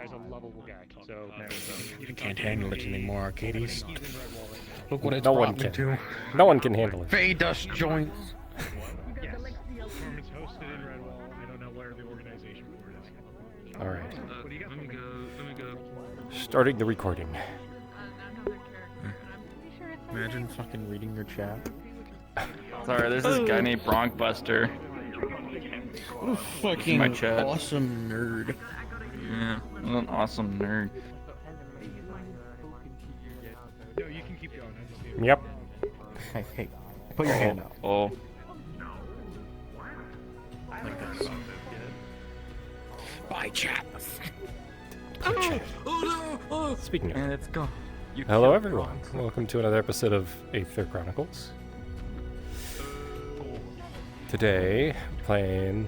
As a lovable guy. So You can't handle it anymore, Arcadies. Look what it's No one brought me can. to. No one can handle it. Fade us joints. yes, it's hosted in Redwall. I don't know where the organization for it is. All right. What do you got? Let me go. Starting the recording. Imagine fucking reading your chat. Sorry, there's this guy named Bronkbuster. What a fucking my chat. awesome nerd. Yeah, I'm an awesome nerd. No, you can keep going. I just Yep. Hey, put your hand out. Oh. Like this. Bye, chat. Speaking of, Let's go. hello everyone. Welcome to another episode of Aether Chronicles. Today, playing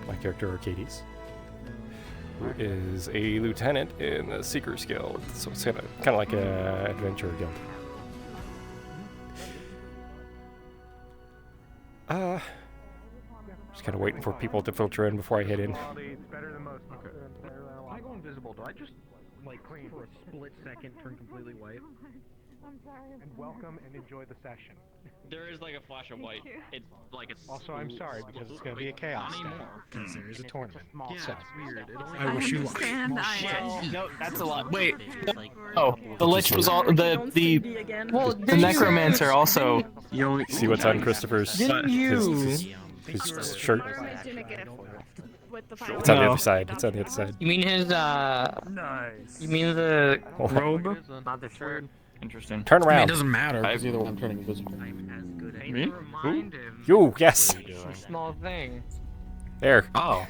my character Arcadies, who is a lieutenant in the Seekers Guild. So it's kind of like an adventurer guild. Just kind of waiting for people to filter in before I hit in. It's better than most. Okay. When I go invisible, do I just like for a split second turn completely white? I'm sorry. And welcome and enjoy the session. There is like a flash of white. It's like it's. Also, I'm sorry because it's going to be a chaos because there is a tournament. Yeah, So. it's weird. I wish you luck. No, that's a lot. Wait. Like, Oh, the Lich was all the Necromancer also. See what's on Christopher's his shirt. It's on the other side. It's on the other side. You mean his Nice. You mean the robe? not the shirt. Interesting. Turn I mean, it around. doesn't matter because either way I'm turning invisible. Me? You, yes. Small thing. There. Oh.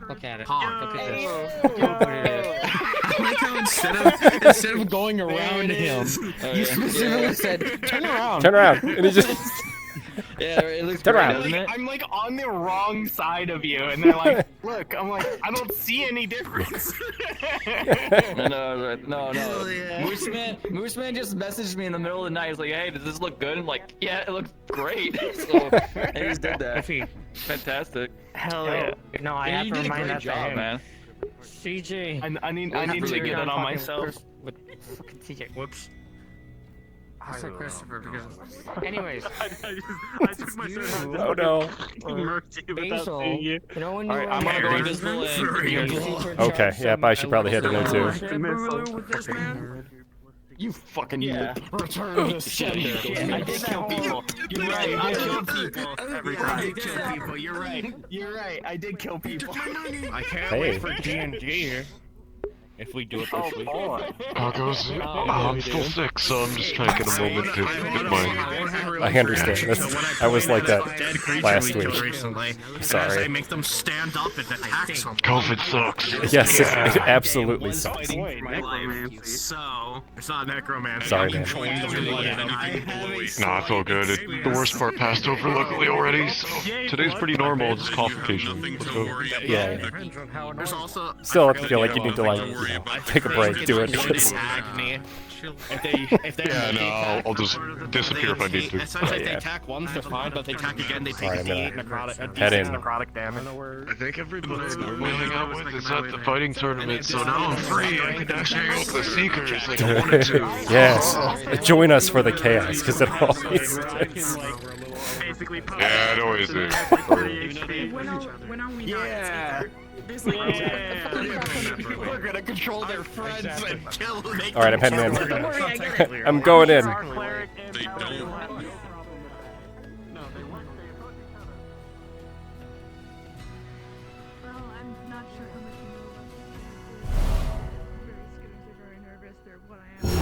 Look at it. Look at this. Look what it is. I like how instead of going around him, you specifically said, "Turn around." Turn around. And he just. Yeah, it looks Turn great, around. doesn't it? I'm like on the wrong side of you, and they're like, "Look," I'm like, "I don't see any difference." No. Mooseman just messaged me in the middle of the night. He's like, "Hey, does this look good?" I'm like, "Yeah, it looks great." So I just did that. Fantastic. Hell yeah. No, I have You to did a remind great that job, to him. man. CJ. I need to get it on myself. Fucking CJ. Whoops. I said Christopher because. Anyways. I took my turn. Oh no. Basil, you know when you Alright, I'm gonna go invisible and Okay, yep, I should probably hit it in too. You fucking Return to sender. I did kill people. You're right. I killed people. I did kill people. You're right. You're right. I did kill people. I can't Hey. wait for D&D. If we do it this week. I'm still sick, so I'm just trying to get a moment to get my... I understand. I was like that last week. Sorry. I make them stand up and attack something. COVID sucks. Yes, it absolutely sucks. So, it's not necromancy. Sorry, I'm man. controlling the blood and Nah, it's all good. The worst part passed over luckily already, so today's pretty normal, just complication. Let's go. Yeah. There's also... Still, I feel like you need to like take a break, do it because. If they Yeah, no, I'll just disappear if I need to. Essentially, if they Yeah. attack once, they're fine, but if they attack again, they take Alright, I'm D8 gonna necrotic, head in. necrotic damage. I think everybody I normally hang out with is at the fighting tournament, so now I'm free. I can actually go to the Seekers like I wanted to. Yes, join us for the chaos because it always is. Yeah, it always is. When are we Yeah. We're gonna control their friends and kill them. All right, I'm heading in. I'm going in. They don't. Well, I'm not sure how much you know about very skittish, they're very nervous, they're what I am.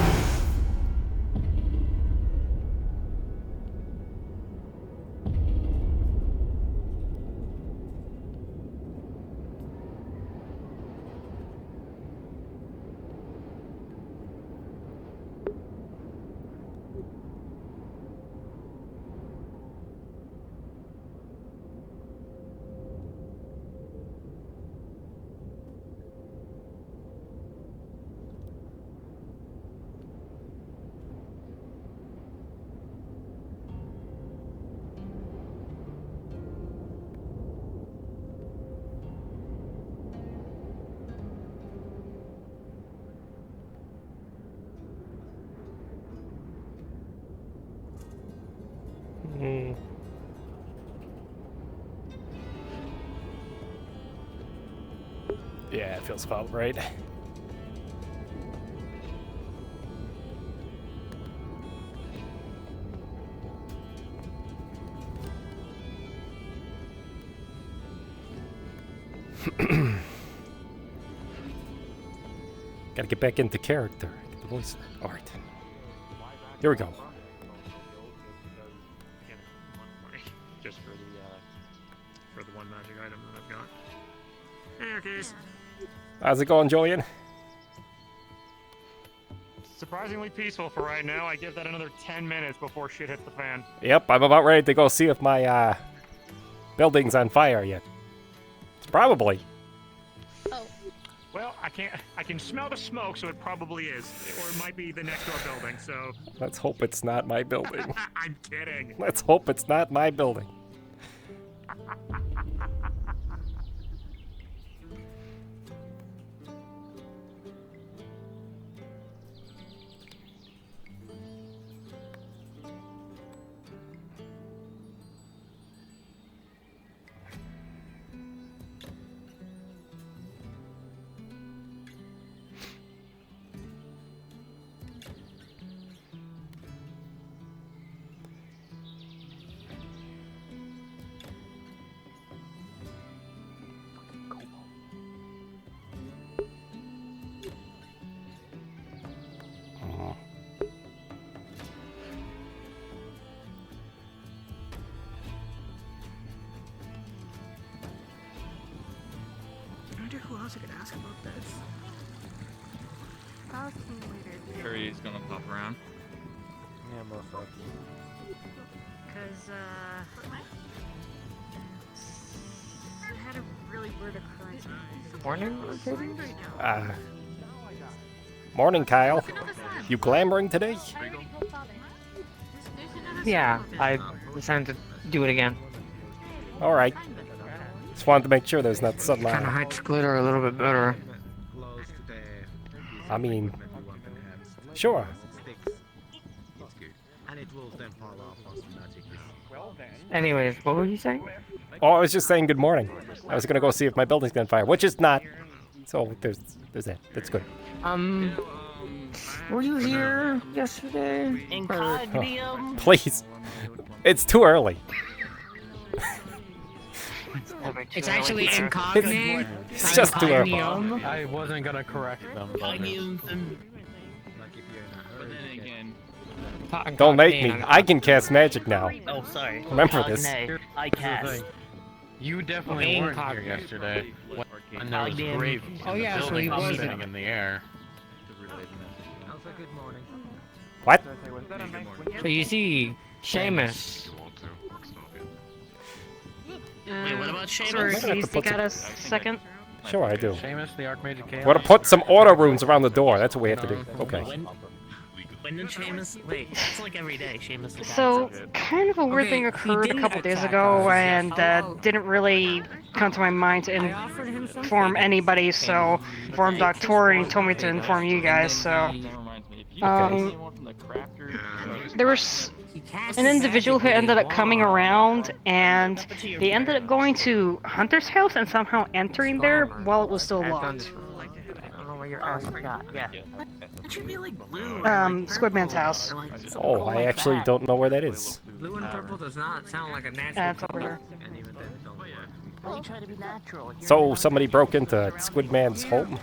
Yeah, it feels about right. Gotta get back into character. Get the voice. Alright. Here we go. Just for the one magic item that I've got. Hey, Arcadies. How's it going, Julian? Surprisingly peaceful for right now. I give that another 10 minutes before shit hits the fan. Yep, I'm about ready to go see if my building's on fire yet. Probably. Oh. Well, I can smell the smoke, so it probably is. Or it might be the next door building, so... Let's hope it's not my building. I'm kidding. Let's hope it's not my building. I wonder who else I could ask about this. How's team leader? Sure, he's gonna pop around. Yeah, most likely. Because, I had a really weird occurrence. Morning, Morning, Kyle. You glamoring today? Yeah, I decided to do it again. Alright. Just wanted to make sure there's not some... Kind of hides glitter a little bit better. I mean... Sure. Anyways, what were you saying? Oh, I was just saying good morning. I was gonna go see if my building's on fire, which is not. So there's that. That's good. Were you here yesterday? Oh, please. It's too early. It's actually incognito. It's just too early. I wasn't gonna correct them. But then again, Don't make me. I can cast magic now. Oh, sorry. Remember this. I cast. You definitely weren't here yesterday when there was graves in the building spinning in the air. What? So you see, Seamus. Wait, what about Sorry, Seamus? can you think at us a second? Sure, I do. Seamus, the Archmage Chaos. We're gonna put some auto runes around the door. That's what we have to do. Okay. When did Seamus? Wait, it's like every day. Seamus. So, kind of a weird thing occurred a couple days ago, and didn't really come to my mind to inform anybody, so informed Doctor, and he told me to inform you guys, so... there was an individual who ended up coming around, and they ended up going to Hunter's house and somehow entering there while it was still locked. Squidman's house. Oh, I actually don't know where that is. Blue and purple does not sound like a natural. That's over there. So somebody broke into Squidman's home?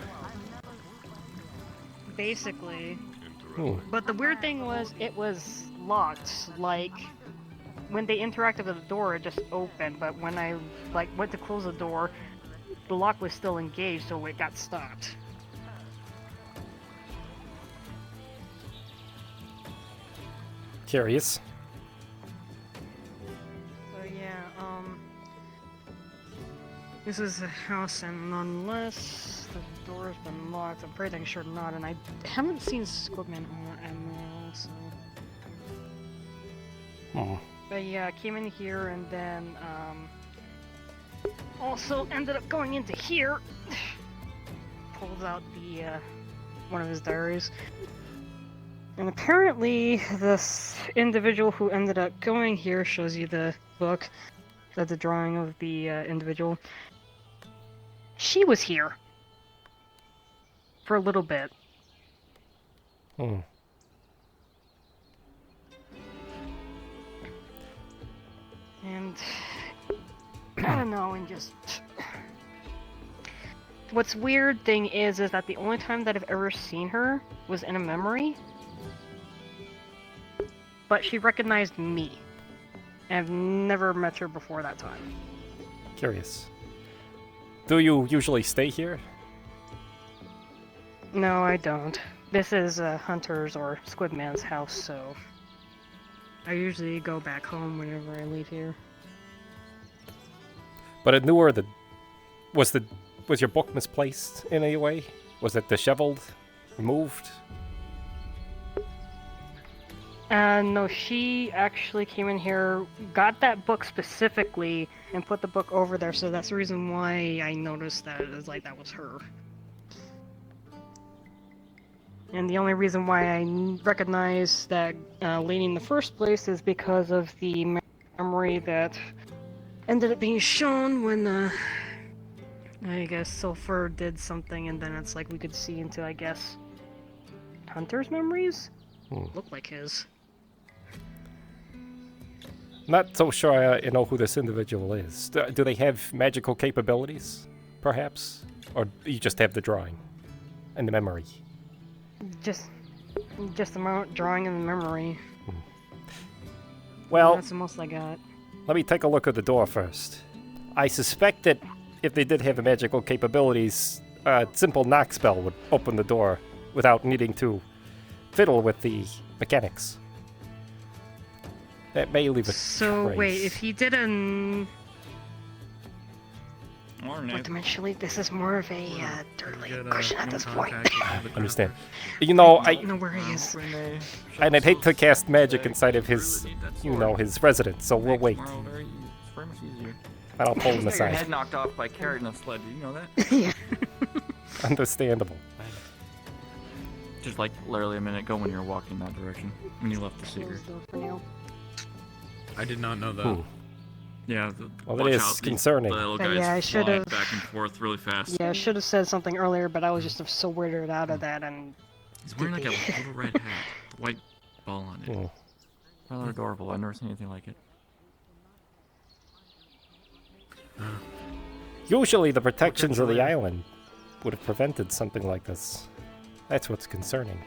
Basically. Hmm. But the weird thing was, it was locked. Like, when they interacted with the door, it just opened. But when I went to close the door, the lock was still engaged, so it got stopped. Curious. So yeah, this is a house, and unless the door's been locked, I'm pretty sure not, and I haven't seen Squidman or ML, so... Hmm. But yeah, I came in here, and then, also ended up going into here. Pulled out the, one of his diaries. And apparently, this individual who ended up going here shows you the book, the drawing of the individual. She was here. for a little bit. Hmm. And I don't know, and just what's weird thing is that the only time that I've ever seen her was in a memory, but she recognized me. And I've never met her before that time. Curious. Do you usually stay here? No, I don't. This is Hunter's or Squidman's house, so I usually go back home whenever I leave here. But it knew where was your book misplaced in any way? Was it disheveled, removed? No, she actually came in here, got that book specifically, and put the book over there, so that's the reason why I noticed that it was like that was her. And the only reason why I recognized that lady in the first place is because of the memory that ended up being shown when, I guess Sulfur did something, and then it's like we could see into, I guess, Hunter's memories? Looked like his. Not so sure I know who this individual is. Do they have magical capabilities, perhaps? Or you just have the drawing and the memory? Just the drawing and the memory. Well, that's the most I got. Let me take a look at the door first. I suspect that if they did have magical capabilities, a simple knock spell would open the door without needing to fiddle with the mechanics. That may leave a trace. Wait, if he did an... Morning. What dimension leap? This is more of a dirtly question at this point. Understand. You know, I don't know where he is. And I'd hate to cast magic inside of his, his residence, so we'll wait. And I'll pull him Your aside. head knocked off by carrying a sled. Did you know that? Yeah. Understandable. Just like literally a minute ago when you were walking that direction. When you left the secret. I did not know that. Yeah. Well, it is concerning. The little guys I should have back and forth really fast. Yeah, I should have said something earlier, but I was just so weirded out of that and. He's wearing like a little red hat, with a white ball on it. Rather adorable. I've never seen anything like it. Usually the protections of the island would have prevented something like this. That's what's concerning.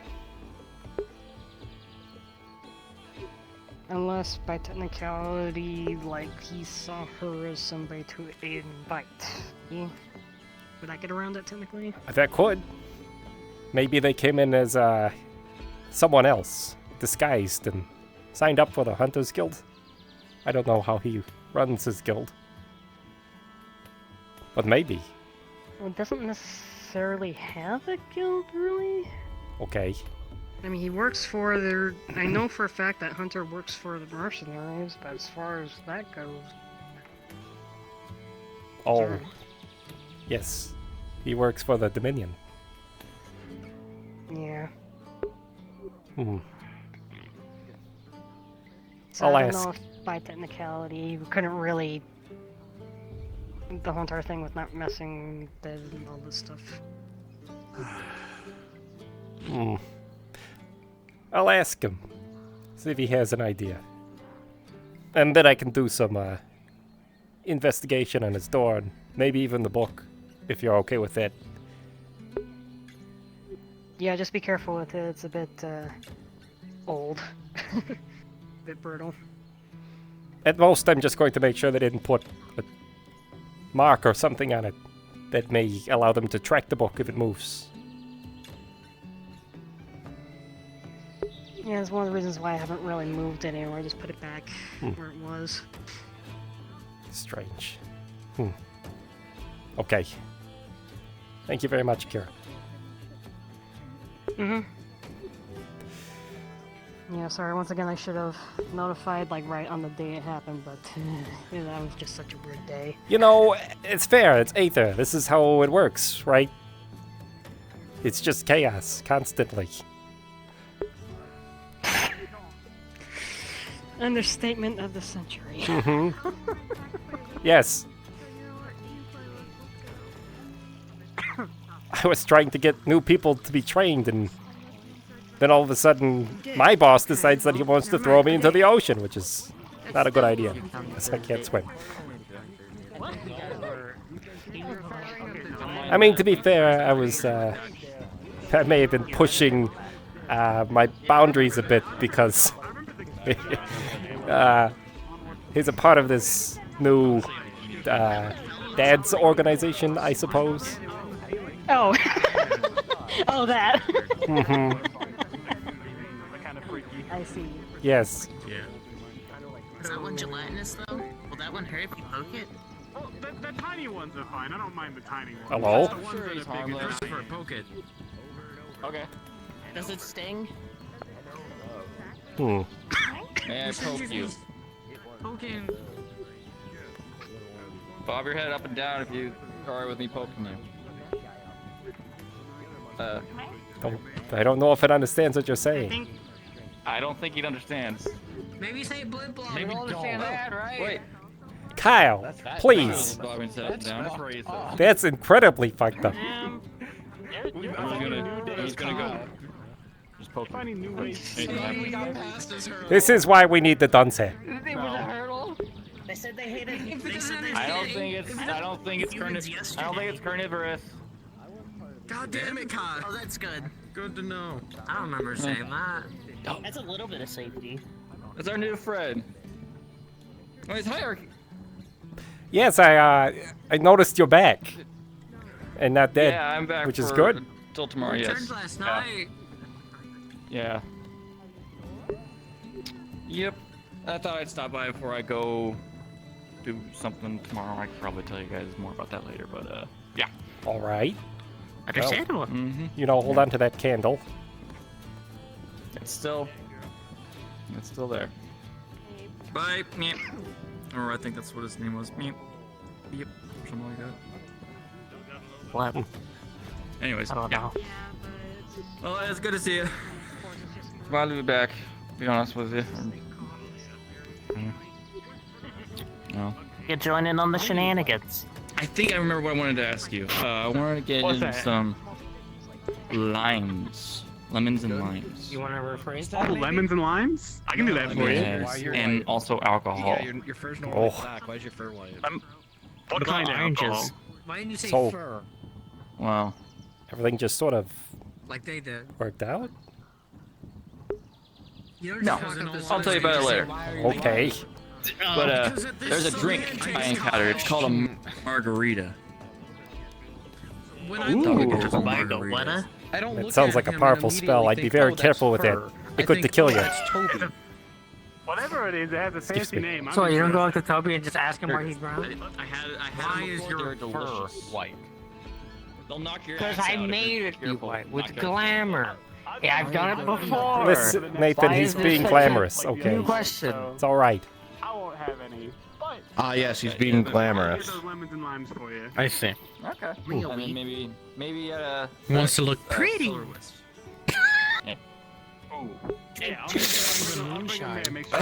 Unless, by technicality, like, he saw her as somebody to invite. Yeah. Would I get around that, technically? That could. Maybe they came in as, someone else, disguised, and signed up for the Hunters Guild. I don't know how he runs his guild. But maybe. Well, it doesn't necessarily have a guild, really? Okay. I mean, he works for the... I know for a fact that Hunter works for the mercenaries, but as far as that goes... Oh. Sorry. Yes. He works for the Dominion. Yeah. So I'll I don't ask. know if by technicality, we couldn't really... The whole entire thing with not messing dead and all this stuff. I'll ask him. See if he has an idea. And then I can do some investigation on his door and maybe even the book, if you're okay with that. Yeah, just be careful with it. It's a bit old. A bit brittle. At most, I'm just going to make sure they didn't put a mark or something on it that may allow them to track the book if it moves. Yeah, it's one of the reasons why I haven't really moved it anywhere. I just put it back where it was. Strange. Okay. Thank you very much, Kira. Yeah, sorry, once again I should have notified, like, right on the day it happened, but yeah, that was just such a weird day. You know, it's fair, it's Aether. This is how it works, right? It's just chaos, constantly. Understatement of the century. Yes. I was trying to get new people to be trained, and then all of a sudden, my boss decides that he wants to throw me into the ocean, which is not a good idea, because I can't swim. I mean, to be fair, I may have been pushing my boundaries a bit, because he's a part of this new dad's organization, I suppose. Oh. Oh, that. Mm-hmm. I see. Yes. Yeah. Is that one gelatinous though? Will that one hurt if you poke it? Oh, the tiny ones are fine. I don't mind the tiny ones. Hello? It's the ones that are big. Christopher, poke it. Okay. Does it sting? Hmm. May I poke you? Poking. Bob your head up and down if you are alright with me poking you. I don't know if it understands what you're saying. I don't think he understands. Maybe say blip blop. Maybe Don't understand that, right? Wait. Kyle, please. Bob and set down. That's incredibly fucked up. Who's gonna go? Just poke Finding new ways. This is why we need the dunce head. There was a hurdle. They said they hated. They said they I don't think it's carnivorous. God damn it, Kyle. Oh, that's good. Good to know. I don't remember saying that. That's a little bit of safety. That's our new friend. Oh, he's hierarchy. Yes, I noticed you're back. And not dead. Yeah, I'm back. Which is good. Till tomorrow, yes. Returned last night. Yeah. Yep. I thought I'd stop by before I go do something tomorrow. I could probably tell you guys more about that later, but yeah. All right. Understandable. You know, hold on to that candle. It's still there. Bye. Meep. Or I think that's what his name was. Meep. Yep. Something like that. What? Anyways. I don't know. Well, it's good to see you. Glad to be back. To be honest with you. No. You join in on the shenanigans. I think I remember what I wanted to ask you. I wanted to get into some limes. Lemons and limes. You want to rephrase Oh, that? lemons and limes? I can do that for you. Yes, and also alcohol. Yeah, your fur's normally black. Why is your fur white? What kind of alcohol? Why didn't you say So- fur? Wow. Everything just sort of Like they did. worked out? You don't No. just walk up to I'll tell you about it later. Okay. But there's a drink I encountered. It's called a margarita. When Ooh. margarita. I don't That look sounds at like a him and powerful spell. immediately I'd be think, very "Oh, that's careful with that. fur." It could to kill you. That's Toby. Whatever it is, it has a fancy name. So you don't go up to Toby and just ask him why he's brown? I had Why them is before, your they're fur delicious. White. They'll knock your Because ass I out if made you're it be careful. white with Not good. glamour. Yeah, I've done it before. Listen, Nathan, Why he's is this being such a glamorous, okay? New question. It's alright. I won't have any. But Ah, yes, he's being glamorous. those lemons and limes for you. I see. Okay. Real I mean, maybe at a. He wants to look Pretty. Yeah, I'll bring them there. Make sure.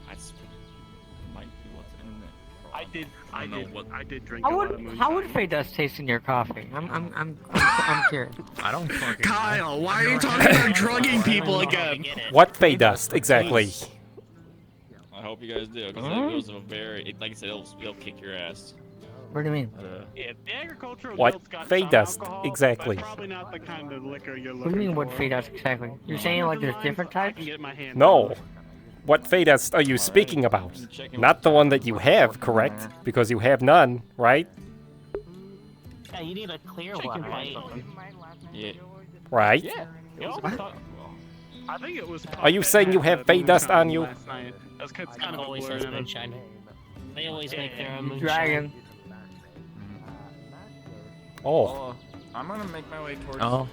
That's might be what's in there. I did drink a lot of moonshine. How would Fey Dust taste in your coffee? I'm curious. I don't fucking Kyle, why are you talking about drugging people again? What Fey Dust, exactly? I hope you guys do, because it was a very, like I said, it'll kick your ass. What do you mean? Yeah, the agricultural What guild's got Fey some Dust, alcohol, exactly. But probably not the kind of liquor you're What looking do you mean what for. Fey Dust exactly? You're saying like there's different I types? can get my hands No. on. What Fey Dust are you speaking about? Not the one that you have, correct? Because you have none, right? Yeah, you need a clear one, right? Yeah. Right? Yeah. I think it was. Are you saying you have Fey Dust on you? Last night. It's kind of a Always blur has in it. moonshine. They always make their own moonshine. Dragon. Oh. I'm gonna make my way towards. Oh.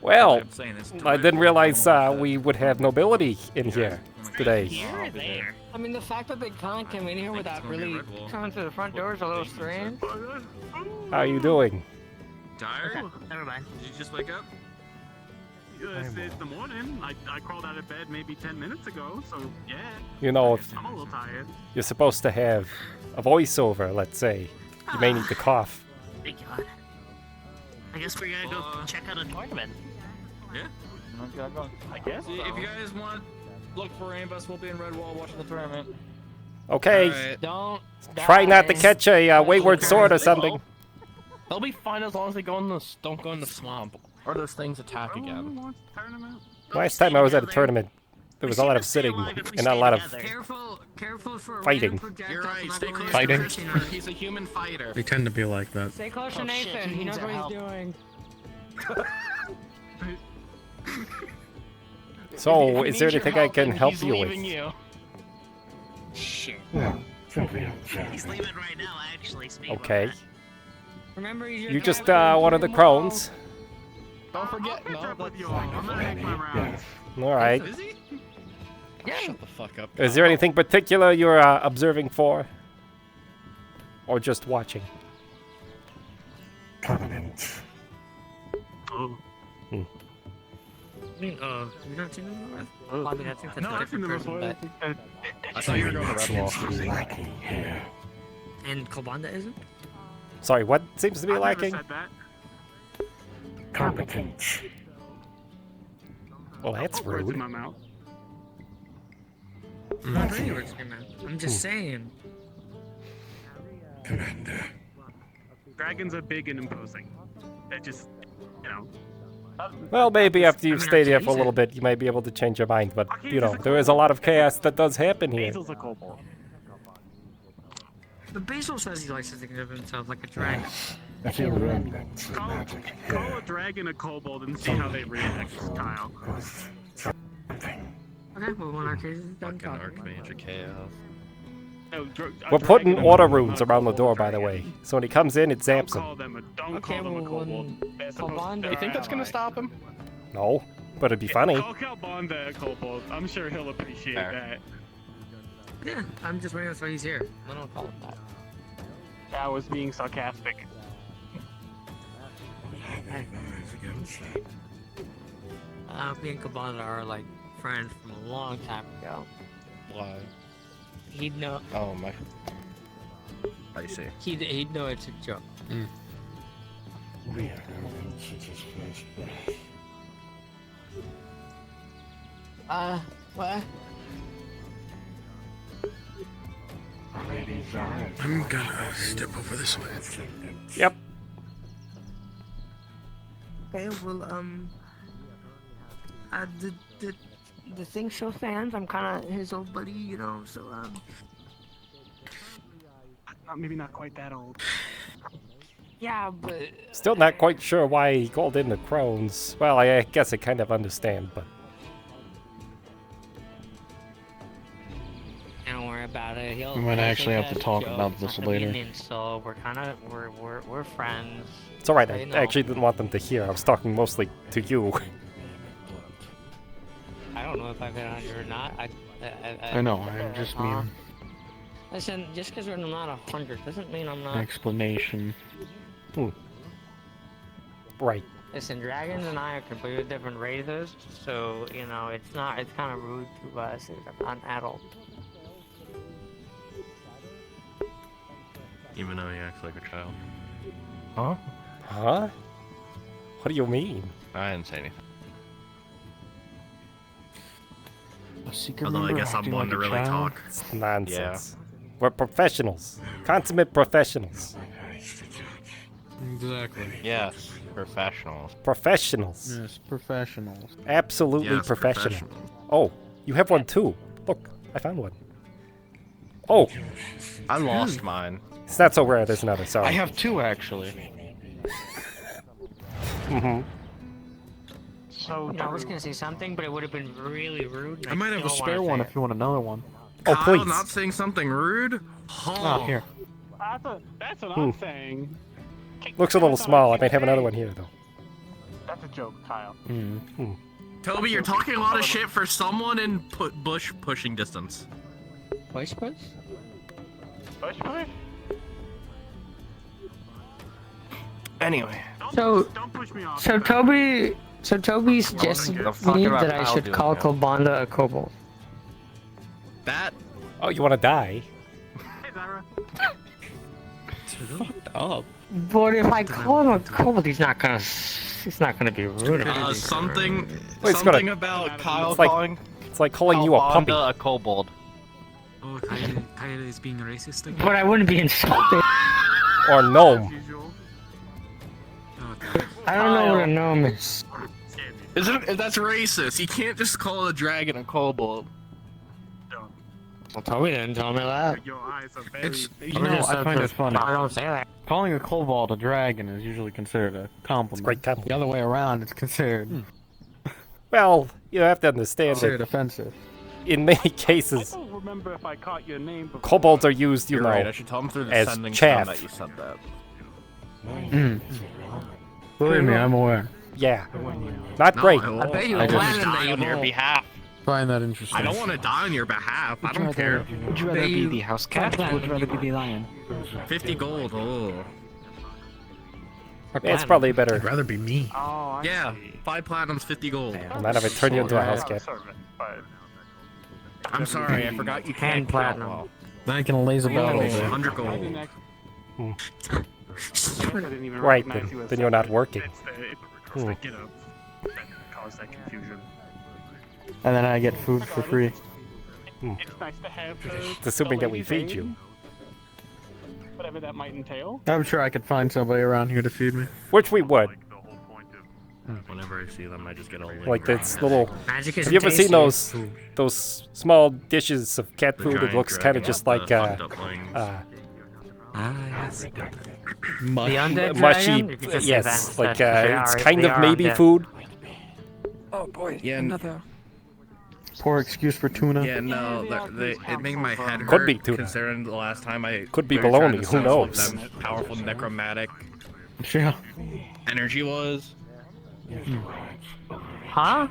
Well, I'm saying this. I didn't realize we would have nobility in here today. Here or there? I mean, the fact that they can't come in here without really coming through the front door is a little strange. How are you doing? Tired? Never mind. Did you just wake up? It's the morning. I crawled out of bed maybe 10 minutes ago, so yeah. You know, if I'm a little tired. you're supposed to have a voiceover, let's say, you may need to cough. Thank God. I guess we're gonna go check out a tournament. Yeah. I guess. See, if you guys want to look for any of us, we'll be in Redwall watching the tournament. Okay. Don't Try not to die. catch a wayward sword or something. They'll be fine as long as they go in the don't go in the swamp or those things attack again. Last time I was at a tournament, there was a lot of sitting and not a lot of Careful for fighting. You're right. Stay close Fighting. to Christian. He's a human fighter. They tend to be like that. Stay close to Nathan. He knows what he's doing. So, is there anything I can help you with? Shit. He's leaving right now, actually. Okay. Remember, he's your You just captain. one of the crones. Don't forget. No, I'm gonna make my rounds. Alright. Shut the fuck up. Is there anything particular you're observing for? Or just watching? Covenant. Oh. Hmm. I mean, you've not seen him? I mean, I think that's No, a I've seen different them person, before. but... I thought you were going to Redwall. Lacking here. And Kobanda isn't? Sorry, what seems to be I never lacking? said that. Competence. Well, that's Words in rude. my mouth. I'm not putting words in your mouth. I'm just saying. Commander. Dragons are big and imposing. They're just, you know. Well, maybe after I you've mean, stayed here for a Arcadies little is- bit, you might be able to change your mind. But, you know, Arcadies is a there is a lot of kobold. chaos that does happen here. Basil's a kobold. But Basil says he likes to think of himself like a dragon. A few remnants of Call, magic call here. a dragon a kobold and see how they react, Kyle. Okay, well, when Arcadies is done Fucking talking. Archmage Chaos. No, We're putting order runes around the door, by the way. So when he comes in, it zaps Don't him. call them a, don't Okay, call them a well, kobold. They're supposed to Kobanda- be You think that's gonna ally. stop him? No, but it'd be funny. Call Kalbanda a kobold. I'm sure he'll appreciate Fair. that. Yeah, I'm just waiting until he's here. I don't call it that. I was being sarcastic. Me and Kobanda are like friends from a long time ago. Why? He'd know. Oh my. I see. He'd know it's a joke. We are no since his first breath. What? Ladies are I'm gonna step over this way. Yep. Okay, well, the thing show fans. I'm kind of his old buddy, you know. So Maybe not quite that old. Yeah, but Still not quite sure why he called in the crones. Well, I guess I kind of understand, but don't worry about it. He'll. We might he'll actually take have to that as a talk joke. about It's this not gonna be later. an insult. We're kind of we're friends. it's alright. They I know. actually didn't want them to hear. I was talking mostly to you. I don't know if I've been on you or not. I know, I just mean Listen, just because I'm not 100 doesn't mean I'm an not. explanation. Right. Listen, dragons and I are completely different races, so you know it's kind of rude to say that I'm an adult. Even though he acts like a child. Huh? Huh? What do you mean? I didn't say anything. A secret Although I member guess I'm acting one like to a really child? talk. It's nonsense. We're professionals. Consummate professionals. Exactly. Yes, professionals. Professionals. Yes, professionals. Absolutely Yes, professional. professional. Oh, you have one too. Look, I found one. Oh, I lost mine. it's not so rare. There's another. Sorry. I have two actually. Mm-hmm. So I was gonna say something, but it would have been really rude. and I might have a still spare wanna one say if you want another one. Oh, Kyle, please. not saying something rude? Oh, here. That's what I'm saying. Looks a little small. I might have another one here though. That's a joke, Kyle. Toby, you're talking a lot of shit for someone in bush pushing distance. it. Push. Push, push. Anyway. Don't push me off. So Toby suggested The fuck me about that I Kyle should doing call that? Kobanda a kobold. That Oh, you want to die? Hey, Zyra. up. But if I call him a kobold, he's not gonna be rude. Something Wait, Scott, about Kyle it's like- calling It's like calling you a puppy. a kobold. Oh, Kyle is being racist again. But I wouldn't be insulted. Or gnome. I don't know what a gnome is. That's racist. You can't just call a dragon a kobold. Well, Toby didn't tell me that. Your eyes are very... It's, you know, I find it funny. I don't say that. Calling a kobold a dragon is usually considered a compliment. Great compliment. The other way around, it's considered Well, you have to understand considered that offensive. in many cases, I don't remember if I caught your name before. kobolds are used, you You're know, right. I should tell him through the as sending chaff. tone that you said that. Believe me, I'm aware. Yeah. Not great. I bet you I just- planning that on your behalf. Find that interesting. I don't want to die on your behalf. I don't care. Would you rather be the house cat or would you rather be the lion? 50 gold. Oh. Yeah, it's probably better. I'd rather be me. Oh, Yeah, 5 platinums, 50 gold. I'm not have it turn you into a house cat. I'm sorry, I forgot you can't And platinum. count Then I can laser battle well. a bit. 100 gold. Right, then you're not working. Get up. Cause that confusion. And then I get food for free. It's nice to have It's assuming that we feed you. whatever that might entail. I'm sure I could find somebody around here to feed me. Which we would. Whenever I see them, I just get all Like this little... Magic Have isn't you ever seen tasty. those small dishes of cat food? It looks kind of just like yes. The undead mushy. dragon? You could just say Yes, that like instead, 'cause it's they kind of are maybe undead. food. Oh boy, Yeah, another. Poor excuse for tuna. Yeah, no, it made my head hurt. Could be tuna. Considering the last time I Could be we were trying baloney, to who sense what knows? them powerful necromantic Yeah. energy was. Huh?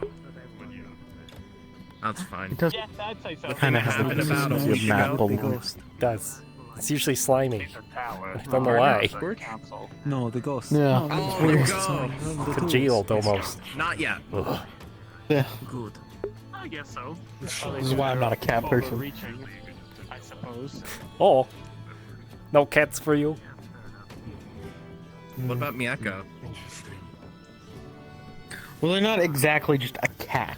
That's fine. It does Yeah, I'd say so. kind of It have the happened about a consistency of week Matt ago. Bubblegum. It does. It's usually slimy. Tower. I don't know why. Council. No, the ghost. Yeah. Oh, let's go. Congealed almost. Not yet. Ugh. Yeah. Good. I guess so. This is why I'm not a cat person. Overreaching, I suppose. Oh. No cats for you? What about Miyako? Well, they're not exactly just a cat.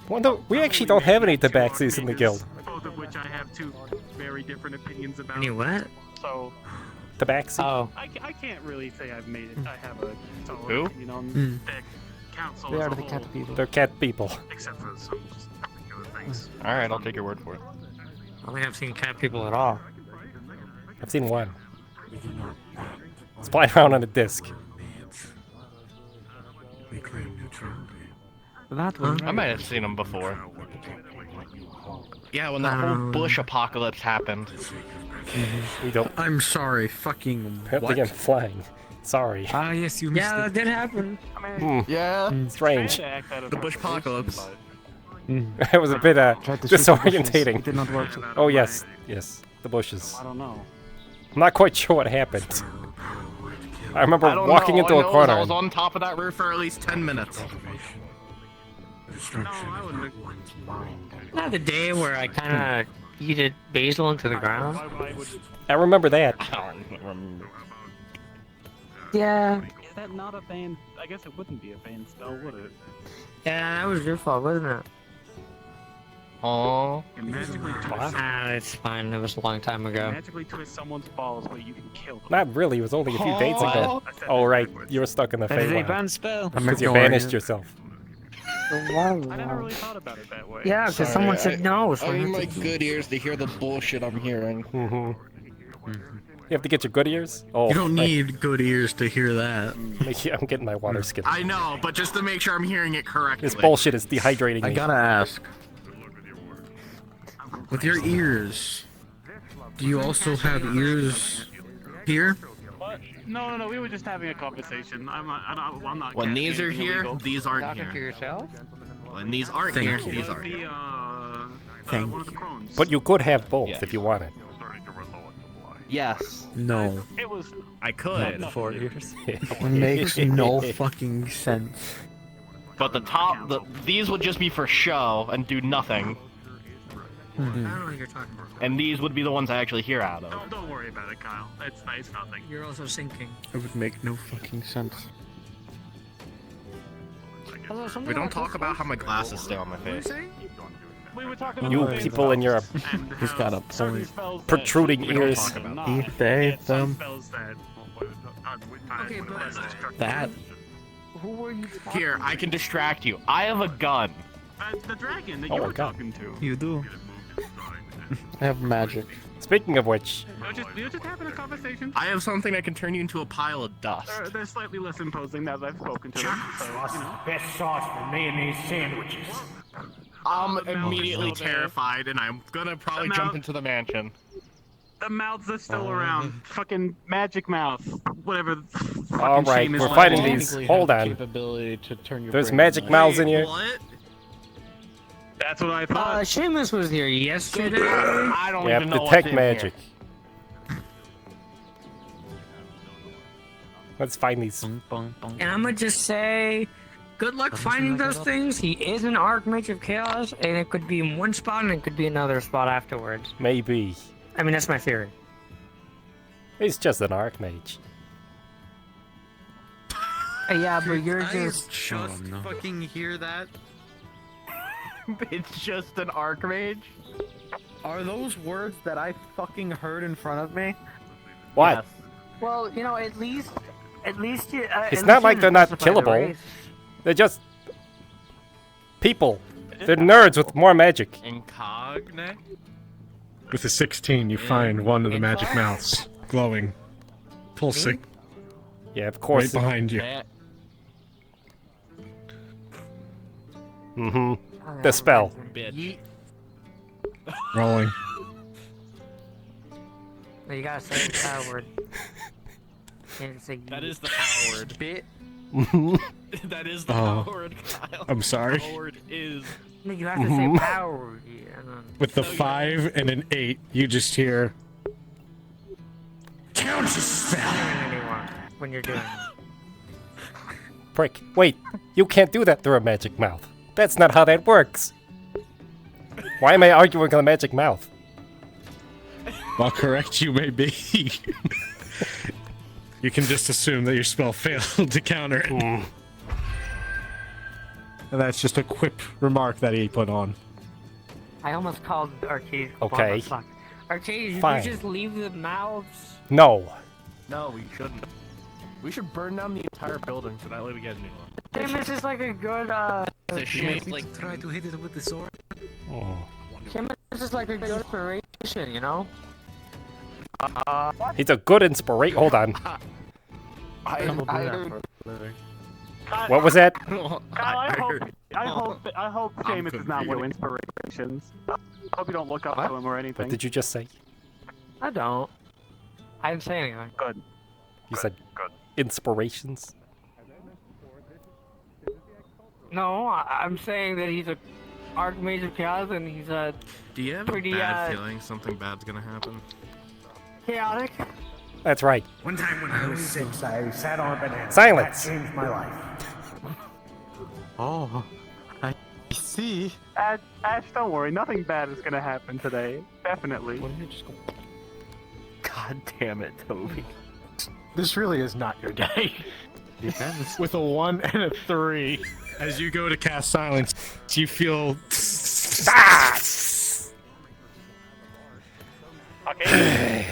Wonder, we actually don't have any tabaxis in the guild. Both of which I have two very different opinions about. Any what? So Tabaxi? Oh. I can't really say I've made it. I have a solid Who? opinion on the council They as are a the whole, cat people. They're cat people. except for some just particular things. Alright, I'll take your word for it. I don't think I've seen cat people at all. I've seen one. It's flying around on a disc. That one. I might have seen him before. Yeah, when the whole bush apocalypse happened. We don't. I'm sorry, fucking Apparently I'm flying. Sorry. Ah, yes, you missed Yeah, that it. did happen. Yeah. Strange. The bush apocalypse. It was a bit Tried to shoot the bushes. It disorientating. did not work. Oh yes, yes, the bushes. I don't know. I'm not quite sure what happened. I remember I don't walking know. into All I a know is corner. I was on top of that roof for at least 10 minutes. No, I wouldn't have. Not the day where I kind of yeeted basil into the ground. Why would I remember that. I don't remember. Yeah. is that not a ban? I guess it wouldn't be a ban spell, would it? Yeah, that was your fault, wasn't it? Oh. You magically twist, Ah, it's fine. It was a long time ago. magically twist someone's balls where you can kill them. Not really. It was only a few days ago. I said Oh that right, backwards. you were stuck in the That is a Feywild banned spell. because you ignoring banished it. yourself. I never really thought about it that way. Yeah, because someone said no. So I had to- good ears to hear the bullshit I'm hearing. Mm-hmm. You have to get your good ears. Oh, You don't need good ears to hear that. I'm getting my water skin. I know, but just to make sure I'm hearing it correctly. This bullshit is dehydrating I me. gotta ask. With your ears, do you also have ears here? What? No. We were just having a conversation. I'm not. When these are catching here, illegal. these aren't Talking to here. yourself? When these aren't Thank here, you. these It was are here. the one of the crones. But you could have both Yeah. if you wanted. Yes, No. It was. I could. Not 4 years. It makes no fucking sense. But these would just be for show and do nothing. I don't know what you're talking about. And these would be the ones I actually hear out of. Don't worry about it, Kyle. It's nice, nothing. You're also sinking. It would make no fucking sense. We don't talk about how my glasses stay on my face. We were talking You about people in your He's got a point. protruding We don't ears. talk about He, they, them. Okay, but That. who were you talking Here, I can distract you. I have a gun. the dragon that Oh you my were God. talking to. You do. I have magic. Speaking of which, We were just having a conversation. I have something that can turn you into a pile of dust. They're slightly less imposing now that I've spoken to them. So, you know. Best sauce for mayonnaise sandwiches. I'm the mouth immediately is still there. terrified, and I'm gonna probably The jump mouth- into the mansion. The mouths are still around. Fucking magic mouth. Whatever. all right, we're fighting these. Technically Hold have on. Capability to turn your There's brain magic into mouths in here. What? That's what I thought. Seamus was here yesterday. I don't Yep, even know detect what's in magic. Here. Let's find these. And I'm gonna just say, good luck finding those things. He is an Archmage of Chaos, and it could be in one spot and it could be another spot afterwards. Maybe. I mean, that's my theory. He's just an archmage. Yeah, but you're I just. just fucking hear that. It's just an archmage. Are those words that I fucking heard in front of me? What? Yes. Well, you know, at least you. It's not like they're not killable. They're just people. They're nerds with more magic. Incognate. With a 16, you find one of the magic mouths glowing. Pulsing. Yeah, of course. Right behind you. Mm-hmm. The spell. Bitch. Rolling. No, you gotta say the power word. Can't say That is the power word. bit. That is the Oh. power word, Kyle. I'm sorry. The power word is. No, you have to say power word. Yeah, and then- With the 5 and an 8, you just hear. Count your spell. Anyone when you're doing it. Prick. Wait, you can't do that through a magic mouth. That's not how that works. Why am I arguing on a magic mouth? While correct you may be, you can just assume that your spell failed to counter it. And that's just a quip remark that he put on. I almost called Arcadies. Okay. Arcadies, you Fine. could just leave the mouths. No. No, we shouldn't. We should burn down the entire building so that way we get a new one. Damn, this is like a good. The shape, like, Try to hit it with the sword. Damn, this is like a good inspiration, you know. He's a good inspiration. Hold on. What was that? Kyle, I hope Seamus is not one of inspirations. I hope you don't look up to him or anything. What did you just say? I don't. I didn't say anything. Good. You said inspirations? No, I'm saying that he's a Archmage of Chaos and he's a do you have pretty a bad feeling something bad's gonna happen? chaotic. That's right. One time when I was 6, I sat on a banana. Silence. That changed my life. Oh, I see. Ash, don't worry. Nothing bad is gonna happen today. Definitely. God damn it, Toby. This really is not your day. Depends. With a 1 and a 3. As you go to cast silence, you feel. Okay.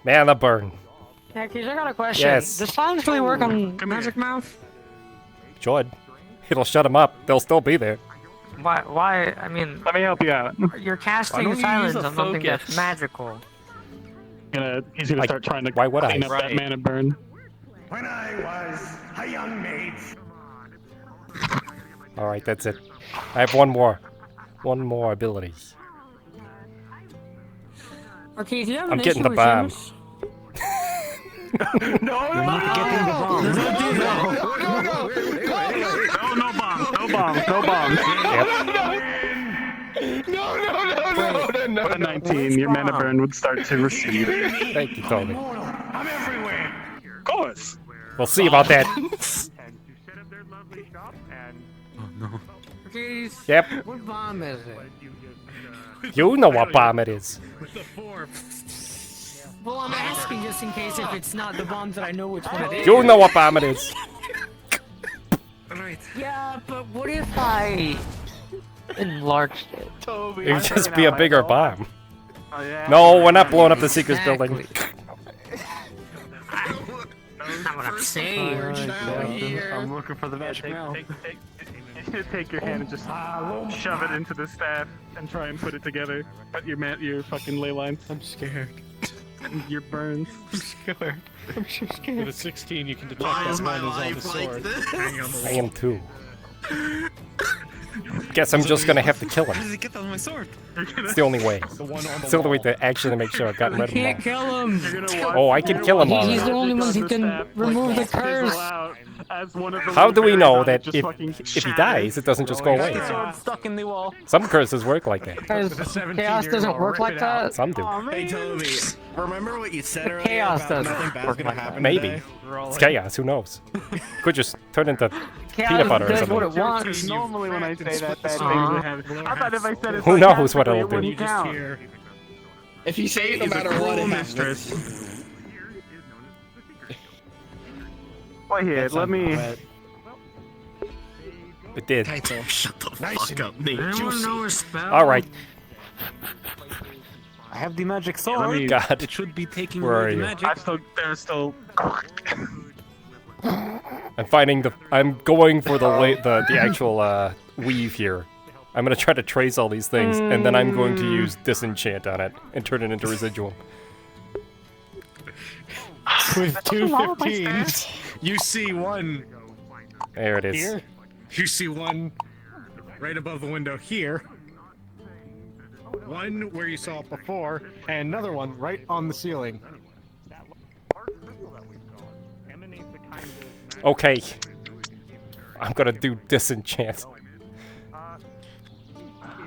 Man, the burn. Yeah, Keys, I got a question. Yes. Does silence really work on Magic Mouth? Should. It'll shut them up. They'll still be there. Why? I mean, Let me help you out. you're Why casting don't you silence use a on something that's focus? magical. He's gonna Like, start trying to why would I? clean up that Right. mana burn. When I was a young maid. Alright, that's it. I have one more. One more ability. Okay, if you have I'm an getting issue the with bomb. Seamus- No, no bombs. Yep. With a 19, your mana burn would start to recede. Thank you, Toby. I'm everywhere. Of course. We'll see about that. Okay, Yep. what bomb is it? You know what bomb it is. With the 4. Well, I'm asking just in case if it's not the bomb that I know which one it is. You know what bomb it is. Yeah, but what if I enlarged it? It would just be a bigger bomb. No, we're not blowing up the Seeker's building. That's not what I'm saying. I'm looking for the magic now. Take your hand and just shove it into the staff and try and put it together. Put your fucking ley lines. I'm scared. Your burns. I'm scared. I'm so scared. With a 16, you can detect that one is on the sword. I am too. Guess I'm just gonna have to kill How did him. he get that on my sword? It's the only way. The one on It's the only way to actually make sure I've gotten rid of Can't him kill him. all. Oh, I can kill him all. He's the only one who can remove the curse. How do we know that if he dies, it doesn't just go away? Stuck in the wall. Some curses work like that. Because chaos doesn't work like that. Some do. Hey, Toby, remember what you said earlier Chaos about doesn't nothing bad's gonna happen Maybe. today? It's chaos, who knows? Could just turn into Chaos peanut butter or does something. what it wants. Normally when I say that, bad things would happen. I thought if I said it Who knows what it'll do? wouldn't count. If you say it no matter what, it happens. Wait here, let me... It did. Shut the fuck up, Nate. Anyone know a spell? Alright. I have the magic sword. God. It should be taking Where away are the you? magic. There's still... I'm going for the actual weave here. I'm gonna try to trace all these things, and then I'm going to use disenchant on it and turn it into residual. With 215s, you see one There it is. here. You see one right above the window here. One where you saw it before, and another one right on the ceiling. Okay. I'm gonna do disenchant.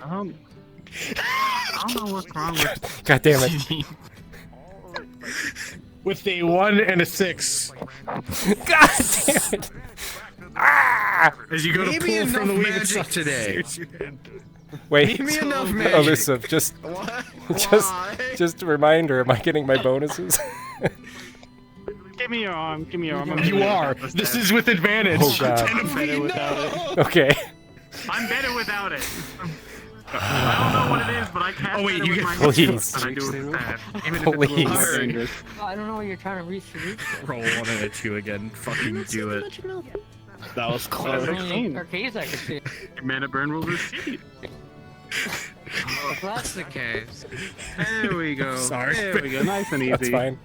I don't know what's wrong with... God damn it. With a 1 and a 6. God damn it. Ah! As you go to Maybe pull from the enough weave magic itself. today. Wait. Give me enough magic. Alyssa, just a reminder, am I getting my bonuses? Give me your arm, give me your arm. You are. This is with advantage. Oh god. I'm better without it. Okay. I'm better without it. I don't know what it is, but I can't. Oh wait, you get Please. And I do it with that. Even if it's a little Please. more dangerous. I don't know what you're trying to reach for. Roll 1 and a 2 again. Fucking do it. That was close. Arcadies I could see. Your mana burn will recede. If that's the case. There we go. Sorry. There we go. Nice and easy. That's fine.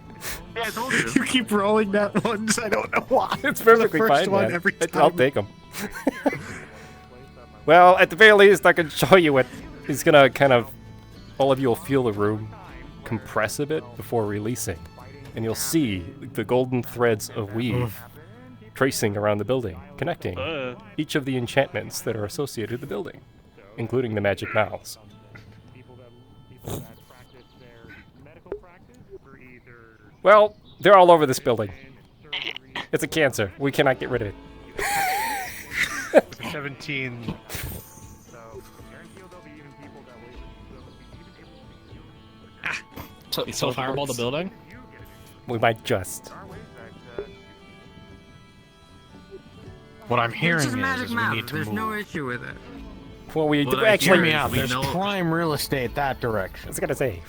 Yeah, I told you. You keep rolling that once. I don't know why. It's perfectly the first fine, one man. every time. I'll take them. Well, at the very least, I can show you it. He's gonna kind of... All of you will feel the room compress a bit before releasing. And you'll see the golden threads of weave tracing around the building, connecting each of the enchantments that are associated with the building, including the magic mouths. Well, they're all over this building. It's a cancer. We cannot get rid of it. 17. So fireball the building? We might just. What I'm hearing It's a magic is we map. need to There's move. no issue with it. Well, we do Hear actually... me out. we There's know- prime real estate that direction. I was gonna say.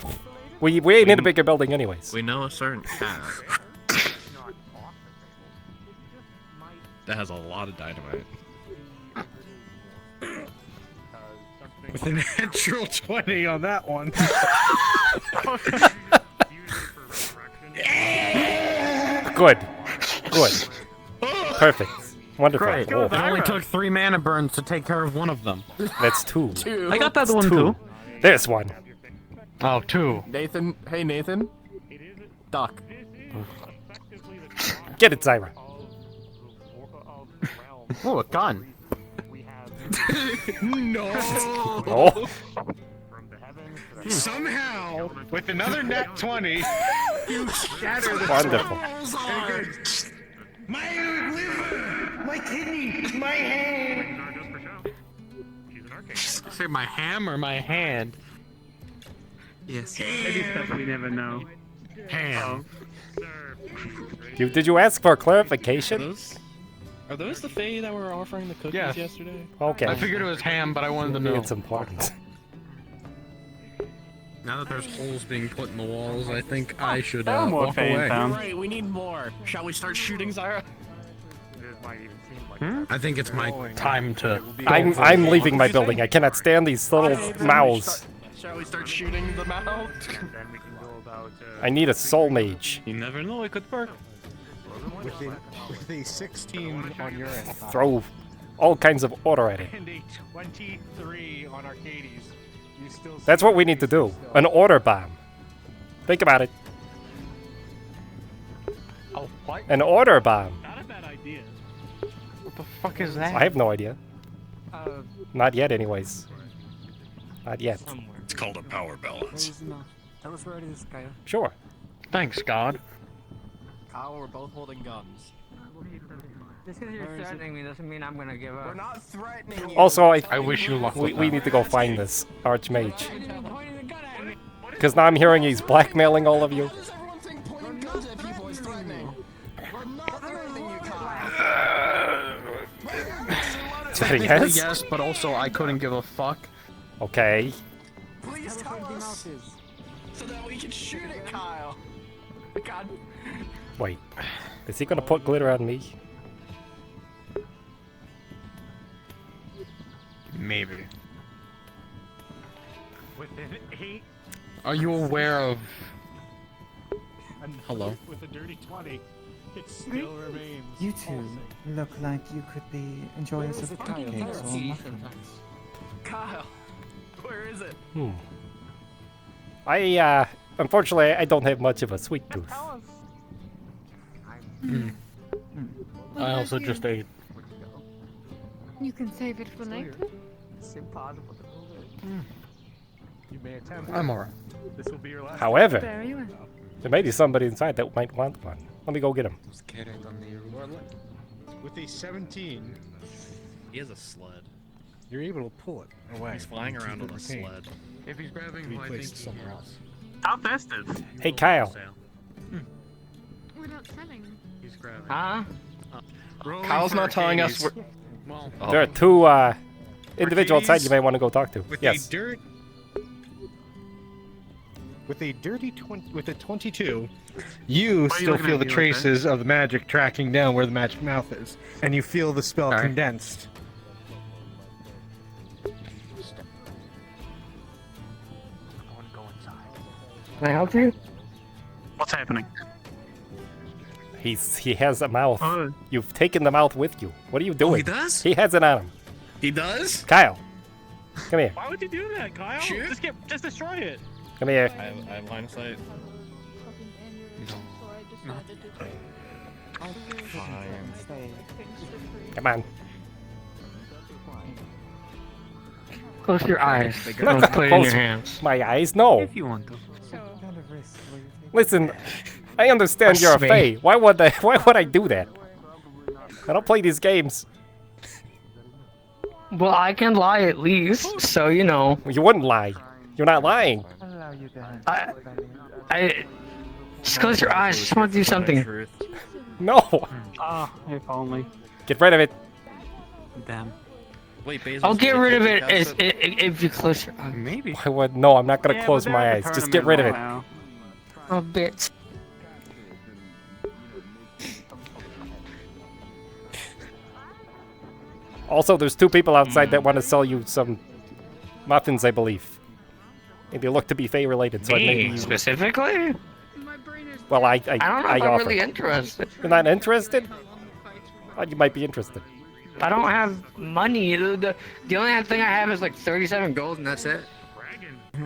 We ain't in a bigger building anyways. We know a certain path. That has a lot of dynamite. With a natural 20 on that one. Good. Good. Perfect. Wonderful. Great. Oh, It only took 3 mana burns to take care of one of them. that's 2. I got that one Two. too. There's 1. Oh, 2. Nathan, hey Nathan. Duck. Get it, Zyra. Oh, a gun. No. Oh. Somehow, with another net 20, you shatter the Wonderful. My liver, my kidney, my hand. Say my ham or my hand? Yes. Maybe stuff we never know. Ham. Did you ask for clarification? Are those the Fae that were offering the cookies Yes. yesterday? Okay. I figured it was ham, but I wanted to know. It's important. Now that there's holes being put in the walls, I think I should Oh, more walk Fae in away. town. Right, we need more. Shall we start shooting Zyra? I think it's my time to. I'm leaving my building. I cannot stand these little mouths. Shall we start shooting them out? And then we can go about. I need a soul mage. You never know, it could work. With a 16 on your end. Throw all kinds of order at it. And a 23 on Arcadies. You still That's what we need to do. An order bomb. Think about it. Oh, what? An order bomb. Not a bad idea. What the fuck is that? I have no idea. Not yet, anyways. Not yet. It's called a power balance. Tell us where it is, Kyle. Sure. Thanks, God. Kyle, we're both holding guns. Just because you're threatening me doesn't mean I'm gonna give up. We're not threatening you. Also, I wish you luck. we need to go find this archmage. Because now I'm hearing he's blackmailing all of you. Why does everyone think pointing guns at people is threatening? We're not threatening you, Kyle. Is that a Technically, yes? yes, but also I couldn't give a fuck. Okay. Please tell us so that we can shoot it, Kyle. God. Wait. Is he gonna put glitter on me? Maybe. Within 8. Are you aware of? Hello. With a dirty 20, it still remains. You two look like you could be enjoying some pancakes or muffins. Kyle, where is it? Unfortunately, I don't have much of a sweet tooth. I also just ate. You can save it for later. It's impossible to move it. You may attempt. I'm alright. This will be your last. However, Very well. there may be somebody inside that might want one. Let me go get him. With a 17, He has a sled. you're able to pull it away. He's flying around on a sled. If he's grabbing Be who I placed think he somewhere is. else. How festive. Hey, Kyle. We're not selling. He's grabbing. Huh? Kyle's not telling us where. Well, There are two individuals outside you may want to go talk to. with Yes. a dirt. With a dirty 20, with a 22, you are still looking feel at the me like traces of the magic tracking down where the magic mouth is, and you feel the spell Alright. condensed. Can I help you? What's happening? He has a mouth. Oh. You've taken the mouth with you. What are you doing? he does? He has it on him. He does? Kyle, come here. Why would you do that, Kyle? Shoot. Just destroy it. Come here. I have line of sight. Come on. Close your eyes. Not Don't put it in your close hands. My eyes? No. If you want to. Listen, I understand you're a Trust Fae. me. Why would I do that? I don't play these games. Well, I can lie at least, so you know. You wouldn't lie. You're not lying. I just close your eyes. Just want to do something. No. Ah, if only. Get rid of it. Damn. Wait, Basil. I'll get rid of it if you close your eyes. Maybe. Why would? No, I'm not gonna Yeah, close but my they're eyes. at the Just get rid of it. tournament Oh, bitch. Also, there's two people outside that want to sell you some muffins, I believe. And they look to be Fae related, so I Me may. specifically? Well, I I don't know if I'm offer. really interested. You're not interested? Thought you might be interested. I don't have money. The only thing I have is like 37 gold, and that's it.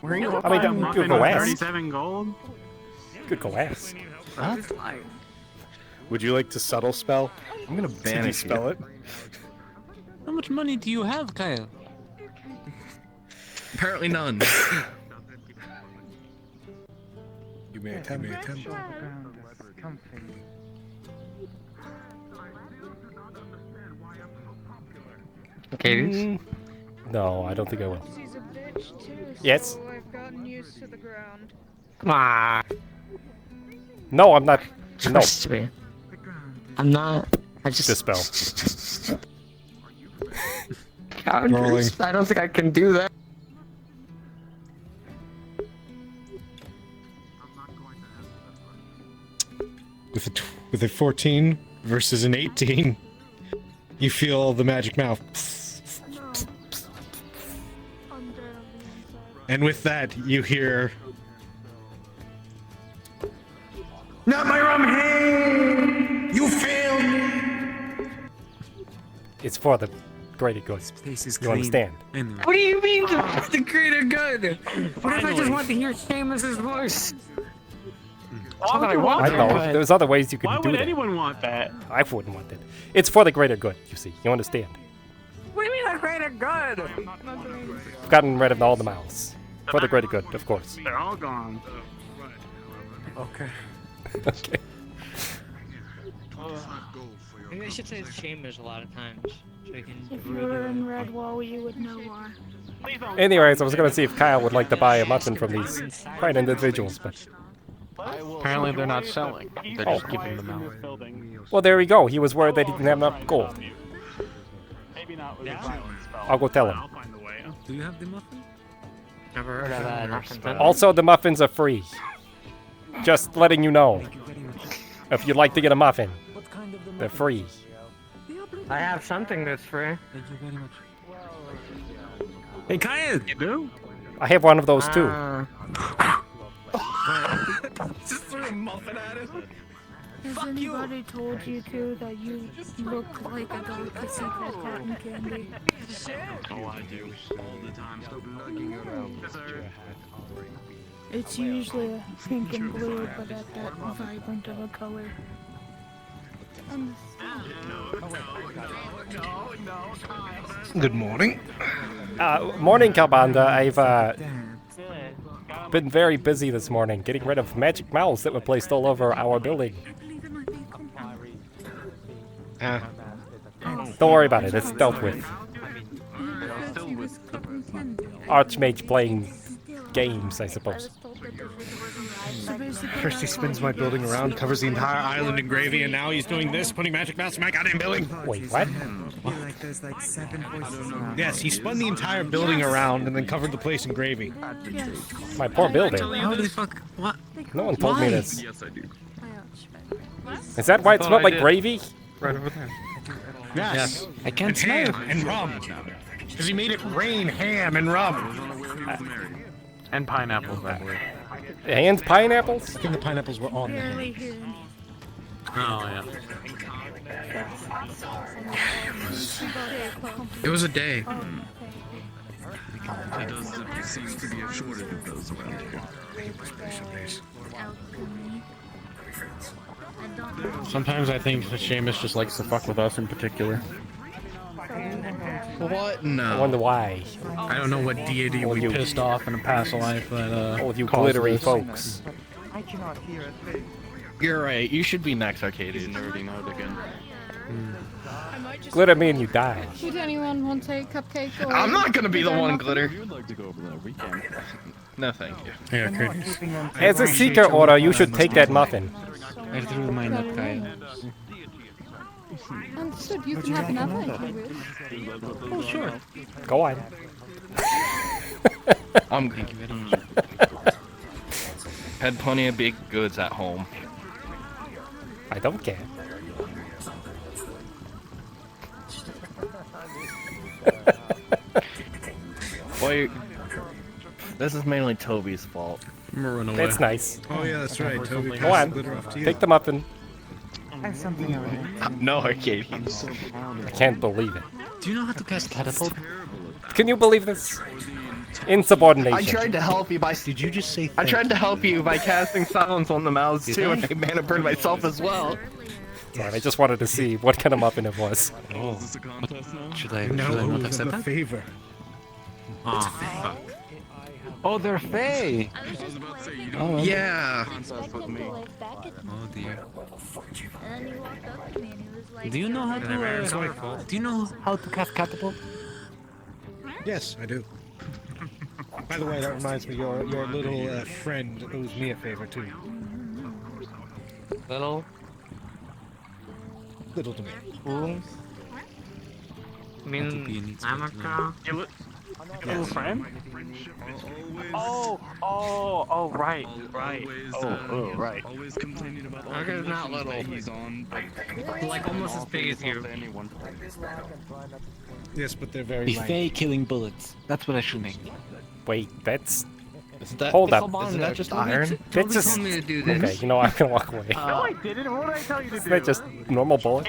Where are you? I mean, you could go ask. 37 gold. You could go ask. That's like. Would you like to subtle spell? I'm gonna Did ban you it. spell it? How much money do you have, Kyle? Apparently none. You may attempt. Okay. No, I don't think I will. switched too, Yes? so I've gotten used to the ground. Come on. No, I'm not. No. Trust me. I'm not. I just. Dispel. Counters? I don't think I can do that. With a 14 versus an 18, you feel the magic mouth. And with that, you hear. Not my rum hand! You failed me! It's for the greater good. You understand? What do you mean the greater good? What if I just want to hear Seamus's voice? Why would you want I know. that? There's other ways you can Why do would that. anyone want that? I wouldn't want that. It's for the greater good, you see. You understand? What do you mean the greater good? I've gotten rid of all the mouths. For the greater good, of course. They're all gone. Okay. Okay. Maybe I should say Seamus a lot of times. So I can If you were in Redwall, you would know why. Anyways, I was gonna see if Kyle would like to buy a muffin from these fine individuals, but... Apparently they're not selling. They're just giving them out. Well, there we go. He was worried that he didn't have enough gold. I'll go tell him. Do you have the muffin? Never heard of that. Also, the muffins are free. Just letting you know. If you'd like to get a muffin, they're free. I have something that's free. Thank you very much. Hey, Kyle! You do? I have one of those too. Just threw a muffin at him. Has anybody told you two that you look like a delicacy called cotton candy? Oh, I do. All the time. Stop lugging around. It's usually a pink and blue, but at that vibrant of a color. Good morning. Morning, Carbanda. I've been very busy this morning getting rid of magic mouths that were placed all over our building. Don't worry about it, it's dealt with. Archmage playing games, I suppose. First he spins my building around, covers the entire island in gravy, and now he's doing this, putting magic mouths in my goddamn building. Wait, what? Like there's like 7 voices now. Yes, he spun the entire building around and then covered the place in gravy. My poor building. How the fuck? What? No one told me this. Yes, I do. Is that why it smelled like gravy? Right over there. Yes. I can't and smell ham and rum. Because he made it rain ham and rum. And pineapples, I believe. And pineapples? I think the pineapples were on the ham. Oh, yeah. It was a day. There seems to be a shortage of those around here. Sometimes I think Seamus just likes to fuck with us in particular. What? I No. wonder why. I don't know what deity we pissed off in a past life, but all of you caused glittery this. folks. I cannot hear a thing. You're right. You should be next, Arcadies. Nerding out again. Glitter me and you die. Would anyone want a cupcake or I'm not gonna be the one, muffin? Glitter. You'd like to go over that weekend. No, thank you. Yeah, Arcadies. As a seeker order, you should take that muffin. I threw mine up, Kyle. Understood, you can have another if you wish. Oh, sure. Go on. Thank you very much. Had plenty of baked goods at home. I don't care. Boy, this is mainly Toby's fault. That's nice. Oh yeah, that's right. Toby Go passed on. the glitter off to you. Take the muffin. I have something over there. No, Arcadies. I can't believe it. Do you know how to cast catapult? Can you believe this? Insubordination. I tried to help you by. Did you just say? I tried to help you by casting silence on the mouths too, and I mana burned myself as well. Sorry, I just wanted to see what kind of muffin it was. Oh, is this a contest now? Should I No, not it was accept a that? favor. Oh, oh, they're Fae. I was about to say, you Oh, don't yeah. contest with me. Oh dear. And then he walked up to me and he was like, Do you know how to? Do you know how to cast catapult? Yes, I do. By the way, that reminds me, your little friend owes me a favor too. Little to me. Who? I mean, I'm a girl. Little friend? Right. Right. Always complaining about all Okay, the not missions little. that he's on. Like almost as big as you. Yes, but they're very Be light. fake killing bullets. That's what I should make. Wait, that's. That, Hold up. Isn't that just iron? That's just. told me to do this. Okay, you know, I'm gonna walk away. No, I didn't. What did I tell you to do? Isn't that just normal bullets?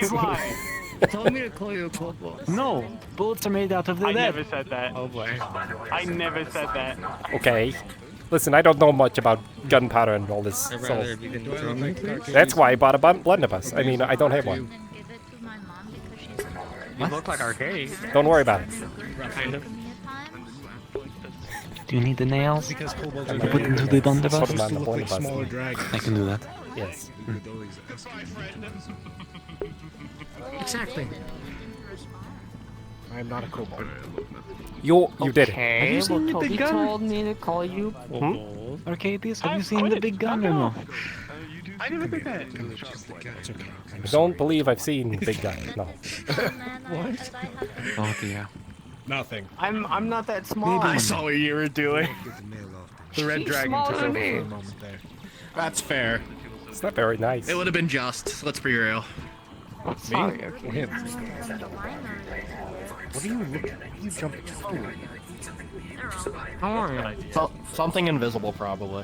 He told me to call you a Kobold. No, bullets are made out of the I lead. never said that. Oh boy. I never said that. Okay. Listen, I don't know much about gunpowder and all this, I'd so rather if you can throw me. that's why I bought a blunderbuss. I mean, I don't have one. You look like Arcadies. Don't worry about it. Kind of. Do you need the nails? Because kobolds I are put very them rare. into the They're blunderbuss. supposed to Put them on look the like blunderbuss. smaller dragons. I can do that. Yes. Exactly. I am not a kobold. You did it. Okay, Have you seen the Toby big gun? told me to call you Hmm? Arcadies, have you seen the big gun or no? I never did that. It's okay. I don't believe I've seen Big Guy. No. What? Oh dear. Nothing. I'm not that small. I saw what you were doing. The red She's dragon smaller took than over me. for a moment there. That's fair. It's not very nice. It would have been just. Let's be real. Sorry, Me? okay. Or him? What are you looking at? You jumping forward. Don't worry. Something invisible, probably.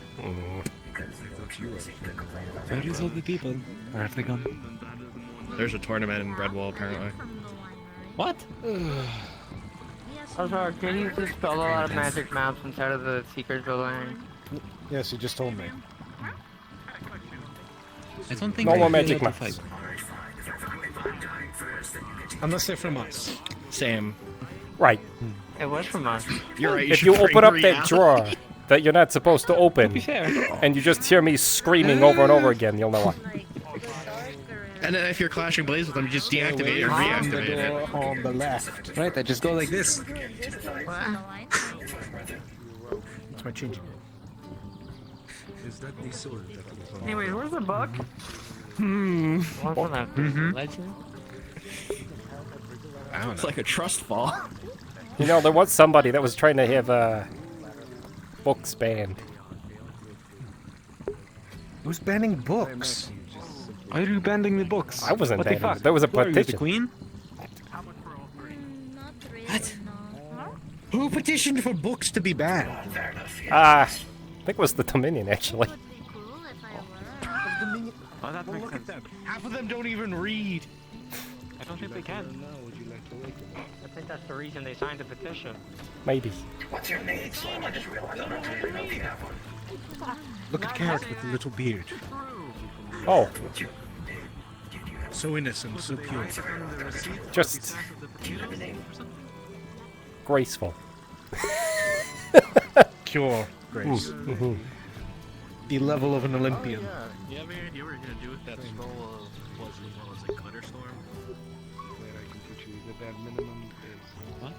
Where is all the people? Where have they gone? There's a tournament in Redwall, apparently. What? Also, Arcadies just spelled a lot of magic maps inside of the Seekers building. Yes, you just told me. I don't think No more I magic know how to maps. fight. Unless they're from us. Same. Right. It was from us. You're right. If should you bring open up reality. that drawer that you're not supposed to open, Be fair. and you just hear me screaming over and over again, you'll know why. And then if you're clashing blades with them, you just deactivate it or reactivate it. On the left. Right, I just go like this. It's my changing room. Anyways, where's the book? Wasn't that legend? I don't It's know. like a trust fall. You know, there was somebody that was trying to have books banned. Who's banning books? Why are you bending the books? I wasn't What the banning fuck? it. There was a Who are you, the petition. queen? What? Who petitioned for books to be banned? I think it was the Dominion, actually. Oh, that makes sense. Half of them don't even read. I don't think they can. I think that's the reason they signed the petition. Maybe. Look at Carrot with the little beard. Oh, So innocent, so pure. just graceful. Pure grace. Mhm. The level of an Olympian. You have any idea what you're gonna do with that scroll of was it Glitter Storm? Where I can put you with that minimum is what?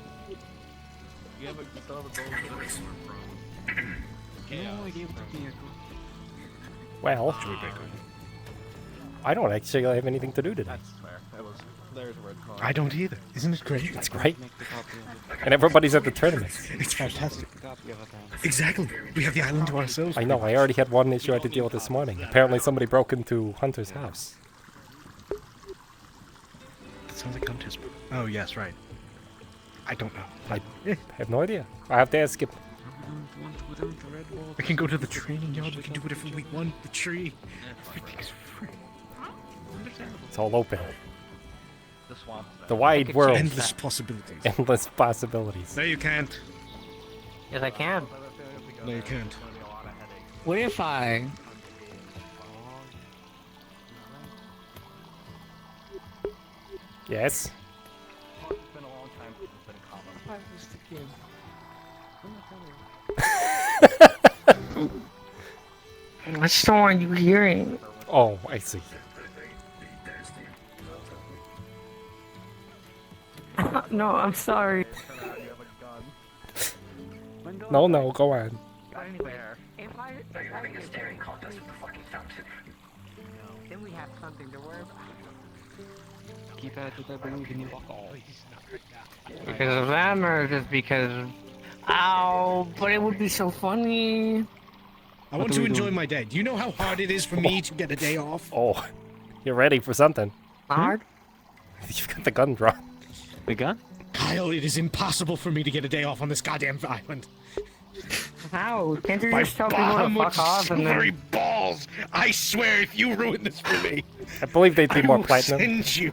You have a still have a gold Glitter Storm from. No idea what to do. Well, I don't actually have anything to do today. That's fair. That was there's where it's called. I don't either. Isn't it great? It's great. Make the copy of it. And everybody's at the tournament. It's fantastic. Copy of it then. Exactly. We have the island to ourselves. I know, I already had one issue I had to deal with this morning. Apparently somebody broke into Hunter's house. It sounds like Hunter's. Oh, yes, right. I don't know. I have no idea. I have to ask him. We can go to the training yard. We can do whatever we want. The tree. Everything's free. It's all open. The swamp. The wide world. Endless possibilities. Endless possibilities. No, you can't. Yes, I can. No, you can't. What if I... Yes? It's been a long time since it's been common. I was the kid. What song are you hearing? Oh, I see. No, I'm sorry. No, no, go on. If I a staring contest with the fucking fountain. Then we have something to worry about. Keep at it, I believe in you. Because of them, or just because... Ow, but it would be so funny. I want to enjoy my day. Do you know how hard it is for me to get a day off? Oh, you're ready for something. Hard? You've got the gun drawn. The gun? Kyle, it is impossible for me to get a day off on this goddamn island. How? Can't you My just tell people to fuck off and slurry then... balls! I swear, if you ruin this for me, I believe they'd be more I will platinum. send you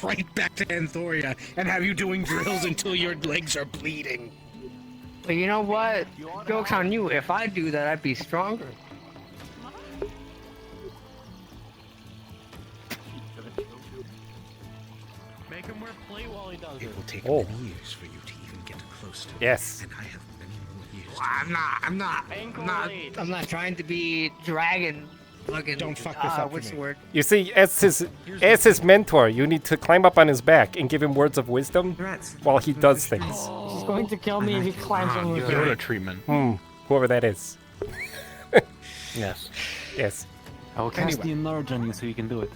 right back to Anthoria and have you doing drills until your legs are bleeding. But you know what? Joke's on you. If I do that, I'd be stronger. Make him wear plate while he does it. It will take Oh. many years for you to even get close to it. Yes. And I have many more years. I'm not trying to be dragon fucking... Don't fuck this up for what's me. the word? You see, as his mentor, you need to climb up on his back and give him words of wisdom while he does things. He's going to kill me if he climbs on the Yoda treatment. Whoever that is. Yes. Yes. I will cast the enlarge on you so you can do it.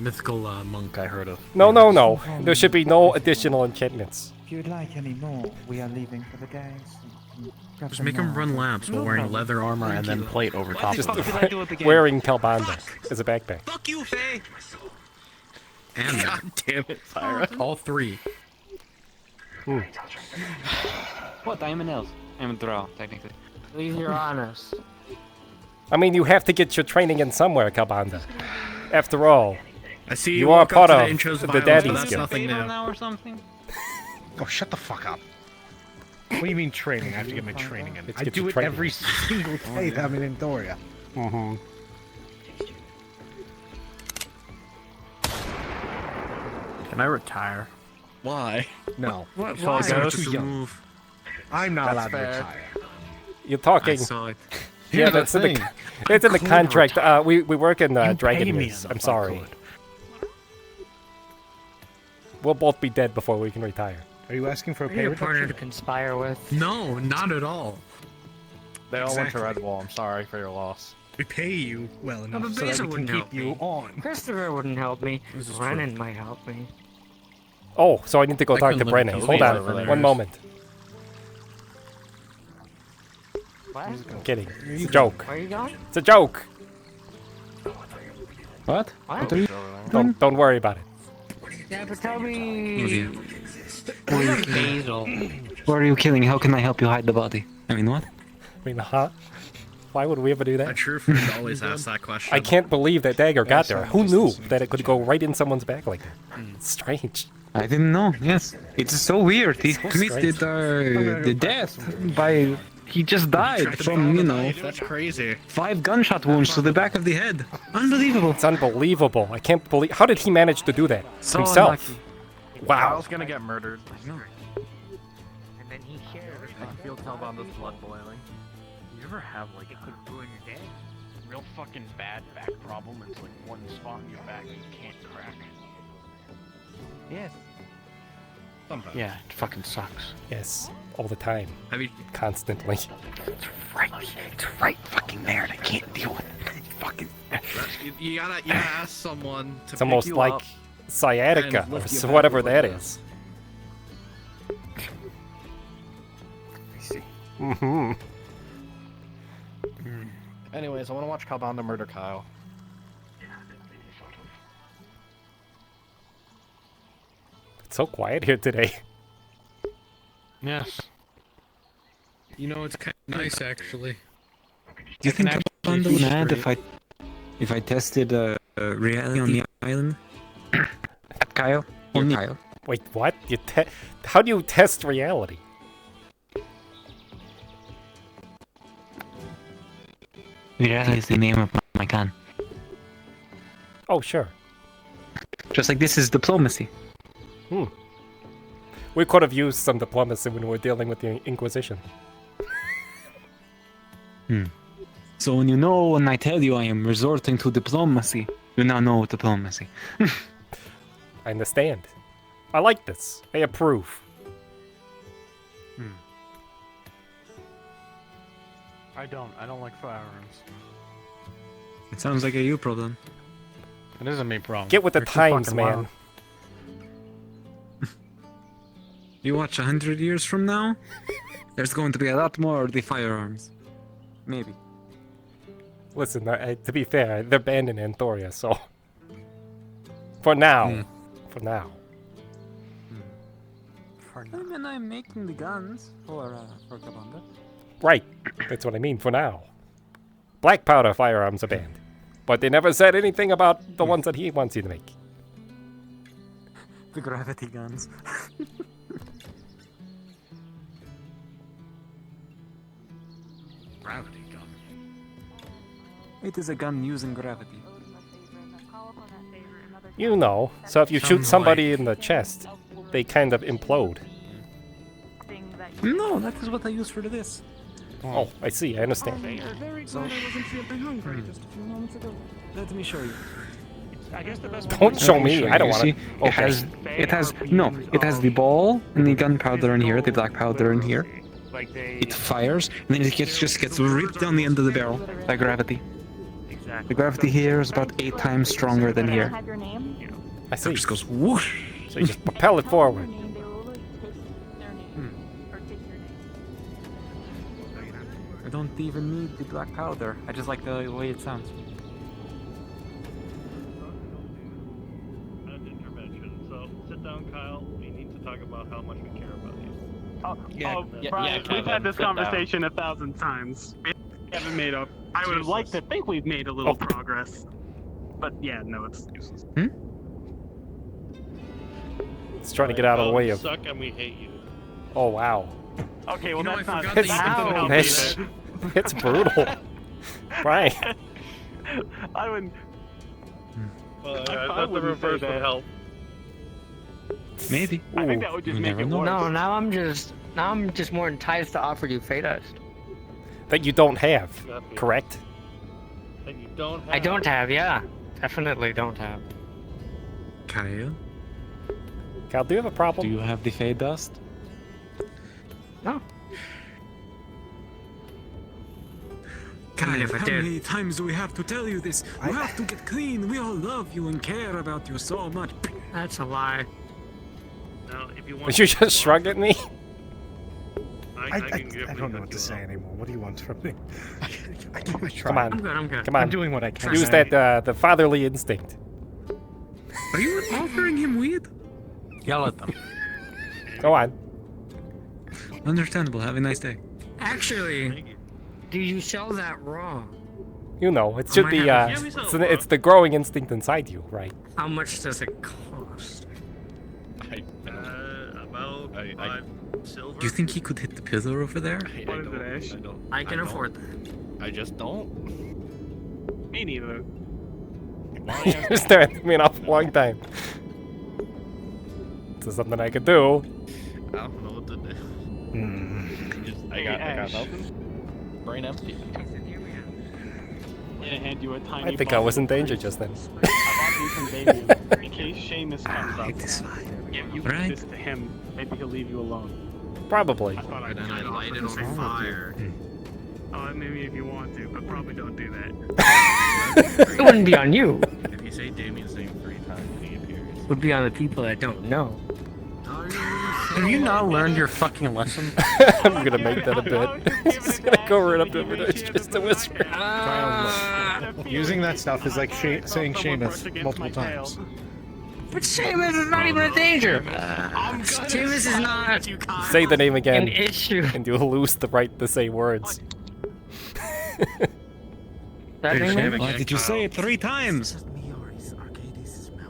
Mythical monk I heard of. No, no, no. There should be no additional enchantments. If you'd like any more, we are leaving for the day. So grab Just some make him more. run laps while wearing leather armor and then plate over top Just of it. wearing Kalbanda as a backpack. Fuck you, Faye! And God damn it, Fire. all three. What? I am an elf. I'm a drow, technically. At least you're honest. I mean, you have to get your training in somewhere, Kalbanda. After all, I see you are walk up part to the of intros the violence, Daddy's but that's Guild. nothing new. now or something? Oh, shut the fuck up. What do you mean training? I have to get my training in. Let's I get do your it training. every single day that I'm in Anthoria. Mm-hmm. Can I retire? Why? No. What? So Why? I'm too young. I'm not allowed to retire. You're talking. I saw it. Yeah, Here's the that's in the, thing. it's in the could contract. We work in pay Dragon me Maze. enough, I'm I sorry. could. We'll both be dead before we can retire. Are you asking for a I need pay a partner to reduction? conspire with. No, not at all. They all went to Exactly. Redwall. I'm sorry for your loss. We pay you well enough but so that Beza we can wouldn't keep help you me. on. Christopher wouldn't help me. This is Brennan might help me. Oh, so I need to go I talk can to live Brennan. with Hold those on, over there. one moment. What? I'm kidding. It's a joke. Where are you going? It's a joke. What? What? Don't worry about it. Yeah, but tell me... Basil. What are you killing? How can I help you hide the body? I mean, what? I mean, huh? Why would we ever do A that? true friend always asks that question. I can't believe that dagger got there. Who knew that it could go right in someone's back like that? It's strange. I didn't know. Yes, it's so weird. He So committed the death by. He just died from That's crazy. 5 gunshot wounds to the back of the head. Unbelievable. It's unbelievable. I can't believe. How did he manage to do that So himself? unlucky. Wow. Kyle's gonna get murdered. I know. And then he shared. I can feel Talbonda's blood boiling. You ever have like a Ruin your day. real fucking bad back problem? It's like one spot in your back you can't crack. Yes. Sometimes. Yeah, it fucking sucks. Yes, all the time, Have you? constantly. It's right fucking there, and I can't deal with it. Fucking. You gotta ask someone to It's pick almost you like up. sciatica and or lift you whatever back that like is. I see. Mm-hmm. Anyways, I want to watch Kalbanda murder Kyle. It's so quiet here today. Yes. You know, it's kind of nice actually. Do you think Kalbanda would mad if I tested reality on the island? At Kyle? On Kyle? Wait, what? How do you test reality? Reality is the name of my gun. Oh, sure. Just like this is diplomacy. We could have used some diplomacy when we were dealing with the Inquisition. So when I tell you I am resorting to diplomacy, you now know diplomacy. I understand. I like this. I approve. I don't like firearms. It sounds like a you problem. It is a me problem. Get with the You're too times, fucking man. loud. You watch 100 years from now, there's going to be a lot more of the firearms. Maybe. Listen, to be fair, they're banned in Anthoria, so for now, for now. I mean, I'm making the guns for Kobold. Right, that's what I mean. For now, black powder firearms are banned, but they never said anything about the ones that he wants you to make. The gravity guns. Gravity gun. It is a gun using gravity. You know, so if you shoot somebody in the chest, they kind of implode. No, that is what I use for this. Oh, I see. I understand. So, let me show you. I guess the best Don't show me. I don't want see, to. It has the ball and the gunpowder in here, the black powder in here. It fires, and then it just gets ripped down the end of the barrel by gravity. The gravity here is about 8 times stronger than here. I see. It just goes whoosh. So you just propel it forward. I don't even need the black powder. I just like the way it sounds. Intervention. So sit down, Kyle. We need to talk about how much we care about you. Brian, we've had this conversation 1,000 times. We haven't made up. I would like to think we've made a little progress. But yeah, no, it's useless. It's trying to get out of the way of. Suck and we hate you. Oh wow. Okay, well that's not. It's brutal. Brian. I wouldn't. That's the reverse would help. Maybe. I think that would just make it worse. No, now I'm just more enticed to offer you Fate Dust. That you don't have, correct? That you don't have. I don't have, yeah. Definitely don't have. Kyle? Kyle, do you have a problem? Do you have the Fate Dust? No. Kyle, if I how did. many times do we have to tell you this? You have to get clean. We all love you and care about you so much. That's a lie. Now, if you want. Would you just shrug at me? I don't know what to say anymore. What do you want from me? Come on. I'm good. Come on. I'm doing what I can. Use that the fatherly instinct. Are you offering him weed? Yell at them. Go on. Understandable. Have a nice day. Actually, do you sell that raw? You know, it should be it's the growing instinct inside you, right? How much does it cost? About 5 silver. Do you think he could hit the pillar over there? What is it, Ash? I can afford that. I just don't. Me neither. You're staring at me an awful long time. This is something I could do. I don't know what to do. I got nothing. Brain empty. I'm gonna hand you a tiny I think I was in danger just then. I bought you some baby in case Seamus comes up. Yeah, you give this to him. Maybe he'll leave you alone. Probably. I thought And then I light it on fire. Oh, maybe if you want to, but probably don't do that. It wouldn't be on you. If you say Damien's name 3 times when he appears. It would be on the people that don't know. Have you not learned your fucking lesson? I'm gonna make that a bit. Just gonna go right up to him and just to whisper. Using that stuff is like saying Seamus multiple times. But Seamus is not even a danger. Seamus is not Say the name again, an issue. and you'll lose the right to say words. Why did you say it 3 times?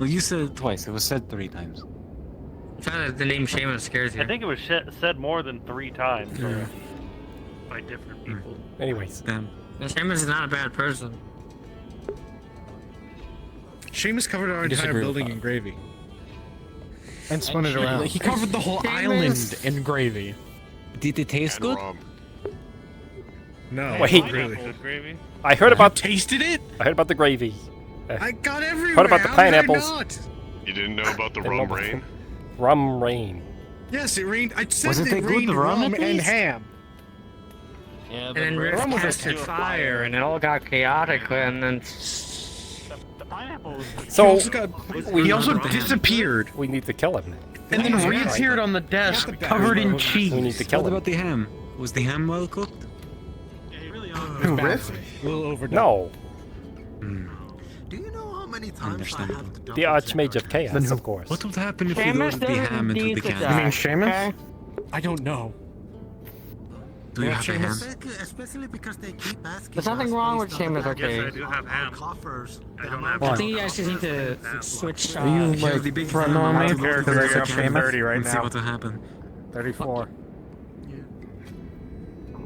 Well, you said it twice. It was said 3 times. The name Seamus scares you. I think it was said more than 3 times by different people. Anyways. Damn. Seamus is not a bad person. Seamus covered our entire building in gravy. And spun it around. He covered the whole island in gravy. Did it taste good? No. Wait. Gravy? I heard about tasted it? I heard about the gravy. I got everywhere. Heard about the How did I pineapples. not? You didn't know about the rum rain? Rum rain. Yes, it rained. I said Was it it a good rained rum, rum at and least? ham. Yeah, and then Rift casted fire, and it all got chaotic, and then. The pineapples. So he also disappeared. We need to kill him. And then reappeared on the desk, covered in cheese. We need to kill What him. about the ham? Was the ham well cooked? Who, Rift? A little overdone. No. Do you know how many times I have to The Archmage of Chaos, of course. What would happen if we Seamus loaded the ham into the can? You mean Seamus? Okay. I don't know. Do you have a ham? Especially because they keep asking. There's nothing wrong with Seamus, okay? Yes, I do have ham. Coffers. I don't have I think you guys just need to switch. Are you like front on my me? character Because I up got to 30 right Let's see now. what will happen. 34.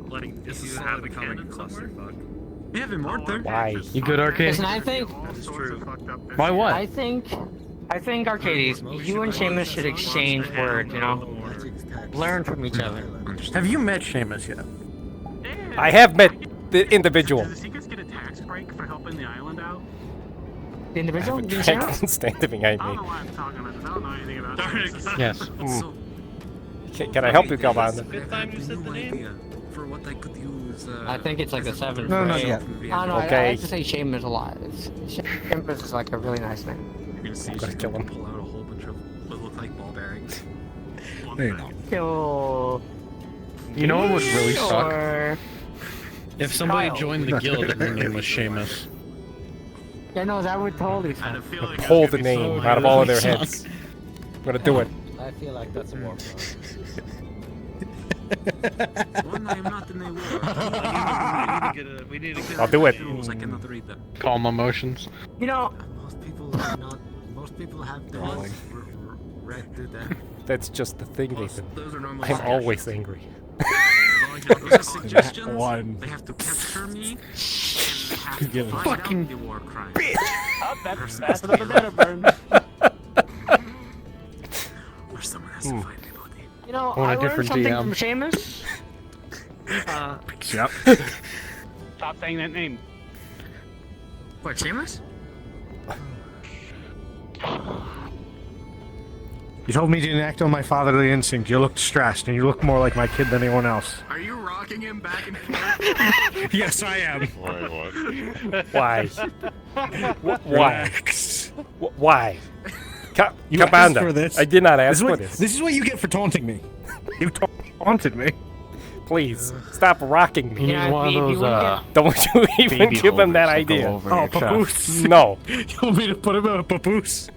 Letting if you have a cannon somewhere. We have him right there. Why? You good, Arcade? Listen, I think. It's true. Why what? I think Arcadies, you and Seamus should exchange words. You know, learn from each other. Have you met Seamus yet? I have met the individual. Does the Seekers get a tax break for helping the island out? The individual? I You have and a Seamus? dragon standing behind I don't me. know why I'm talking about this. I don't know anything about this. Yes. Can I help you, Galvanda? Fifth time you said the name? For what I could use. I think it's like the seventh. No, not right? yet. I don't know. I Okay. have to say Seamus a lot. Seamus is like a really nice name. You're gonna see I'm gonna she's kill gonna him. pull out a whole bunch of what look like ball bearings. There you go. Kill. You know what would really suck? Or... If somebody Kyle. joined the guild and their name was Seamus. Yeah, no, that would totally I had a suck. feeling it Pull was the gonna be name so out of all of their Suck. heads. I'm gonna do it. I feel like that's a war crime. One, I am not in a war. We need to get I'll do it. Rules, I cannot read them. Calm emotions. You know, Most people are not. Most people have their right to that. That's just the thing, Nathan. Those are normal. I'm always angry. Those are suggestions. One. They have to capture me and have Give to it. find Fucking out the war crime. That's another better burn. Or someone has to find me, buddy. you know, want a I learned different something DM. from Seamus. Yep. Stop saying that name. What, Seamus? You told me to enact on my fatherly instinct. You looked stressed, and you look more like my kid than anyone else. Are you rocking him back and forth? Yes, I am. Why? Why? Relax. Why? You asked Kabanda, for this. I did not ask for what, this. This is what you get for taunting me. You taunted me. Please, stop rocking me. Yeah, one of baby, those, we get- Don't you even baby give him that holders that go idea. over your papoose. No. You want me to put him in a papoose?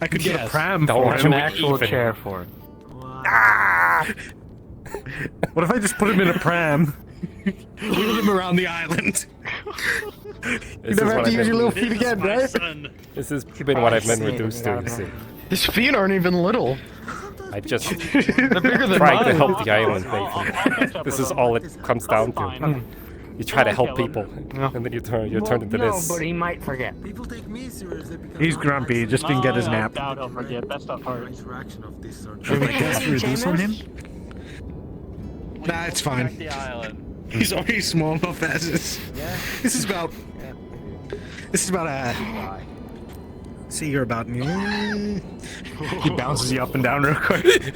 I could get a pram Don't for you him. an actual even. Chair for it. What if I just put him in a pram? Wheel him around the island. You never have to use your little feet again, right? This has been what I've been reduced to, you see. His feet aren't even little. I just They're bigger than trying to mine. help the island, Nathan. This is all it comes down to. You try to help people, and then you turn into no, this. but he might forget. People take me seriously because He's my grumpy. He just didn't get his nap. Doubt he'll forget. That's not hard. interaction of this sort. Should we cast reduce on him? Nah, it's fine. The island. He's already small enough as is. Yeah. This is about. This is about a. See, you're about. He bounces you up and down real quick.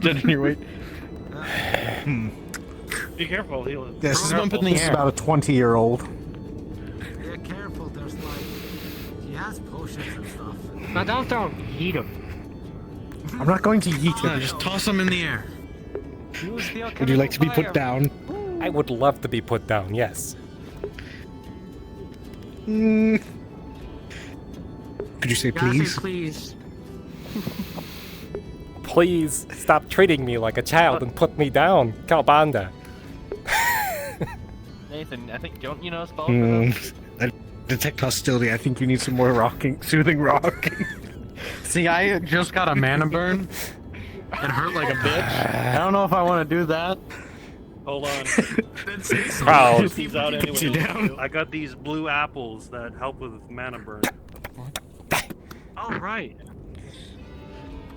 Judging your weight. Be careful, he'll. This is bump in the air. about a 20-year-old. Yeah, careful. There's like he has potions and stuff. Now don't eat him. I'm not going to yeet No, him. just toss him in the air. Would you like to be put down? I would love to be put down, yes. Could you say Gotta say please? please. Please stop treating me like a child and put me down, Kalbanda. Nathan, I think, don't you know a spell for this? I detect hostility. I think you need some more rocking, soothing rocking. See, I just got a mana burn. It hurt like a bitch. I don't know if I want to do that. Hold on. Proud. These out Put you anyway. down. I got these blue apples that help with mana burn. Oh, right.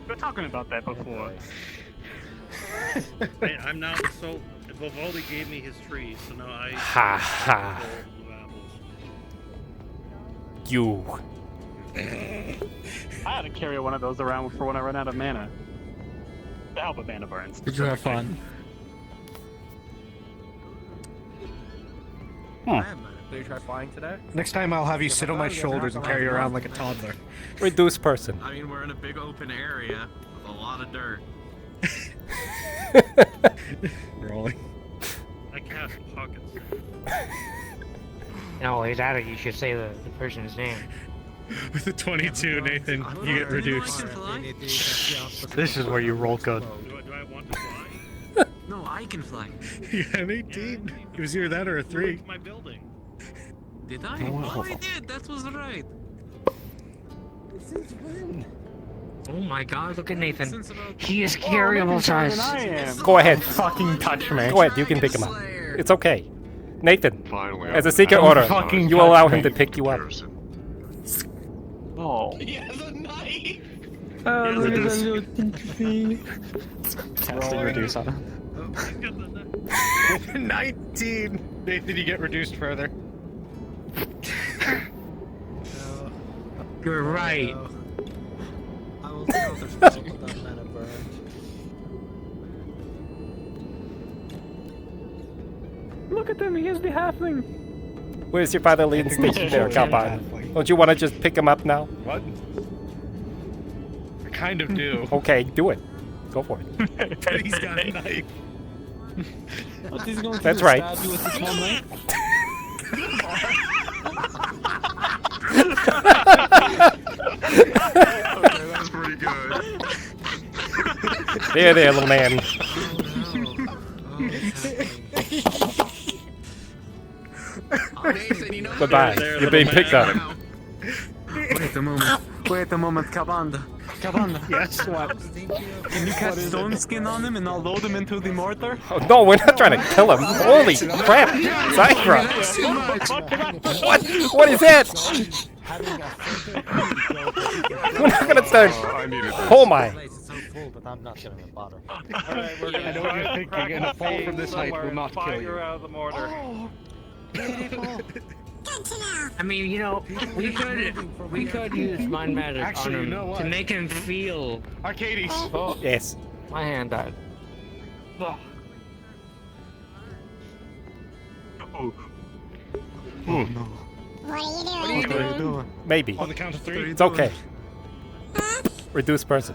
We were talking about that before. I'm now so. Vivaldi gave me his tree, so now I. Ha ha. Blue apples. You. I had to carry one of those around for when I run out of mana. To help with mana burns. Did you have fun? Did you try flying today? Next time I'll have you sit on my shoulders and carry you around like a toddler. Reduce person. I mean, we're in a big open area with a lot of dirt. Rolling. I cast pockets. No, he's out of. You should say the person's name. With a 22, Nathan, you get reduced. This is where you roll good. Do I want to fly? No, I can fly. You had an 18. It was either that or a 3. My building. Did I? Oh. Oh, I did. That was right. Oh my God! Look at Nathan. He is carryable size. Go ahead. Fucking touch me. Go ahead. You can pick him up. It's okay. Nathan, Finally, as a secret order, you allow him to pick you up. Oh. He has a knife! Oh, look at that little thing. Casting reduce on him. 19! Nathan, you get reduced further. You're right. I will tell the spell without mana burn. Look at him, he is the halfling. Where's your father leading station there, Kobold? Don't you want to just pick him up now? What? I kind of do. Okay, do it. Go for it. But he's got a knife. What, he's going to That's right. stab you with a small knife? Okay, that's pretty good. There, little man. Goodbye. You're being picked up. Wait a moment. Wait a moment, Kabanda. Kabanda. Yes, what? Can you cast stone skin on him and I'll load him into the mortar? Oh, no, we're not trying to kill him. Holy crap. Zyra. What is that? We're not gonna start. Oh my. But I'm not gonna bother. Alright, we're gonna know what you're thinking, and a fall from this height will not kill you. Out of the mortar. I mean, you know, we could use mind magic Actually, on him you know what? to make him feel. Arcadies! Oh, Yes. my hand died. Oh. Oh. Oh no. What are you doing? Maybe. On the count of 3. It's okay. Reduce person.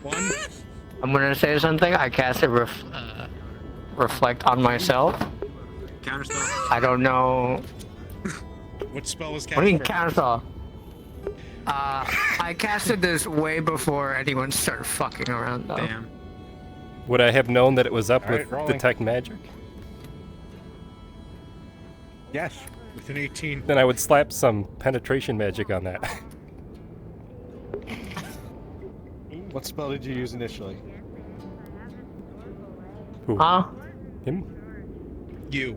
1. I'm gonna say something. I cast it reflect on myself. Counterspell. I don't know. What spell was cast? What do you mean first? counterspell? I casted this way before anyone started fucking around though. Damn. Would I have known that it was up Alright, with rolling. detect magic? Yes, with an 18. Then I would slap some penetration magic on that. What spell did you use initially? Who? Huh? Him? You.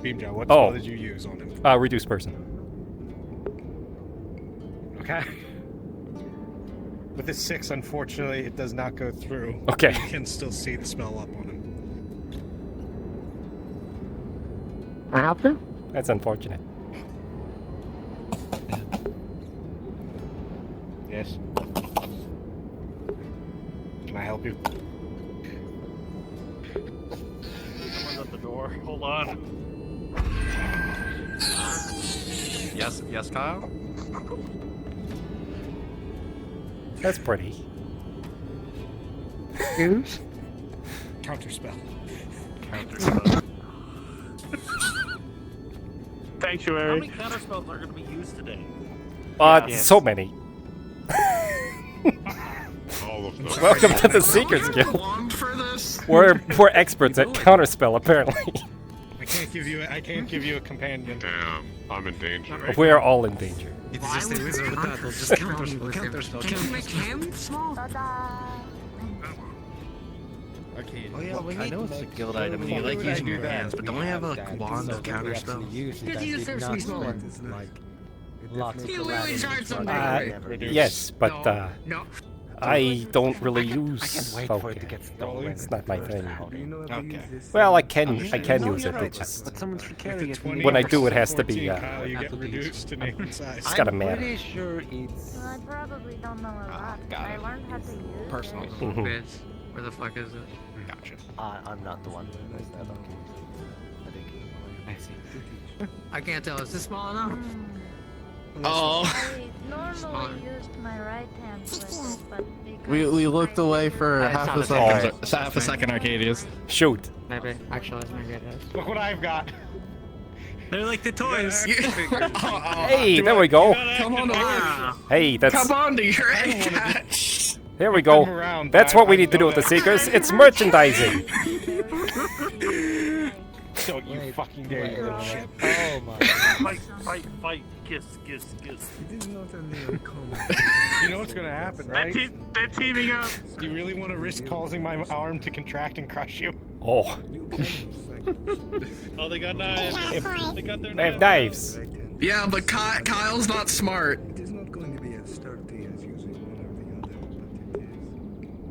Beamjaw, what Oh. spell did you use on him? Reduce person. Okay. With a 6, unfortunately, it does not go through. Okay. You can still see the spell up on him. What happened? That's unfortunate. Yes. Can I help you? Someone's at the door. Hold on. Yes, Kyle? That's pretty. Use? Counterspell. Sanctuary. How many counterspells are going to be used today? So many. All of them. Welcome to the Seekers Guild. Wand for this? We're experts at counterspell, apparently. I can't give you a companion. Damn, I'm in danger. We're all in danger. It's just a wizard with that. They'll just counterspell. Can you make him small? Okay. Oh yeah, I know it's a guild item and you like using your hands, but don't we have a wand of counterspell? Could you search me smaller? You really tried something. Yes, but No. I don't really use Focus. It's not my thing. Well, I can use it. It just But someone's carrying it. when I do, it has to be. Kyle, you get reduced to Nathan's size. It's gotta I'm matter. pretty sure it's... Well, I probably don't know a lot. I learned how to use Personally. it. Bitch. Where the fuck is it? Gotcha. I'm not the one who knows that. Okay. I think. I see. I can't tell. Is this small enough? Oh. I normally used my right hand with it, but We looked away for half a second. Half a second, Arcadies. Shoot. Maybe. Actually, maybe it is. Look what I've got. They're like the toys. Hey, there we go. Come on over. Hey, that's. Come on to your catch. There we go. That's what we need to do with the Seekers. It's merchandising. Don't you fucking dare, you little shit. Oh my god. Fight. Kiss. You know what's gonna happen, right? They're teaming up. Do you really want to risk causing my arm to contract and crush you? Oh. Oh, they got knives. They got their They have knives. Yeah, but Kyle's not smart. It is not going to be as sturdy as using one or the other,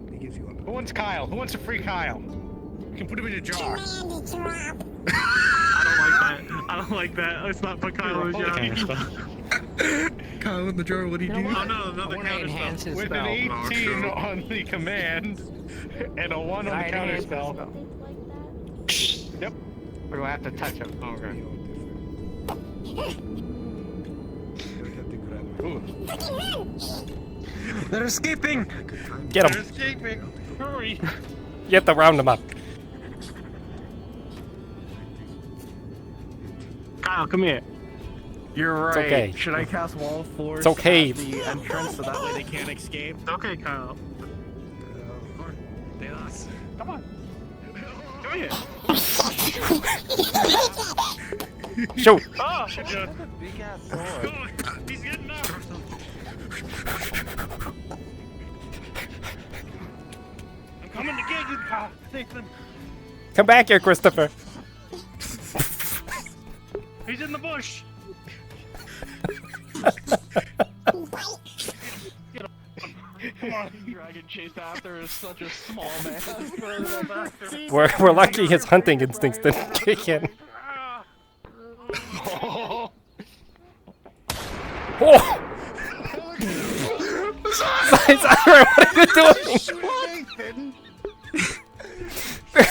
but it gives you a... Who wants Kyle? Who wants a free Kyle? We can put him in a jar. I don't like that. Let's not put Kyle in the jar. Kyle in the jar, what do you do? Oh no, another counter spell. With an 18 on the command and a 1 on the counter spell. Yep. Or do I have to touch him? Oh, okay. They're escaping! Get They're them. escaping. Hurry. You have to round them up. Kyle, come here. You're right. It's okay. Should I cast Wall of Force It's okay. at the entrance so that way they can't escape? It's okay, Kyle. Come on. Come here. Shoot. Oh, good. Big ass sword. He's getting up. I'm coming to get you, Kyle. Nathan. Come back here, Christopher. He's in the bush. Come on. Dragon chased after is such a small man. We're lucky his hunting instincts didn't kick in. Oh. Oh! Zyra, what are you doing?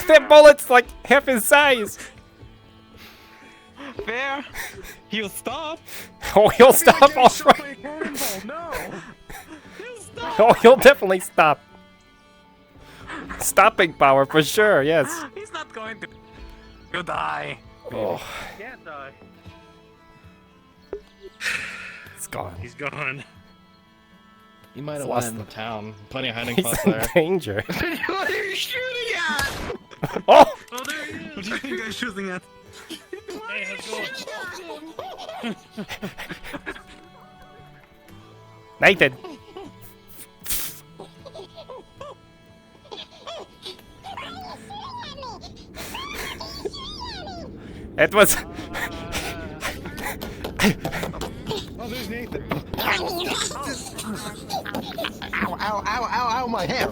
That bullet's like half his size. Fair. He'll stop. Oh, he'll stop, alright. No. Oh, he'll definitely stop. Stopping power for sure, yes. He's not going to. He'll die. Oh, Can't die. it's gone. He's gone. You might have Lost went in town. Plenty of hiding He's spots in there. danger. What are you shooting at? Oh! Oh, there he is. What do you think I'm shooting at? Hey, let's go. Nathan. It was. Oh, there's Nathan. Ow, my hair,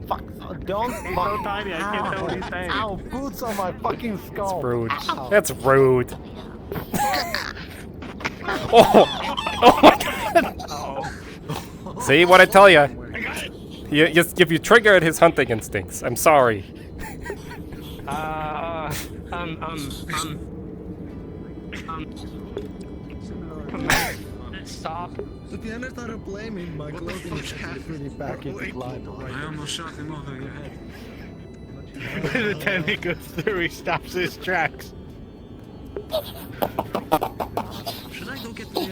Fuck, don't. He's so tiny, I can't tell what he's saying. Ow, boots on my fucking skull. That's rude. Ow. That's rude. Oh! Oh my god! See what I tell ya? If you triggered his hunting instincts, I'm sorry. Stop. If you ever thought of blaming my clothing really back into line. I almost shot him over your head. When the tenant goes through, he stops his tracks. Should I go get the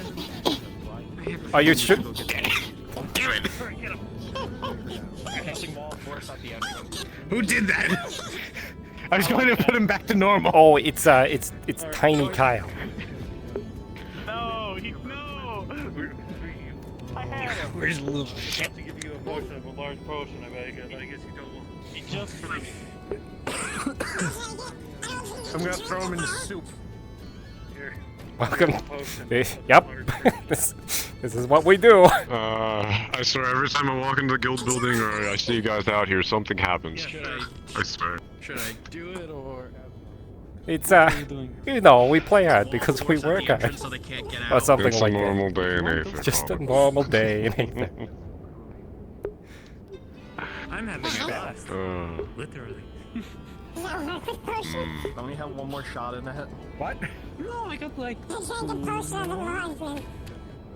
Are you sure? Who did that? I was going to put him back to normal. Oh, it's Tiny Kyle. No, no. I had him. Where's little I have to give you a potion of a large potion. I guess you don't want. He just for me. I'm gonna throw him in the soup. Here. Welcome. Yep. this is what we do. I swear, every time I walk into the guild building or I see you guys out here, something happens. I swear. Should I do it or? It's you know, we play hard because we work hard. So they can't get Or out. something It's like a normal that. day in Aether. Just a normal day in Aether. I'm having a blast. Literally. Don't we have one more shot in that? What? No, I got like.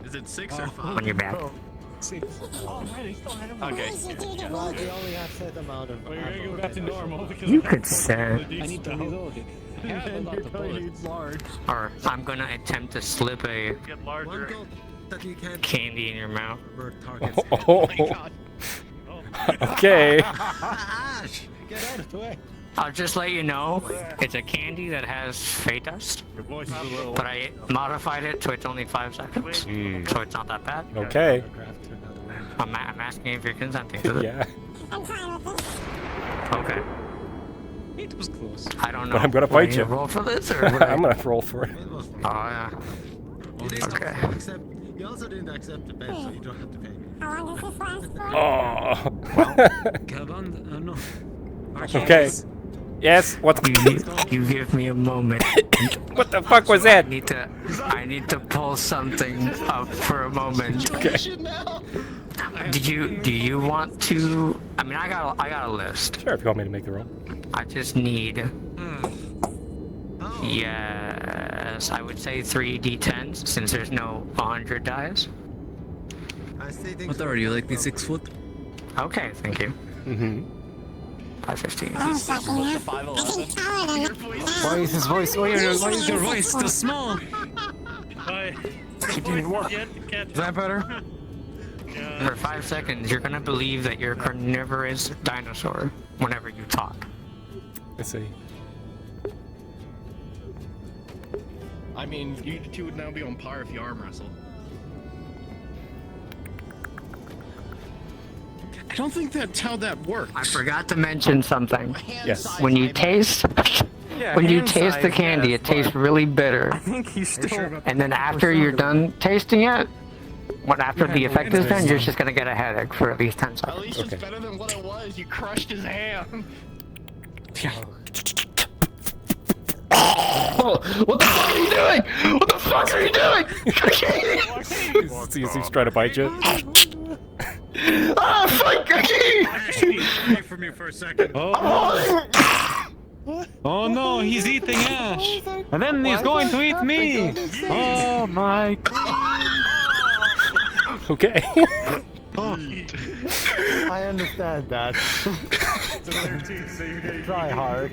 Is it 6 or 5? On your back. 6. Oh, right, I still have Okay. Well, you only have certain amount of. Well, you're gonna go back to normal because You could say. I need to reload it. I have a lot of bullets. large. Or I'm gonna attempt to slip a Get larger. That you can candy in your mouth. targets. Oh, okay. Ash, get out of the way. I'll just let you know, it's a candy that has fate dust, but I modified it to it's only 5 seconds, so it's not that bad. Okay. I'm asking if you're consenting to it. Yeah. Okay. It was close. I don't know. But I'm gonna fight you. Roll for this, or I'm gonna roll for it. Oh yeah. Okay. You also didn't accept the bet, so you don't have to pay. Oh. No. Okay. Yes. What? You give me a moment. What the fuck was that? I need to pull something up for a moment. Okay. Do you want to? I mean, I got a list. Sure, if you want me to make the roll. I just need. Yes, I would say 3 d10s since there's no 100 dice. What are you, like the 6 foot? Okay, thank you. Mm-hmm. 515. Why is his voice? Why is your voice so small? It didn't work. Is that better? For 5 seconds, you're gonna believe that you're a carnivorous dinosaur whenever you talk. Let's see. I mean, you two would now be on par if you arm wrestle. I don't think that's how that works. I forgot to mention something. Yes. When you taste, when you taste the candy, it tastes really bitter. I think he's still. And then after you're done tasting it, after the effect is done, you're just gonna get a headache for at least 10 seconds. At least it's better than what it was. You crushed his hand. Yeah. Oh, what the fuck are you doing? What the fuck are you doing? He's trying to bite you. Oh, fuck, Cookie! Wait for me for a second. Oh no, he's eating Ash! And then he's going to eat me! Oh my god! Okay. I understand that. Try hard.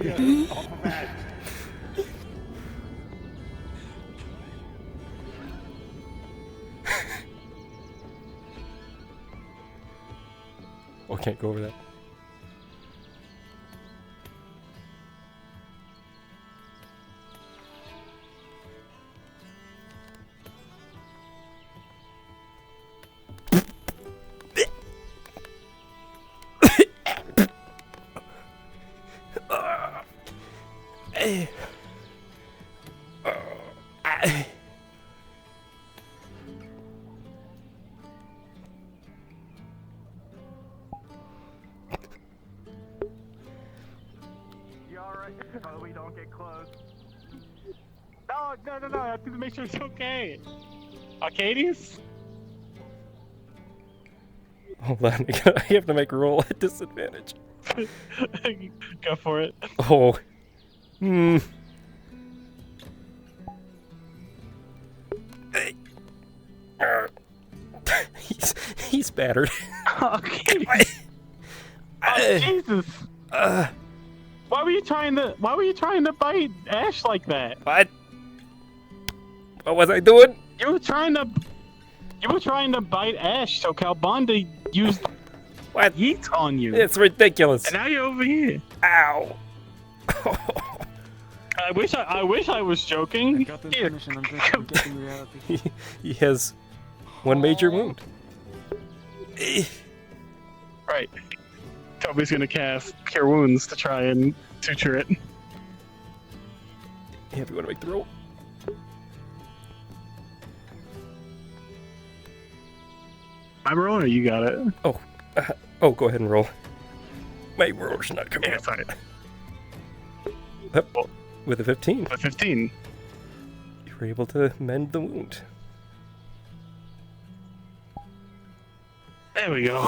Oh, can't go over that. We don't get close. No, I have to make sure it's okay. Arcadies? Hold on, I have to make a roll at disadvantage. Go for it. Oh. Hmm. He's battered. Okay. Oh, Jesus. Why were you trying to bite Ash like that? What? What was I doing? You were trying to bite Ash so Calbonda used what yeet on you. It's ridiculous. And now you're over here. Ow. I wish I was joking. I got the information, I'm getting reality. He has one major wound. Right. Toby's gonna cast Cure Wounds to try and suture it. Yeah, if you want to make the roll. I'm rolling or you got it? Oh, go ahead and roll. My roller's not coming Yeah, up. fine. Yep. With a 15. A 15. You were able to mend the wound. There we go.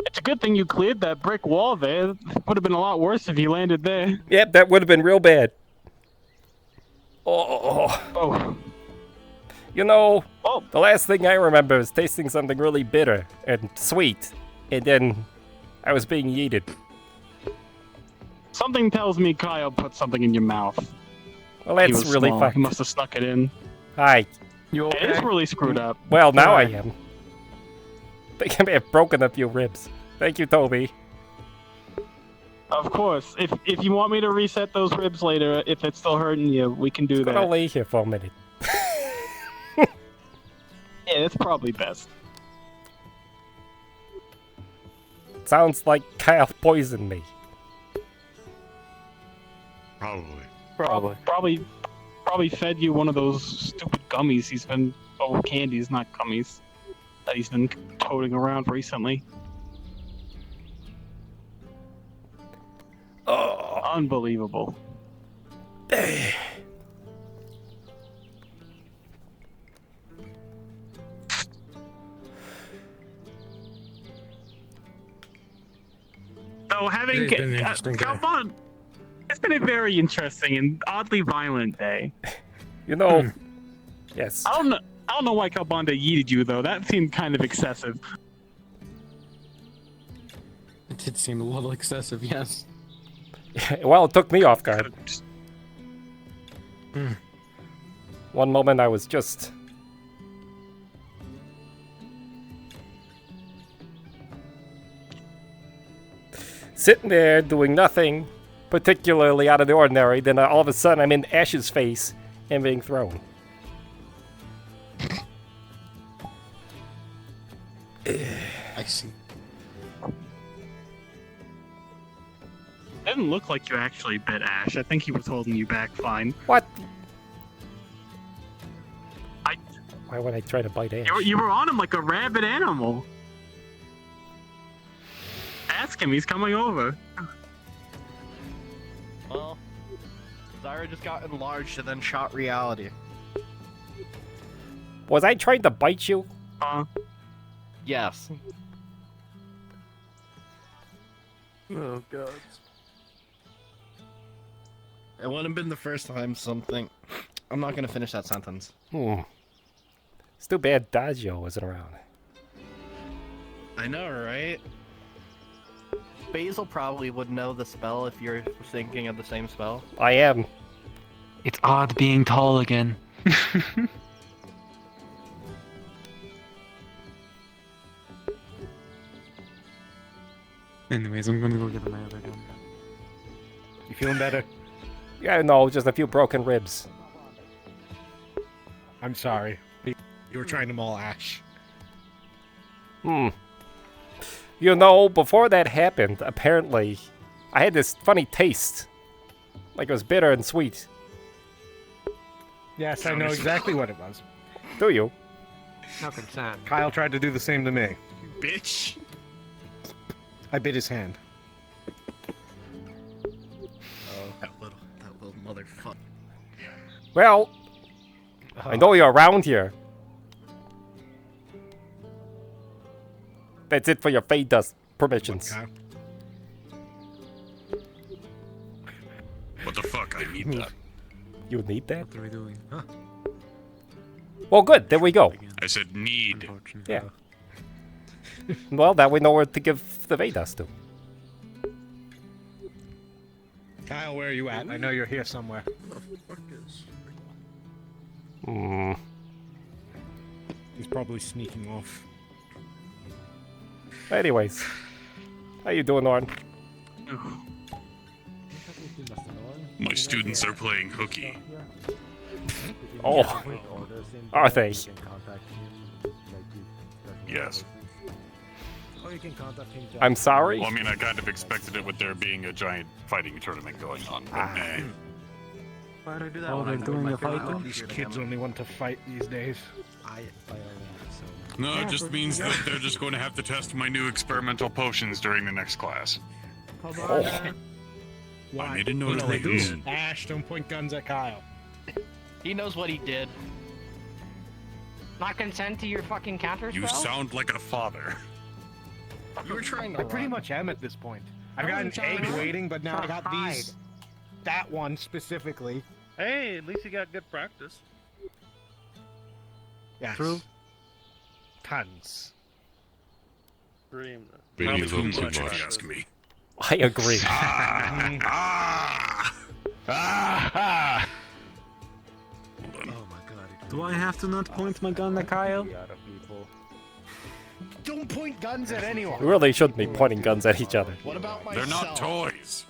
It's a good thing you cleared that brick wall there. It would have been a lot worse if you landed there. Yep, that would have been real bad. Oh. You know, the last thing I remember is tasting something really bitter and sweet, and then I was being yeeted. Something tells me Kyle put something in your mouth. Well, that's He was really small. fucked. He must have snuck it in. Hi. It is really screwed up. Well, now I am. I think I may have broken a few ribs. Thank you, Toby. Of course. If you want me to reset those ribs later, if it's still hurting you, we can do that. I'll lay here for a minute. Yeah, it's probably best. Sounds like Kyle poisoned me. Probably. Probably fed you one of those stupid gummies he's been... Oh, candies, not gummies. That he's been toting around recently. Oh. Unbelievable. So having... Today's been an interesting day. Come on! It's been a very interesting and oddly violent day. You know... Yes. I don't know why Calbonda yeeted you, though. That seemed kind of excessive. It did seem a little excessive, yes. Well, it took me off guard. One moment I was just... sitting there doing nothing particularly out of the ordinary, then all of a sudden I'm in Ash's face and being thrown. I see. Didn't look like you actually bit Ash. I think he was holding you back fine. What? Why would I try to bite Ash? You were on him like a rabid animal. Ask him, he's coming over. Well, Zyra just got enlarged and then shot reality. Was I trying to bite you? Yes. Oh, God. It wouldn't have been the first time something... I'm not gonna finish that sentence. It's too bad Dagio wasn't around. I know, right? Basil probably would know the spell if you're thinking of the same spell. I am. It's odd being tall again. Anyways, I'm gonna go get my other gun. You feeling better? Yeah, no, just a few broken ribs. I'm sorry. You were trying to maul Ash. You know, before that happened, apparently, I had this funny taste. Like it was bitter and sweet. Yes, I know exactly what it was. Do you? No consent. Kyle tried to do the same to me. Bitch. I bit his hand. Oh, that little motherfucker. Well, I know you're around here. That's it for your fade dust permissions. What the fuck? I need that. You need that? What are we doing? Huh? Well, good. There we go. I said need. Yeah. Well, now we know where to give the fade dust to. Kyle, where are you at? I know you're here somewhere. He's probably sneaking off. Anyways, how you doing, Norn? My students are playing hooky. Oh, are they? Yes. I'm sorry? Well, I mean, I kind of expected it with there being a giant fighting tournament going on. But, Why did I do that? Oh, they're doing a fight. These kids only want to fight these days. No, it just means that they're just going to have to test my new experimental potions during the next class. Why? I made a note No, of they do. this. Ash, don't point guns at Kyle. He knows what he did. Not consent to your fucking counter spell? You sound like a father. You were trying to. I pretty much am at this point. I've got an egg waiting, but now I got these. That one specifically. Hey, at least you got good practice. Yes. True. Tons. Dream. Maybe a little too much, if you ask me. I agree. Oh my god. Do I have to not point my gun at Kyle? Don't point guns at anyone. We really shouldn't be pointing guns at each other. What about They're not toys.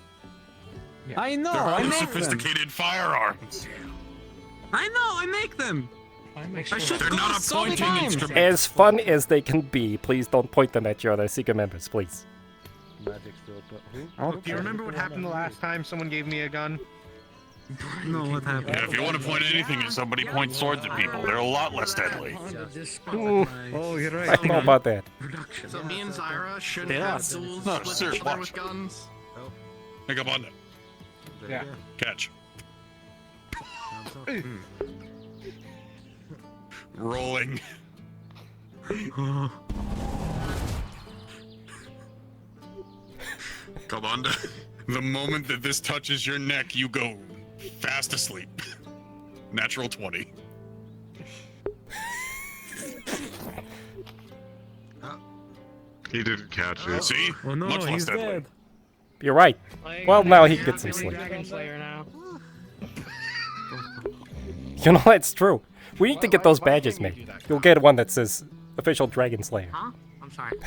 I know, They're I highly make sophisticated them. firearms. I know, I make them. I shoot They're not a ghosts all the pointing time. instrument. As fun as they can be, please don't point them at your other secret members, please. Do you remember what happened the last time someone gave me a gun? No, what happened? Yeah, if you want to point anything at somebody, point swords at people. They're a lot less deadly. Oh, you're right. I don't know about that. So me and Zyra shouldn't Yeah. have duels No, with seriously, each other watch. with guns. Pick up on that. Yeah. Catch. Rolling. Come on. The moment that this touches your neck, you go fast asleep. Natural 20. He didn't catch it. See? Oh no, Much less he's deadly. dead. You're right. Well, now he can get some sleep. Now. You know, that's true. We need to get those badges made. You'll get one that says official Dragon Slayer. Huh? I'm sorry.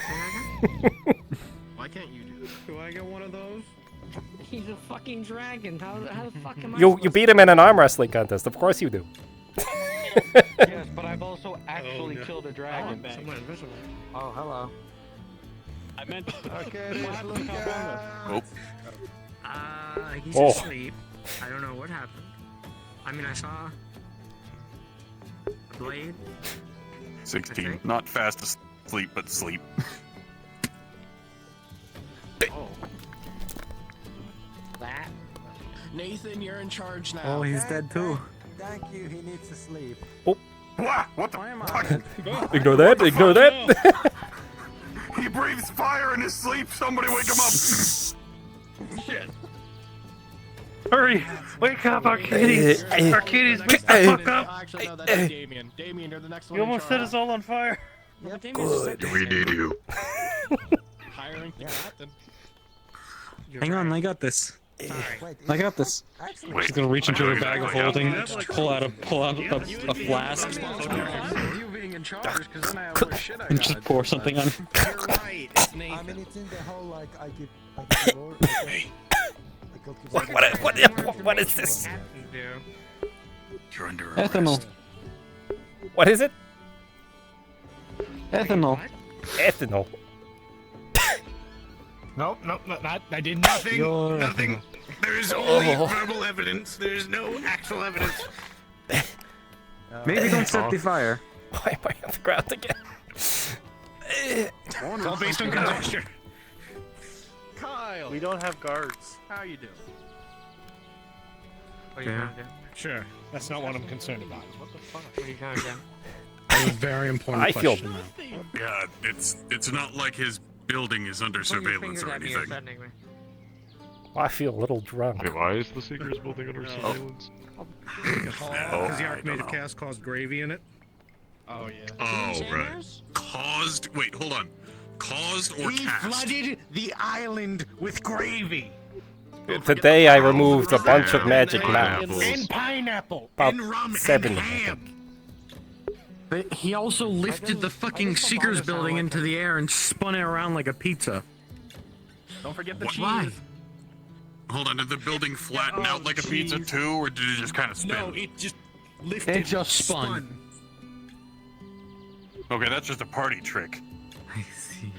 Why can't you do that? Do I get one of those? He's a fucking dragon. How the fuck am I? You beat him in an arm wrestling contest. Of course you do. Yes, but I've also actually killed a dragon. Someone invisible. Oh, hello. I meant. Okay, Oh. He's Oh. asleep. I don't know what happened. I mean, I saw a blade. 16. Not fast asleep, but sleep. Oh. That. Nathan, you're in charge now. Oh, he's dead too. Thank you, he needs to sleep. Oh. What the fuck? Ignore that. Ignore that. He breathes fire in his sleep. Somebody wake him up. Shit. Hurry! Wake up, Arcadies! Arcadies, wake the fuck up! Actually, no, that's Damien. Damien, you're the next one. You in almost set charge. us all on fire. Good. We need you. Hiring the captain. Hang on, I got this. I got this. Wait. She's gonna reach into her bag of holding, pull out a flask, You being in charge, because then I have more shit I and gotta just pour something on. You're right, it's I Nathan. mean, it's in the whole, like, I give the roar, What is this? You're under Ethanol. What is it? Ethanol. Ethanol. Nope, not. I did nothing. Nothing. There is only verbal evidence. There is no actual evidence. Maybe don't set the fire. Why am I on the ground again? It's all based on conjecture. Kyle, We don't have guards. how you doing? What are you Yeah. gonna do? Sure, that's not what I'm concerned about. What the fuck? What are you gonna do? That's a very important I feel- question. Yeah, it's not like his building is under Point your surveillance fingers or at me, anything. threatening me. I feel a little drunk. why is the Seeker's building under surveillance? Because the Archmage of Chaos caused gravy in it. Oh, yeah. Oh, right. Caused. Wait, hold on. Caused or We cast? flooded the island with gravy. Today I removed a bunch of magic Pineapple. mats. And pineapple. About and rum 7 and of them. ham. But he also lifted the fucking Seekers building into the air and spun it around like a pizza. Don't forget the What? cheese. Why? Hold on, did the building flatten out like a pizza too, or did it just kind of spin? No, it just lifted. It just spun. Okay, that's just a party trick. I see.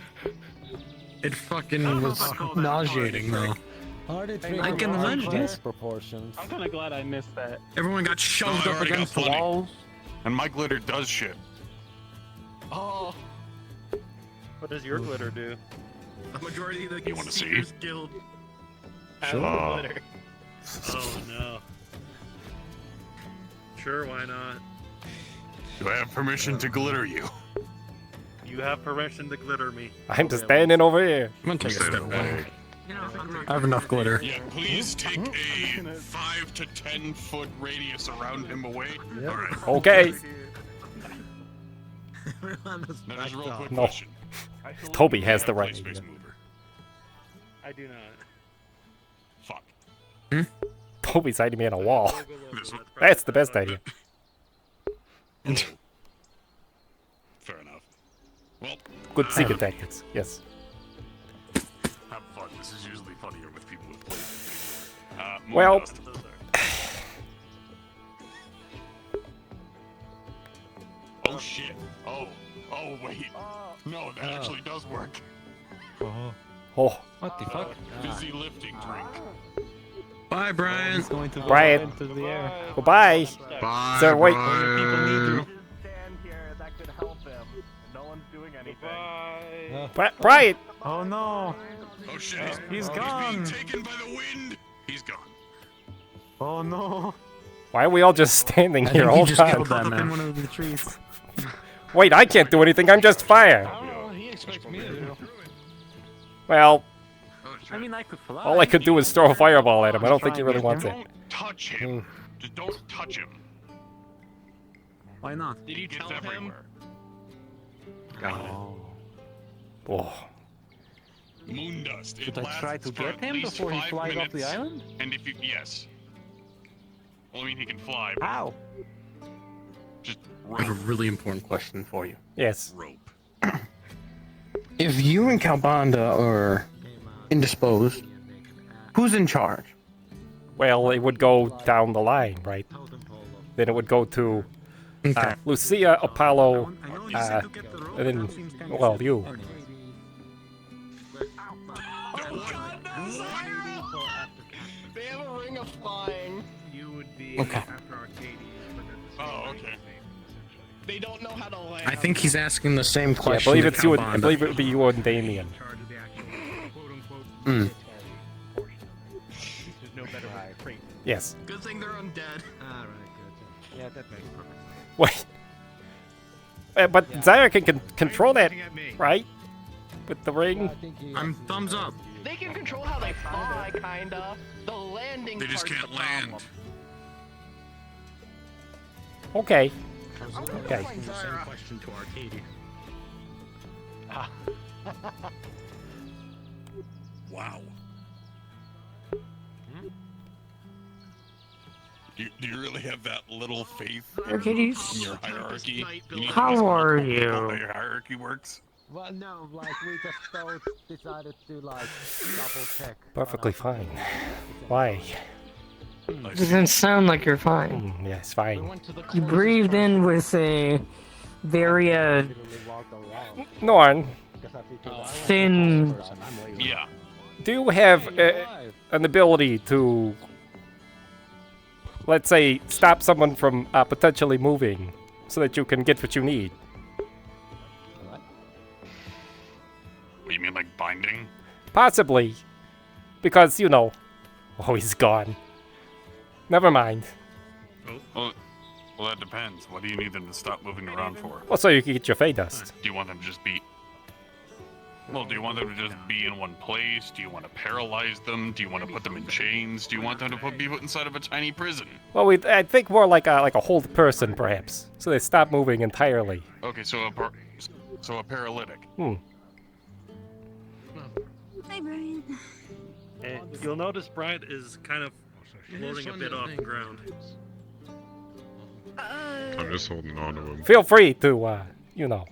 It fucking was nauseating though. I can imagine. Proportions. I'm kind of glad I missed that. Everyone got shoved No, I up already got against the plenty. walls. And my glitter does shit. Oh, What does your glitter do? the majority of the You wanna see? Seekers Guild. Sure. Oh. Glitter. Oh no. Sure, why not? Do I have permission to glitter you? You You have permission to glitter me. I'm just standing over here. I'm gonna take a step back. I have enough glitter. Yeah, please take a 5 to 10 foot radius around him away. Yep. All right. Okay. Now, just a real quick No. question. Toby has the right. Space mover. I do not. Fuck. Toby's hiding me in a wall. This one. That's the best idea. Fair enough. Well, Good secret tactics. Yes. have fun. This is usually funnier with people who've played it. Well. Moondust. Oh shit. Oh wait. No, that actually does work. Oh. What the fuck? Busy lifting drink. Bye, Brian. Brian. Goodbye. Bye, Sir, wait. Brian. Brian. Oh no. Oh shit. He's being gone. taken by the wind. He's gone. Oh no. Why are we all just standing I here think all you the just time? killed that man. In one of the trees. Wait, I can't do anything. I'm just fire. Oh, he expects me to do. Well, I mean, I could fly. all I could do is throw a fireball at him. I don't think he really wants it. Don't touch him. Just don't touch him. Why not? Did you tell him? Everywhere. Oh. Moondust. Should It I try lasts to for get at him least before he 5 flies off the minutes, island? And if you yes. Well, I mean, he can fly. But How? just I have a rope. really important question for you. Yes. Rope. If you and Calbanda are indisposed, who's in charge? Well, it would go down the line, right? Then it would go to Lucia, Apollo, and then, well, you. They have a ring of flying. You would be Okay. after Arcadies. Oh, okay. They don't know how to land. I think he's asking the same Yeah, I question. believe to it's you. I Calbanda. believe it would be you and Damien. Charge of the actual quote-unquote Mm. portion of it. There's no better way to phrase it. Yes. Good thing they're undead. Alright, good. Yeah, that makes perfect sense. Wait. But Zyra can control that, right? With the ring. I'm thumbs up. They can control how they fly, kinda. The landing They just part's can't the land. problem. Okay. Okay. The same question to Arcadies. Wow. Do you really have that little faith Arcadies. in your hierarchy? You need to How just are know you? how your hierarchy works? Well, no, like we just both decided to like double check. Perfectly fine. Why? Doesn't sound like you're fine. Yes, fine. You breathed in with a very Norn, thin. Yeah. do you have an ability to, let's say, stop someone from potentially moving so that you can get what you need? What, you mean like binding? Possibly. Because, you know, oh, he's gone. Never mind. Well, that depends. What do you need them to stop moving around for? Well, so you can get your Fey Dust. Do you want them to just be... Well, do you want them to just be in one place? Do you want to paralyze them? Do you want to put them in chains? Do you want them to be put inside of a tiny prison? Well, I think more like a hold person, perhaps, so they stop moving entirely. Okay, so a paralytic. Hi, Brian. And you'll notice Brian is kind of floating a bit off the ground. I'm just holding on to him. Feel free to, you know,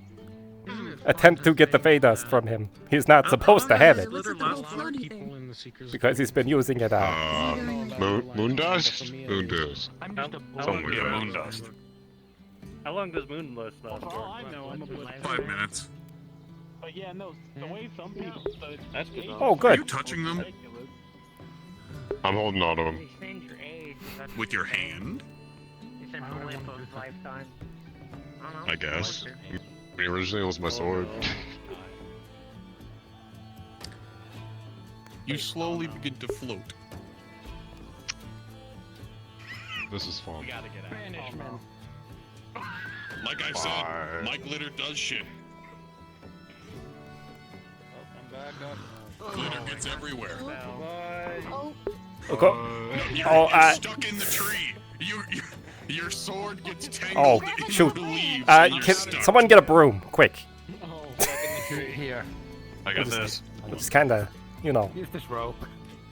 attempt to get the Fey Dust from him. He's not supposed to have it. Because he's been using it Moondust? Moondust. Something like that. Moondust. How long does Moondust last for? 5 minutes. But yeah, no, the way some people... That's good. Oh, good. Are you touching them? I'm holding on to him. With your hand? I guess. Originally it was my sword. You slowly begin to float. This is fun. Banishment. Like I said, my glitter does shit. Glitter gets everywhere. Okay. You're stuck in the tree. Your sword gets tangled. Oh, in shoot. the leaves, Can and you're stuck. someone get a broom, quick. Here. I got this. Which is kinda, you know. Use this rope.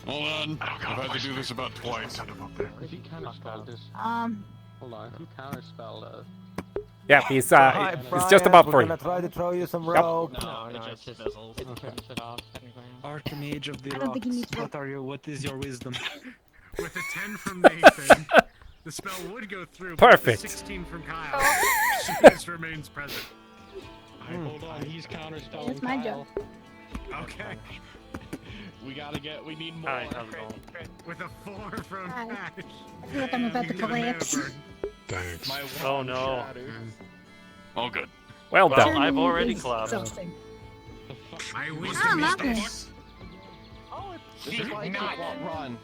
Hold on. I've had to do this about twice. If he counterspelled this. Hold on. If he counterspelled Yeah, he's just about free. We're gonna try to throw you some Yep. rope. No, it's just fizzles. It turns it off, technically. Archmage of the I don't think he rocks. needs What is your wisdom? With a 10 from Nathan, the spell would go through. Perfect. But with a 16 from Kyle, this remains present. Hold on, he's counterspelling. That's my job. Okay. We need more. Hi, how's it going? With a 4 from Hi. Ash. I feel like I'm about to collapse. Thanks. Oh no. All good. Well done. I've already collapsed. Something. I wish Ah, to miss nothing. this. This is why not run.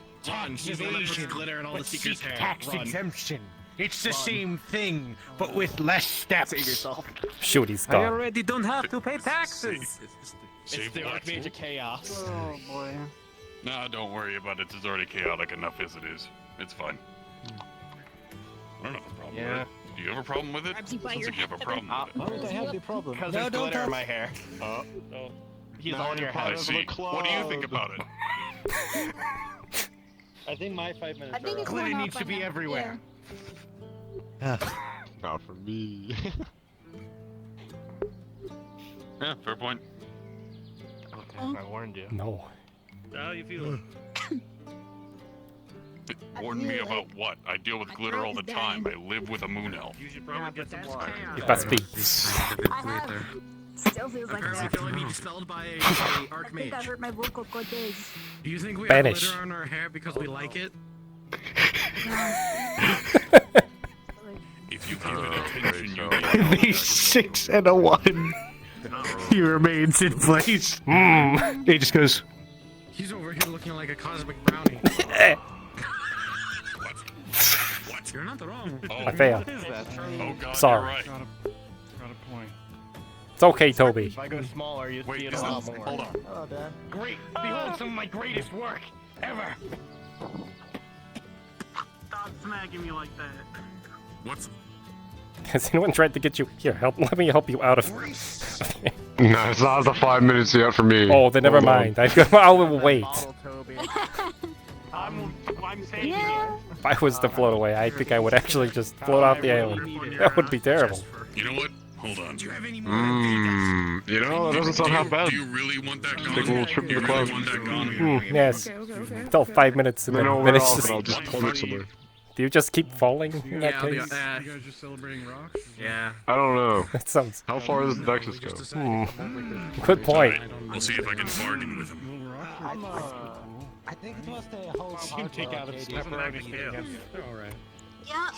He's the one that puts glitter in all the seekers' hair. Tax Run. exemption. It's the same thing, but with less steps. Save yourself. Shoot, he's I gone. already don't have to pay taxes. Save the what? Archmage of Chaos. Oh boy. Nah, don't worry about it. It's already chaotic enough as it is. It's fine. I don't have a problem with it. Do you have a problem with it? Sounds like you have a problem with it. Why would I have the problem? Because there's glitter in my hair. Oh. He's Now on your I head. see. What do you think about it? I think my 5 minutes I think it's Glitter going needs up to be on that. everywhere. Not for me. Yeah, fair point. Okay, I warned you. No. How you feeling? Warn me about what? I deal with glitter all the time. I live with a moon elf. You should probably get some water. You must be. Still feels like Apparently that. can only be dispelled by a I think that archmage. hurt my vocal cords. Do you think we Banish. have glitter on our hair because we like it? If you give it attention, you get The 6 and a 1. He remains in place. He just goes. He's over here looking like a cosmic brownie. What? You're not wrong. I fail. What is that? Oh god, Sorry. you're right. Got a point. It's okay, Toby. If I go smaller, you Wait, see it is a lot this- more. hold on. Oh, Dad. Great! Behold some of my greatest work ever! Stop smacking me like that. What's Has anyone tried to get you here? Let me help you out of. No, it's not the 5 minutes yet for me. Oh, then never Hold on. mind. I will wait. I'm saying Yeah. If I was to float away, I think I would actually just float off the island. That would be terrible. You know what? Hold on. You know, that doesn't sound half bad. Do you really want that gone? Take a little trip Do to you the really cloud. want that gone? Yes. Okay. Still 5 minutes and Then then I'll finish run off this. and I'll just plummet somewhere. Do you just keep falling in that Yeah, case? you guys just celebrating rocks? Yeah. I don't know. That sounds. How far does the Nexus go? Good point. We'll see if I can bargain with him. I think it was the whole Take out its pepperoni scale. They're alright. Yeah.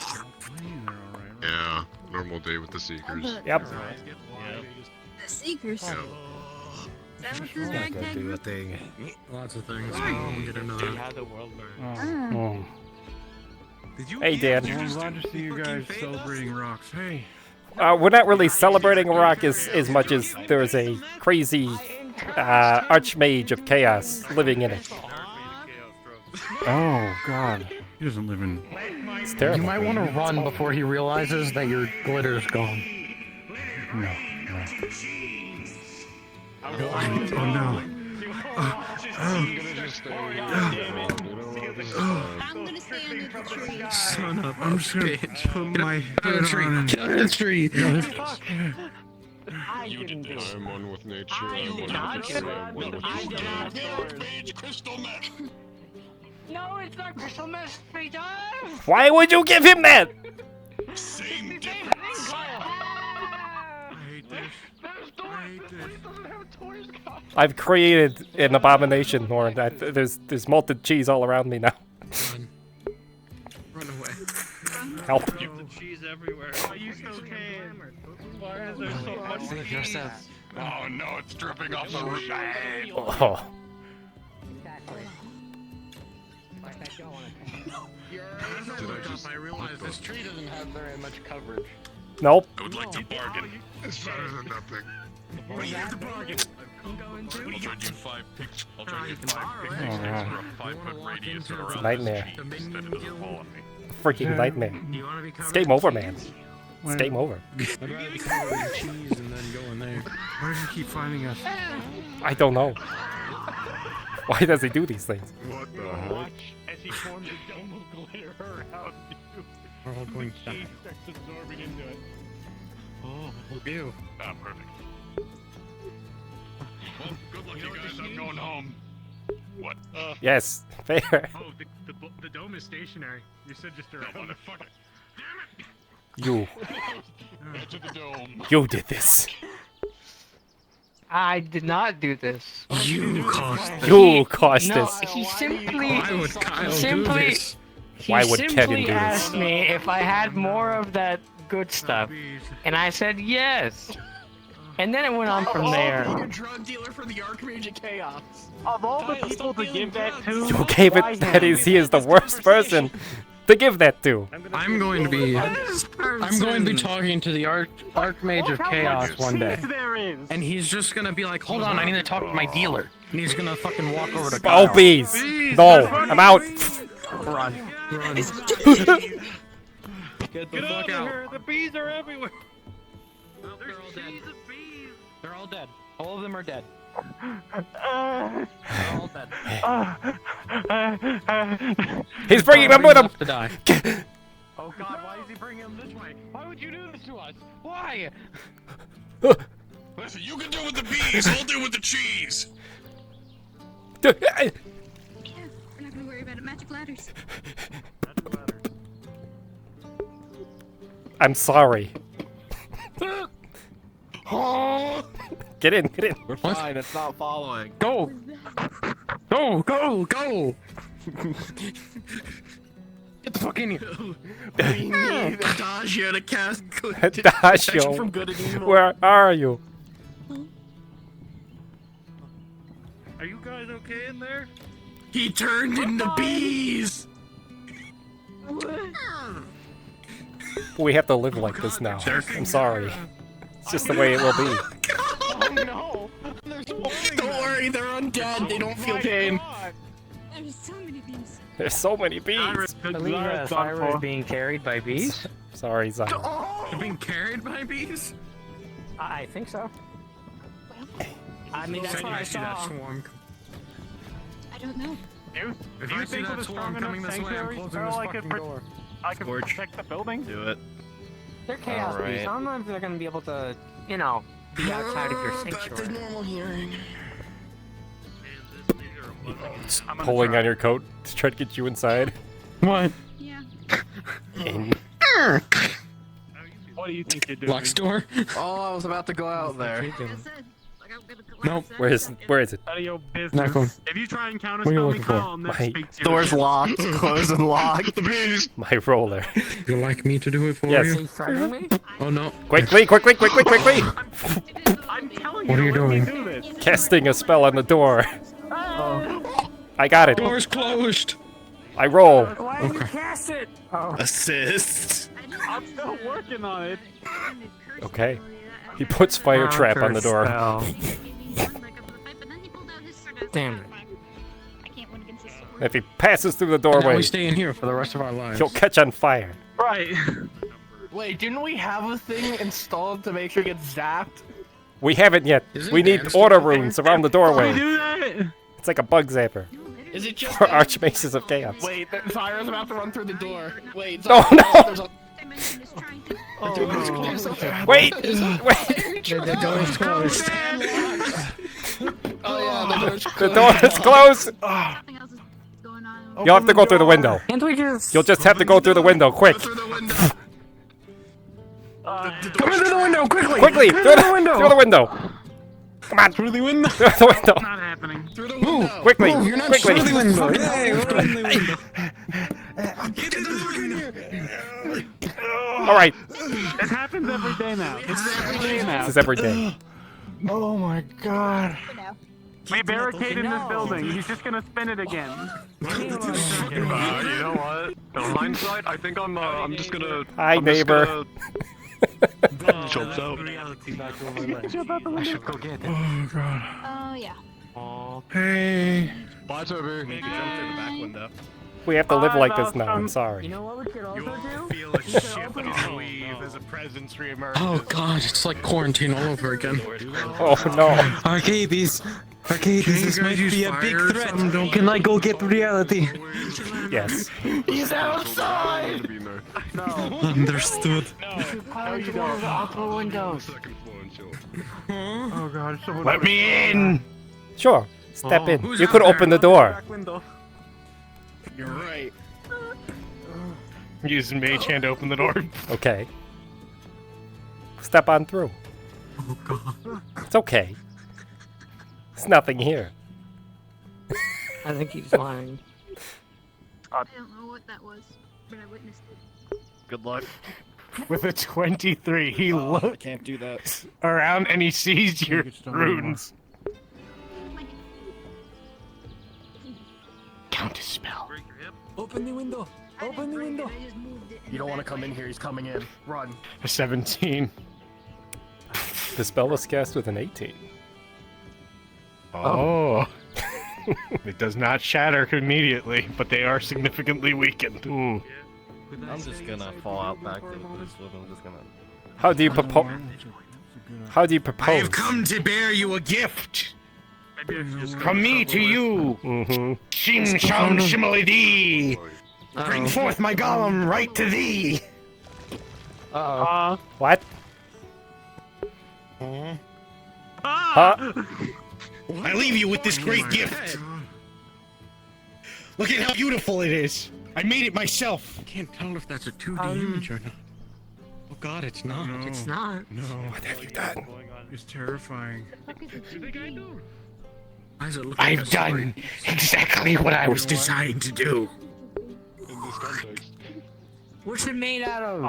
Yeah, normal day with the Seekers. Yep. The Seekers. Yeah. Is that what this Gotta go ragtag do a was? thing. Lots of things. We'll get into that. How the world burns. Mm. Did you Hey, Dan. Well, I'm glad to see you guys celebrating rocks. Hey. We're not really celebrating a rock as much as there's a crazy archmage of chaos living in it. Oh God. He doesn't live in. It's terrible. You might want to run before he realizes that your glitter's gone. No. Oh no. I'm gonna stay under the tree. Son up. I'm just gonna put my hood on and... Get out of the tree. You did this. I'm one with nature. I'm one with the sea. I'm one with the stars. Archmage Crystal Mech. No, it's not crystal mist, Peter! Why would you give him that? Same difference. I hate this. I hate this. I've created an abomination, Lauren. There's malted cheese all around me now. Run away. Help. The cheese everywhere. Why are you so can? Why is there so much cheese? Oh no, it's dripping off the roof. Oh. As I look up, I realize this tree doesn't have very much coverage. Nope. I would like to bargain. It's better than nothing. We have to bargain. I'll try to do 5 pictures. I'll try to get 5 pictures for a 5-foot radius around It's a the nightmare. cheese that it doesn't fall on me. Freaking nightmare. It's game over, man. It's game over. I'd rather be covered in cheese and then go in there. Why do you keep finding us? I don't know. Why does he do these things? What the watch as he forms a dome of glitter around you. We're all going The cheese starts absorbing into it. Oh, ew. Ah, perfect. Well, good luck, you guys. I'm going home. What? Yes, fair. Oh, the dome is stationary. You said just around. No, motherfucker. You. Edge of the dome. You did this. I did not do this. You caused this. You caused No, this. he simply. Why would Kyle simply, do this? Why would He Kevin simply do this? asked me if I had more of that good stuff, and I said yes. And then it went on from there. Being a drug dealer for the Archmage of Chaos. Of all the people to give that to, You gave why it. That him? is, he is the worst person to give that to. I'm going to be talking to the Archmage of Chaos one day. There is. And he's just gonna be like, hold on, I need to talk to my dealer. And he's gonna fucking walk over to Kyle. Oh, bees. No, I'm out. Run. Get the fuck out. Here. The bees are everywhere. Well, they're all dead. They're all dead. All of them are dead. They're all dead. He's bringing them with him. To die. Oh God, why is he bringing them this way? Why would you do this to us? Why? Listen, you can do with the bees. I'll do with the cheese. Yeah, we're not gonna worry about it. Magic ladders. I'm sorry. Get in, get in. We're fine, it's not following. Go! Go! Go! Go! Get the fuck in here! We need Adagio to cast Adagio, from good and evil. where are you? Are you guys okay in there? He turned into bees! We have to live like this now. I'm sorry. It's just the way it will be. Oh no! Don't worry, they're undead. They don't feel pain. There's so many bees. There's so many bees. I believe Zyra is being carried by bees. Sorry, Zyra. They're being carried by bees? I think so. I mean, that's what I saw. I don't know. If you think with a strong enough sanctuary spell, I can protect the building? Do it. They're chaos bees. I don't know if they're gonna be able to, you know, be outside of your sanctuary. Back to normal hearing. Pulling on your coat to try to get you inside. What? Yeah. In. What do you think you're doing? Lock's door? Oh, I was about to go out there. Nope. Where is it? Out of your Not business. going. If you try and What are you counterspell me, looking for? Kyle, I'll never My speak to you. Door's locked. Closed and locked. The bees. My roller. You like me to do it for Yes. you? Oh no. Quickly, quickly, quickly, quickly! I'm telling What are you to let me doing? do this. Casting a spell on the door. I got it. Door's closed. I roll. Why did you cast it? Oh. Assist. I'm still working on it. Okay. He puts fire trap on the door. Damn it. If he passes through the And now doorway, we stay in here for the rest of our lives. he'll catch on fire. Right. Wait, didn't we have a thing installed to make sure it gets zapped? We haven't yet. Isn't We need Dan order still there? runes around the We doorway. do that? It's like a bug zapper Is it just for that- Archmages of Chaos. Wait, Zyra's about to run through the door. Wait, No, Zyra, no. there's a- Wait! Wait! The door is closed. Oh yeah, the door's The door is closed! Nothing else is going on. You'll have to go through the window. Can't we just... You'll just have to go through the window, quick! Through the window. Come in through the window, quickly! Quickly! Through the window! Through the window! Come on! Through the window! Through the window! Not happening. Through the window. Quickly! Move, you're not Quickly! through the window! Yay, we're in the window. Alright, It happens every day now. It's every day now. this is every day. Oh my god. We barricaded this building. He's just gonna spin it again. You know what? In hindsight, I think I'm just gonna. Hi, I'm just neighbor. gonna Jumps out. Reality back over my leg. I should go get it. Oh god. Oh, yeah. Oh. Hey. Watch over. Make a jump through the back window. We have to live like this now. I'm sorry. You know what we could also do? Feel a shift in the weave as a presence reemerges. Oh god, it's like quarantine all over again. Oh no. Arcadies! Arcadies, this might be a big threat. Can I go get reality? Yes. He's outside! No. Understood. You should close the doors off the windows. Oh god, someone. Let me in! Sure. Step in. Who's You out could there? open the door. Back window. You're right. Use mage hand to open the door. Okay. Step on through. Oh god. It's okay. There's nothing here. I think he's lying. I don't know what that was, but I witnessed it. Good luck. With a 23, he looks Can't do that. around and he sees your runes. Counter spell. Open the window. Open the window. You don't want to come in here. He's coming in. Run. A 17. The spell was cast with an 18. Oh. It does not shatter immediately, but they are significantly weakened. Ooh. I'm just gonna fall out back to this one. I'm just gonna. How do you propose? How do you propose? I have come to bear you a gift. From me to you. Shim sham shimily dee. Bring forth my golem right to thee. What? Huh? I leave you with this great gift. Look at how beautiful it is. I made it myself. I can't tell if that's a 2D image or not. Oh god, it's not. No. It's not. No. What have you done? It's terrifying. Why does it look I've like a done exactly what I was designed to do. What's it made out of?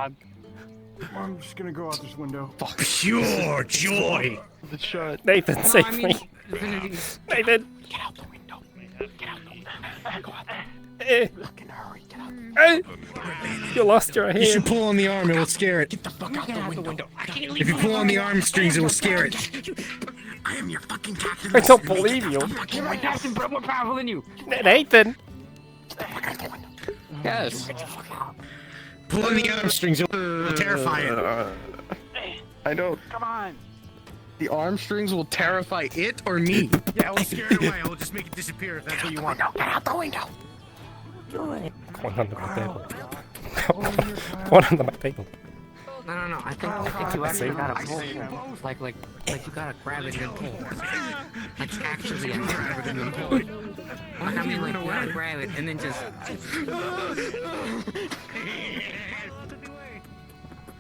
I'm just gonna go out this window. Pure joy. Nathan, save I me. mean, Divinity's- Nathan. Get out the window. Get out the window. Go out there. Fucking hurry. Get out. You lost your hand. You should pull on the arm, it will scare it. Get the fuck out the window. If you pull on the arm strings, it will scare it. I am your fucking captain. I don't believe you. You're my captain, but I'm more powerful than you. Nathan. Yes. Pull on the arm strings, it will terrify it. I don't. Come on. The arm strings will terrify it or me? Yeah, we'll scare it away. We'll just make it disappear if that's what you want. Get out the window. Going under my table. Going under my table. No. I think you actually gotta pull. Like you gotta grab it and pull. Like actually grab it and then pull. I mean, like you gotta grab it and then just.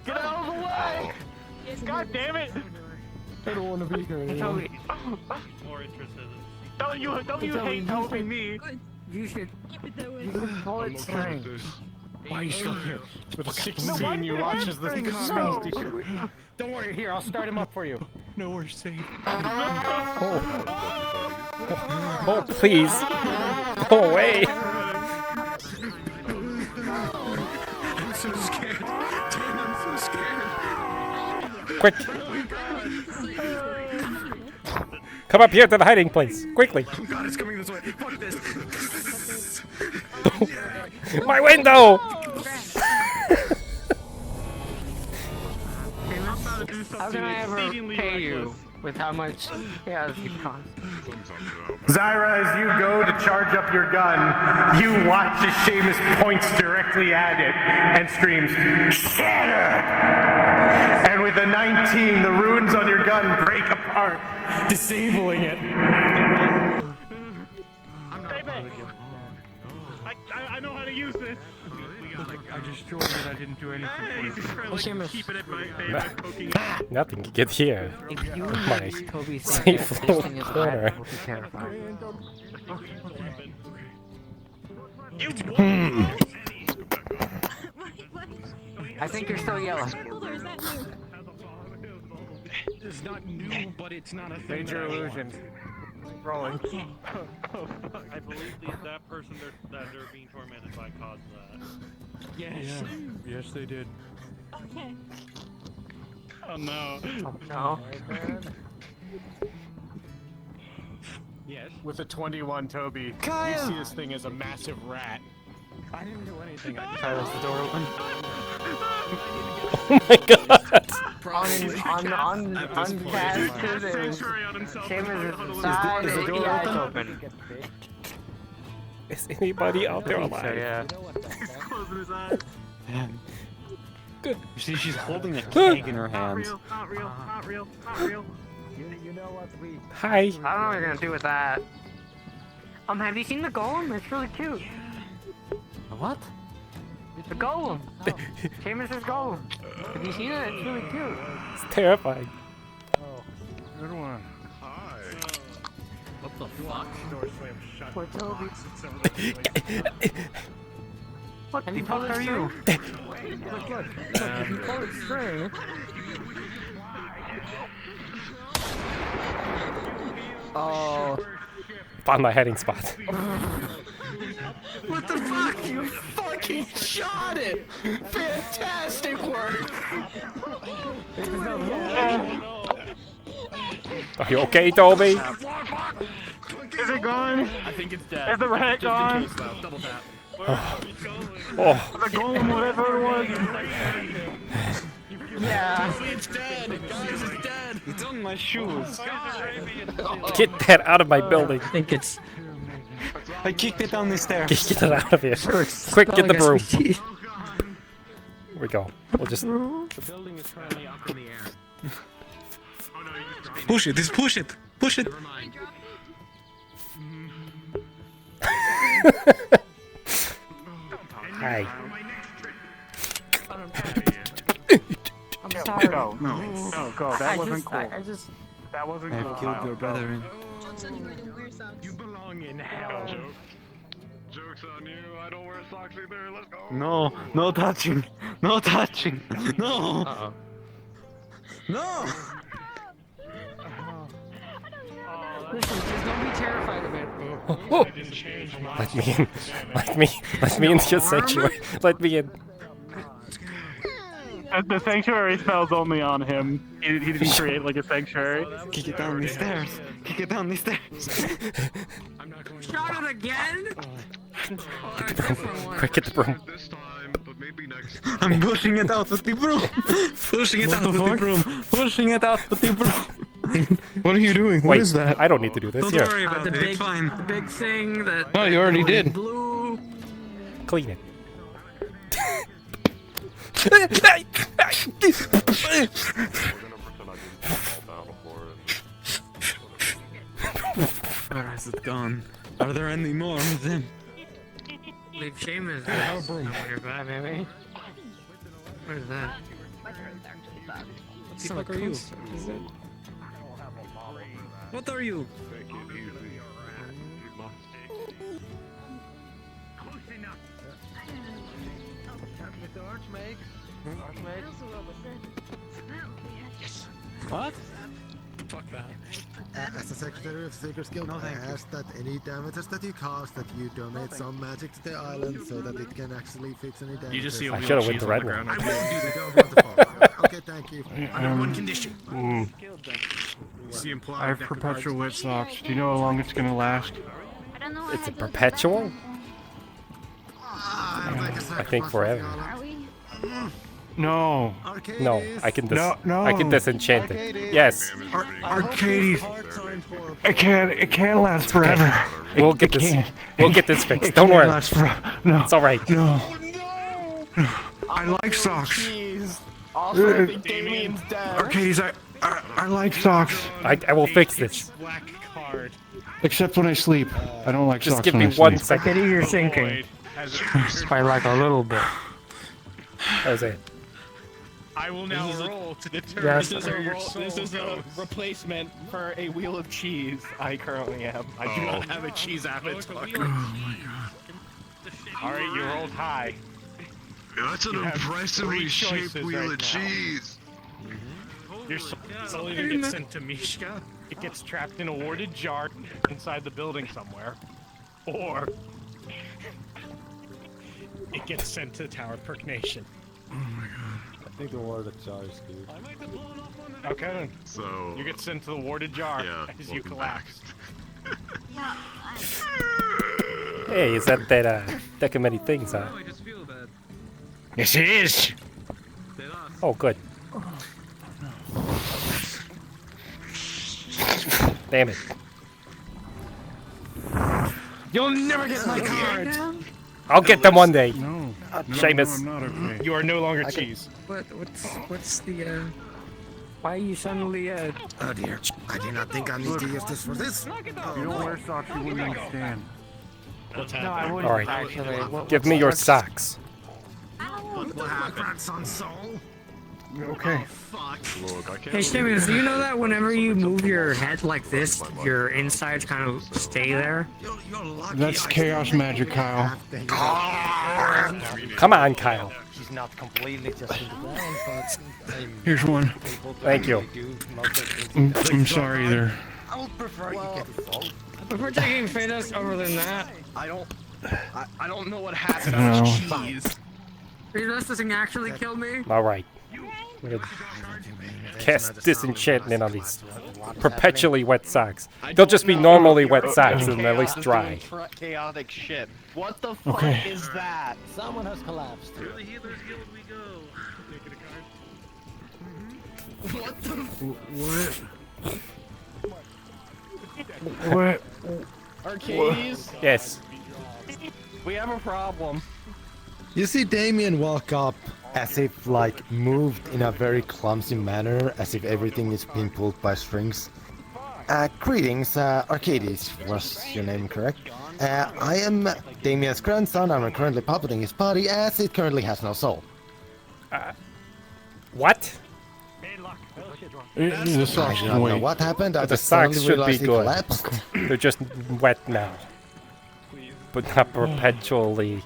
Get out of the way! God damn it! I don't want to be here anymore. More interested in. Don't you hate helping me? You should. Keep it that way. You should pull it straight. Why are you still here? With a 16, No, you watch as this no. Don't worry, here, I'll start him up for you. No, we're safe. Oh, please. Go away. I'm so scared. Damn, I'm so scared. Quick. Come up here to the hiding place. Quickly. Oh god, it's coming this way. Fuck this. My window! How can I ever pay you with how much chaos you cost? Zyra, as you go to charge up your gun, you watch as Seamus points directly at it and screams, "Shatter!" And with a 19, the runes on your gun break apart, disabling it. I know how to use this. I just joined it. I didn't do anything for you. Like, keep it at my face, poking. Nothing can get here. If you My use Toby's safe this little thing is corner. will be terrifying. I think you're still yellow. It's not new, but it's not a thing. Major illusion. Rolling. I believe that person that they're being tormented by caused that. Yes. Yeah. Yes, they did. Okay. Oh no. Oh no. Yes. With a 21, Toby, Kyle! you see this thing as a massive rat. I didn't do anything. I just Kyle, is the door open? Oh my god! Uncasted is Seamus is inside. Is the door Yeah, open? it's open. Is anybody out there So, alive? yeah. He's closing his eyes. Man. Good. You see, she's holding a Huh. keg in her hands. Not real, not real, not real. You know what we... Hi. I don't know what you're gonna do with that. Have you seen the golem? It's really cute. What? The golem. Seamus' golem. Have you seen it? It's really cute. It's terrifying. Good one. What the fuck? Poor Toby. What the fuck are you? Look, if you pull it string... Oh. Found my hiding spot. What the fuck? You fucking shot it! Fantastic work! Are you okay, Toby? Is it gone? I think it's dead. Is the rat Just gone? in case, though. Double tap. Oh. The golem, whatever it was. Yeah. It's dead! Guys, it's dead! It's on my shoes. Get that out of my building. I think it's... I kicked it down the stairs. Get it out of here. Quick, get the broom. Here we go. We'll just... The building is currently up in the air. Push it, just push it. Push it. Never mind. Hi. I'm sorry. Go. No, go. That wasn't cool. I just... That wasn't I cool. killed your brethren. You belong in hell. Joke's on you. I don't wear socks either. Let's go. No, no touching. No touching. No. Uh-oh. No. Listen, just don't be terrified of it. Oh. Let me in. Let me into your sanctuary. Let me in. The sanctuary spell's only on him. He didn't create like a sanctuary. Kick it down these stairs. Kick it down these stairs. Shot it again? Quick, get the broom. I'm pushing it out with the broom. Pushing it out with the broom. Pushing it out with the broom. What are you doing? What Wait, is that? I don't need to do this. Don't Here. worry about it. It's fine. The big thing that... Oh, you already did. Blue... Clean it. Where is it gone? Are there any more of them? Leave Seamus. Don't worry about it, maybe. What is that? What the fuck are you? What are you? What? Fuck that. As the Secretary of Seeker's Guild, I ask that any damages that you cause, that you donate some magic to the island so that it can actually fix any damages. You just see a I wheel should have of went cheese the on red the one. ground. Okay, thank you. Under one condition. See him I have perpetual wet socks. Do you know how long it's gonna last? I don't know. It's a perpetual? I think forever. Are we? No. No, I can No. I can disenchant it. Yes. Arcadies. It can't last forever. We'll get this. We'll get this fixed. Don't worry. No. It's all right. No. I like socks. Also, Damien's dead. Arcadies, I like socks. I will fix this. Black card. Except when I sleep. I don't like Just socks give when me I 1 sleep. second. Arcadies, you're sinking. By like a little bit. That was it. I will now roll to determine. Yes, This is a replacement for a wheel of cheese. I currently am. I do not have a cheese avatar. Oh my god. Alright, you rolled high. That's an You have impressively three shaped choices wheel right of now. cheese. Your soul either gets sent to Mishka, it gets trapped in a warded jar inside the building somewhere, or it gets sent to the Tower of Perk Nation. Oh my god. think the warded jar is good. Okay then. So You get sent to the warded jar as you welcome collapse. Hey, is that deck of many things, huh? Yes, it is. Oh, good. Damn it. You'll never get my cards. I'll get them one day. No. Seamus. No, I'm not okay. You are no longer Okay. cheese. What's the why are you suddenly Oh dear. I do not think I need to use this for this. If you don't wear socks, you wouldn't understand. What's No, I happening? wouldn't Alright. actually. Give me your socks. What happened, son soul? Okay. Look, I can't. Hey, Stimulus, do you know that whenever you move your head like this, your insides kind of stay there? That's chaos magic, Kyle. Come on, Kyle. She's not completely just in the ground, but Here's one. Thank you. I'm sorry there. I would prefer you get full. I prefer taking Phaedos over than that. I don't know what happened. No. I was cheese. Phaedos doesn't actually kill me. Alright. Cast disenchantment on these perpetually wet socks. They'll just be normally wet socks and at least dry. Chaotic shit. What the fuck Okay. is that? Someone has collapsed. To the healer's guild we go. What the? What? Arcadies? Yes. We have a problem. You see Damien walk up as if like moved in a very clumsy manner, as if everything is being pulled by strings. Greetings, Arcadies, was your name correct? I am Damien's grandson. I'm currently puppeting his body as it currently has no soul. What? The I socks do can not know wait. what happened. I The just suddenly socks should be realized he good. collapsed. They're just wet now. But not perpetually.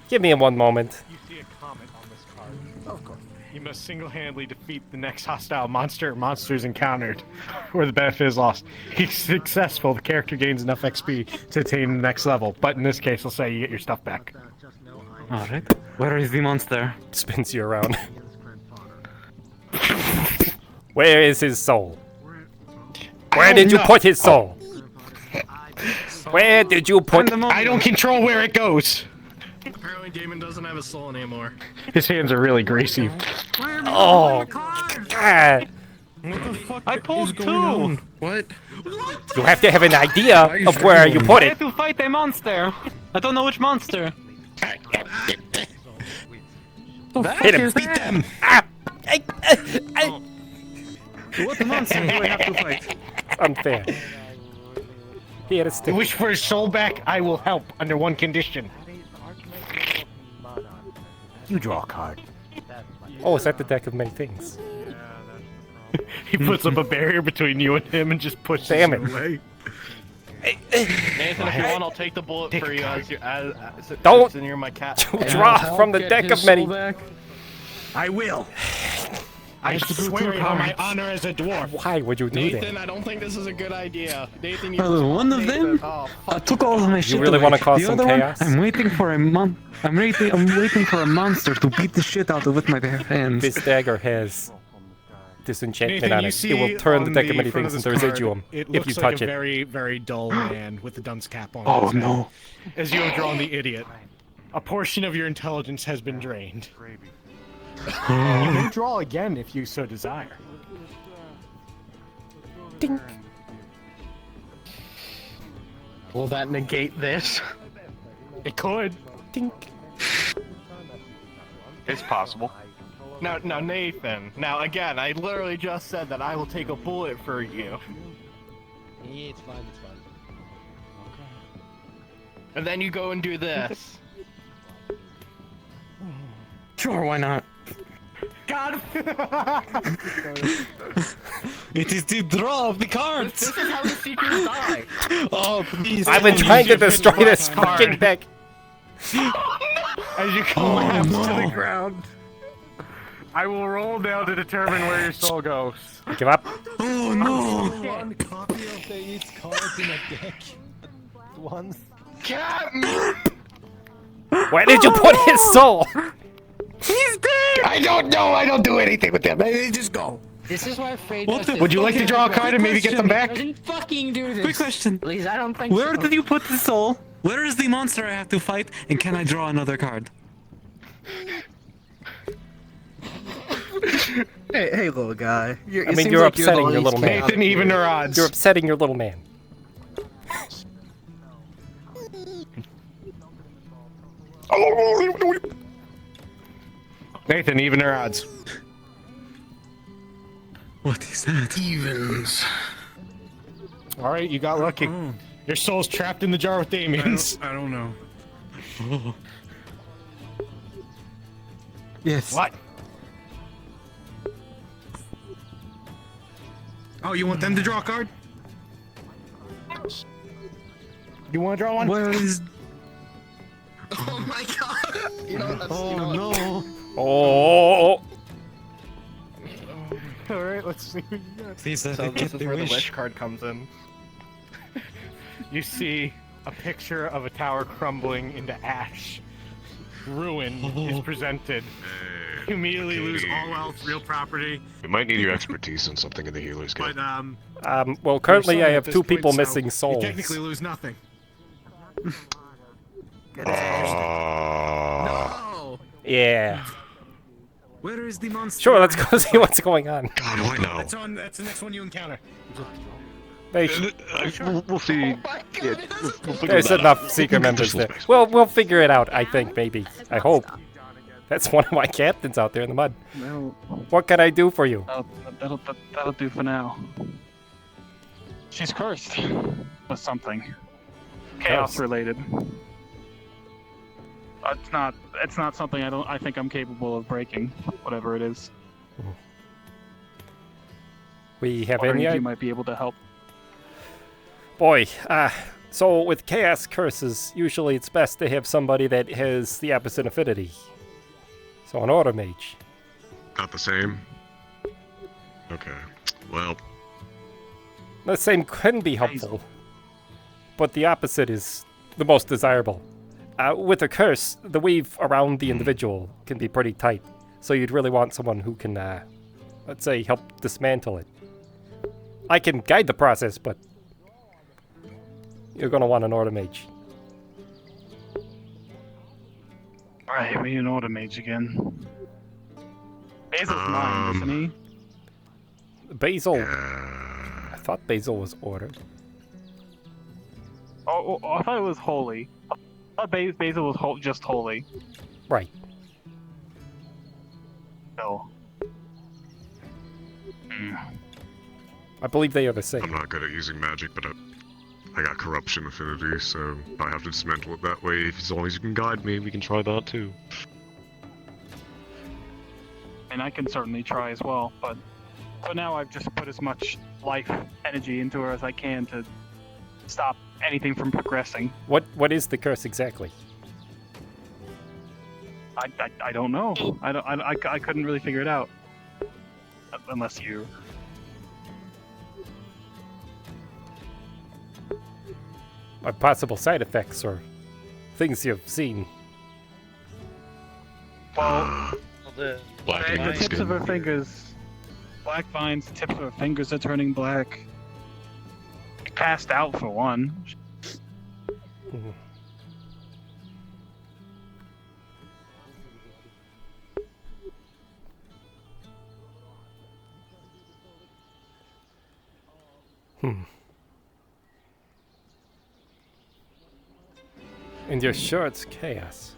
Give me one moment. You see a comment on this card. Of course. You must single-handedly defeat the next hostile monster or monsters encountered, or the benefit is lost. He's successful, the character gains enough XP to attain the next level, but in this case, I'll say you get your stuff back. Alright. Where is the monster? Spins you around. Where is his soul? Where did you put his soul? Where did you put? I don't control where it goes. Apparently Damon doesn't have a soul anymore. His hands are really greasy. Oh, God. What the fuck? I pulled two. What? You have to have an idea of where you put I it. have to fight a monster. I don't know which monster. Hit him. Beat them. Ah. What monster do I have to fight? Unfair. He had a stick. Wish for his soul back, I will help under one condition. You draw a card. Oh, is that the deck of many things? He puts up a barrier between you and him and just pushes Damn him it. away. Nathan, if you want, I'll take the bullet for you as Don't you're my cat. draw from the deck of many. I will. I swear it on my honor as a dwarf. Why would you do Nathan, that? I don't think this is a good idea. Nathan, you One of them? Oh, I took all of my shit. really away. wanna cause The some other one, chaos? I'm waiting for a I'm waiting for a monster to beat the shit out of with my bare hands. This dagger has disenchantment Nathan, on you it. see It will turn the on deck of many front things this into card, residuum it if looks you like touch a it. very, very dull man with a dunce cap on. Oh his head. no. As you have drawn the idiot, a portion of your intelligence has been drained. You may draw again if you so desire. Dink. will that negate this? It could. Dink. It's possible. Now, Nathan. Now, again, I literally just said that I will take a bullet for you. It's fine, it's fine. And then you go and do this. Sure, why not? God! It is the draw of the cards. This is how the secrets die. Oh, please. I've been trying to destroy this fucking deck. As you collapse to the ground, I will roll down to determine where your soul goes. Give up. Oh no! One copy of the each card in a deck at once. Captain! Where did you put his soul? He's dead! I don't know. I don't do anything with them. They just go. This is why Faye What does the- this. Would you like to draw a card and maybe get them back? Doesn't fucking do this. Quick question. Please, I don't think Where so. did you put the soul? Where is the monster I have to fight? And can I draw another card? Hey, little guy. I mean, you're upsetting your little man. Nathan, even or odds. You're upsetting your little man. Nathan, even or odds? What is that? Evens. All right, you got lucky. Your soul's trapped in the jar with Damien's. I don't know. Oh. Yes. What? Oh, you want them to draw a card? You want to draw one? Where is... Oh my god! Oh no! Oh! Alright, let's see what you got. Please, So get this is the where wish. the wish card comes in. You see a picture of a tower crumbling into ash. Ruin is presented. You immediately lose all else, real property. We might need your expertise on something in the healer's guild. But, Well, currently your son I have at two this point, people so missing souls. You technically lose nothing. Yeah. Where is the monster? Sure, let's go see what's going on. God, do I know? That's the next one you encounter. They We'll see. Yeah, we'll figure There's that enough out. secret members there. Space. We'll figure it out, I think, maybe. I hope. That's one of my captains out there in the mud. Well, What can I do for you? that'll do for now. She's cursed with something chaos related. It's not something I think I'm capable of breaking, whatever it is. We have Wondering any if you idea? might be able to help. Boy, so with chaos curses, usually it's best to have somebody that has the opposite affinity. So an auto mage. Not the same? Okay. Well, The same can be helpful, but the opposite is the most desirable. With a curse, the weave around the individual can be pretty tight, so you'd really want someone who can, let's say, help dismantle it. I can guide the process, but you're gonna want an auto mage. Right, we need an auto mage again. Basil's mine, isn't he? Basil. I thought Basil was ordered. Oh, I thought it was holy. I thought Basil was just holy. Right. No. I believe they are the same. I'm not good at using magic, but I got corruption affinity, so if I have to dismantle it that way, as long as you can guide me, we can try that too. And I can certainly try as well, but for now I've just put as much life energy into her as I can to stop anything from progressing. What is the curse exactly? I don't know. I couldn't really figure it out. Unless you... Or possible side effects or things you've seen. Well, Black the ink tips skin. of her fingers... Black vines, the tips of her fingers are turning black. Passed out for one. And you're sure it's chaos?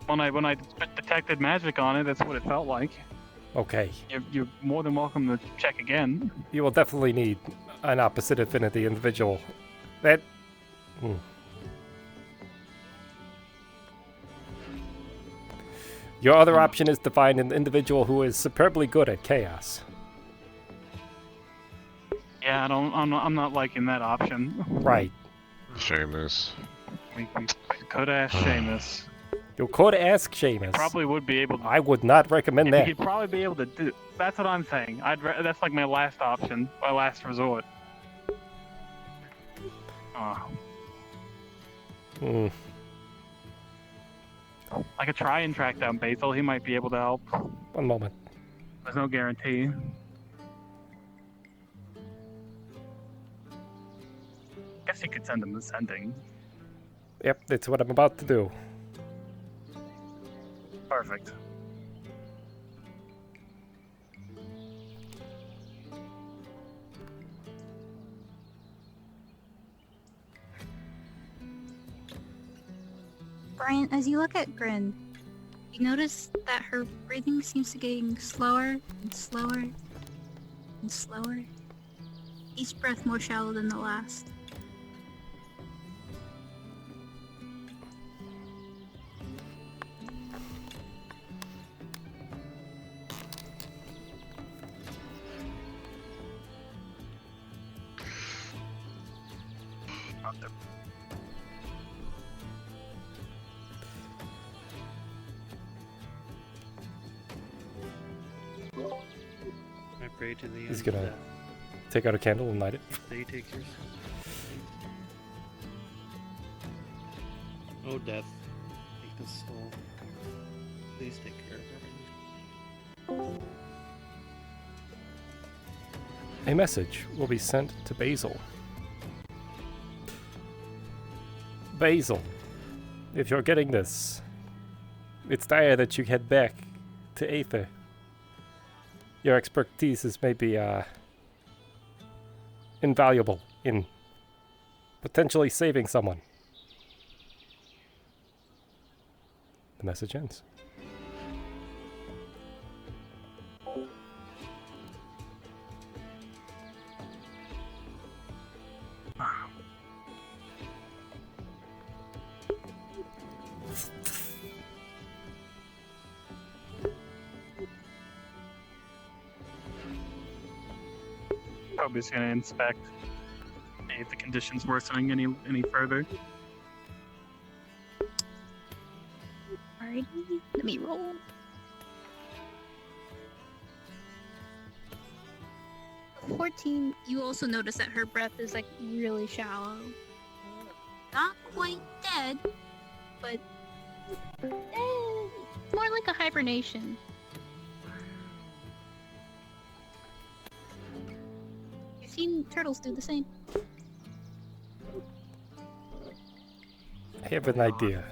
When I detected magic on it, that's what it felt like. Okay. You're more than welcome to check again. You will definitely need an opposite affinity individual. That... Your other option is to find an individual who is superbly good at chaos. Yeah, I'm not liking that option. Right. Seamus. We could ask Seamus. You could ask Seamus. Probably would be able to. I would not recommend that. He'd probably be able to do. That's what I'm saying. That's like my last option, my last resort. I could try and track down Basil. He might be able to help. One moment. There's no guarantee. Guess you could send him the sending. Yep, that's what I'm about to do. Perfect. Brian, as you look at Grin, you notice that her breathing seems to be getting slower and slower and slower. Each breath more shallow than the last. I pray to the He's gonna take out a candle and light it. They take yours. Oh, death. Take the soul. Please take care of everything. A message will be sent to Basil. Basil, if you're getting this, it's dire that you head back to Aether. Your expertise is maybe invaluable in potentially saving someone. The message ends. Toby's gonna inspect. See if the conditions worsening any further. Alrighty, let me roll. A 14, you also notice that her breath is like really shallow. Not quite dead, but more like a hibernation. You've seen turtles do the same. I have an idea.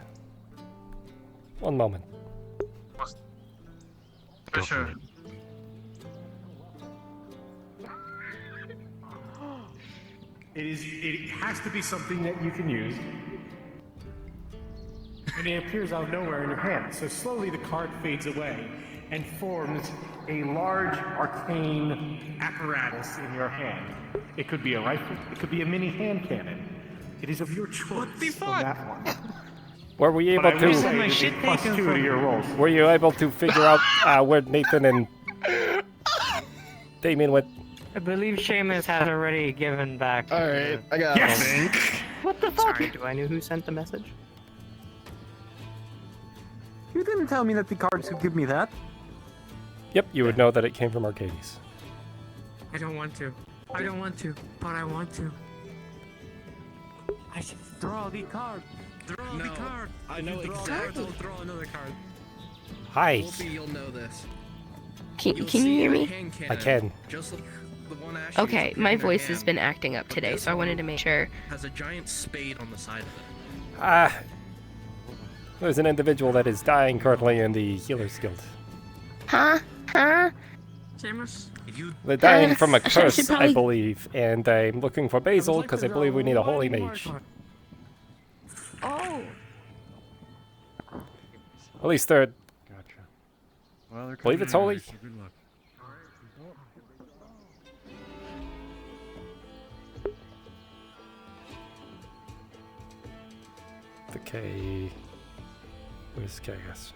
One moment. For sure. It has to be something that you can use. And it appears out of nowhere in your hand. So slowly the card fades away and forms a large arcane apparatus in your hand. It could be a rifle. It could be a mini hand cannon. It is of your choice. What the fuck? That one. Were we able to? +2 to your rolls. Were you able to figure out where Nathan and Damien went? I believe Seamus has already given back. Alright, I got it. What the fuck? Sorry, do I know who sent the message? You didn't tell me that the cards would give me that. Yep, you would know that it came from Arcadies. I don't want to. I don't want to, but I want to. I should draw the card. Draw the card. I know exactly. Don't draw another card. Hi. Wolfie, you'll know this. Can you hear me? I can. Just like the one Ashley Okay, my voice has been acting up today, so I wanted to make sure. Has a giant spade on the side of it. There's an individual that is dying currently in the Healer's Guild. Huh? Seamus? They're dying from a curse, I believe, and I'm looking for Basil because I believe we need a holy mage. Oh. At least they're. Gotcha. Well, they're believe it's holy. so good luck. The K. Where's K, I guess?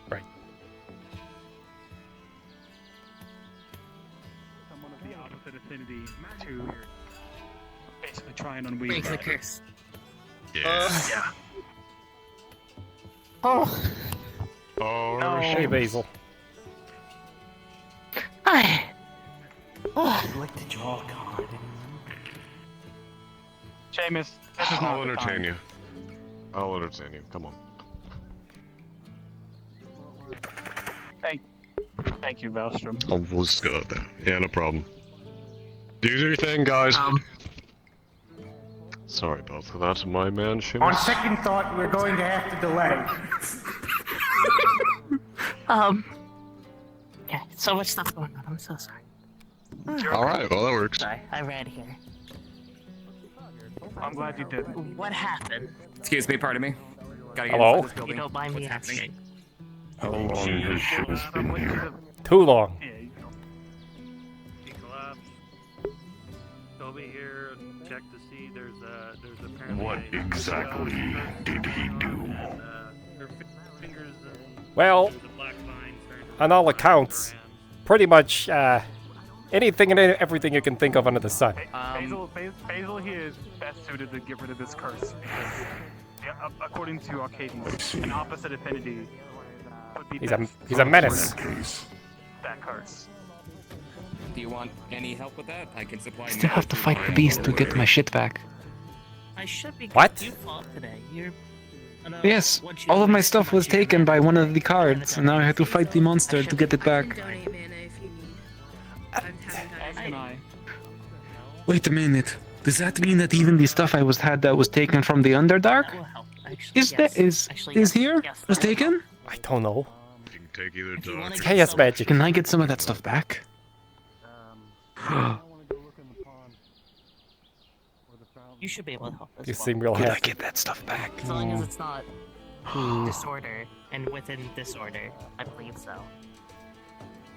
Right. Someone of the opposite affinity to basically try and unweave. Break the curse. Yeah. Yeah. Oh. Oh, Hey, Basil. Hi. I'd like to draw a card. Seamus, this is not I'll the entertain time. you. I'll entertain you. Come on. Thank you, Valstrom. We'll just go there. Yeah, no problem. Do your thing, guys. Sorry about that, my man, Seamus. On second thought, we're going to have to delay. Yeah, so much stuff going on. I'm so sorry. Alright, well, that works. Sorry, I read here. I'm glad you did. What happened? Excuse me, pardon me. Gotta get Hello? inside this You building. don't mind me What's happening? How long has Seamus been here? Too long. He collapsed. Toby here and check to see there's apparently What exactly did he do? her fingers and Well, there's a black vine starting to on all accounts, pretty much anything and everything you can think of under the sun. Basil here is best suited to get rid of this curse. Yeah, according to Arcadies, an opposite affinity would be He's a best he's a menace. that curse. Do you want any help with that? I can supply. Still have to fight the beast to get my shit back. I should be. What? You fought today. You're. Yes, all of my stuff was taken by one of the cards, and now I have to fight the monster to get it back. Wait a minute. Does that mean that even the stuff I had that was taken from the Underdark is here? Was taken? I don't know. You can take either dark. It's chaos magic. Can I get some of that stuff back? You should be able to help us. You seem real Could I happy. get that stuff back? As long as it's not disorder, and within disorder, I believe so.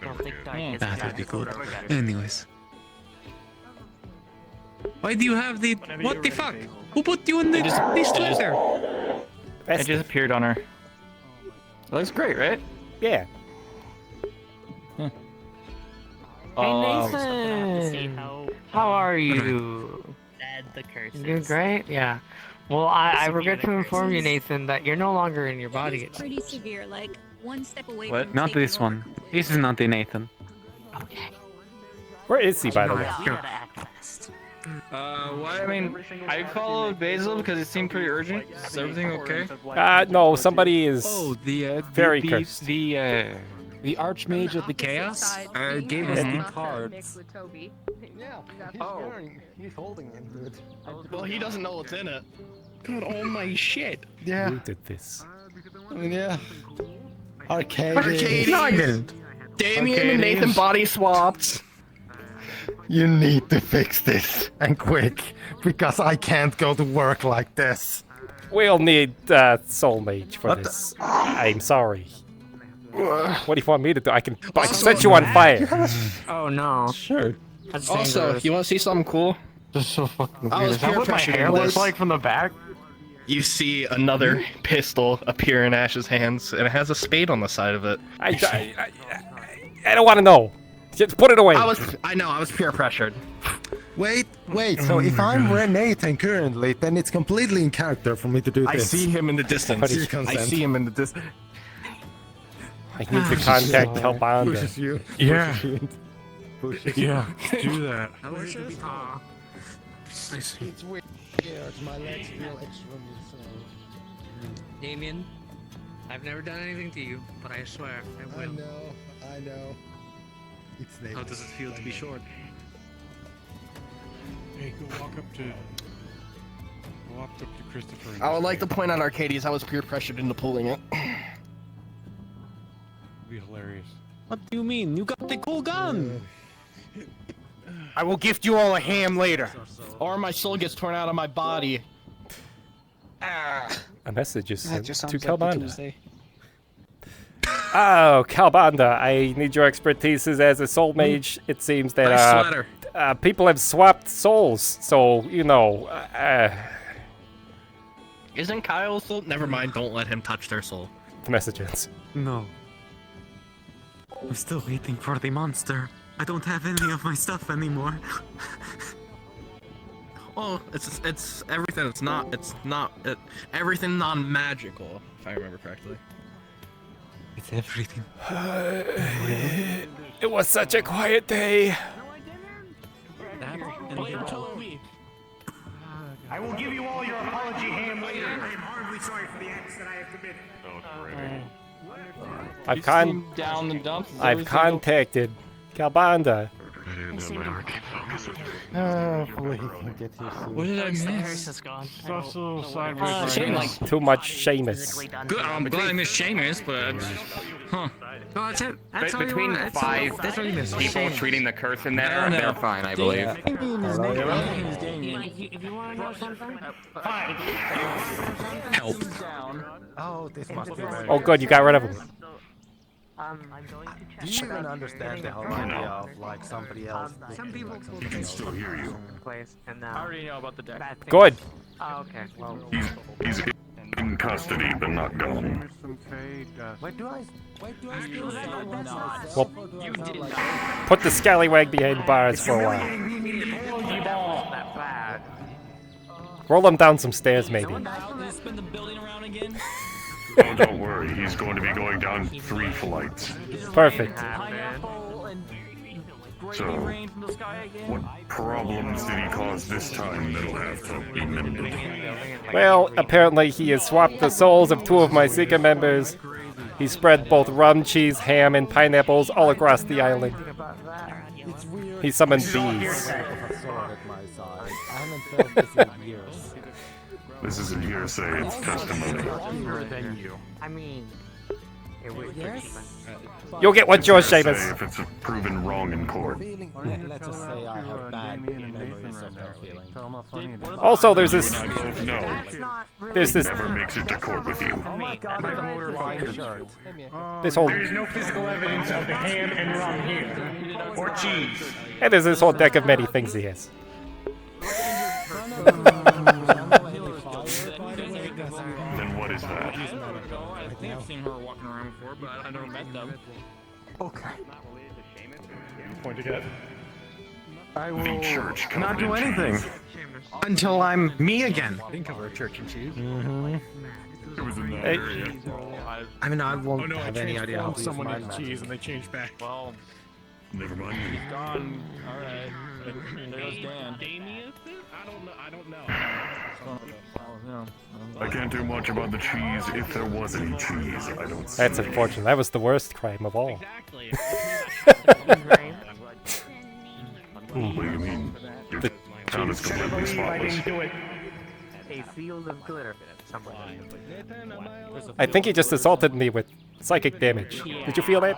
I don't think dark is That would be good. disorder. Anyways. Why do you have the... What the fuck? Who put you in the slot there? It just appeared on her. It looks great, right? Yeah. Hey Oh, Nathan! How are you? Bad the curses. You're great? Yeah. Well, I regret to inform you, Nathan, that you're no longer in your body. It's pretty severe, like one step away What? from Not taking this over one. This is not the Nathan. Where is he, by the way? You gotta act fast. What? I mean, I followed Basil because it seemed pretty urgent. Is everything okay? No, somebody is very the, cursed. The Archmage of the Chaos gave us the Mhm. cards. Yeah, Oh. he's holding it. Well, he doesn't know what's in it. God, all my shit. Yeah. Who did this? Yeah. Arcadies. No, I didn't. Damien and Nathan body swapped. You need to fix this, and quick, because I can't go to work like this. We'll need Soul Mage for this. I'm sorry. What do you want me to do? I can set you on fire. Oh no. Sure. That's Also, dangerous. you want to see something cool? This is so fucking I weird. was Is that peer what my pressured hair into looks this. like from the back? You see another pistol appear in Ash's hands, and it has a spade on the side of it. I don't want to know. Just put it away. I know, I was peer pressured. Wait, so if I'm Nathan currently, then it's completely in character for me to do I this. see him in the distance. You I consent. see him in the distance. I need to contact Helbanda. Pushes you. Yeah. Pushes you. Pushes Yeah, do that. I see. It's weird. My legs feel extremely sore. Damien, I've never done anything to you, but I swear I will. I know. It's Nathan. How does it feel to be short? Hey, go walk up to Christopher. and I would just like to say, point out, Arcadies, I was peer pressured into pulling it. It'd be hilarious. What do you mean? You got the cool gun! I will gift you all a ham later. Or my soul gets torn out of my body. A message is That just to sounds like a Calbanda. Tuesday. Oh, Calbanda, I need your expertise as a soul mage. It seems that Nice sweater. People have swapped souls, so you know. Isn't Kyle still? Never mind. Don't let him touch their soul. The messages. No. I'm still waiting for the monster. I don't have any of my stuff anymore. Oh, it's everything. It's not everything non-magical, if I remember correctly. It's everything. It was such a quiet day. I will give you all your apology ham later. I am horribly sorry for the acts that I have committed. I've I've contacted Calbanda. Hopefully he can get here soon. What did I miss? Too much Seamus. Good. I'm glad I missed Seamus, but huh? No, that's it. That's all you Between want. five That's all you miss. people treating the curse in there, they're fine, I believe. If you want to know something, Help. Oh, this must be very Oh, good, you got rid of him. I'm going to check. Do you even understand the whole idea of like somebody else? Some people He can still hear you. place and I already know about the deck. bad things. Good. Oh, okay. Well, He's in custody, but not gone. Wait, do I still say that's not Well, put the scallywag behind bars for a while. that bad. Roll him down some stairs, maybe. Spin the building around again. Oh, don't worry. He's going to be going down 3 flights. Perfect. So, what problems did he cause this time that'll have to be mended? Well, apparently he has swapped the souls of 2 of my Seeker members. He spread both rum, cheese, ham, and pineapples all across the island. He summoned bees. This isn't hearsay, it's testimony. I mean, it was You'll get what's yours, Say Seamus. if it's proven wrong in court. Let's just say I have bad memories of that feeling. Also, there's this. No. There's this. Never makes it to court with you. Oh my god, my motorbike shirt. This whole. There's no physical evidence of the ham and rum here. Or cheese. And there's this whole deck of many things he has. Then what is that? I think I've seen her walking around before, but I never met them. Okay. Point to get. I The will church not do covenant anything cheese. until I'm me again. Think of our church and cheese. It was in that Hey. area. I mean, I won't Oh no, I have any idea how transformed to use someone my into magic. cheese and they changed back. Well, Never mind. gone. All right. There goes Dan. I don't know. I can't do much about the cheese if there was any cheese. I don't see That's any. unfortunate. That was the worst crime of all. What do you mean? Your town is completely spotless. a field of glitter somewhere. I think he just assaulted me with psychic damage. Did you feel that?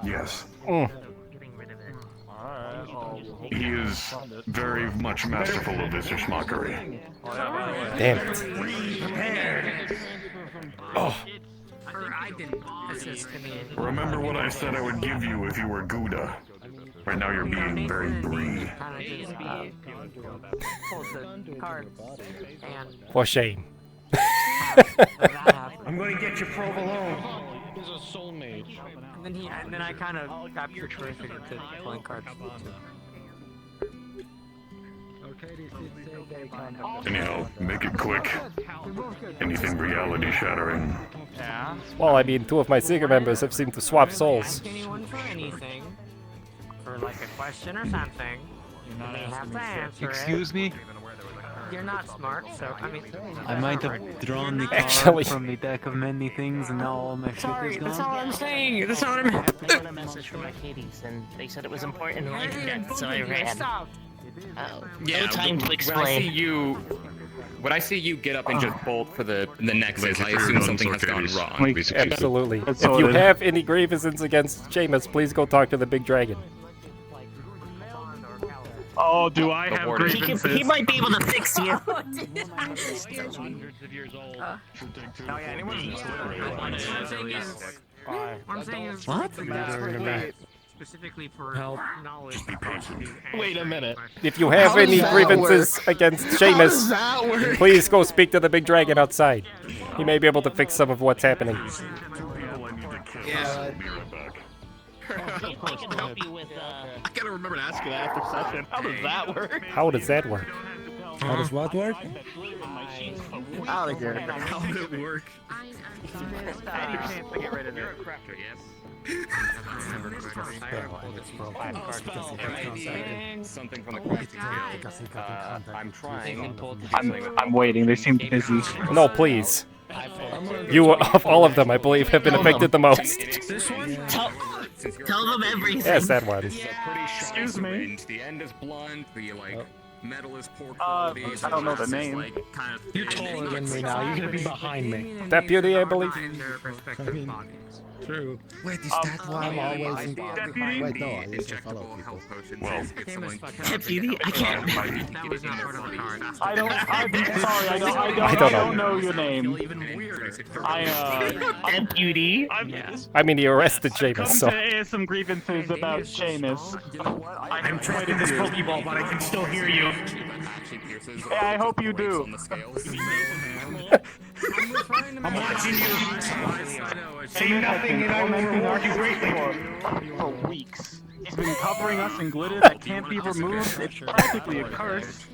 Yes. Mm. He is very much masterful of this schmuckery. Damn it. Oh. I didn't assist in the Remember what I said I would give you if you were Gouda. Right now you're being very Brie. kind of just pulled the cards and For shame. I'm going to get you provolone. He's a soul mage. and then I kind of got persuaded into pulling cards. Anyhow, make it quick. Anything reality shattering. Yeah. Well, I mean, 2 of my Seeker members have seemed to swap souls. Ask anyone for anything, for like a question or something, and they have to answer Excuse me? You're not smart, so I mean. I might have drawn the card Actually. from the deck of many things and now all my shit Sorry, is that's all gone. I'm saying. That's all I'm. I got a message from Arcadies, and they said it was important like that, so I ran. Oh, no time to When I see explain. you, when I see you get up and just bolt for the nexus, I assume something has gone wrong. Absolutely. If you have any grievances against Seamus, please go talk to the big dragon. Oh, do I have grievances? He might be able to fix you. I'm saying is What? specifically for knowledge. Just be patient. Wait a minute. If you have any grievances against Seamus, please go speak to the big dragon outside. He may be able to fix some of what's happening. Yeah. I can help you with, I gotta remember to ask you that after session. How does that work? How does that work? How does what work? Out of here. How would it work? Something from the crafting table. I'm trying. I'm waiting. They seem busy. No, please. You, of all of them, I believe, have been affected the most. Tell them everything. Yes, that one. Excuse me. The end is blunt. The metal is poor quality. I don't know the name. You're taller than me now. You're gonna be behind me. Deputy, I believe. True. Wait, is that why I'm always in... Deputy? Wait, no, I used to follow people. Well, Deputy, I can't. I'm sorry, I don't know your name. Deputy? I mean, he arrested Seamus, so... Come to air some grievances about Seamus. I'm trapped in this Pokeball, but I can still hear you. Yeah, I hope you do. I'm watching you. Say nothing and I will reward you greatly. For weeks. He's been covering us in glitter that can't be removed. It's practically a curse.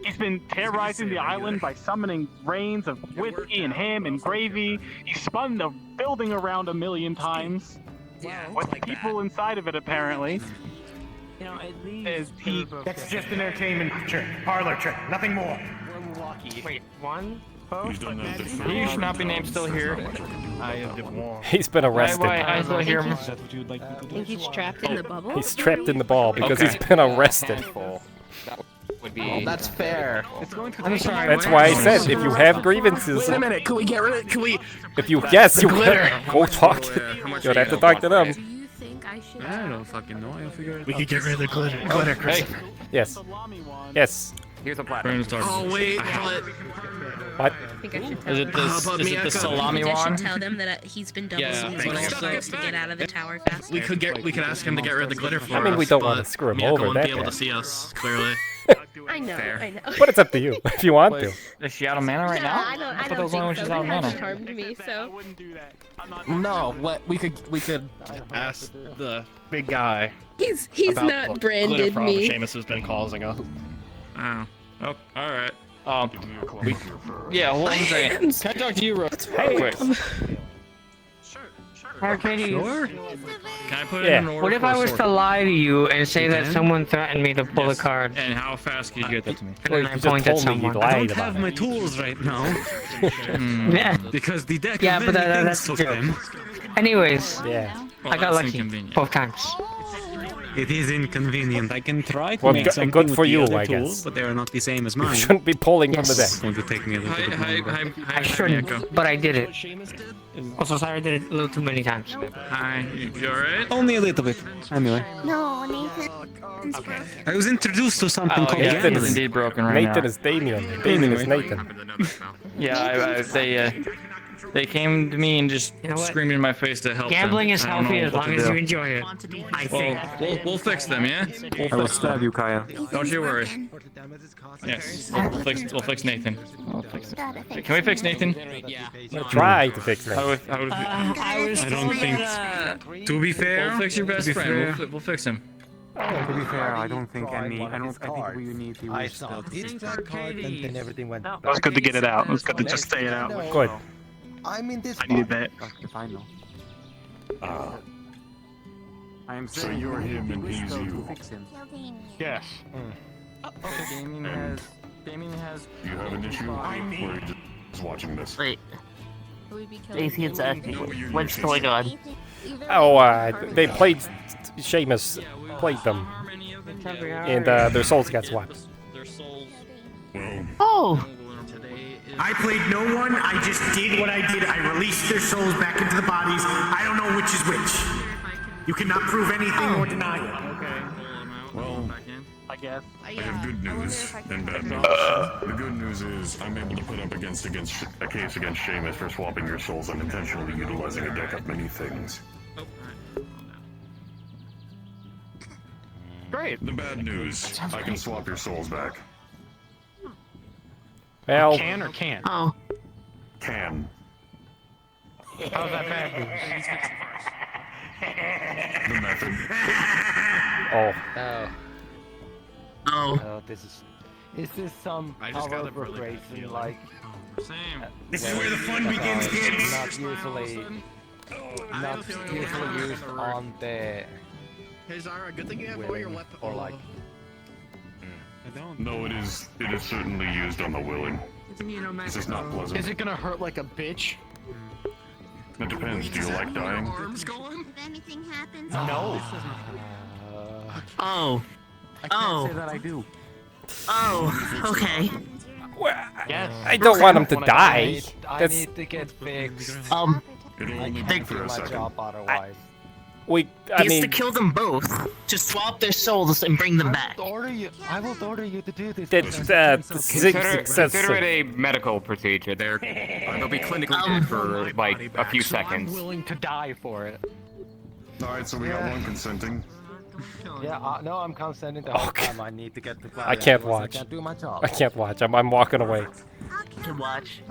He's been terrorizing the island by summoning rains of whiskey and ham and gravy. He spun the building around 1,000,000 times. With people inside of it, apparently. You know, at least That's just an entertainment trick, parlor trick, nothing more. Wait, one? He should not be named still here. He's been arrested. I still hear him. I think he's trapped in the bubble. He's trapped in the ball because he's been arrested. Would be. Oh, that's fair. I'm sorry. That's why I said if you have grievances. Wait a minute, can we get rid of it? Can we? If you yes, you go talk. You'll have to talk to them. Do you think I should? I don't fucking know. I'll figure it out. We could get rid of the glitter. Glitter, Christopher. Yes. Yes. Here's a platinum. Oh wait, but What? I think I should tell Is him. it the salami I should one? tell them that he's been double Yeah, season but so also- to get out of the tower faster. we could ask him to get rid of the glitter for us. I mean, we don't but want to screw him Miyako over won't that be able bad. to see us clearly. I know, Fair. I know. But it's up to you if you want to. Is she out of mana right now? I don't thought that was only when think she's so. out of He hasn't mana. harmed me, so. No, we could ask the big guy. He's about not the branded glitter problem me. Seamus has been causing us. Oh, all right. Yeah, hold on a second. Can I talk to you real quick? Arcadies, Can I put Yeah. in an order what if for a I was sword? to lie to you and say that can? someone threatened me to pull Yes. a card? And how fast can you get that to me? And then I You point just at told me you someone. lied about it. tools right now. Yeah. Because the deck Yeah, but that's true. Anyways, Yeah. I got lucky both times. It is inconvenient. I can try to Well, make good- something good with for the you, other I tools, guess. but they are not the same as You mine. shouldn't be pulling from the It's deck. going to take me a little bit longer. I shouldn't, but I did it. Also, sorry I did it a little too many times. Hi, you alright? Only a little bit. Anyway, No, Nathan's broken. I was introduced to something called yeah, Nathan it's is- indeed broken right Nathan now. is Damien. Damien is Nathan. Yeah, they came to me and just You know what? screamed in my face to help Gambling them. is I don't healthy know as what long to as do. you enjoy it. I think. Well, we'll fix them, yeah? I will stab you, Kaya. Don't you worry. Yes, we'll fix Nathan. Can we fix Nathan? Try to fix that. I don't think. To be fair, We'll fix your best to be friend. fair- We'll fix him. To be fair, I don't think any. I think we need the I wish saw spell. this card, then everything went It was good to get it out. It was good to just say it out. Good. I'm in this I needed that. If I know. I am So you're him and he's you. Fix him. Yes. Damien has. You have an issue? Or are you just watching this? Wait. Nathan's asking, what's going on? Oh, they played. Seamus played them, and their souls got swapped. Oh! I played no one, I just did what I did. I released their souls back into the bodies. I don't know which is which. You cannot prove anything or deny it. Well, I guess. I have good news and bad news. The good news is I'm able to put up against a case against Seamus for swapping your souls unintentionally utilizing a deck of many things. Great. The bad news, I can swap your souls back. Well, Can or can't? Oh. Can. How's that bad news? The method. oh, Oh. Oh, this is. Is this some I just power got a really bad operation feeling. like? Same. This is where the fun begins, kids. Not usually used on the. Hey Zara, good thing you have all your weapons. Or like. I don't. No, it is certainly used on the willing. This is not pleasant. Is it gonna hurt like a bitch? It depends. Do you like dying? Arms going? If anything happens, No. Oh. I can't say that I do. Oh. Okay. Yes. I don't want him to die. I need to get fixed. It'll I only be can't for do a my second. job otherwise. I He has mean, to kill them both. Just swap their souls and bring them back. I will order you to do this. Consider it a medical procedure. They'll be clinically dead for like a few seconds. I'm willing to die for it. Alright, so we got one consenting. Yeah, no, I'm consenting the whole time. I need to get the flag. I can't otherwise watch. I can't do my job. I can't watch. I'm walking away. To watch.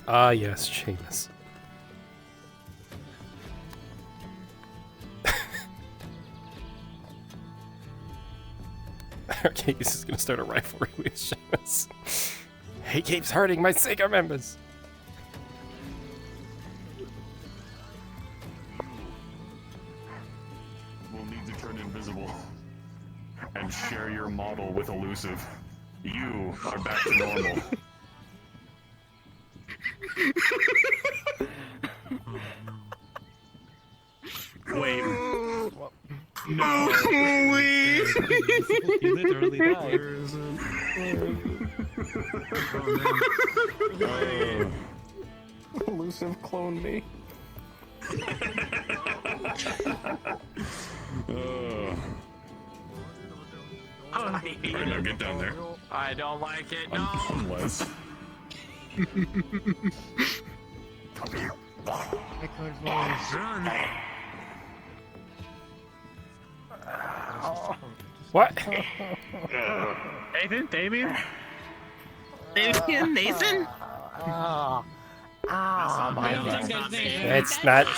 Ah, yes, Seamus. Arcadies is gonna start a rivalry with Seamus. He keeps hurting my Sega members. We'll need to turn invisible and share your model with Elusive. You are back to normal. Wait. No. He literally died. Elusive cloned me. Alright, now get down there. I don't like it. No. Unless. Run. What? Nathan? Damien? Nathan?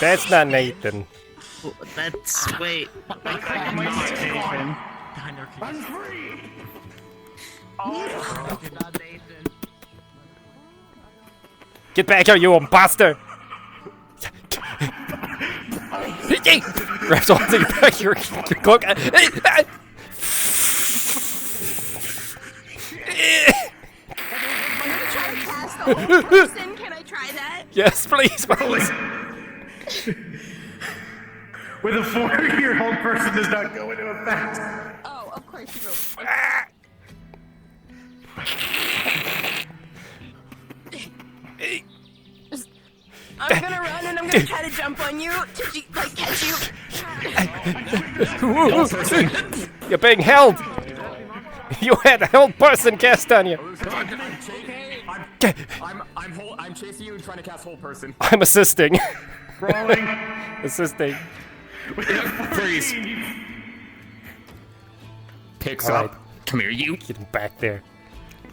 That's not Nathan. That's wait. Nathan. I'm free. Get back here, you imposter! Grabs onto your back, your cloak. Can I try that? Yes, please, please. With a 4-year-old person does not go into effect. Oh, of course you will. I'm gonna run and I'm gonna try to jump on you to like catch you. You're being held. You had a held person cast on you. I'm chasing you and trying to cast hold person. I'm assisting. Rolling. Assisting. Freeze. Picks All up. right. Come here, you. Get him back there.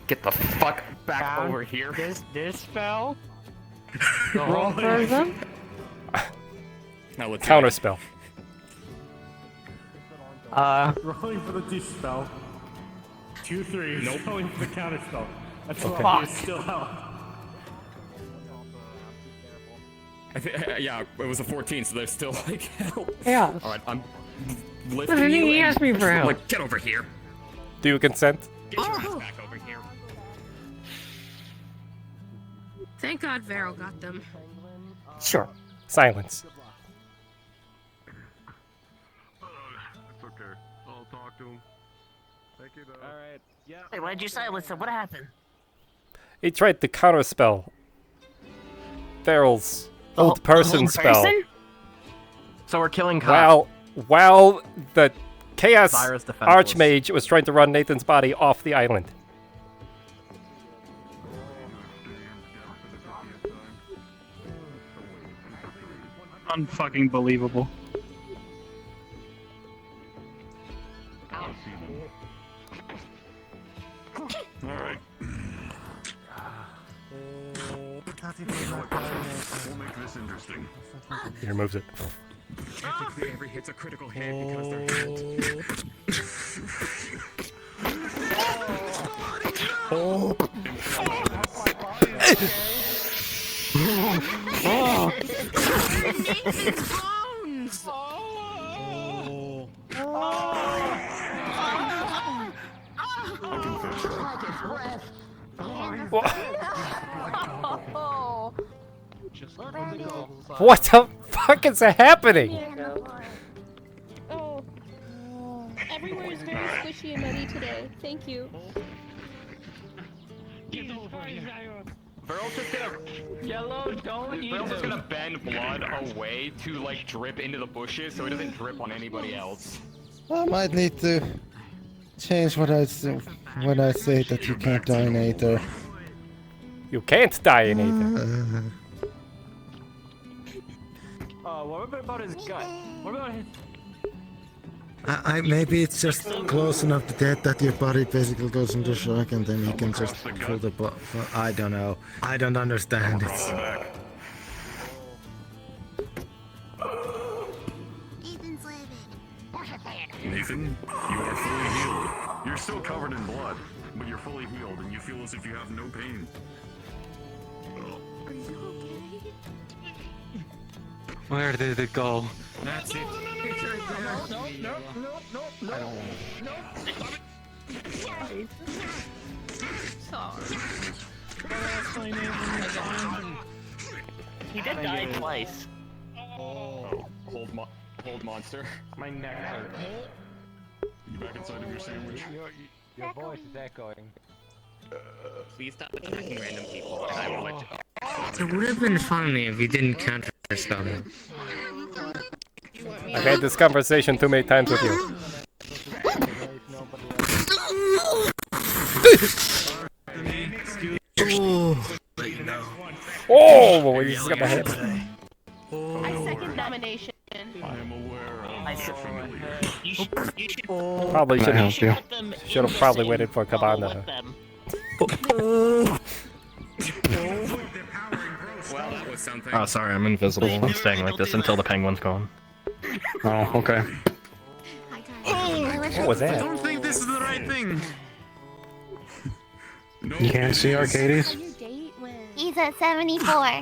Get the fuck back over here. This spell. Roll person. Now let's Counterspell. Rolling for the dispel. 2-3. Nope. Rolling for the counter spell. That's Okay. fuck. Still help. Yeah, it was a 14, so there's still like help. Yeah. Alright, I'm What lifting did you. he and- ask me for help? Like, get over here. Do you consent? Get your ass back over here. Thank God Vero got them. Sure. Silence. It's okay. I'll talk to him. Alright, yeah. Wait, why'd you silence him? What happened? He tried to counterspell Farrell's old person spell. So we're killing cops. While the Chaos Virus defenseless. Archmage was trying to run Nathan's body off the island. Unfucking believable. Alright. We'll make this interesting. He removes it. Technically, every hit's a critical hit because they're hit. Nathan's bones! What the fuck is happening? Oh. Everywhere is very squishy and muddy today. Thank you. Verl's just gonna Yellow, don't eat Verl's just them. gonna bend blood away to like drip into the bushes so it doesn't drip on anybody else. I might need to change what I say when I say that you can't die in Aether. You can't die in Aether. What about his gut? What about his... Maybe it's just close enough to death that your body basically goes into shock and then you can just pull the I don't know. I don't understand it. Nathan, you are fully healed. You're still covered in blood, but you're fully healed and you feel as if you have no pain. Are you okay? Where did it go? That's it. It's right there. I don't want He did die twice. Oh, hold monster. My neck hurts. You back inside of your sandwich? Your voice is echoing. Please stop attacking random people, and I will let you. It would have been funny if you didn't counter-spell me. I've had this conversation too many times with you. Oh, he just got my hand. I second nomination. I am aware of Probably Can I help you? should have probably waited for Cabana. Well, that was something. Oh, sorry, I'm invisible. I'm staying like this until the penguin's gone. Oh, okay. What was I that? don't think this is the right thing. You can't see Arcadies? He's at 74. How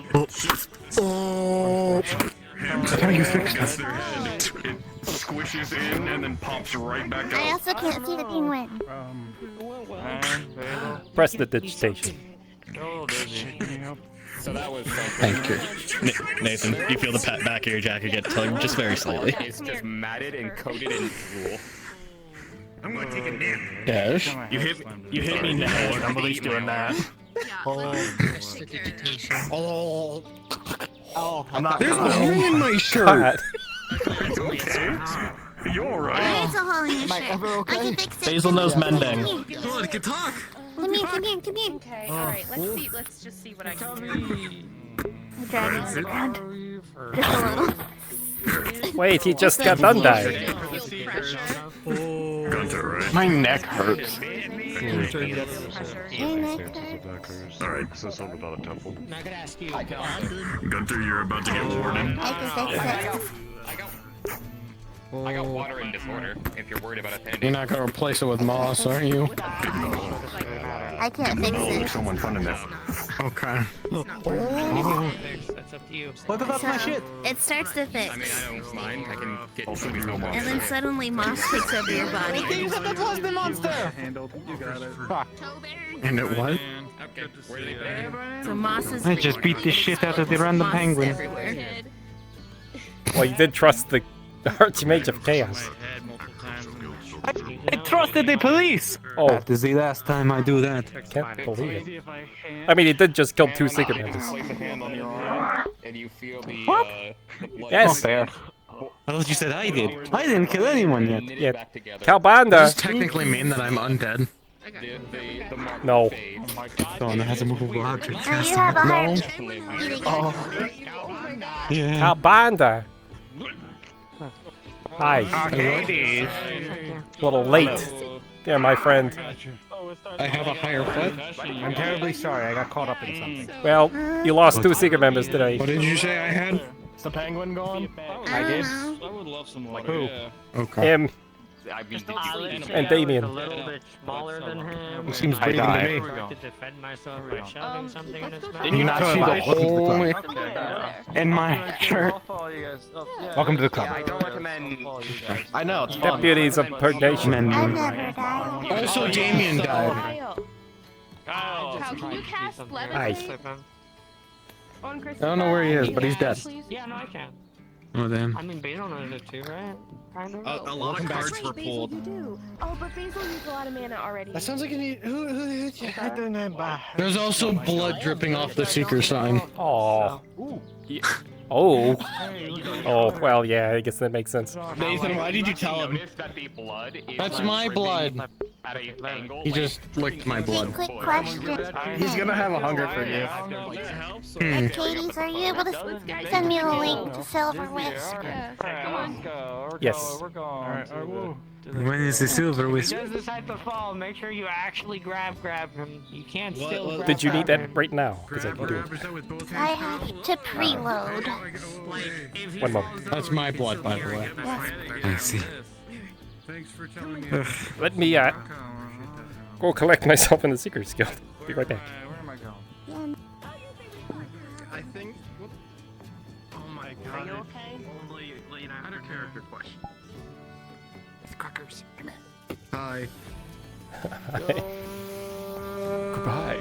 do you fix that? It squishes in and then pops right back out. I also can't see the penguin. Press the digitation. So that was. Thank you. Nathan, you feel the back of your jacket get tugged just very slightly. It's just matted and coated in drool. I'm gonna take a nap. Yes? You hit me in the head. I'm at least doing that. Oh, I'm not. There's a hole in my shirt. You alright? There's a hole in your shirt. I can fix it. Basil knows mending. Come on, can talk. Come here, come here, come here. Okay, alright, let's just see what I can do. I'm dragging on the ground. Just a little. Wait, he just got done dying. Gunter, right? My neck hurts. Alright, so something about a temple. I'm not gonna ask you. Gunter, you're about to get warden. I can fix I got water in disorder. If you're worried about affinity. You're not gonna replace it with moss, are you? it. I can't fix it. Someone funding that. Okay. That's up to you. What about my shit? It starts to fix. I mean, I don't mind. I can get. And then suddenly moss takes over your body. Handled. You got it. And it what? Okay, where did they put it? So moss is. I just beat the shit out of the random moss is penguin. everywhere. Well, you did trust the Archmage of Chaos. I trusted the police! Oh. That is the last time I do that. I can't believe it. I mean, he did just kill 2 secret members. What? Yes. Fair. I thought you said I did. I didn't kill anyone yet. Yeah. Calbanda. Does this technically mean that I'm undead? No. Dawn has a movable object. Do you have a heart? Oh. Yeah. Calbanda. Hi. Arcadies. A little late. There, my friend. I have a higher foot. I'm terribly sorry. I got caught up in something. Well, you lost 2 secret members today. What did you say I had? Is the penguin gone? I did. I would love some water. Who? Okay. Him. And Damien. A little bit smaller than him. It seems breathing to me. To defend myself by shouting something in his mouth. Did you not see the hole in my shirt? Welcome to the club. I don't recommend. I know, it's fun. Deputies of purgation. I never died. Also, Damien died. Kyle, can you cast Hi. levitate on I Christopher? don't know where he is, but he's dead. Yeah, no, I can. Oh, damn. I mean, Basil knows it too, right? Kind of. A lot of cards were pulled. You do. Oh, but Basil used a lot of mana already. That sounds like an. I don't know. There's also blood dripping off the seeker sign. Aw. Oh. Oh, well, yeah, I guess that makes sense. Nathan, why did you tell him? That's my blood. He just licked my blood. Quick question. He's gonna have a hunger for you. Arcadies, are you able to send me a link to Silver Wisp? Yes. When is the silver He wisp? does decide to fall. Make sure you actually grab him. You can't still grab Did you need him. that right now? Because I can do it. I have to preload. 1 moment. That's my blood, by the way. I see. Let me go collect myself in the Seekers Guild. Be right back. Where am I going? I think. Oh my god. Are you okay? Only, I had a character question. Crackers. Hi. Goodbye.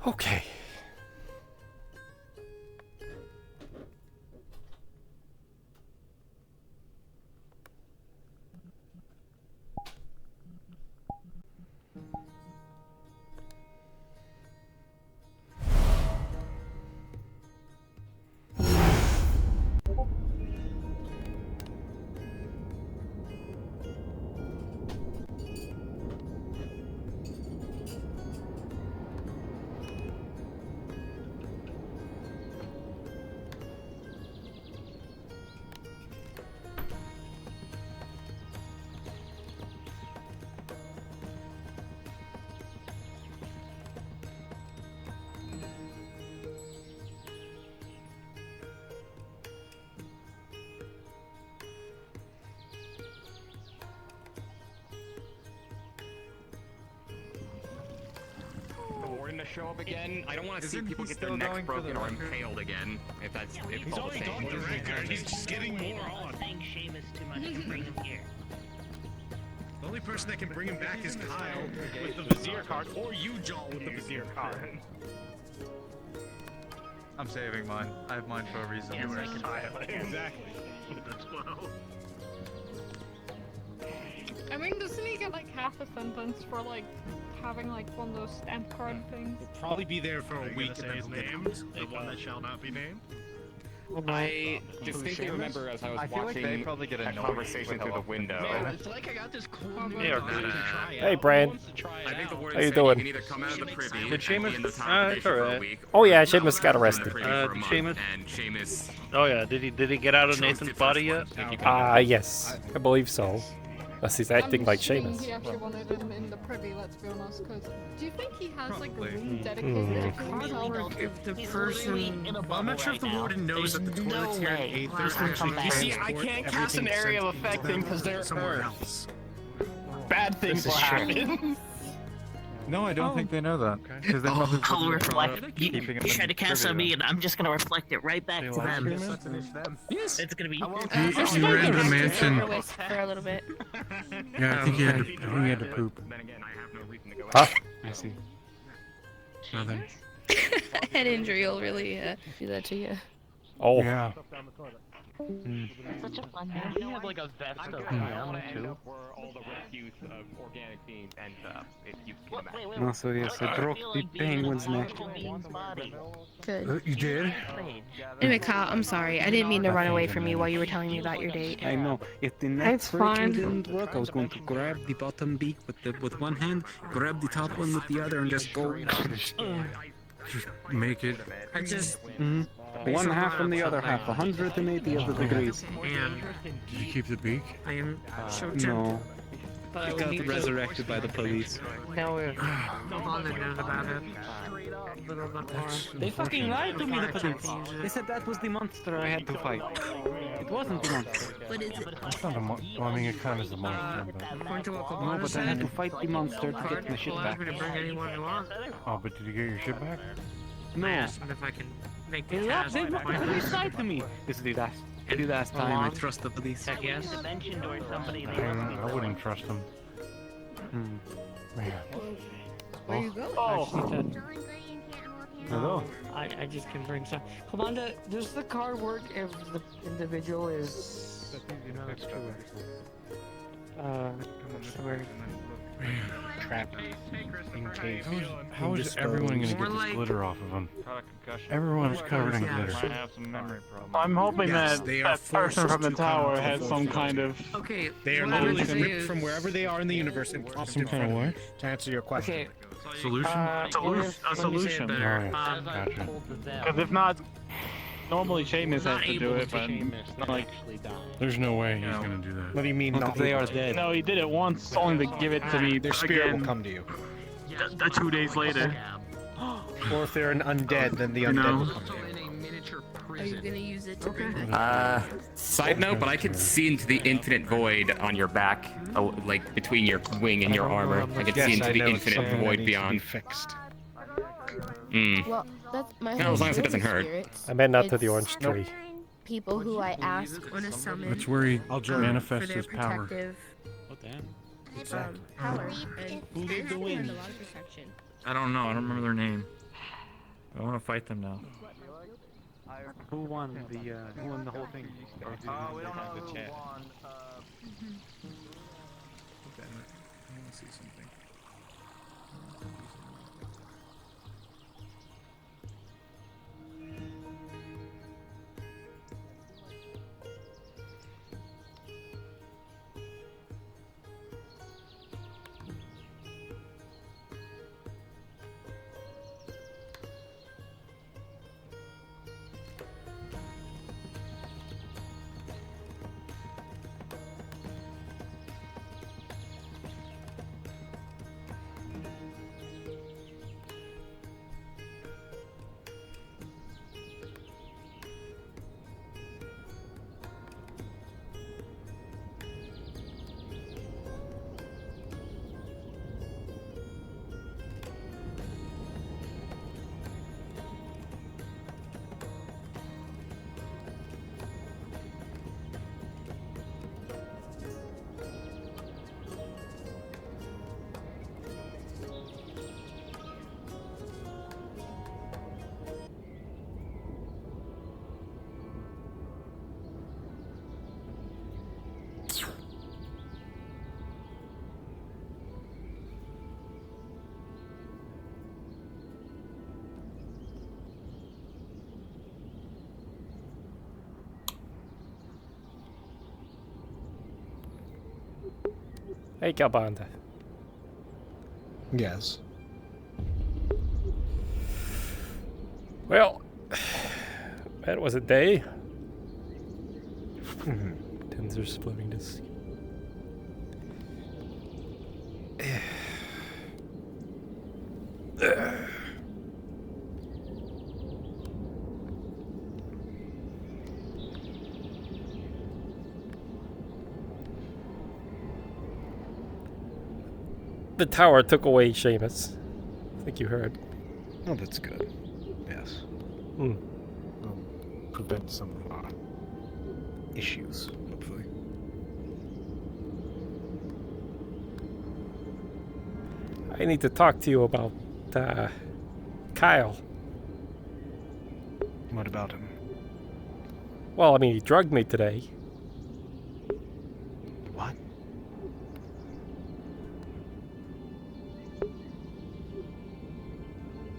Okay. To show up again. I don't want to see people get their necks broken or impaled again. If that's if it's all the same. He's just getting more on. Saying Seamus too much to bring him here. The only person that can bring him back is Kyle with the Vizier card, or you, Joel, with the Vizier card. I'm saving mine. I have mine for a reason. You were Kyle. Exactly. With the 12. I mean, doesn't he get like half a sentence for like having like one of those stamp card things? He'll probably be there for a week and then he'll get the one that shall not be named. I distinctly remember as I was watching a conversation through the window. Man, it's like I got this cool new Hey, Brian. I think the word How you is saying doing? you can either come out of the privy Did Seamus- and be in the conversation for a week. Oh yeah, Seamus got arrested. Seamus? And Seamus. Oh yeah, did he get out of Nathan's body yet? Yes, I believe so. Unless he's acting like Seamus. He actually wanted him in the privy, let's be honest, because do you think he has like a room dedicated to himself? If the person... I'm not sure if the warden knows that the toilets here in Aether actually You see, I can't cast an area of effect thing because there somewhere else. bad things will happen. No, I don't think they know that. Because they probably I'll wouldn't reflect. keeping You them tried to cast on me, and I'm just gonna reflect it right back to them. Yes, it's gonna be. You ran to the mansion. For a little bit. Yeah, I think you had to poop. Huh? I see. Nothing. Head injury will really do that to you. Oh. Yeah. Such a fun name. He had like a vest of down too. Where all the refuse of organic beans and if you Also, yes, I broke the penguin's neck. Good. You did? Anyway, Kyle, I'm sorry. I didn't mean to run away from you while you were telling me about your date. I know. If the neck It's breaking fine. didn't work, I was going to grab the bottom beak with one hand, grab the top one with the other, and just go. Just make it. I just... One half from the other half, 180 of the degrees. And Did you keep the beak? I am so tempted. No. But I It would got need to... resurrected by the police. No, we're positive about it. A little bit more. They fucking lied to me, the police. They said that was the monster I had to fight. It wasn't the monster. What is it? It's not a monster. Well, I mean, it kind of is a monster, but... Point to what No, Kobold but I had said. to fight the monster to get Card my shit allows back. me to bring anyone you want. Oh, but did you get your shit back? No. I asked him if I can make the They cast. lied to me. This is the last time I trust the police. Heck yes. Mentioned or somebody. I wouldn't trust them. Man. Where you go? Oh. Hello. I just can bring some. Commander, does the card work if the individual is... That's true. what's the word? Trapped. In case. How is everyone gonna get this glitter off of them? Everyone's covered in glitter. I'm hoping Yes, that they are that person forced from the to tower come has to some full kind of... Okay, They are what I would literally say ripped is- from wherever they are in the universe and plopped Some in kind front of of you what? to answer your question. Okay. Solution? A solution. Better. Gotcha. Because if not, normally Seamus has to do it, but not like... There's no way he's gonna do that. What do you mean? Not if they are dead. No, he did it once, only to give it to me Their spirit again will come to you. 2 days later. Or if they're an undead, then the undead will come to you. Are you gonna use it to bring back? Side note, but I could see into the infinite void on your back, like between your wing and your armor. I could see into the infinite void beyond. Fixed. Well, that's my No, as long as it doesn't hurt. I meant not to the orange tree. People who I ask when to summon. That's where he for manifests their his power. protective, Oh damn. power. And Who gave the and win? a lot of protection. I don't know. I don't remember their name. I want to fight them now. Who won the whole thing? Or did We don't know who chat? won. Damn it. I want to see something. Hey, Galbanda. Yes. Well, that was a day. Tins are splitting this. The tower took away Seamus. I think you heard. Oh, that's good. Yes. Prevent some issues, hopefully. I need to talk to you about Kyle. What about him? Well, I mean, he drugged me today. What?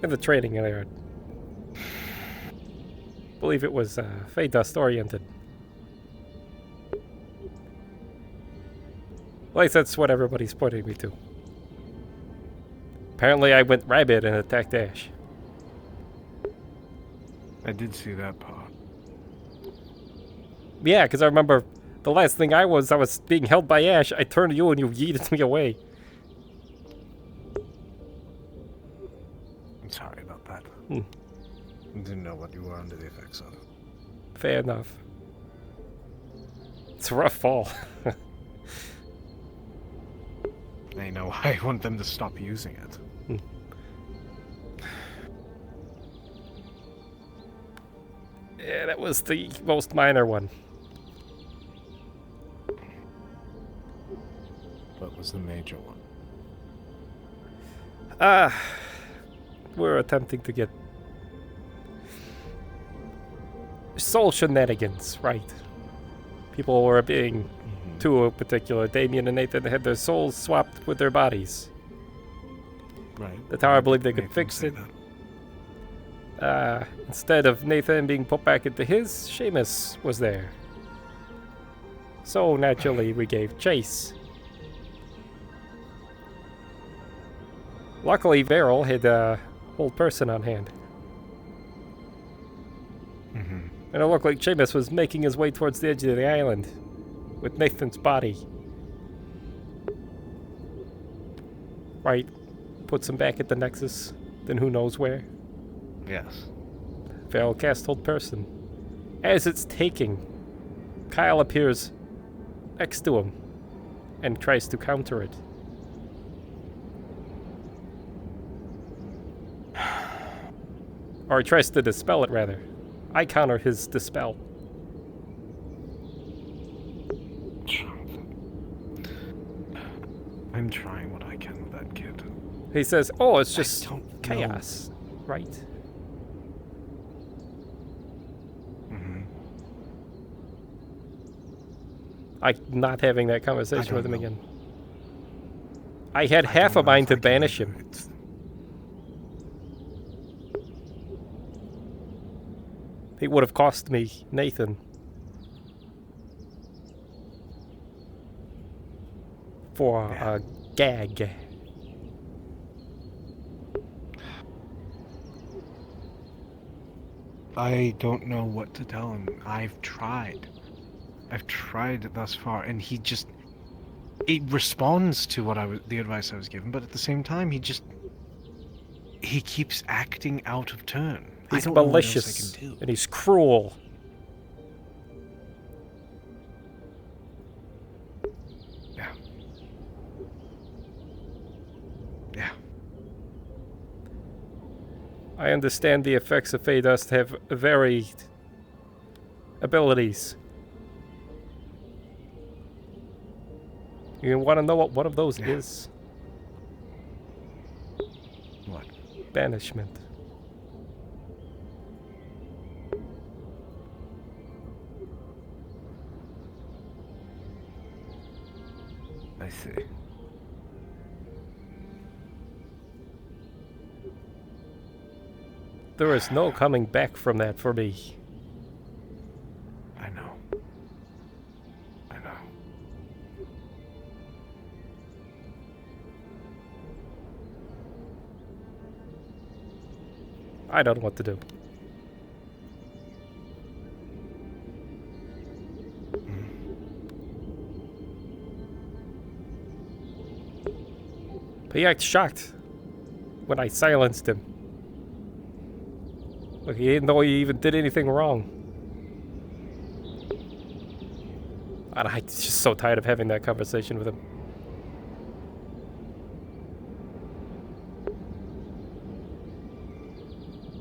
In the training area. I believe it was Fey Dust oriented. At least that's what everybody's pointing me to. Apparently I went rabid and attacked Ash. I did see that part. Yeah, because I remember the last thing I was being held by Ash. I turned to you and you yeeted me away. I'm sorry about that. Hmm. I didn't know what you were under the effects of. Fair enough. It's a rough fall. I know, I want them to stop using it. Yeah, that was the most minor one. What was the major one? We're attempting to get soul shenanigans, right? People were being too particular. Damien and Nathan had their souls swapped with their bodies. Right. The tower believed they could Nathan fix said it. that. Instead of Nathan being put back into his, Seamus was there. So naturally, we gave chase. Luckily, Varel had a whole person on hand. And it looked like Seamus was making his way towards the edge of the island with Nathan's body. Right. Puts him back at the Nexus, then who knows where. Yes. Feral cast hold person. As it's taking, Kyle appears next to him and tries to counter it. Or he tries to dispel it, rather. I counter his dispel. I'm trying what I can with that kid. He says, oh, it's just chaos, right? not having that conversation with him again. I had half a mind to banish him. It would have cost me Nathan. For a gag. I don't know what to tell him. I've tried thus far, and he just... It responds to what the advice I was given, but at the same time, he keeps acting out of turn. He's malicious, and he's cruel. Yeah. Yeah. I understand the effects of Fey Dust have varied abilities. You want to know what one of those is? What? Banishment. I see. There is no coming back from that for me. I know. I know. I don't know what to do. He acts shocked when I silenced him. Like he didn't know he even did anything wrong. And I'm just so tired of having that conversation with him.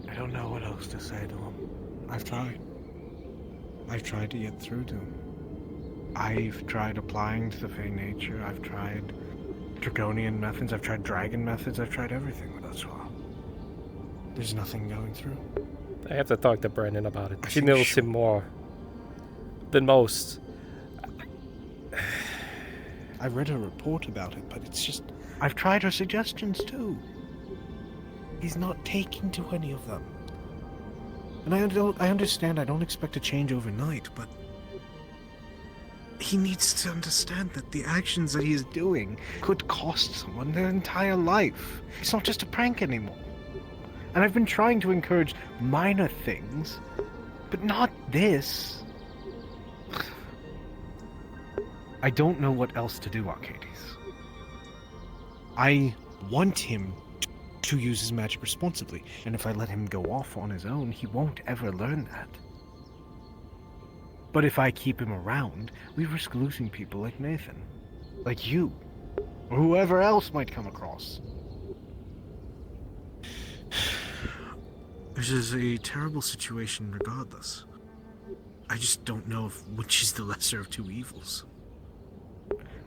I don't know what else to say to him. I've tried. I've tried to get through to him. I've tried applying to the Fey nature. I've tried draconian methods. I've tried dragon methods. I've tried everything with us all. There's nothing going through. I have to talk to Brandon about it. She knows him more than most. I read a report about it, but it's just... I've tried her suggestions too. He's not taking to any of them. And I understand I don't expect a change overnight, but... He needs to understand that the actions that he is doing could cost someone their entire life. It's not just a prank anymore. And I've been trying to encourage minor things, but not this. I don't know what else to do, Arcadies. I want him to use his magic responsibly, and if I let him go off on his own, he won't ever learn that. But if I keep him around, we risk losing people like Nathan, like you, or whoever else might come across. This is a terrible situation regardless. I just don't know which is the lesser of two evils.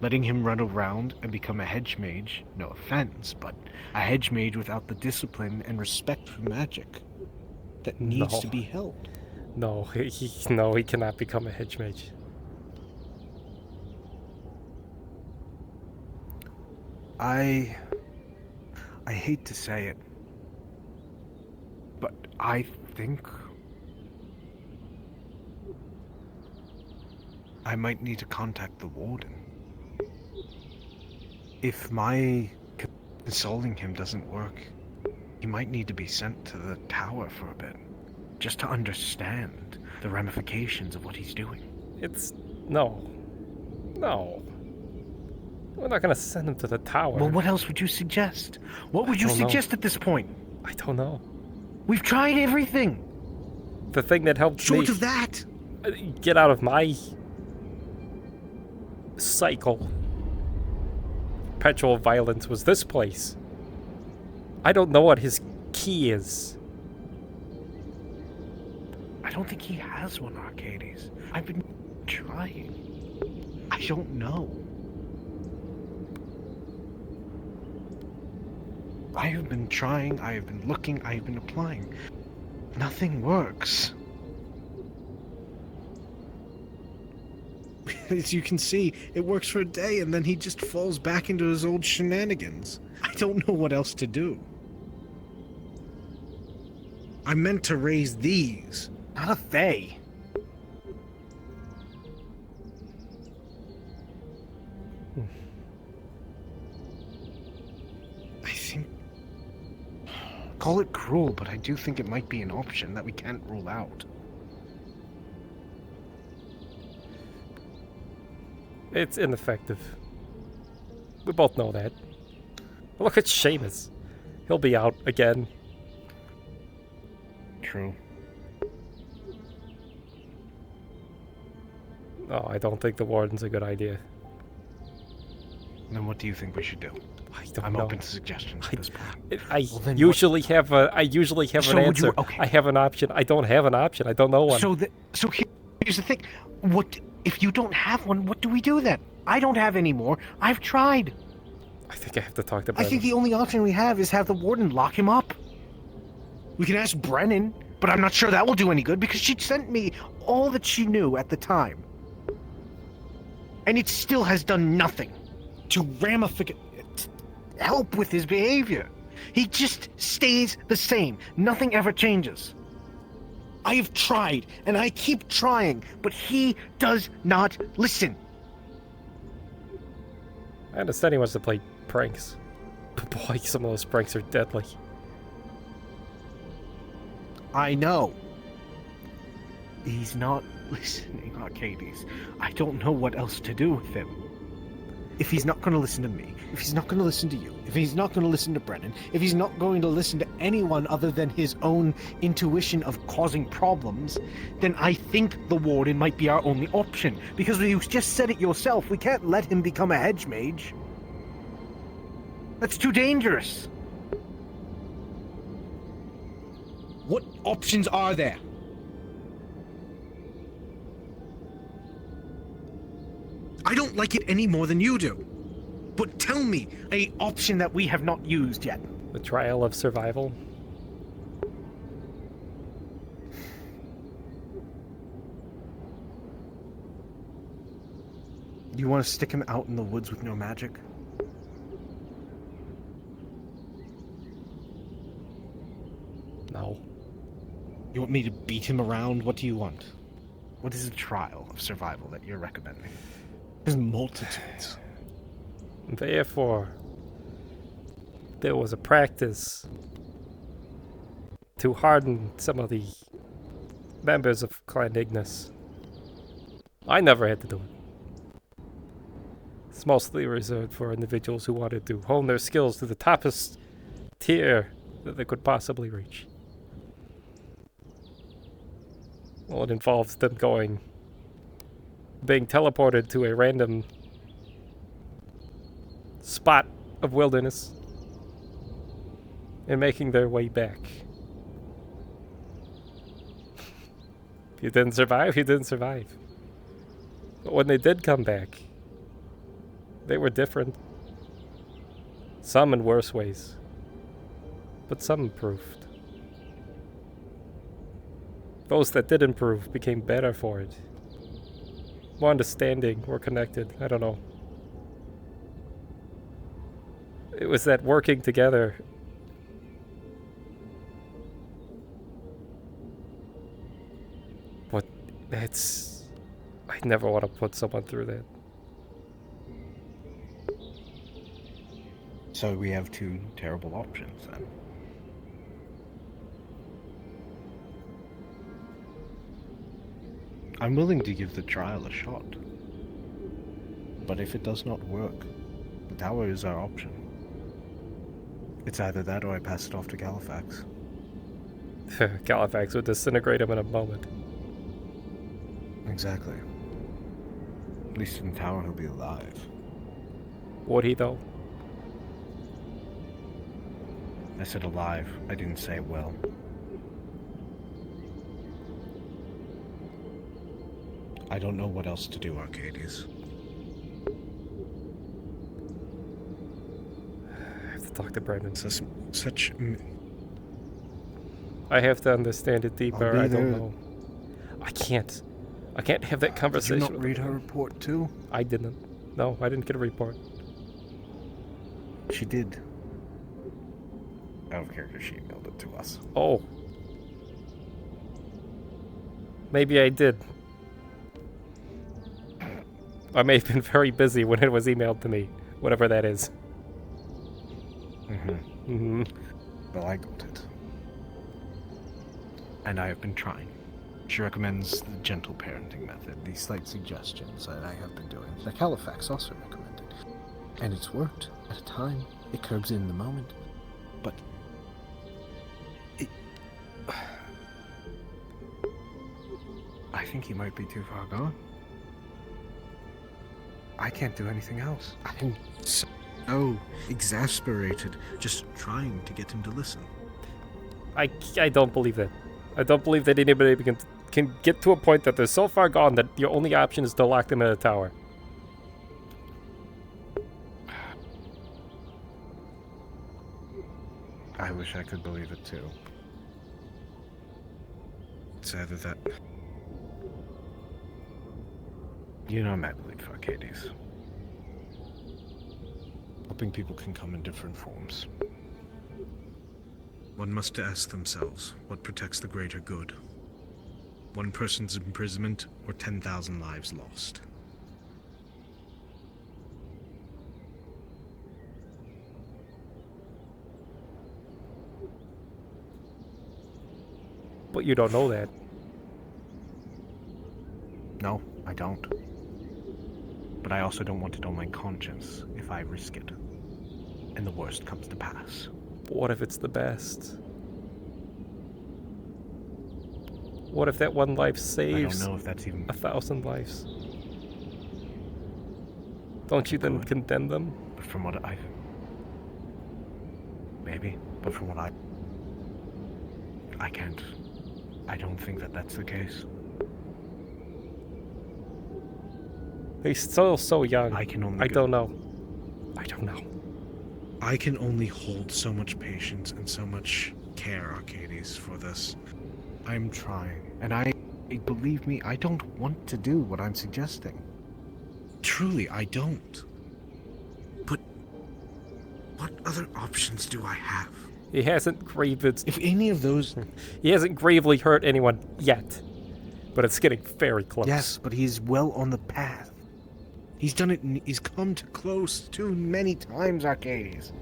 Letting him run around and become a hedge mage, no offense, but a hedge mage without the discipline and respect for magic that needs to be held. No, he cannot become a hedge mage. I hate to say it, but I think I might need to contact the warden. If my consoling him doesn't work, he might need to be sent to the tower for a bit, just to understand the ramifications of what he's doing. No. We're not gonna send him to the tower. Well, what else would you suggest? What would you suggest at this point? I don't know. We've tried everything. The thing that helped me short of that, get out of my cycle, perpetual violence, was this place. I don't know what his key is. I don't think he has one, Arcadies. I've been trying. I don't know. I have been trying, I have been looking, I have been applying. Nothing works. As you can see, it works for a day and then he just falls back into his old shenanigans. I don't know what else to do. I meant to raise these, not a Fae. I think... Call it cruel, but I do think it might be an option that we can't rule out. It's ineffective. We both know that. Look at Seamus. He'll be out again. True. Oh, I don't think the warden's a good idea. Then what do you think we should do? I'm know. open to suggestions at this point. I usually have an answer. Okay. I have an option. I don't have an option. I don't know one. So here's the thing. What if you don't have one? What do we do then? I don't have any more. I've tried. I think I have to talk to I Brennan. think the only option we have is have the warden lock him up. We can ask Brennan, but I'm not sure that will do any good because she sent me all that she knew at the time. And it still has done nothing to help with his behavior. He just stays the same. Nothing ever changes. I have tried, and I keep trying, but he does not listen. I understand he wants to play pranks. But boy, some of those pranks are deadly. I know. He's not listening, Arcadies. I don't know what else to do with him. If he's not going to listen to me, if he's not going to listen to you, if he's not going to listen to Brennan, if he's not going to listen to anyone other than his own intuition of causing problems, then I think the warden might be our only option. Because you just said it yourself, we can't let him become a hedge mage. That's too dangerous. What options are there? I don't like it any more than you do. But tell me an option that we have not used yet. The trial of survival. Do you want to stick him out in the woods with no magic? No. You want me to beat him around? What do you want? What is a trial of survival that you're recommending? There's multitudes. Therefore, there was a practice to harden some of the members of Clan Ignis. I never had to do it. It's mostly reserved for individuals who wanted to hone their skills to the toppest tier that they could possibly reach. Well, it involves them being teleported to a random spot of wilderness and making their way back. If you didn't survive, you didn't survive. But when they did come back, they were different. Some in worse ways, but some improved. Those that did improve became better for it. More understanding, more connected, I don't know. It was that working together. But that's... I never want to put someone through that. So we have two terrible options then. I'm willing to give the trial a shot. But if it does not work, the tower is our option. It's either that or I pass it off to Galifax. Galifax would disintegrate him in a moment. Exactly. At least in the tower he'll be alive. Would he though? I said alive. I didn't say well. I don't know what else to do, Arcadies. I have to talk to Brendan. Such... I have to understand it deeper. I'll be I don't there. know. I can't. I can't have that conversation. Did you not read her report too? I didn't. No, I didn't get a report. She did. Out of character, she emailed it to us. Oh. Maybe I did. I may have been very busy when it was emailed to me, whatever that is. Well, I got it. And I have been trying. She recommends the gentle parenting method, these slight suggestions that I have been doing, like Halifax also recommended. And it's worked at a time. It curbs it in the moment. But I think he might be too far gone. I can't do anything else. I'm so exasperated just trying to get him to listen. I don't believe that. I don't believe that anybody can get to a point that they're so far gone that your only option is to lock them in a tower. I wish I could believe it too. It's either that... You know my belief, Arcadies. Helping people can come in different forms. One must ask themselves, what protects the greater good? One person's imprisonment or 10,000 lives lost? But you don't know that. No, I don't. But I also don't want it on my conscience if I risk it. And the worst comes to pass. But what if it's the best? What if that one life saves I don't know if that's even 1,000 lives? Don't you then condemn them? But from what Maybe, but from what I can't... I don't think that that's the case. He's still so young. I can only... I don't know. I don't know. I can only hold so much patience and so much care, Arcadies, for this. I'm trying, and believe me, I don't want to do what I'm suggesting. Truly, I don't. But what other options do I have? He hasn't gravely... If any of those... He hasn't gravely hurt anyone yet. But it's getting very close. Yes, but he's well on the path. He's done it, he's come too close too many times, Arcadies.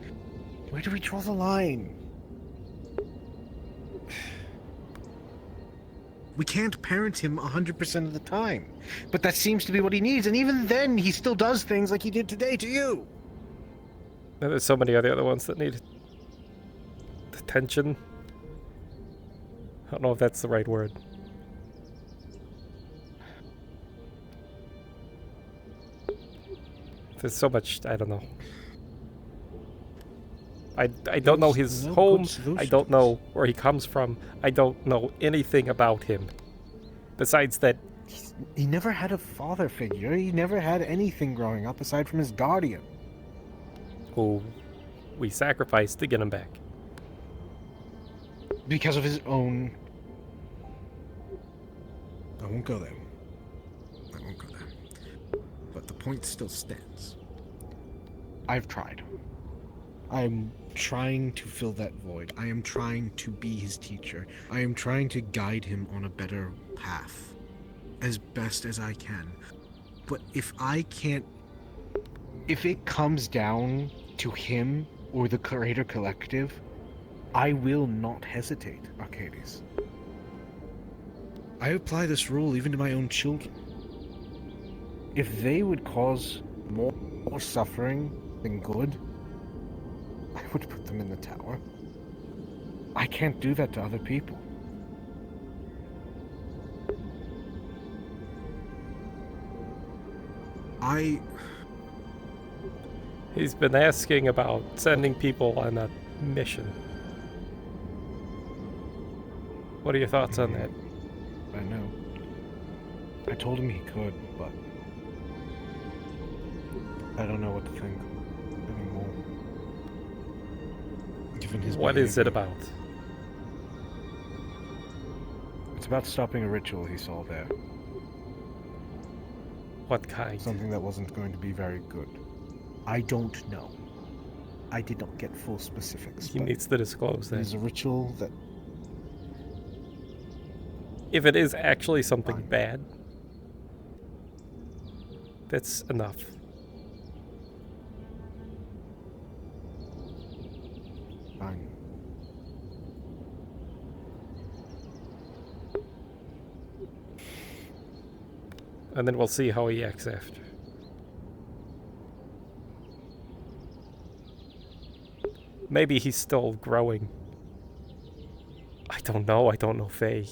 Where do we draw the line? We can't parent him 100% of the time. But that seems to be what he needs, and even then, he still does things like he did today to you. And there's so many other ones that need attention. I don't know if that's the right word. There's so much, I don't know. I don't know his home. I don't know where he comes from. I don't know anything about him. Besides that... He never had a father figure. He never had anything growing up aside from his guardian. Who we sacrificed to get him back. Because of his own... I won't go there. I won't go there. But the point still stands. I've tried. I'm trying to fill that void. I am trying to be his teacher. I am trying to guide him on a better path. As best as I can. But if I can't... If it comes down to him or the Creator Collective, I will not hesitate, Arcadies. I apply this rule even to my own children. If they would cause more suffering than good, I would put them in the tower. I can't do that to other people. He's been asking about sending people on a mission. What are your thoughts on that? I know. I told him he could, but I don't know what to think anymore. Given his What is it about? It's about stopping a ritual he saw there. What kind? Something that wasn't going to be very good. I don't know. I did not get full specifics. He needs to disclose that. There's a ritual that... If it is actually something bad, that's enough. Fine. And then we'll see how he acts after. Maybe he's still growing. I don't know Faye.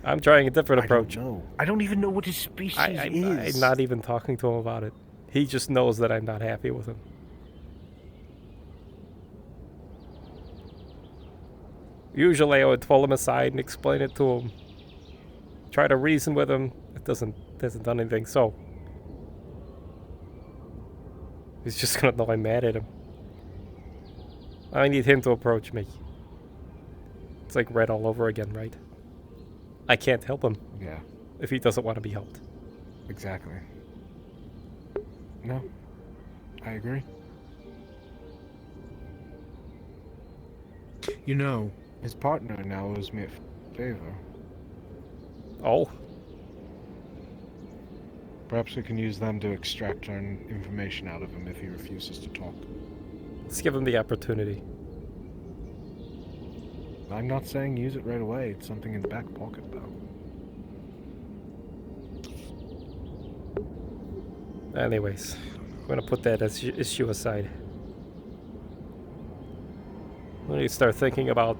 I'm trying a different approach. I don't even know what his species is. I'm not even talking to him about it. He just knows that I'm not happy with him. Usually I would pull him aside and explain it to him. Try to reason with him. It hasn't done anything, so he's just gonna know I'm mad at him. I need him to approach me. It's like Red all over again, right? I can't help him. Yeah. If he doesn't want to be helped. Exactly. No. I agree. You know, his partner now owes me a favor. Oh? Perhaps we can use them to extract certain information out of him if he refuses to talk. Let's give him the opportunity. I'm not saying use it right away. It's something in the back pocket, though. Anyways, I'm gonna put that as issue aside. We need to start thinking about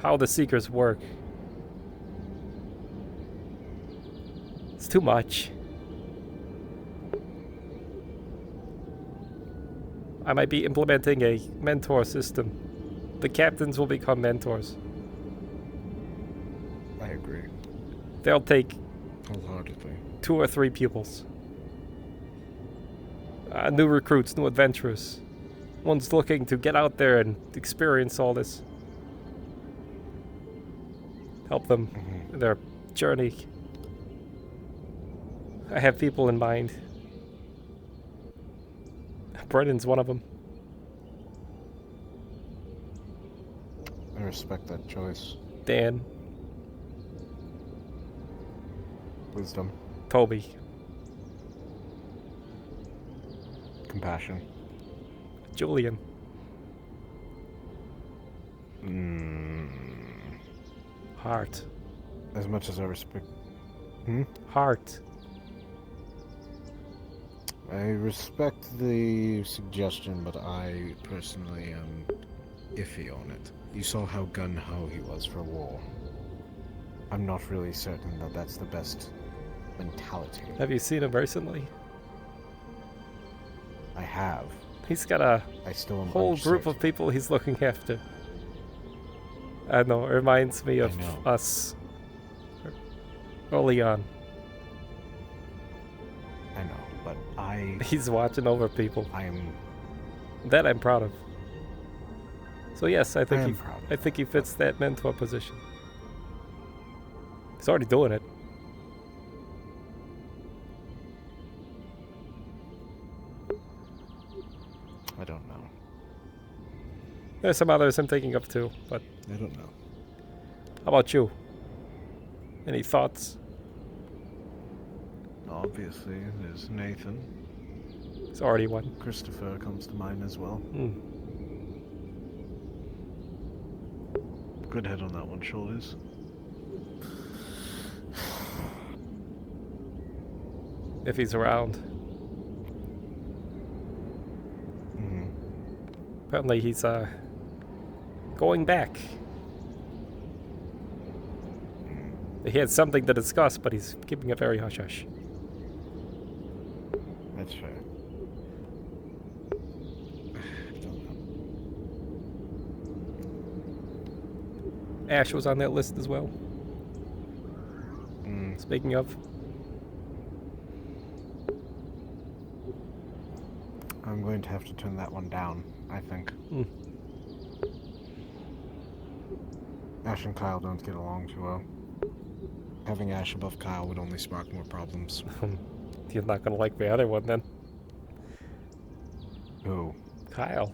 how the Seekers work. It's too much. I might be implementing a mentor system. The captains will become mentors. I agree. They'll take wholeheartedly 2 or 3 pupils. New recruits, new adventurers. One's looking to get out there and experience all this. Help them in their journey. I have people in mind. Brennan's one of them. I respect that choice. Dan. Wisdom. Toby. Compassion. Julian. Heart. As much as I respect... Heart. I respect the suggestion, but I personally am iffy on it. You saw how gun-ho he was for war. I'm not really certain that that's the best mentality. Have you seen him recently? I have. He's got a whole group of people he's looking after. I know, it reminds me of us early on. I know, but He's watching over people. I'm proud of. So yes, I think he fits that mentor position. He's already doing it. I don't know. There's some others I'm thinking of too, but I don't know. How about you? Any thoughts? Obviously, there's Nathan. There's already one. Christopher comes to mind as well. Good head on that one, shoulders. If he's around. Apparently he's going back. He had something to discuss, but he's keeping it very hush-hush. That's fair. Ash was on that list as well. Speaking of. going to have to turn that one down, I think. Ash and Kyle don't get along too well. Having Ash above Kyle would only spark more problems. You're not gonna like the other one then. Who? Kyle.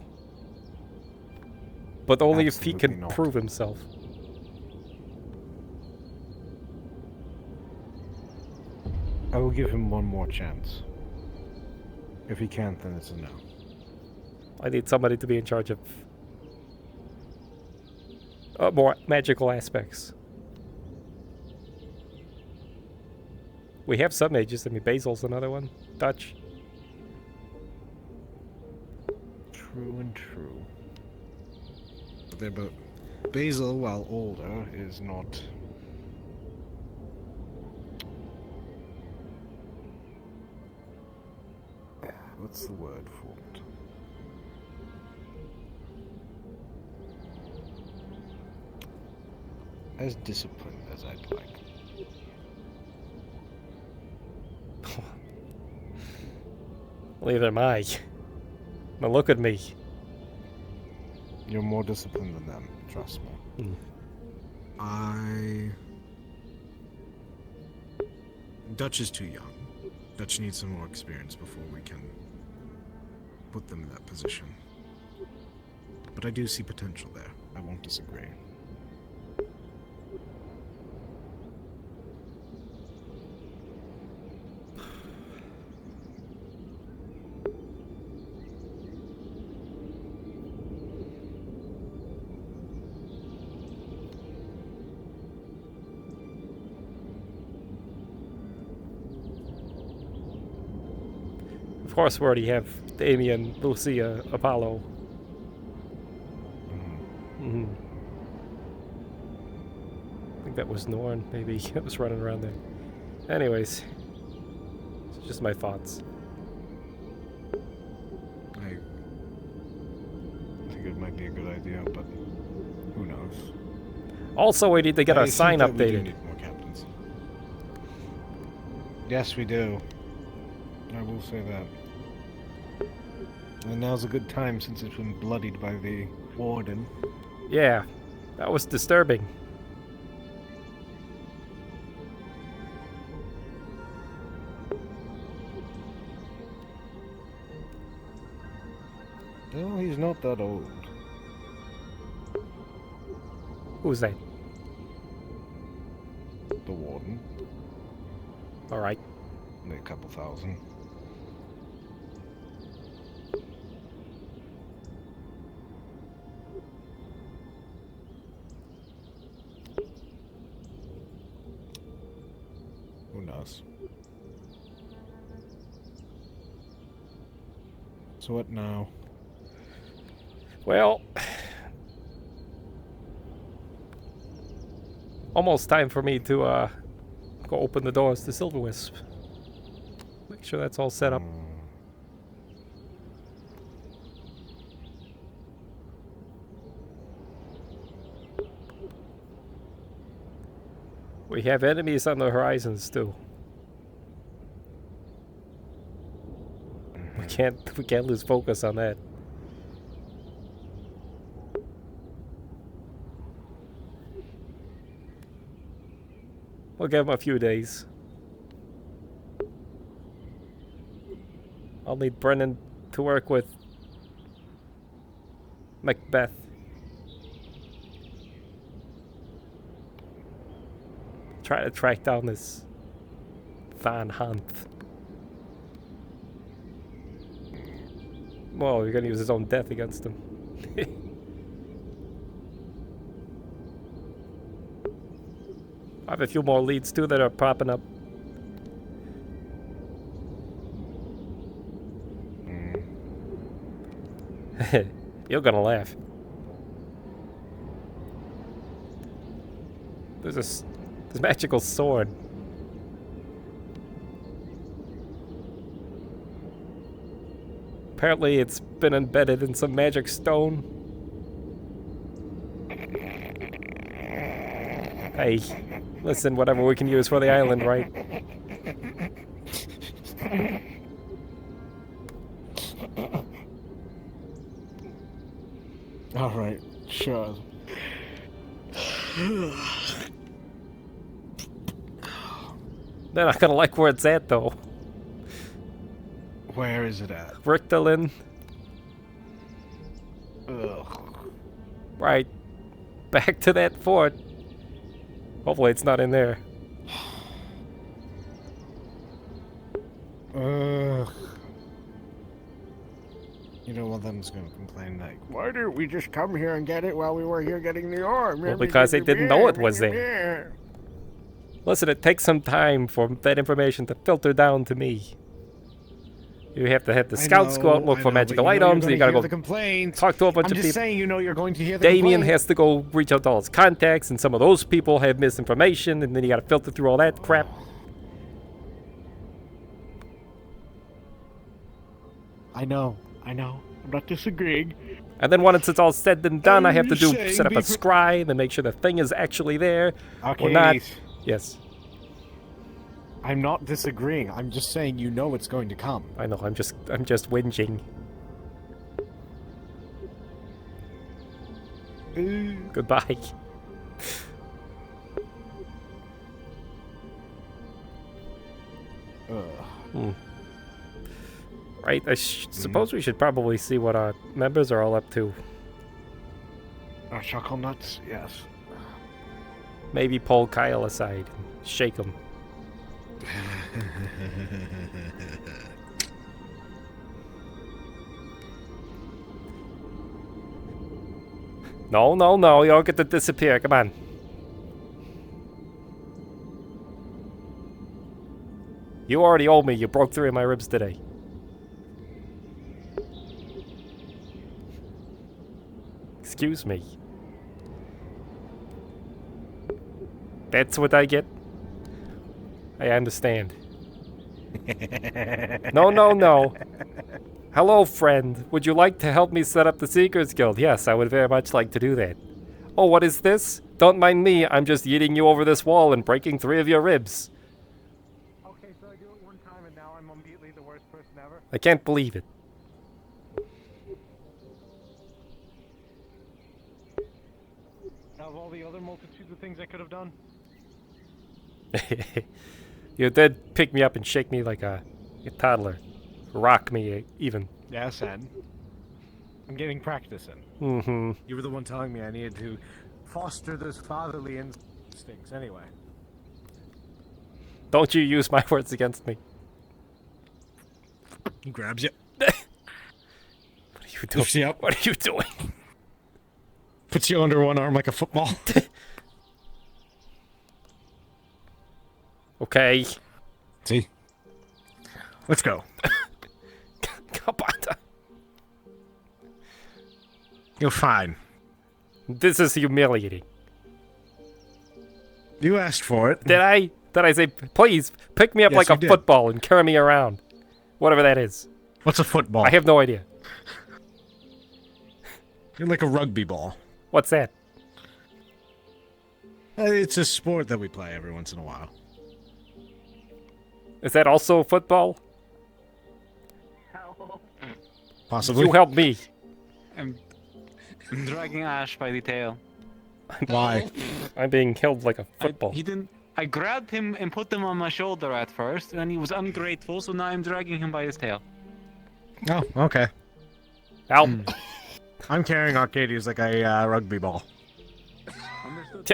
But only if he Absolutely can not. prove himself. I will give him one more chance. If he can't, then it's a no. I need somebody to be in charge of more magical aspects. We have some mages. I mean, Basil's another one. Dutch. True and true. But they're both... Basil, while older, is not... What's the word for it? As disciplined as I'd like. Neither am I. Now look at me. You're more disciplined than them, trust me. Dutch is too young. Dutch needs some more experience before we can put them in that position. But I do see potential there. I won't disagree. Of course, we already have Damien, Lucia, Apollo. I think that was Norn, maybe. It was running around there. Anyways, it's just my thoughts. I think it might be a good idea, but who knows? Also, we need to get I our think sign that we do updated. need more captains. Yes, we do. I will say that. And now's a good time since it's been bloodied by the warden. Yeah, that was disturbing. No, he's not that old. Who's that? The warden. Alright. Maybe a couple thousand. Who knows? So what now? Well, almost time for me to go open the doors to Silver Wisp. Make sure that's all set up. We have enemies on the horizons too. We can't lose focus on that. We'll give them a few days. I'll need Brennan to work with Macbeth. Try to track down this Van Hunt. Well, you're gonna use his own death against him. I have a few more leads too that are popping up. You're gonna laugh. There's this magical sword. Apparently it's been embedded in some magic stone. Hey, listen, whatever we can use for the island, right? Alright, sure. They're not gonna like where it's at, though. Where is it at? Richtelen. Ugh. Right. Back to that fort. Hopefully it's not in there. Ugh. You know, one of them's gonna complain like, why didn't we just come here and get it while we were here getting the ore? Well, because they didn't know it was there. Listen, it takes some time for that information to filter down to me. You have to have the scouts go out and look for magical items, and you gotta go talk to a bunch of people. I'm just saying, you know, you're going to hear the Damien complaint. has to go reach out to all his contacts, and some of those people have misinformation, and then you gotta filter through all that crap. I know. I'm not disagreeing. And then once it's all said and done, I have to saying set up a be scry and make sure the thing is actually there or not. Arcadies. Yes. I'm not disagreeing. I'm just saying you know it's going to come. I know. I'm just whinging. Goodbye. Right. I suppose we should probably see what our members are all up to. Our chuckle nuts, yes. Maybe pull Kyle aside and shake him. No, you don't get to disappear. Come on. You already owe me. You broke 3 of my ribs today. Excuse me. That's what I get? I understand. No. Hello, friend. Would you like to help me set up the Seekers Guild? Yes, I would very much like to do that. Oh, what is this? Don't mind me. I'm just yeeting you over this wall and breaking 3 of your ribs. Okay, so I do it one time and now I'm immediately the worst person ever. I can't believe it. Out of all the other multitudes of things I could have done. You did pick me up and shake me like a toddler. Rock me, even. Yes, and I'm getting practice in. Mm-hmm. You were the one telling me I needed to foster those fatherly instincts anyway. Don't you use my words against me. He grabs you. What are you doing? Lifts you up. What are you doing? Puts you under one arm like a football. Okay. See? Let's go. Come on. You're fine. This is humiliating. You asked for it. Did I say, please, pick me up Yes, like a you did. football and carry me around? Whatever that is. What's a football? I have no idea. You're like a rugby ball. What's that? It's a sport that we play every once in a while. Is that also football? Possibly. You help me. I'm dragging Ash by the tail. Why? I'm being held like a football. He didn't. I grabbed him and put him on my shoulder at first, and he was ungrateful, so now I'm dragging him by his tail. Oh, okay. Help. I'm carrying Arcadies like a rugby ball.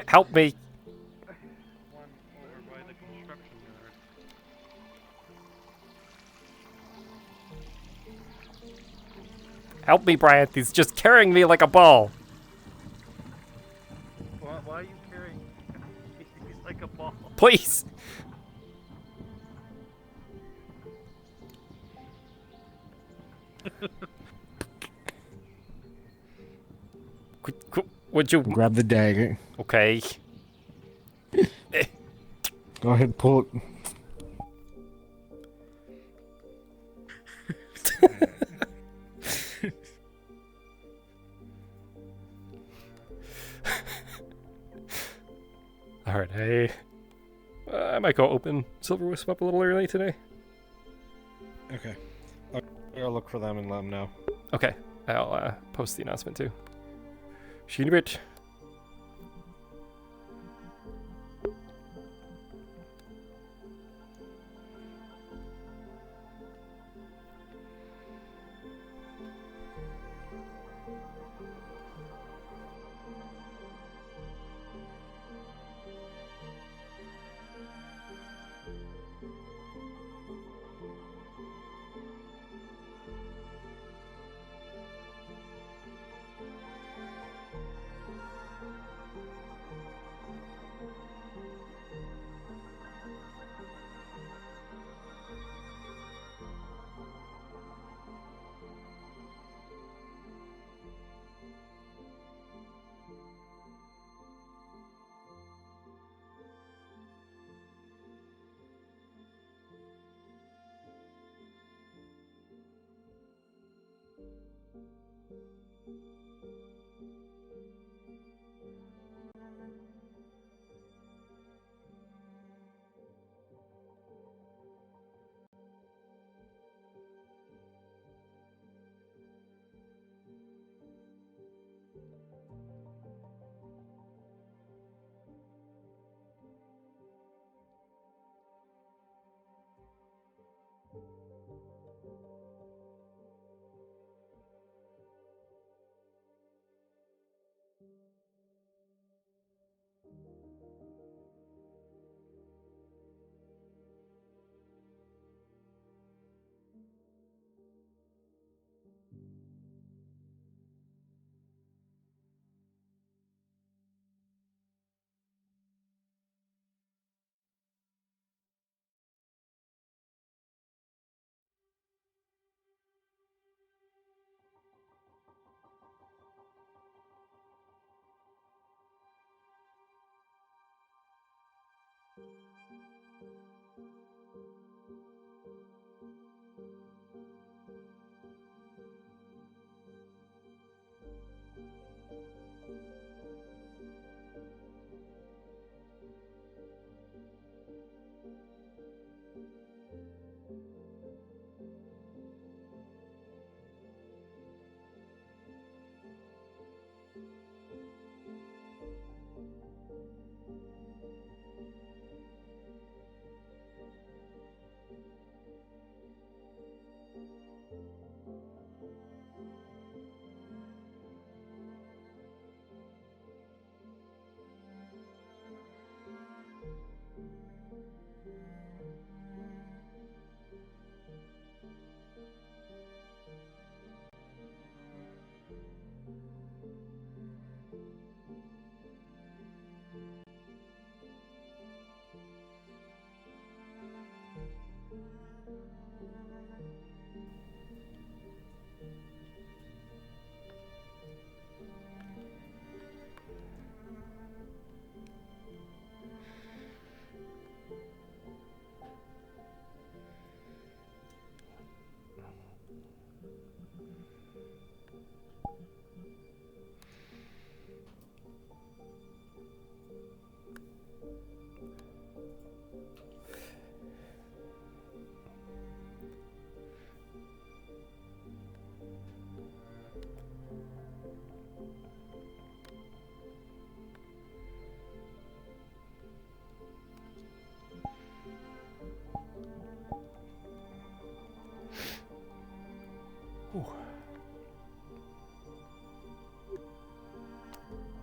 Help me. Help me, Bryant. He's just carrying me like a ball. Why are you carrying? He's like a ball. Please. Would you grab the dagger? Okay. Go ahead, pull it. Alright, I might go open Silver Wisp up a little early today. Okay. I'll look for them and let them know. Okay, I'll post the announcement too. See you in a bit.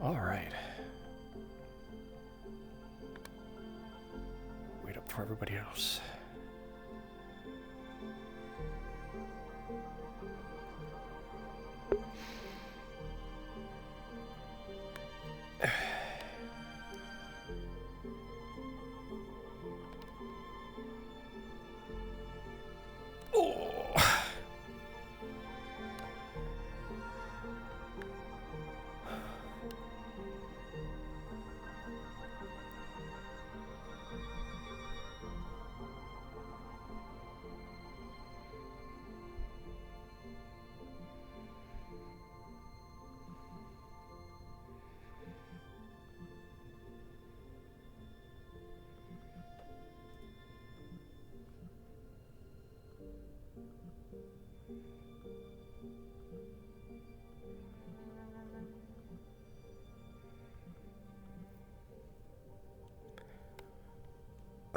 All right. Wait up for everybody else.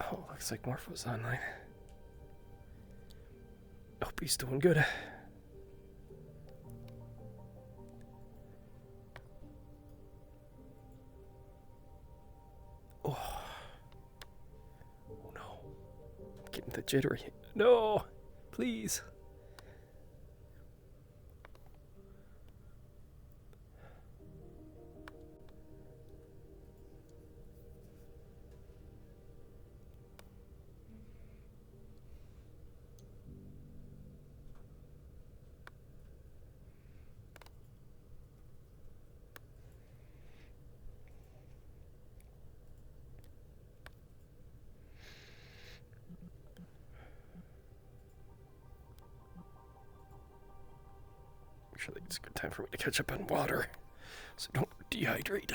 Oh, looks like Morpho's online. Hope he's doing good. Oh. Oh no. I'm getting the jittery. No! Please. Actually, it's a good time for me to catch up on water, so don't dehydrate.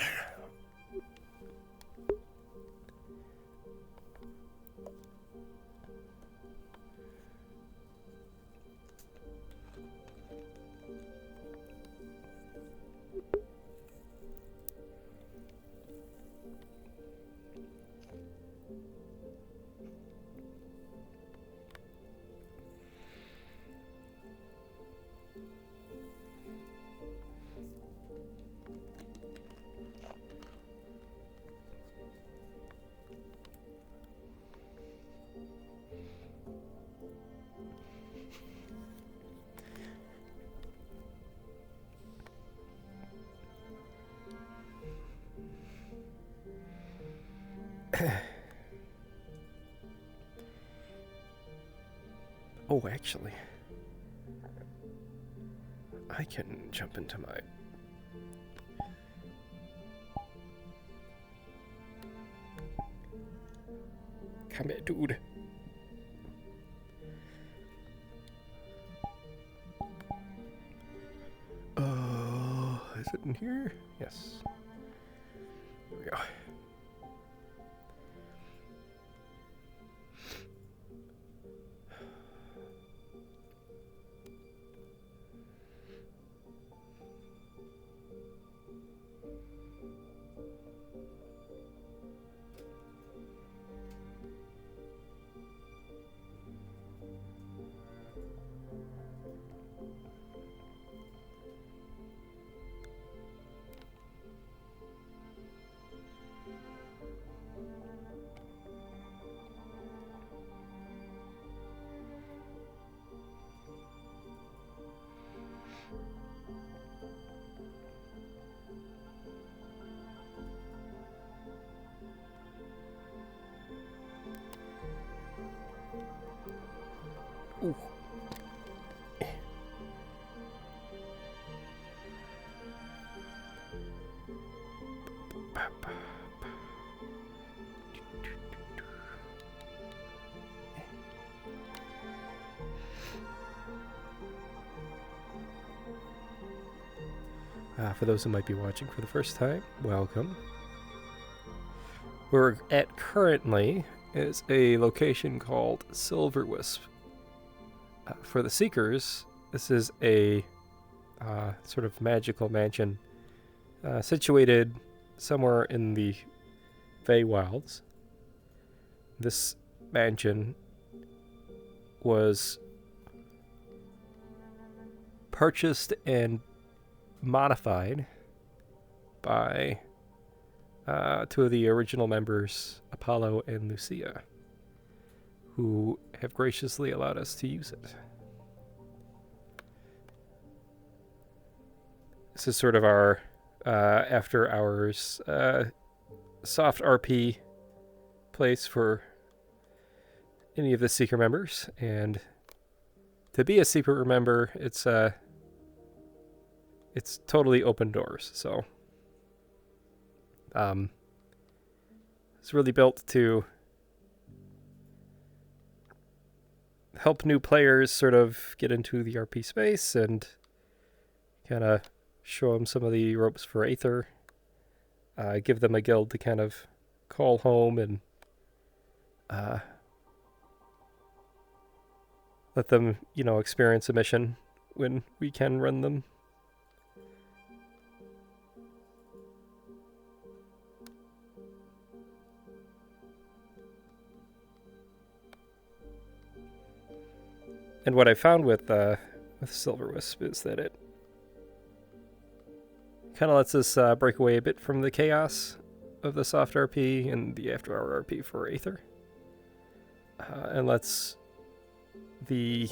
Oh, actually, I can jump into my... Come here, dude. Is it in here? Yes. There we go. Ooh. For those who might be watching for the first time, welcome. Where we're at currently is a location called Silver Wisp. For the Seekers, this is a sort of magical mansion situated somewhere in the Feywilds. This mansion was purchased and modified by two of the original members, Apollo and Lucia, who have graciously allowed us to use it. This is sort of our after hours soft RP place for any of the Seeker members, and to be a Seeker member, it's totally open doors. So it's really built to help new players sort of get into the RP space and kind of show them some of the ropes for Aether, give them a guild to kind of call home, and let them, experience a mission when we can run them. And what I found with Silver Wisp is that it kind of lets us break away a bit from the chaos of the soft RP and the after hour RP for Aether. And lets the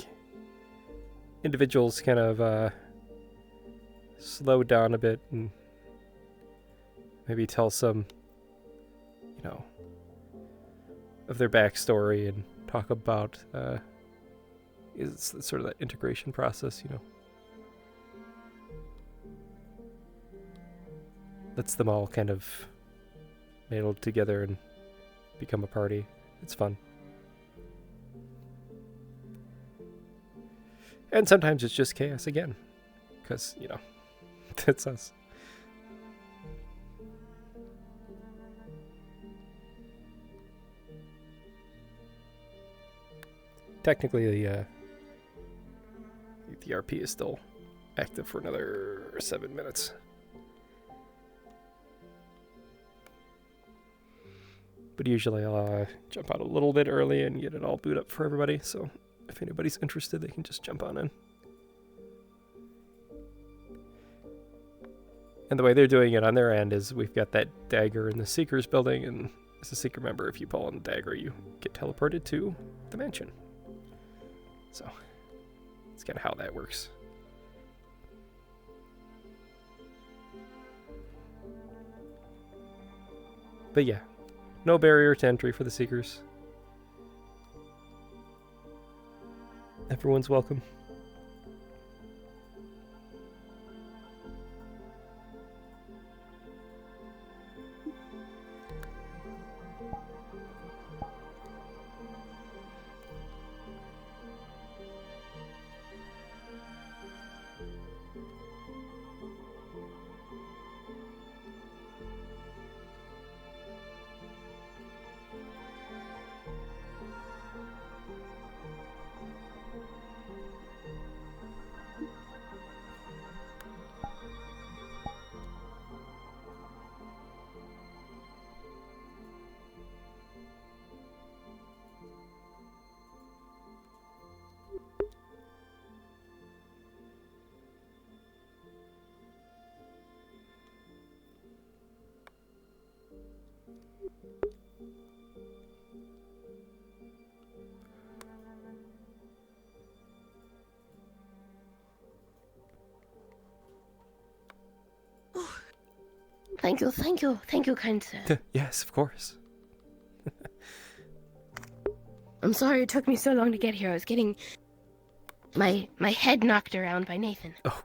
individuals kind of slow down a bit and maybe tell some, you know, of their backstory and talk about it's sort of that integration process, you know. Lets them all kind of nailed together and become a party. It's fun. And sometimes it's just chaos again, because, you know, that's us. Technically, the RP is still active for another 7 minutes. But usually I'll jump out a little bit early and get it all boot up for everybody, so if anybody's interested, they can just jump on in. And the way they're doing it on their end is we've got that dagger in the Seeker's building, and as a Seeker member, if you pull on the dagger, you get teleported to the mansion. So, that's kind of how that works. But yeah, no barrier to entry for the Seekers. Everyone's welcome. Thank you, kind sir. Yes, of course. I'm sorry it took me so long to get here. I was getting my head knocked around by Nathan. Oh,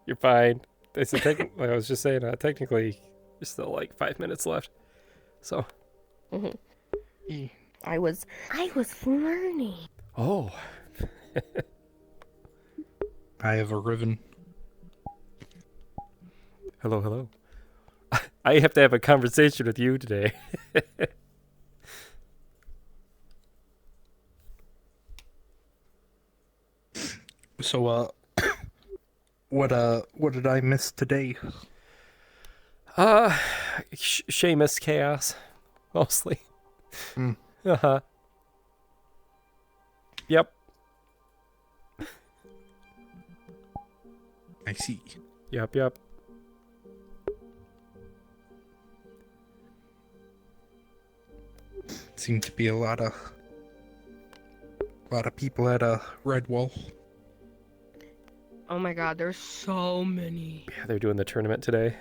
you're fine. It's like I was just saying, technically, there's still like 5 minutes left. So. Mm-hmm. I was learning. Oh. I have a ribbon. Hello. I have to have a conversation with you today. So, what did I miss today? Seamus chaos, mostly. Mm. Uh-huh. Yep. I see. Yep. Seemed to be a lot of people at Redwall. Oh my god, there's so many. Yeah, they're doing the tournament today.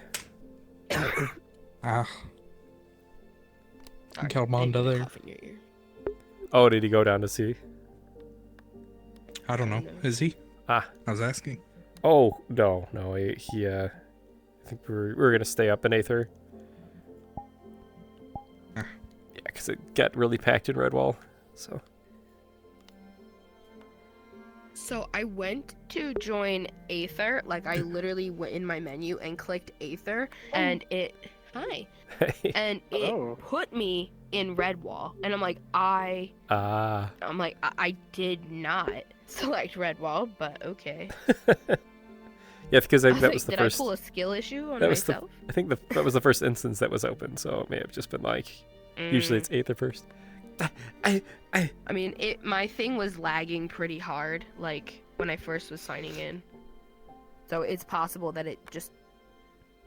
Calmonda there. Oh, did he go down to see? I don't know. Is he? I was asking. Oh, no. He I think we were gonna stay up in Aether. Yeah, because it got really packed in Redwall, so. So I went to join Aether, like I literally went in my menu and clicked Aether, and it and it put me in Redwall, and I'm like, I did not select Redwall, but okay. Yeah, because that was the did first. Did I pull a skill issue on that was myself? I think that was the first instance that was open, so it may have just been like, usually it's Aether first. I mean, my thing was lagging pretty hard, like, when I first was signing in. So it's possible that it just...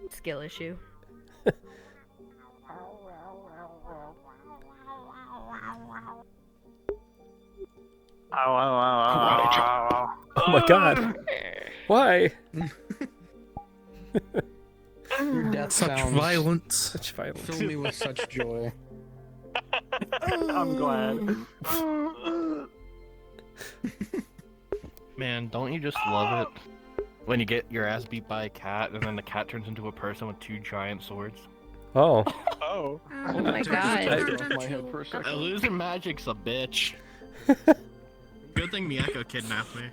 skill issue. Oh my god. Why? Your death Such sounds violence. Such violence. Fill me with such joy. I'm glad. Man, don't you just love it when you get your ass beat by a cat and then the cat turns into a person with 2 giant swords? Oh. Oh. Oh my god. Illusion magic's a bitch. Good thing Miyako kidnapped me.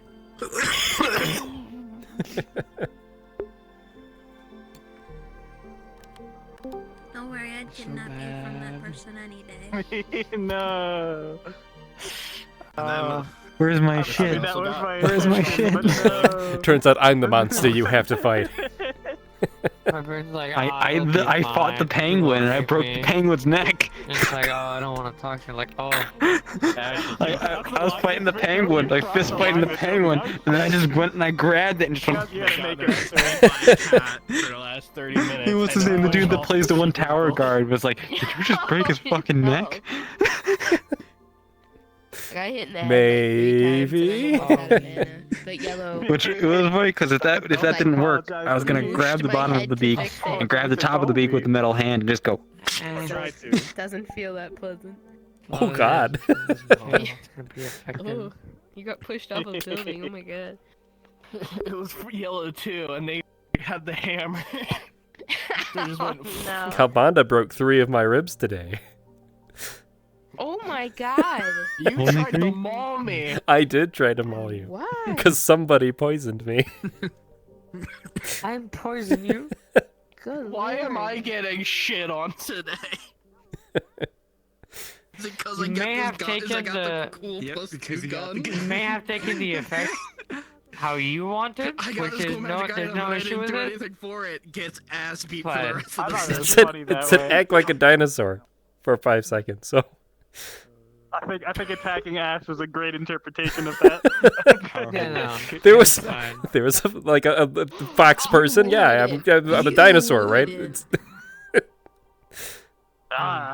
Don't worry, I'd kidnap you from that person any day. No. Where's my shit? Where's my shit? Turns out I'm the monster you have to fight. My brain's like, I fought the penguin and I broke the penguin's neck. It's like, oh, I don't want to talk to you. Like, oh. I was fighting the penguin, like fist fighting the penguin, and then I just went and I grabbed it and just went. For the last 30 minutes. What's his name? The dude that plays the one tower guard was like, did you just break his fucking neck? I got hit in the head Maybe. like 3 times and I almost had a mana. The yellow. Which it was funny because if that didn't work, I was gonna grab the bottom of the beak and grab the top of the beak with the metal hand and just go. It doesn't feel that pleasant. Oh god. Oh, you got pushed off a building. Oh my god. It was for yellow too, and they had the hammer. They just went. No. Kalbanda broke 3 of my ribs today. Oh my god. You tried to maul me. I did try to maul you. Why? Because somebody poisoned me. I'm poisoning you? Good Why am lord. I getting shit on today? Is it because You I may have got this taken gun? the. Cool You may have taken the effect how you wanted, I got which this is cool no, magic there's item, no and I issue didn't with do it. anything for it. Gets ass beat But- for the rest of the It day. said act like a dinosaur for 5 seconds, so. I think attacking ass was a great interpretation of that. There was like a fox person. Yeah, I'm a dinosaur, right? It's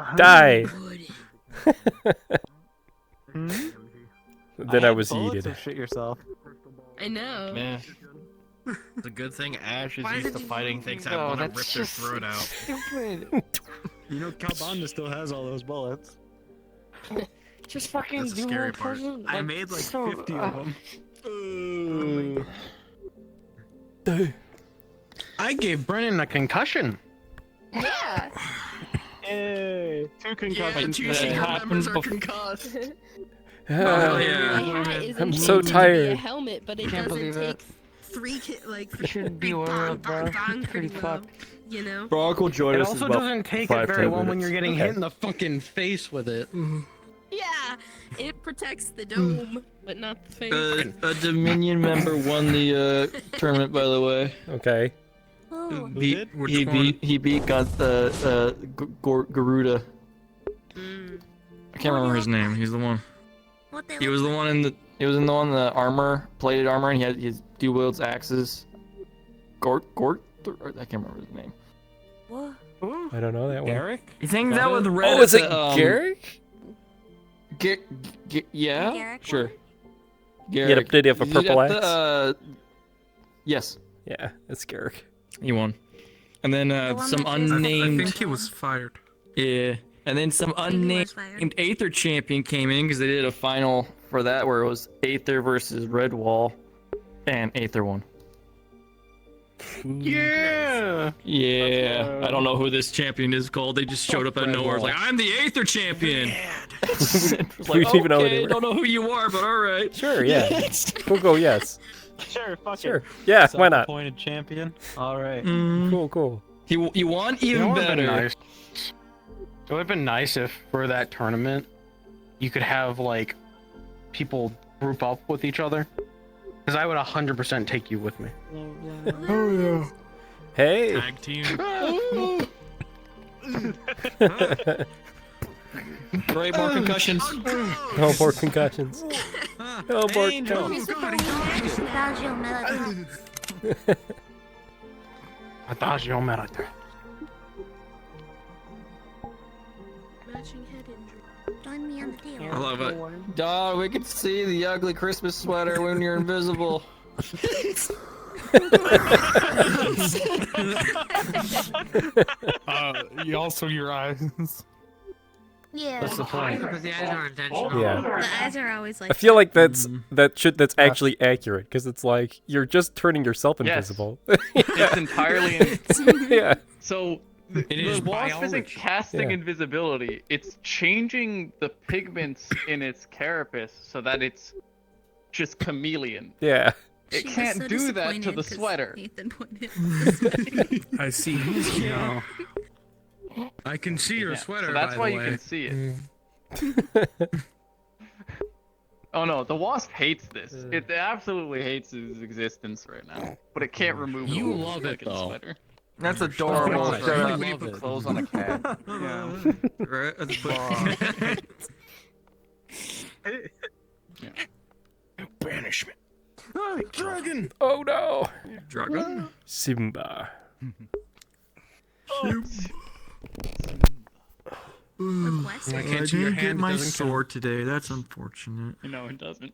die. Then I was yeeted. Shit yourself. I know. Man. It's a good thing Ash is Why used did to you fighting things that No, want to that's rip their just throat out. Stupid. You know, Kalbanda still has all those bullets. Just fucking That's the do scary one part. person. I made like 50 of them. I gave Brennan a concussion. Yeah. Hey, 2 concussions. Yeah, 2 today. senior members are concussed. Yeah. Is I'm so intended to be a tired. helmet, but it Can't doesn't believe take it. 3 like You shouldn't be aware of, bro. It's pretty fucked. You know. Brock will join It us also in about doesn't take 5, it very 10 well when minutes. you're getting Okay. hit in the fucking face with it. Yeah, it protects the dome, but not the face. A Dominion member won the tournament, by the way. Okay. Oh. He beat Garuda. I can't remember his name. He's the one. He was the one in the. He was in the one in the armor, plated armor, and he had his dual wields axes. Gort. I can't remember his name. What? I don't know that one. Garrick? He hangs out with Red. Oh, is it at the, Garrick? Yeah. Garrick Sure. Did he have a He's purple at axe? the, yes. Yeah, it's Garrick. He won. And then some unnamed. I think he was fired. Yeah. And then some unnamed Aether champion came in because they did a final for that where it was Aether versus Redwall, and Aether won. Yeah. Yeah. I don't know who this champion is called. They just showed up out of nowhere. It's like, I'm the Aether champion. We didn't even know who they were. Don't know who you are, but all right. Sure, yeah. We'll go yes. Sure, fuck Sure. it. Yeah, why not? Self-appointed champion. All right. Cool. You won even better. Nice. It would have been nice if for that tournament you could have like people group up with each other. Because I would 100% take you with me. Oh yeah. Hey. Tag team. Right, more concussions. No more concussions. No more concussions. Adagio melody. Matching head injury. Join me on the tail. I love it. Dog, we can see the ugly Christmas sweater when you're invisible. Also your eyes. Yeah. That's the point. Because the eyes are intentional. Yeah. The eyes are always like. I feel like that's that's actually accurate because it's like you're just turning yourself Yes. invisible. It's entirely. Yeah. So It is the wasp isn't biology. casting Yeah. invisibility. It's changing the pigments in its carapace so that it's just chameleon. Yeah. It She was can't so do that to disappointed the 'cause sweater. Nathan put it this way. I see his now. I can see your Yeah, sweater. so that's by why the you way. can see it. Oh no, the wasp hates this. It absolutely hates its existence right now. But it can't remove it. You with love it, fucking though. sweater. That's adorable. It's Shut like up. when you put clothes on a cat. Yeah. Right? That's Banishment. Dragon. Oh no. Dragon. Simba. Request. I can't see your didn't get hand, it my doesn't count. sword today. That's unfortunate. No, it doesn't.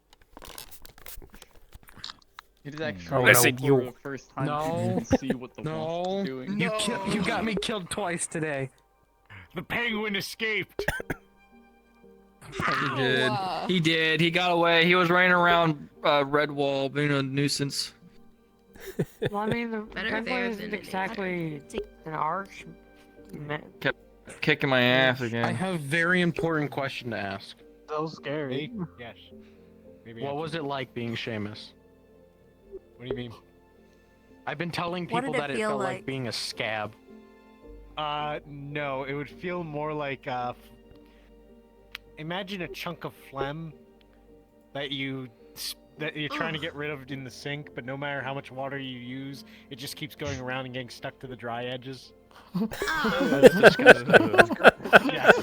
It is actually Oh, I said for you. the first time No. you can see what the wasp No. is doing. You got me killed twice today. The penguin escaped. He did. He did. He got away. He was running around Redwall, being a nuisance. Well, I mean, the Better penguin there isn't than exactly an arch. Kept kicking my ass again. I have a very important question to ask. So scary. Yes. Maybe What was it like being Seamus? What do you mean? I've been telling What people did it that it feel felt like like? being a scab. No, it would feel more like imagine a chunk of phlegm that you're trying to get rid of in the sink, but no matter how much water you use, it just keeps going around and getting stuck to the dry edges. That's disgusting. Yes.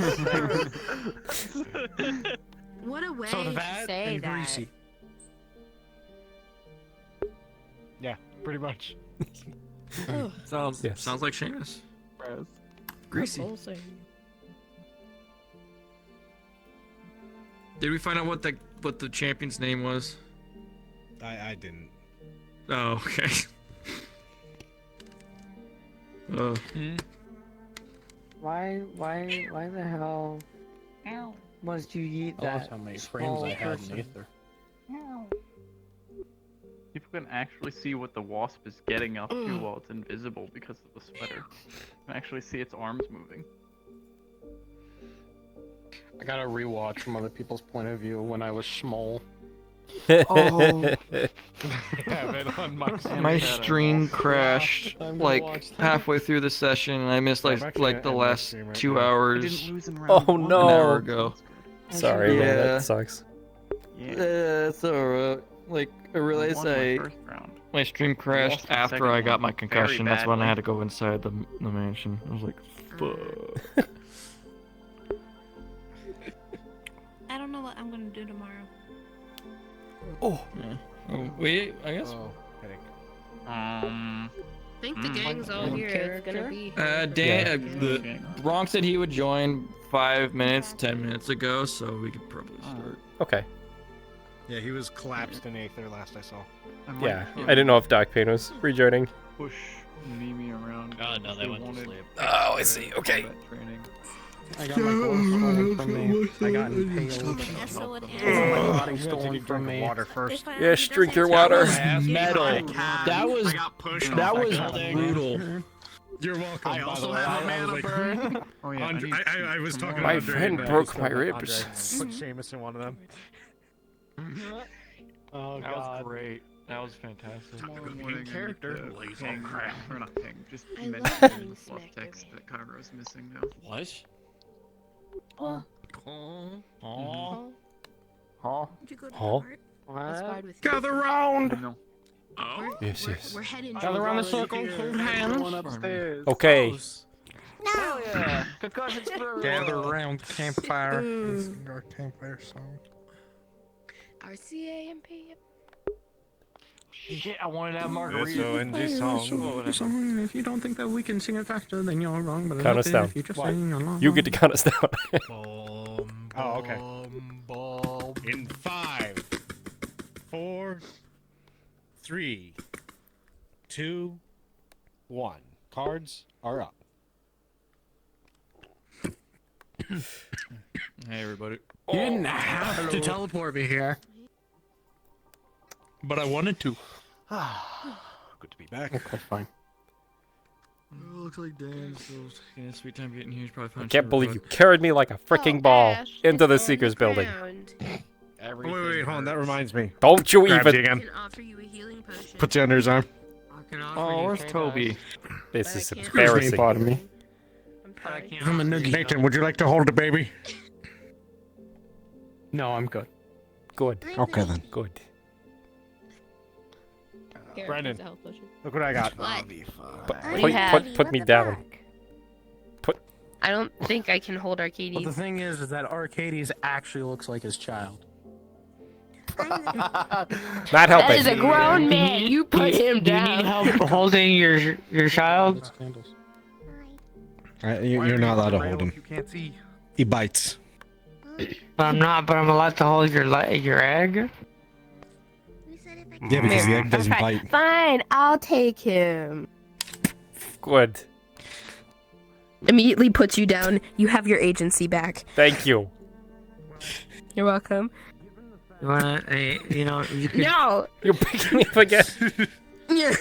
What a way So to that say and that. greasy. Yeah, pretty much. Sounds Yes. sounds like Seamus. Gross. Greasy. Did we find out what the champion's name was? I didn't. Oh, okay. Oh. Why the hell must you eat I that? lost how many frames I had in Aether. People can actually see what the wasp is getting up to while it's invisible because of the sweater. You can actually see its arms moving. I gotta rewatch from other people's point of view when I was small. Oh. My stream crashed like halfway through the session, and I missed like the last 2 hours. Oh An hour no. ago. Sorry, man. Yeah. That sucks. It's alright. Like I realized my stream crashed Lost the after second I got one my concussion. That's when I badly. had to go inside the mansion. I was like, fuck. I don't know what I'm gonna do tomorrow. Oh. Yeah. Oh, wait, I guess. Oh, headache. I think the gang's all One here. It's gonna character? be. Dan, Bronx said he would join 5 minutes, 10 minutes ago, so we could probably start. Okay. Yeah, he was collapsed in Aether last I saw. Yeah. I didn't know if Doc Payne was rejoining. Push Mimi around. Oh, no, they went to wanted sleep. Oh, I see. Okay. combat training. I got my clothes stolen from me. I got impaled. That's so what My happened. body stolen from me. Water first. Yes, drink your water. Metal. That was brutal. You're welcome. I also have a mana burn. Oh yeah. Andre, I was talking My to Andre friend about broke this. my ribs. Put Seamus in one of them. Oh That was god. great. That was fantastic. Tomorrow morning, character. Ping, or not ping, just I love mention getting in the fluff smacked text every that Kairo's missing now. What? Oh. Huh? Did you go to Huh? the park? I spied with Gather round. No. Oh? Yes, yes. We're heading Gather to around the the circle. Hold hands. Everyone upstairs. Okay. No. Yeah. Concussions for Gather around the campfire. Ooh. Sing our campfire song. RCAMP. Shit, I wanted to have margaritas. Song. If you don't think that we can sing it faster, then you're wrong. But Count us down. if you just sing along. You get to count us down. Oh, okay. In 5, 4, 3, 2, 1. Cards are up. Hey, everybody. You didn't have to teleport me here. But I wanted to. Good to be back. Okay, fine. Looks like Dan's still taking a sweet time getting here. He's probably I fine. can't believe you carried me like a freaking ball into the Seeker's building. Wait, hold on. That reminds me. Don't you Grabs you even. again. Puts you under his arm. Oh, where's Toby? This is Who's embarrassing. part of me? I'm a noogie. Nathan, would you like to hold the baby? No, I'm good. Good. Okay then. Good. Here, Brendan, here's a health potion. look what I got. What? What do you have? Put me down. I don't think I can hold Arcadies. Well, the thing is that Arcadies actually looks like his child. Not That helping. is a grown man. You put him You down. need help holding your child? You're not allowed to hold him. You can't see. He bites. But I'm not. But I'm allowed to hold your egg. Yeah, because the egg doesn't bite. Fine, I'll take him. Good. Immediately puts you down. You have your agency back. Thank you. You're welcome. You wanna? You know. You could, No. You're picking me up again. Yeah.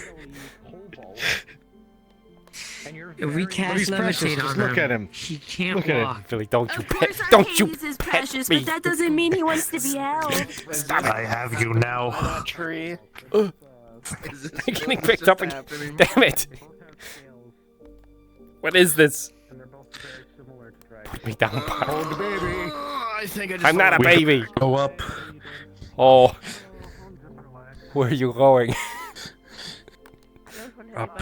If we cast he's precious, levitate just on look him, at him. he can't Look at him. walk. Billy, don't you Of pet. course Don't you Arcadies is pet precious, me. but that doesn't mean he wants to be held. Stop it. I have you now. Tree. I'm getting picked up again. Damn it. What is this? Put me down, Pop. Hold the baby. I think I just I'm not a baby. Go up. Oh. Where are you going? Up.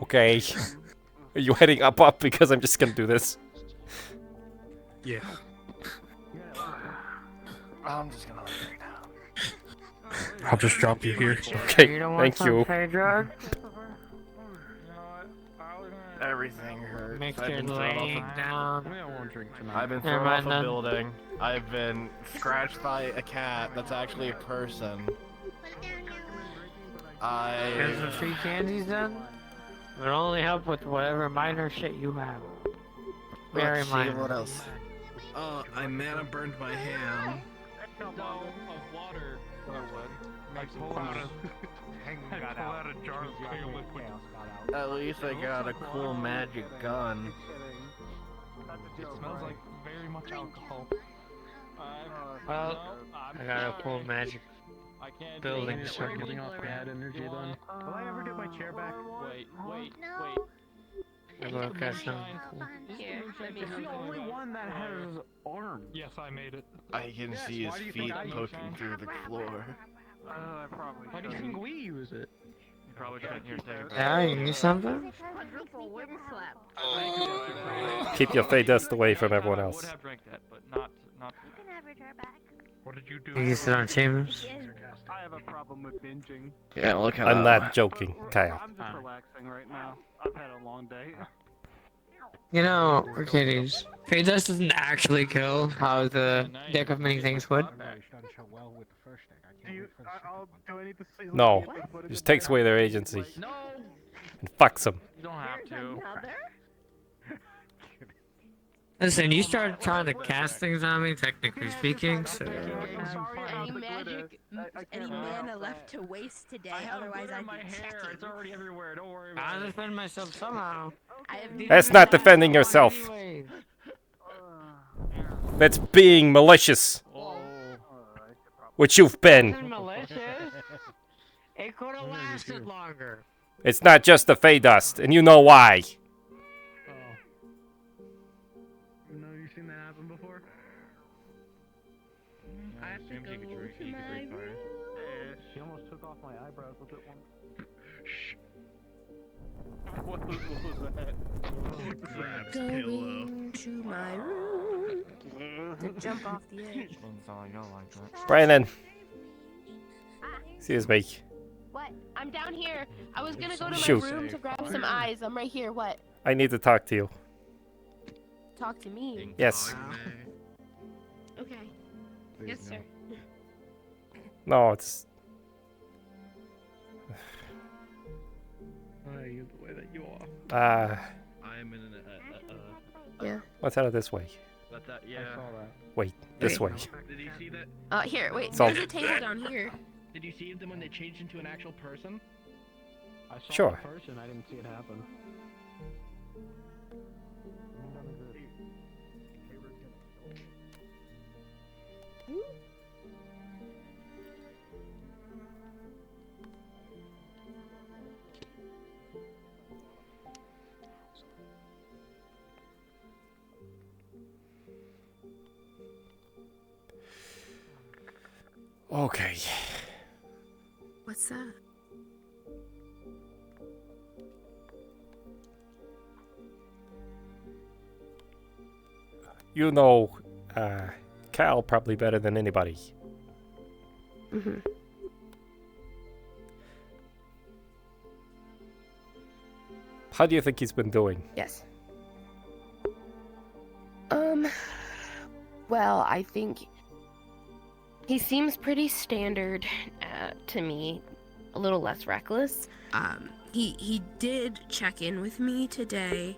Okay. Are you heading up? Because I'm just gonna do this. Yeah. I'm just gonna lay it down. I'll just drop you here. Okay, You don't want thank you. some pay drug? Everything hurts. Make I've your been thrown off leg a- down. I've been Never thrown off mind a then. building. I've been scratched by a cat that's actually a person. Here's some free candies then? It would only help with whatever minor shit you have. Very Let's see, minor. what else? I mana burned my hand. Of water. I pull out a jar of clear liquid. At least I got a cool magic gun. It smells like very much alcohol. Well, I got a cool magic building circuit. Bad energy then. Will I ever get my chair back? Wait. I look at some. Here, let me It's the only one that has arms. Yes, I made it. I can see his feet poking through the floor. I probably Why do you think we use it? You probably shouldn't hear Dave. Yeah, you need something? Keep your fey dust away from everyone I else. would have drank that, but not. What did you do? You can sit on chambers. I have a problem with binging. Yeah, look at I'm that. not joking, Kyle. I'm just relaxing right now. I've had a long day. You know, Arcadies, Fade Dust doesn't actually kill how the deck of many things would. No, just takes away their agency. And fucks them. You don't have to. Listen, you started trying to cast things on me, technically speaking, so... Any magic, any mana left to waste today, otherwise I'd be checking. It's already everywhere. Don't worry about I'll it. defend myself somehow. That's not defending yourself. That's being malicious. Which you've been. Malicious? It could have lasted longer. It's not just the fey dust, and you know why. You've seen that happen before? I have to go to my room. She almost took off my eyebrows with it one. Shh. What was that? Going to my room to jump off the edge. Brandon. Excuse me. What? I'm down here. I was gonna go to Shoot. my room to grab some eyes. I'm right here. What? I need to talk to you. Talk to me. Yes. Okay. Yes, sir. No, it's... Why are you the way that you are? I am in an Yeah. Let's head this way. But that, yeah. I saw that. Wait, this way. Did you see that? Here, wait. So- There's a table down here. Did you see them when they changed into an actual person? I saw Sure. the person, I didn't see it happen. Okay. What's that? You know, Cal probably better than anybody. Mhm. How do you think he's been doing? Yes. Well, I think he seems pretty standard to me, a little less reckless. He did check in with me today,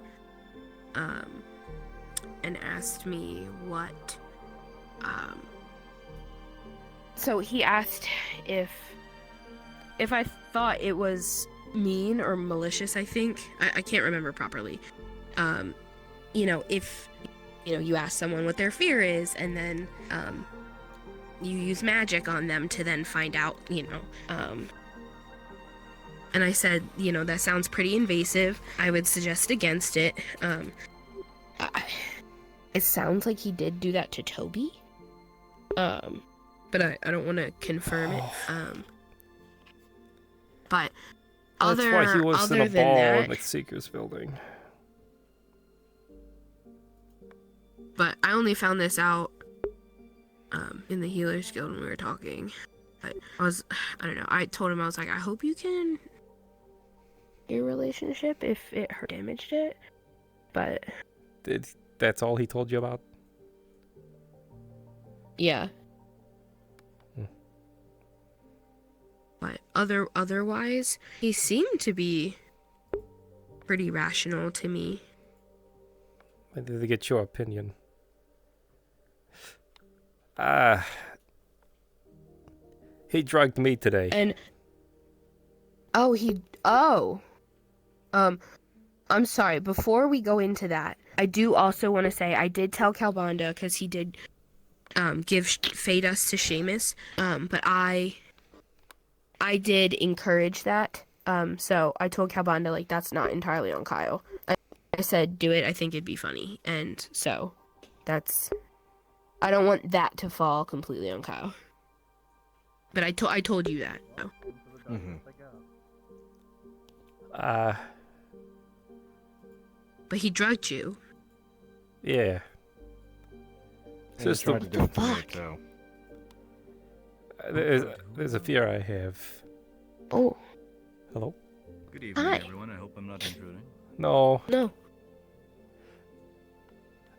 and asked me what, so he asked if I thought it was mean or malicious, I think. I can't remember properly. You know, if, you know, you ask someone what their fear is, and then, you use magic on them to then find out, you know, and I said, you know, that sounds pretty invasive. I would suggest against it. It sounds like he did do that to Toby. But I don't want to confirm it. But That's why he was in other a than ball that, in the Seeker's building. but I only found this out in the Healers Guild when we were talking. I don't know. I told him, I was like, I hope you can your relationship if it damaged it. But That's all he told you about? yeah. But otherwise, he seemed to be pretty rational to me. I need to get your opinion. He drugged me today. And I'm sorry. Before we go into that, I do also want to say I did tell Calbanda, because he did fade us to Seamus. But I did encourage that. So I told Calbanda, like, that's not entirely on Kyle. I said, do it. I think it'd be funny. And so I don't want that to fall completely on Kyle. But I told you that. So. Mm-hmm. But he drugged you. Yeah. And Just tried to do it to me, too. There's a fear I have. Oh. Hello? Good evening, Hi. everyone. I hope I'm not intruding. No. No.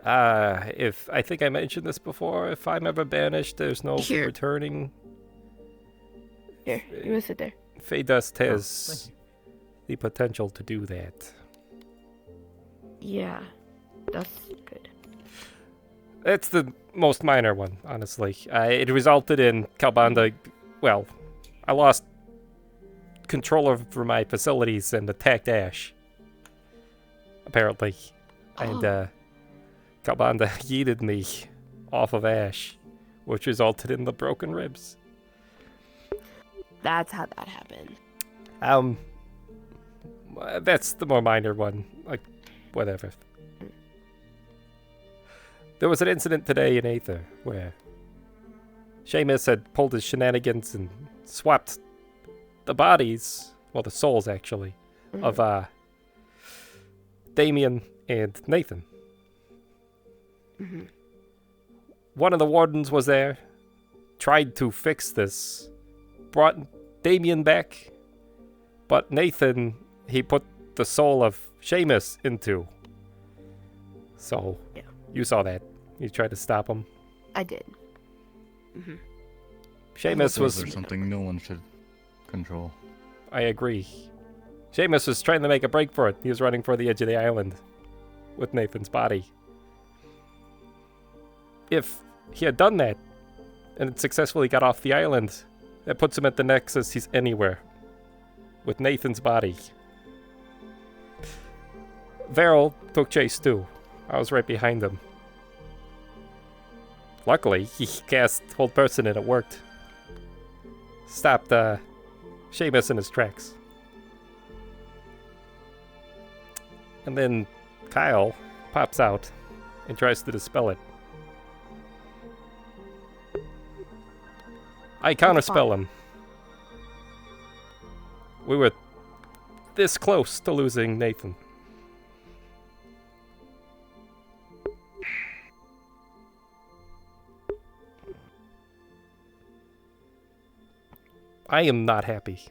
If I think I mentioned this before, if I'm ever banished, there's no returning. Here, you want to sit there. Fey Dust has the potential to do that. Yeah, that's good. It's the most minor one, honestly. It resulted in Calbanda. Well, I lost control over my facilities and attacked Ash. Apparently. And Calbanda yeeted me off of Ash, which resulted in the broken ribs. That's how that happened. That's the more minor one. Like, whatever. There was an incident today in Aether where Seamus had pulled his shenanigans and swapped the bodies, well, the souls actually, of Damien and Nathan. Mm-hmm. One of the wardens was there, tried to fix this, brought Damien back, but Nathan, he put the soul of Seamus into. So, yeah. You saw that. You tried to stop him. I did. Mm-hmm. Seamus was... There's something no one should control. I agree. Seamus was trying to make a break for it. He was running for the edge of the island with Nathan's body. If he had done that and successfully got off the island, that puts him at the Nexus. He's anywhere with Nathan's body. Varel took chase too. I was right behind him. Luckily, he cast Hold Person and it worked. Stopped Seamus in his tracks. And then Kyle pops out and tries to dispel it. I counterspell him. We were this close to losing Nathan. I am not happy.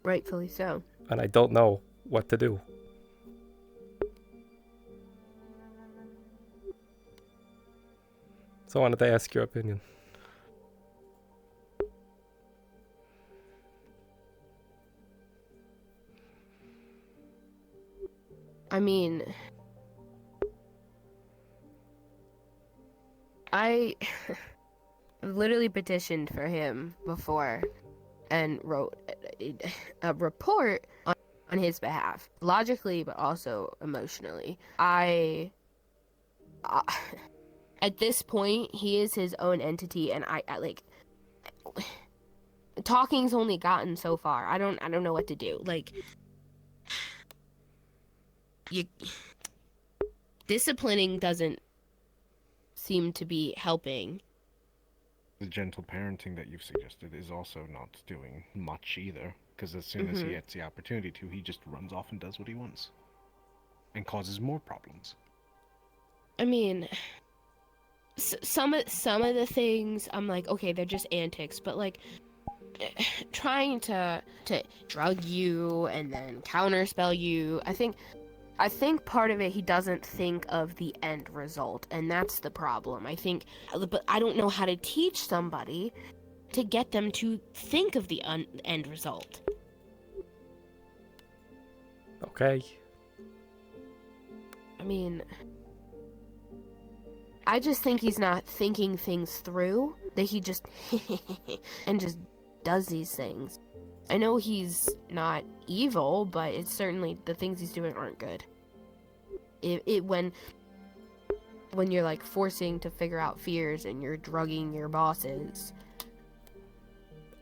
Rightfully so. And I don't know what to do. So I wanted to ask your opinion. I mean, I literally petitioned for him before and wrote a report on his behalf, logically but also emotionally. At this point, he is his own entity, and I like talking's only gotten so far. I don't know what to do. Like, disciplining doesn't seem to be helping. The gentle parenting that you've suggested is also not doing much either, because as soon as he gets the opportunity to, he just runs off and does what he wants. And causes more problems. I mean, some of the things, I'm like, okay, they're just antics, but like, trying to drug you and then counterspell you, I think part of it, he doesn't think of the end result, and that's the problem. But I don't know how to teach somebody to get them to think of the end result. Okay. I mean, I just think he's not thinking things through, that he just and just does these things. I know he's not evil, but it's certainly the things he's doing aren't good. When you're like forcing to figure out fears and you're drugging your bosses.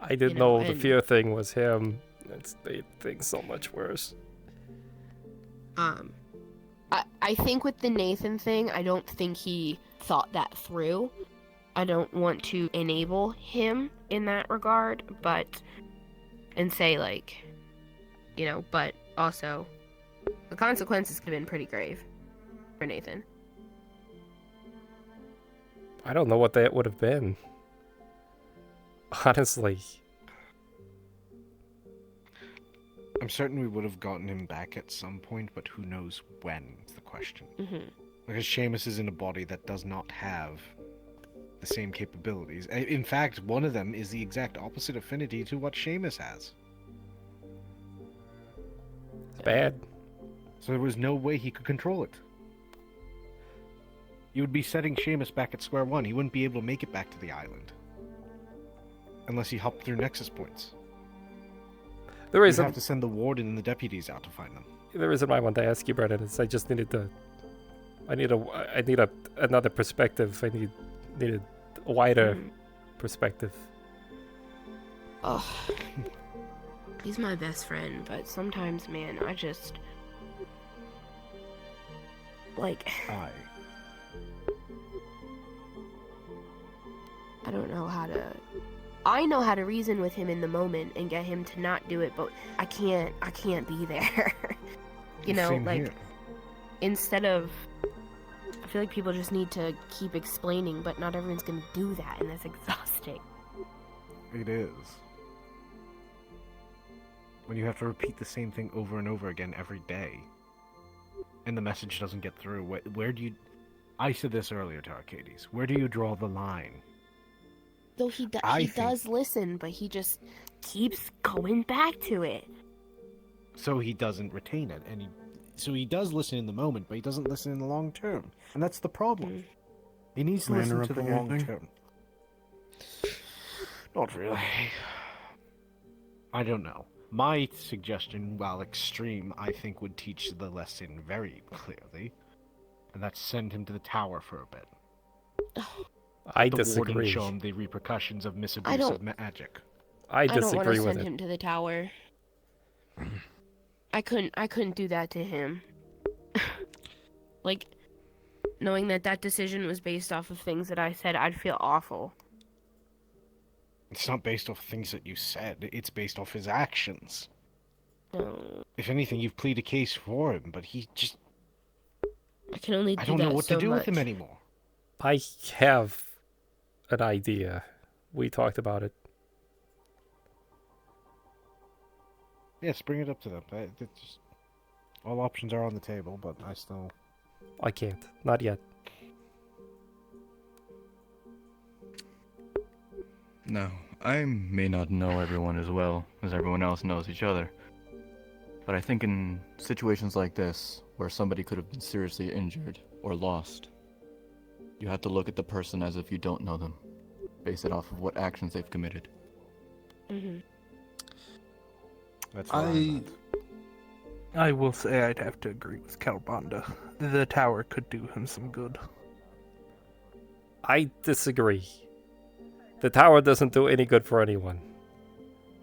I didn't know the fear thing was him. It's made things so much worse. I think with the Nathan thing, I don't think he thought that through. I don't want to enable him in that regard, and say like, but also the consequences could have been pretty grave for Nathan. I don't know what that would have been. Honestly. I'm certain we would have gotten him back at some point, but who knows when is the question. Because Seamus is in a body that does not have the same capabilities. In fact, one of them is the exact opposite affinity to what Seamus has. It's bad. So there was no way he could control it. You would be setting Seamus back at square one. He wouldn't be able to make it back to the island. Unless he hopped through nexus points. There is You'd have to send the warden and the deputies out to find them. The reason why I wanted to ask you, Brennan, is I just needed to... I need another perspective. I needed a wider perspective. Oh. He's my best friend, but sometimes, man, I just... like... I don't know how to... I know how to reason with him in the moment and get him to not do it, but I can't be there. You know, Same like, here. instead of... I feel like people just need to keep explaining, but not everyone's gonna do that, and that's exhausting. It is. When you have to repeat the same thing over and over again every day, and the message doesn't get through, where do you... I said this earlier to Arcadies. Where do you draw the line? Though he I does listen, but he just keeps going back to it. So he doesn't retain it, and so he does listen in the moment, but he doesn't listen in the long term, and that's the problem. He needs to Am I listen to the interrupting long anything? term. Not really. I don't know. My suggestion, while extreme, I think would teach the lesson very clearly, and that's send him to the tower for a bit. I The disagree. warden show him the repercussions of misabuse don't- of magic. I don't want disagree to with send it. him to the tower. I couldn't do that to him. Like, knowing that decision was based off of things that I said, I'd feel awful. It's not based off things that you said, it's based off his actions. No. If anything, you've pleaded a case for him, but he just... I can only do I don't know that what so to do much. with him anymore. I have an idea. We talked about it. Yes, bring it up to them. It's just... All options are on the table, but I still... I can't. Not yet. No, I may not know everyone as well as everyone else knows each other. But I think in situations like this, where somebody could have been seriously injured or lost, you have to look at the person as if you don't know them. Base it off of what actions they've committed. Mm-hmm. That's where I'm at. I will say I'd have to agree with Calbanda. The tower could do him some good. I disagree. The tower doesn't do any good for anyone.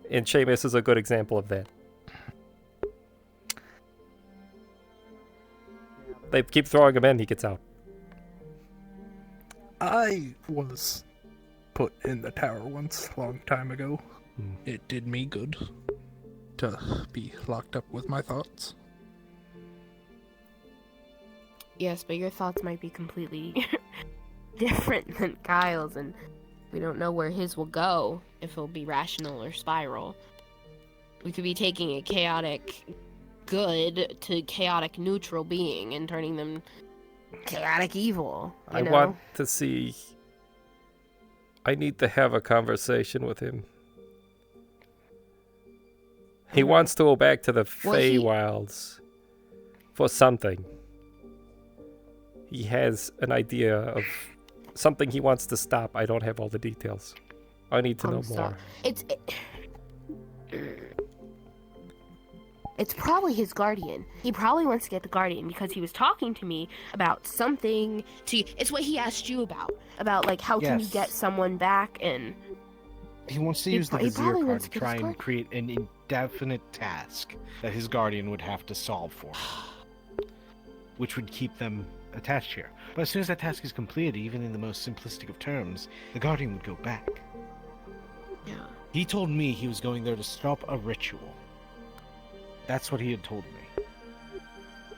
And Seamus is a good example of that. They keep throwing him in, he gets out. I was put in the tower once, a long time ago. It did me good to be locked up with my thoughts. Yes, but your thoughts might be completely different than Kyle's, and we don't know where his will go, if it'll be rational or spiral. We could be taking a chaotic good to chaotic neutral being and turning them chaotic evil. You I know? want to see... I need to have a conversation with him. He wants to go back to the Feywilds for something. He has an idea of something he wants to stop. I don't have all the details. I need to know more. It's probably his guardian. He probably wants to get the guardian because he was talking to me about something it's what he asked you about like how can you Yes. get someone back, and He wants to He use the he Vizier probably card wants to to try get and his create an indefinite task that his guardian would have to solve for him, which would keep them attached here. But as soon as that task is completed, even in the most simplistic of terms, the guardian would go back. Yeah. He told me he was going there to stop a ritual. That's what he had told me.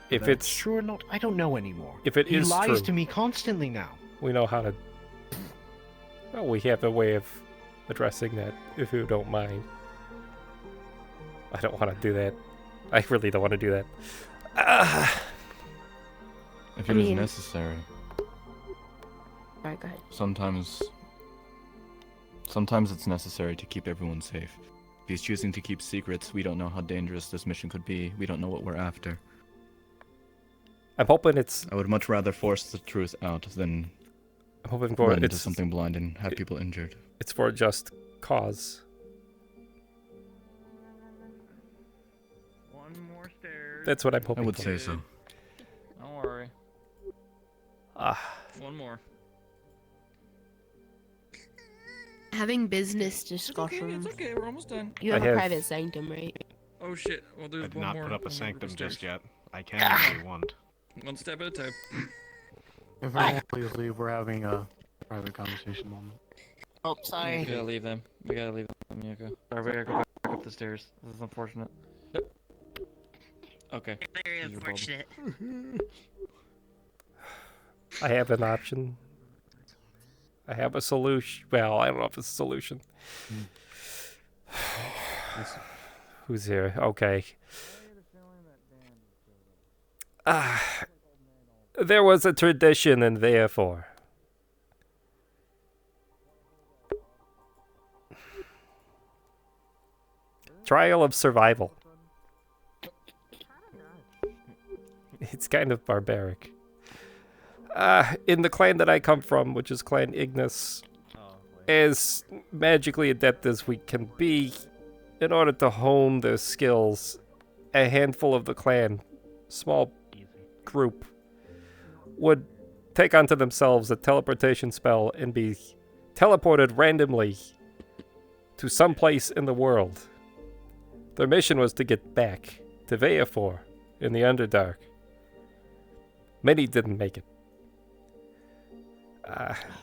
If Whether it's true or not, I don't know anymore. If it he is lies true, to me constantly now. we know how to... Well, we have a way of addressing that, if you don't mind. I don't want to do that. I really don't want to do that. If it is necessary. Alright, go ahead. Sometimes it's necessary to keep everyone safe. If he's choosing to keep secrets, we don't know how dangerous this mission could be. We don't know what we're after. I'm hoping it's... I would much rather force the truth out than I'm hoping for run into it's something blind and have people injured. It's for a just cause. One more stairs. That's what I'm hoping I would for. say so. Don't worry. One more. Having business discussions. It's okay, we're almost done. You have a private sanctum, right? Oh shit, we'll do I did one not more. put up a one more sanctum stairs. just yet. I can if you want. One step at a time. If I please leave, we're having a private conversation moment. Oh, We sorry. gotta leave them. We gotta leave them, Yoko. Sorry, we gotta go back up the stairs. This is unfortunate. Yep. Okay. Very unfortunate. I have an option. I have a solution. Well, I don't know if it's a solution. Who's here? Okay. There was a tradition in VR. Trial of survival. It's kind of barbaric. In the clan that I come from, which is Clan Ignis, as magically adept as we can be, in order to hone their skills, a handful of the clan, small group, would take onto themselves a teleportation spell and be teleported randomly to some place in the world. Their mission was to get back to VR in the Underdark. Many didn't make it.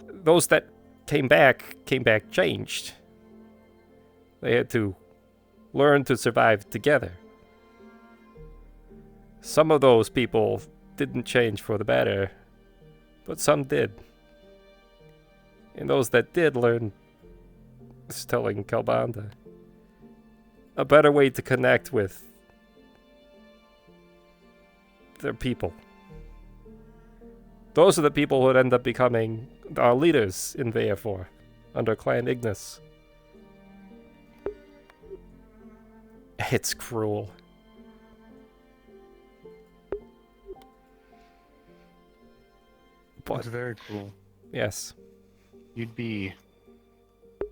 Those that came back changed. They had to learn to survive together. Some of those people didn't change for the better, but some did. And those that did learn, is telling Kalbanda, a better way to connect with their people. Those are the people who would end up becoming our leaders in VR under Clan Ignis. It's cruel. But it's very cruel. Yes. You'd be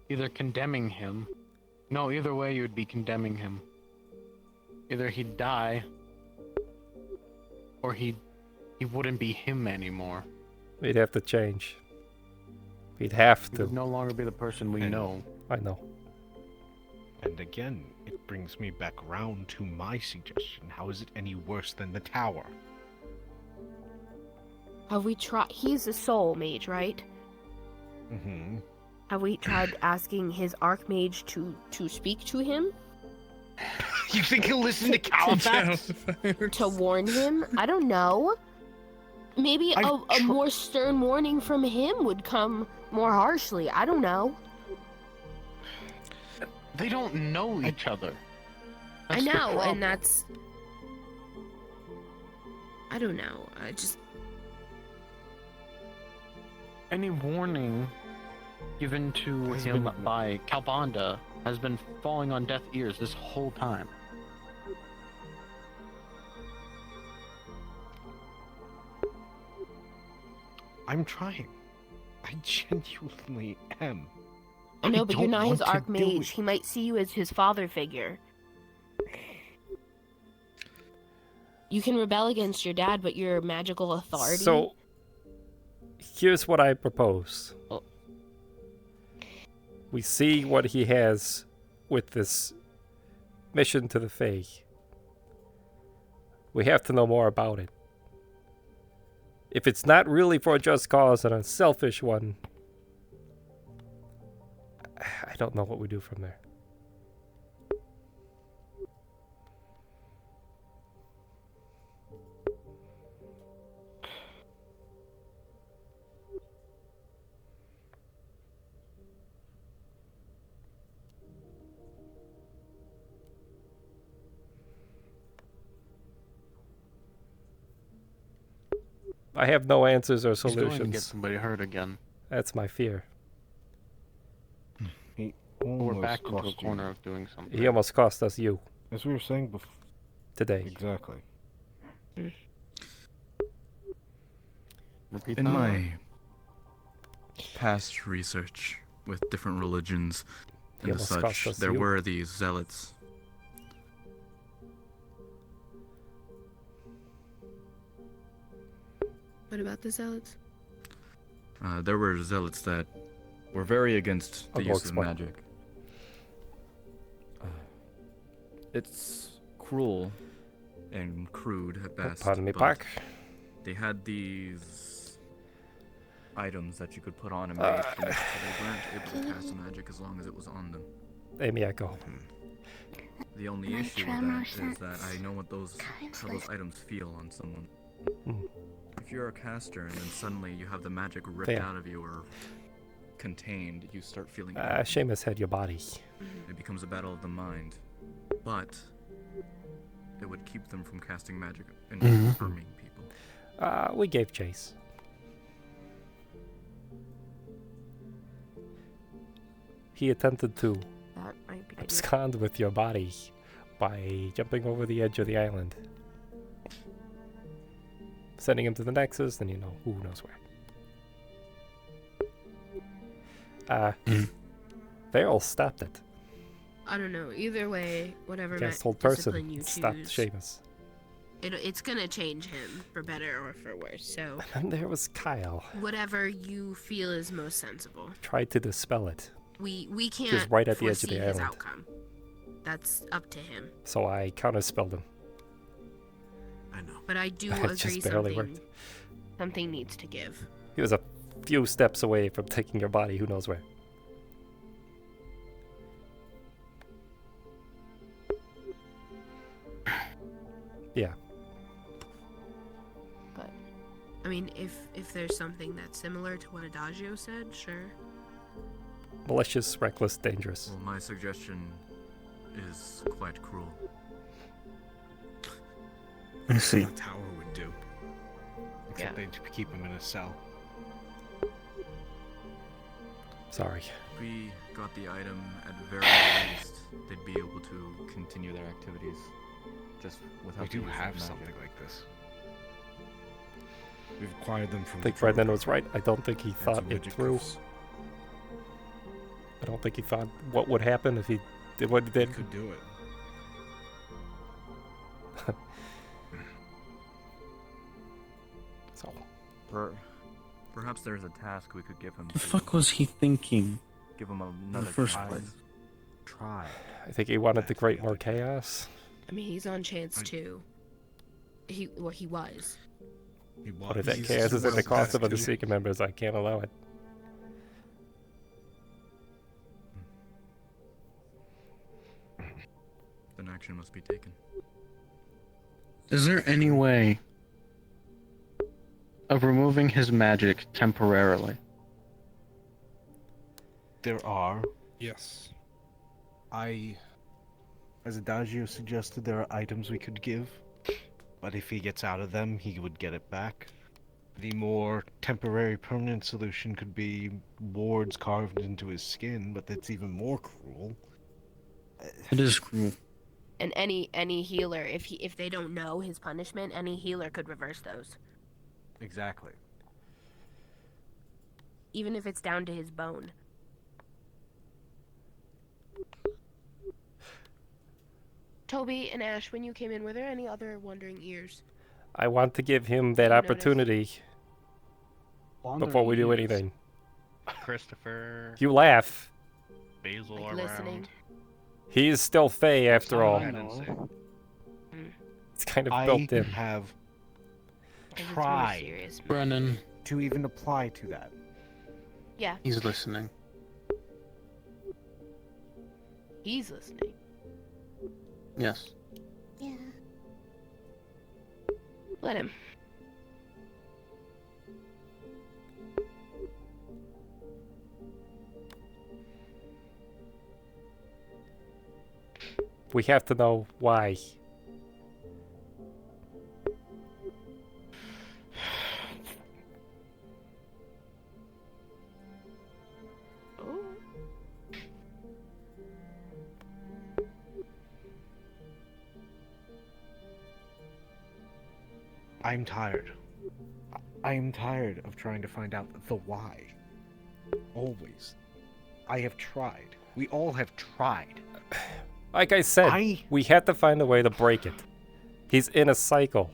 either condemning him. No, either way you'd be condemning him. Either he'd die, or he wouldn't be him anymore. He'd have to change. He'd have to. He would no longer be the person we know. I know. And again, it brings me back round to my suggestion. How is it any worse than the tower? Have we tried? He's a soul mage, right? Mm-hmm. Have we tried asking his archmage to speak to him? You think he'll listen to Califax? To warn him? I don't know. Maybe a more stern warning from him would come more harshly. I don't know. They don't know each other. I know, and that's... I don't know. I just... Any warning given to him by Kalbanda has been falling on deaf ears this whole time. I'm trying. I genuinely am. I know, but you're not his want to do archmage. it. He might see you as his father figure. You can rebel against your dad, but you're a magical authority. So, here's what I propose. We see what he has with this mission to the Fae. We have to know more about it. If it's not really for a just cause and a selfish one, I don't know what we do from there. I have no answers or He's solutions. going to get somebody hurt again. That's my fear. We're back into a corner of doing something. He almost cost us you. As we were saying before. Today. Exactly. Repeat In that. my past research with different religions He and almost cost such, us there you. were these zealots. What about the zealots? There were zealots that were very against the I'll use of explain. magic. It's cruel and crude at best. Pardon me, but Park. They had these items that you could put on a mage to make it so they weren't able to cast magic as long as it was on them. Amy Echo. The only issue with that is that I know what how those items feel on someone. If you're a caster and then suddenly you have the magic ripped out of you or contained, you start feeling Seamus had your body. It becomes a battle of the mind. But it would keep them from casting magic and harming people. We gave chase. He attempted to abscond with your body by jumping over the edge of the island. Sending him to the Nexus, then who knows where. They stopped it. I don't know. Either way, whatever Told discipline person you stopped choose, Seamus. it's gonna change him for better or for worse. So. And there was Kyle. Whatever you feel is most sensible. Tried to dispel it. We can't. He was right at the edge of foresee the his island. outcome. That's up to him. So I counterspelled him. I know. But I do It agree just barely something. worked. Something needs to give. He was a few steps away from taking your body, who knows where. Yeah. But I mean, if there's something that's similar to what Adagio said, sure. Malicious, reckless, dangerous. Well, my suggestion is quite cruel. I see. What a tower would do. Except they'd keep him in a cell. Sorry. If we got the item, at the very least, they'd be able to continue their activities. Just without We do the use of have magic. something like this. We've acquired them from I think the Brendan Troll was right. I don't think he thought it Anti-magic through. cuffs. I don't think he thought what would happen if he did what he did. He could do it. So. Perhaps there's a task we could give him. The fuck was he thinking? Give him in another the first try. place? Try. I think he wanted to create more chaos. I mean, he's on chance too. He was. But if that chaos is at the cost of other Seeker members, I can't allow it. Then action must be taken. Is there any way of removing his magic temporarily? There are. Yes. As Adagio suggested, there are items we could give, but if he gets out of them, he would get it back. The more temporary permanent solution could be wards carved into his skin, but that's even more cruel. It is cruel. And any healer, if they don't know his punishment, any healer could reverse those. Exactly. Even if it's down to his bone. Toby and Ash, when you came in, were there any other wandering ears? I want to give him that opportunity before we do anything. Christopher. You laugh. Basil Like around. listening. He is still Fey after all. know. It's kind of built in. Have Because it's more tried serious. Brennan, to even apply to that. Yeah, he's listening. he's listening. Yes. Yeah. Let him. We have to know why. I'm tired. I am tired of trying to find out the why. Always. I have tried. We all have tried. Like I said, we had to find a way to break it. He's in a cycle.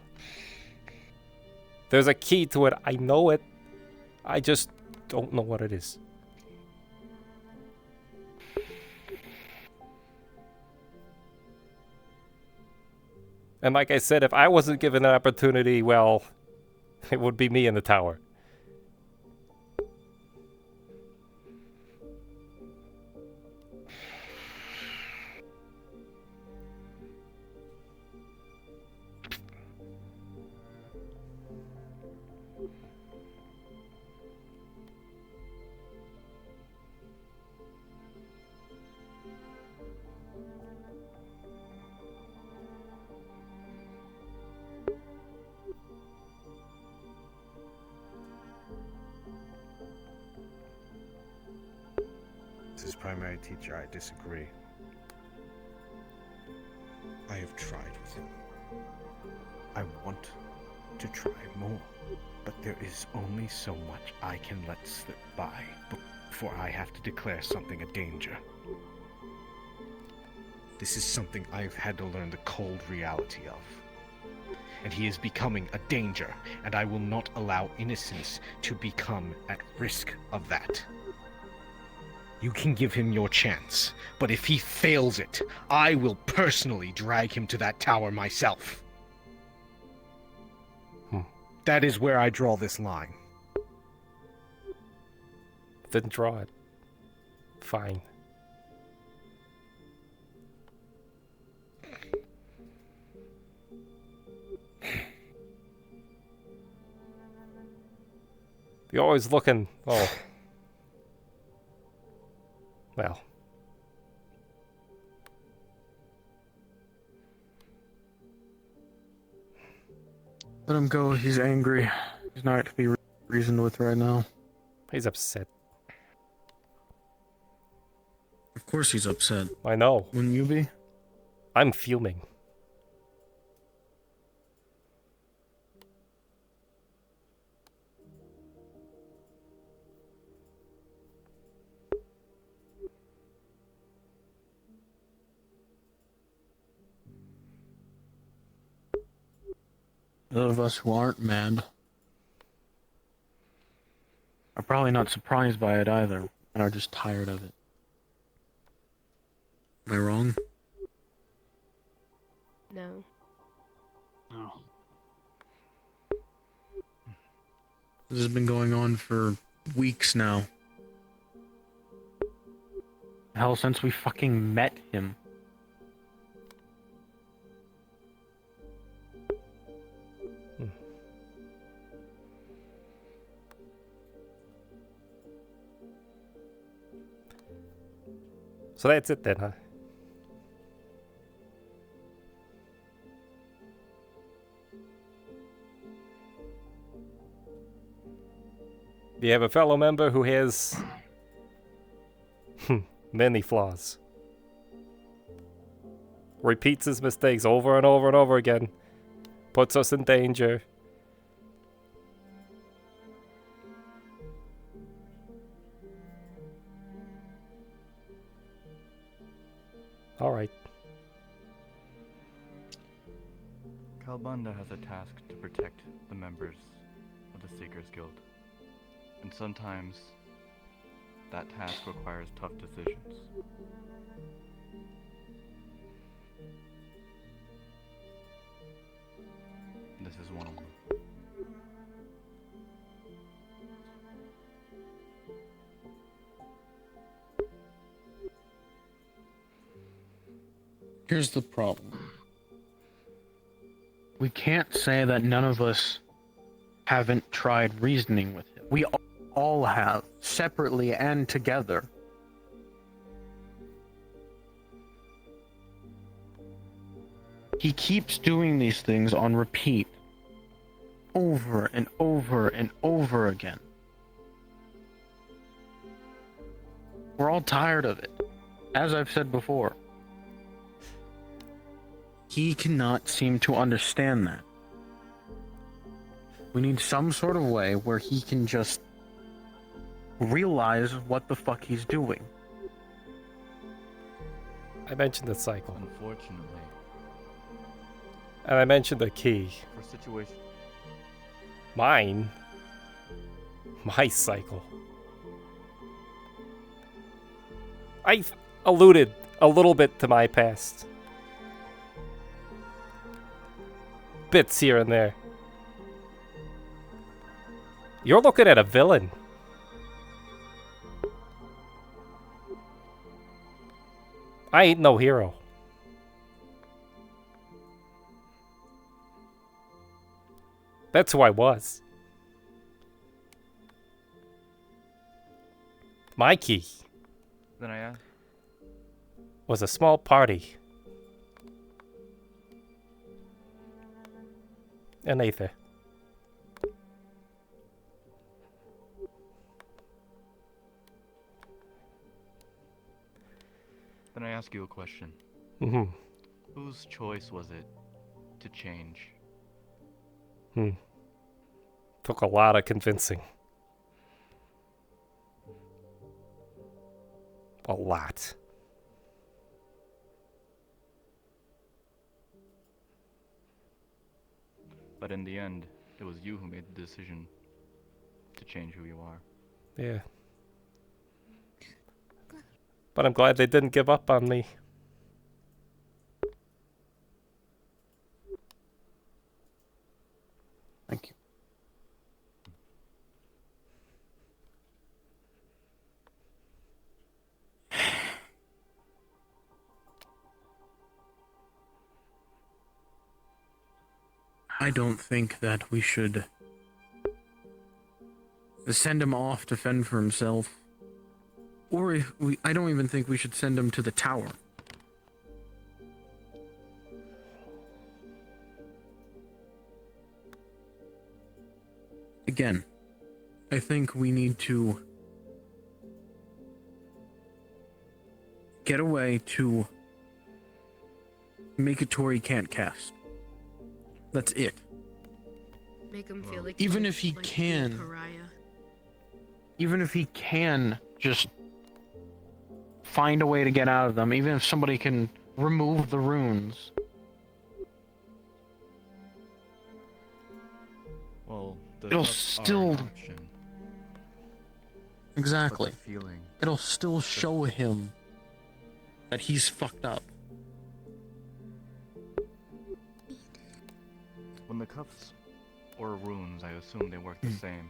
There's a key to it. I know it. I just don't know what it is. And like I said, if I wasn't given an opportunity, well, it would be me in the tower. As primary teacher, I disagree. I have tried with him. I want to try more, but there is only so much I can let slip by before I have to declare something a danger. This is something I've had to learn the cold reality of. And he is becoming a danger, and I will not allow innocence to become at risk of that. You can give him your chance, but if he fails it, I will personally drag him to that tower myself. That is where I draw this line. Then draw it. Fine. You're always looking. Oh. Well. Let him go. He's angry. He's not to be reasoned with right now. He's upset. Of course he's upset. I know. Wouldn't you be? I'm fuming. Those of us who aren't mad are probably not surprised by it either, and are just tired of it. Am I wrong? No. No. This has been going on for weeks now. Hell, since we fucking met him. So that's it then, huh? Do you have a fellow member who has many flaws? Repeats his mistakes over and over and over again. Puts us in danger. Alright. Kalbanda has a task to protect the members of the Seekers Guild. And sometimes that task requires tough decisions. This is one of them. Here's the problem. We can't say that none of us haven't tried reasoning with him. We all have, separately and together. He keeps doing these things on repeat, over and over and over again. We're all tired of it, as I've said before. He cannot seem to understand that. We need some sort of way where he can just realize what the fuck he's doing. I mentioned the cycle. Unfortunately. And I mentioned the key. For situation. Mine? My cycle. I've alluded a little bit to my past. Bits here and there. You're looking at a villain. I ain't no hero. That's who I was. My key Then I asked. was a small party. An Aether. Then I ask you a question. Mm-hmm. Whose choice was it to change? Took a lot of convincing. A lot. But in the end, it was you who made the decision to change who you are. Yeah. But I'm glad they didn't give up on me. Thank you. I don't think that we should send him off to fend for himself. Or I don't even think we should send him to the tower. Again, I think we need to get away to make it to where he can't cast. That's it. Make him feel like Even he's if he like can, a pariah. even if he can just find a way to get out of them, even if somebody can remove the runes. Well, It'll still... Exactly. But the feeling. It'll still show him that he's fucked up. When the cuffs, or runes, I assume they work the same,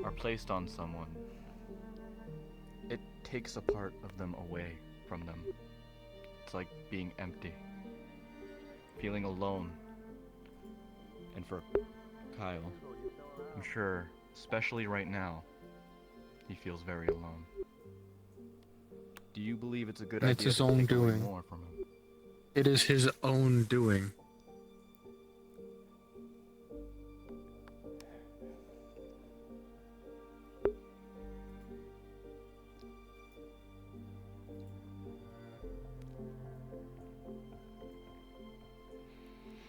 are placed on someone, it takes a part of them away from them. It's like being empty, feeling alone. And for Kyle, I'm sure, especially right now, he feels very alone. Do you believe it's a good idea It's his to own take away doing. more from him? It is his own doing.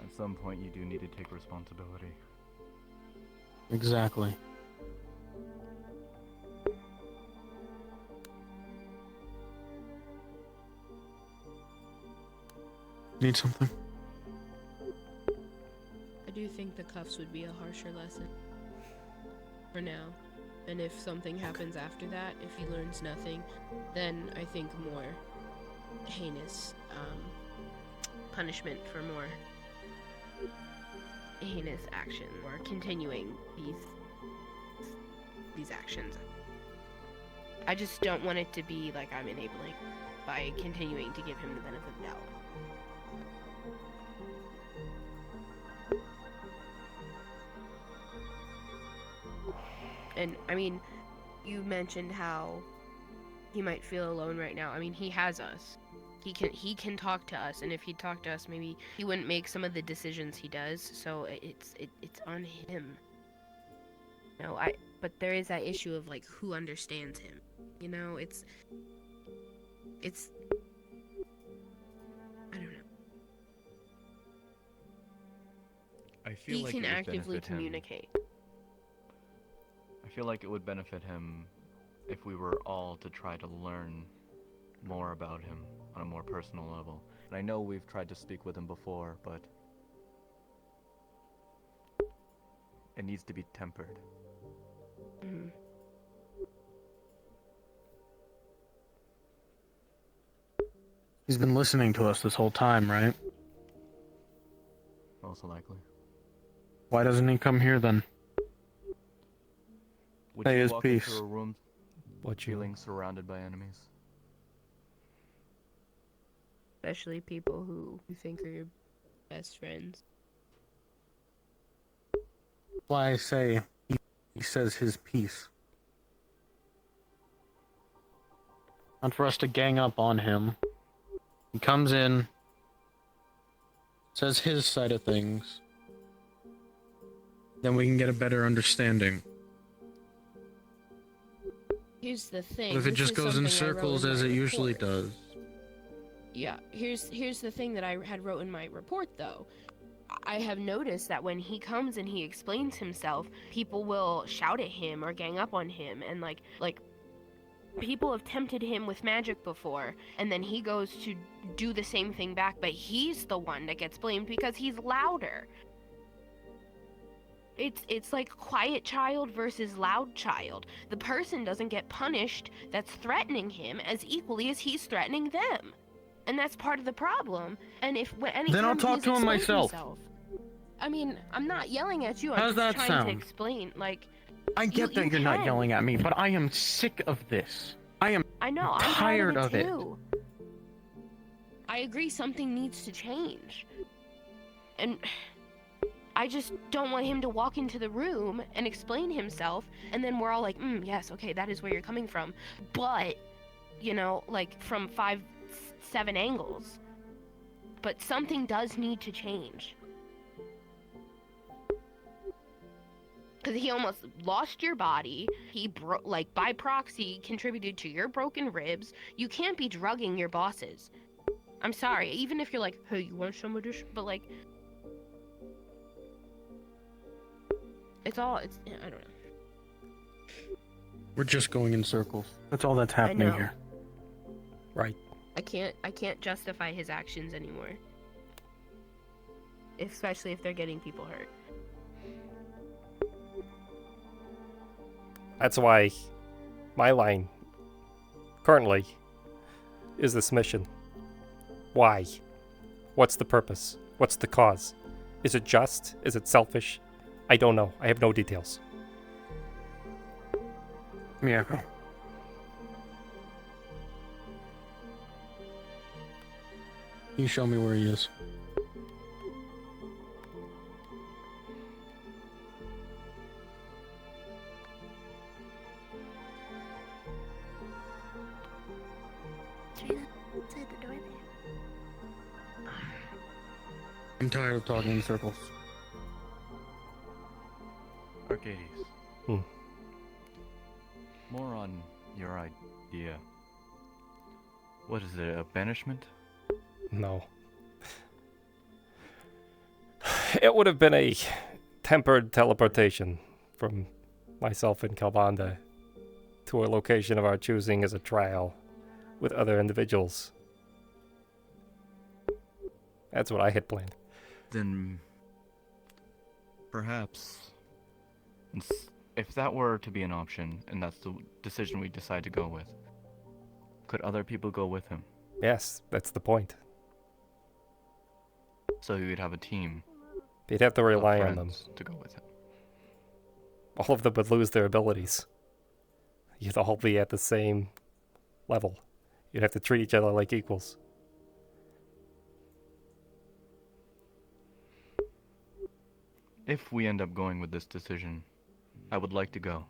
At some point, you do need to take responsibility. Exactly. Need something? I do think the cuffs would be a harsher lesson. For now. And if something happens after that, if he learns nothing, then I think more heinous punishment for more heinous action or continuing these actions. I just don't want it to be like I'm enabling by continuing to give him the benefit of the doubt. And I mean, you mentioned how he might feel alone right now. I mean, he has us. He can talk to us, and if he'd talk to us, maybe he wouldn't make some of the decisions he does. So it's on him. No, but there is that issue of like who understands him. You know, it's I don't know. I feel He like can it would actively benefit him. communicate. I feel like it would benefit him if we were all to try to learn more about him on a more personal level. And I know we've tried to speak with him before, but it needs to be tempered. Mm. He's been listening to us this whole time, right? Most likely. Why doesn't he come here then? Would Say you his walk piece. into a room What you- feeling surrounded by enemies? Especially people who you think are your best friends. Why I say he says his piece. Not for us to gang up on him. He comes in, says his side of things. Then we can get a better understanding. Here's the thing. But if it this just is goes in something I wrote circles in as my it usually report. does. Yeah, here's the thing that I had wrote in my report though. I have noticed that when he comes and he explains himself, people will shout at him or gang up on him, and like people have tempted him with magic before, and then he goes to do the same thing back, but he's the one that gets blamed because he's louder. It's like quiet child versus loud child. The person doesn't get punished that's threatening him as equally as he's threatening them. And that's part of the problem. And Then I'll talk to him myself. I mean, I'm not yelling at you. I'm How's just that trying sound? to explain. Like, I get that you're not can. yelling at me, but I am sick of this. I know. I'm tired of it. too. I agree. Something needs to change. And I just don't want him to walk into the room and explain himself, and then we're all like, yes, okay, that is where you're coming from. But, you know, like from 5-7 angles. But something does need to change. Because he almost lost your body. He like by proxy contributed to your broken ribs. You can't be drugging your bosses. I'm sorry, even if you're like, hey, you want some addition? But like, I don't know. We're just going in circles. That's all that's happening know. here. Right. I can't justify his actions anymore. Especially if they're getting people hurt. That's why my line currently is this mission. Why? What's the purpose? What's the cause? Is it just? Is it selfish? I don't know. I have no details. Miyako. You show me where he is. I'm tired of talking in circles. Arcadies. More on your idea. What is it, a banishment? No. It would have been a tempered teleportation from myself and Calvanda to a location of our choosing as a trial with other individuals. That's what I had planned. Then perhaps if that were to be an option and that's the decision we decide to go with, could other people go with him? Yes, that's the point. So he would have a team. You'd have to rely on them to go with him. All of them would lose their abilities. You'd all be at the same level. You'd have to treat each other like equals. If we end up going with this decision, I would like to go.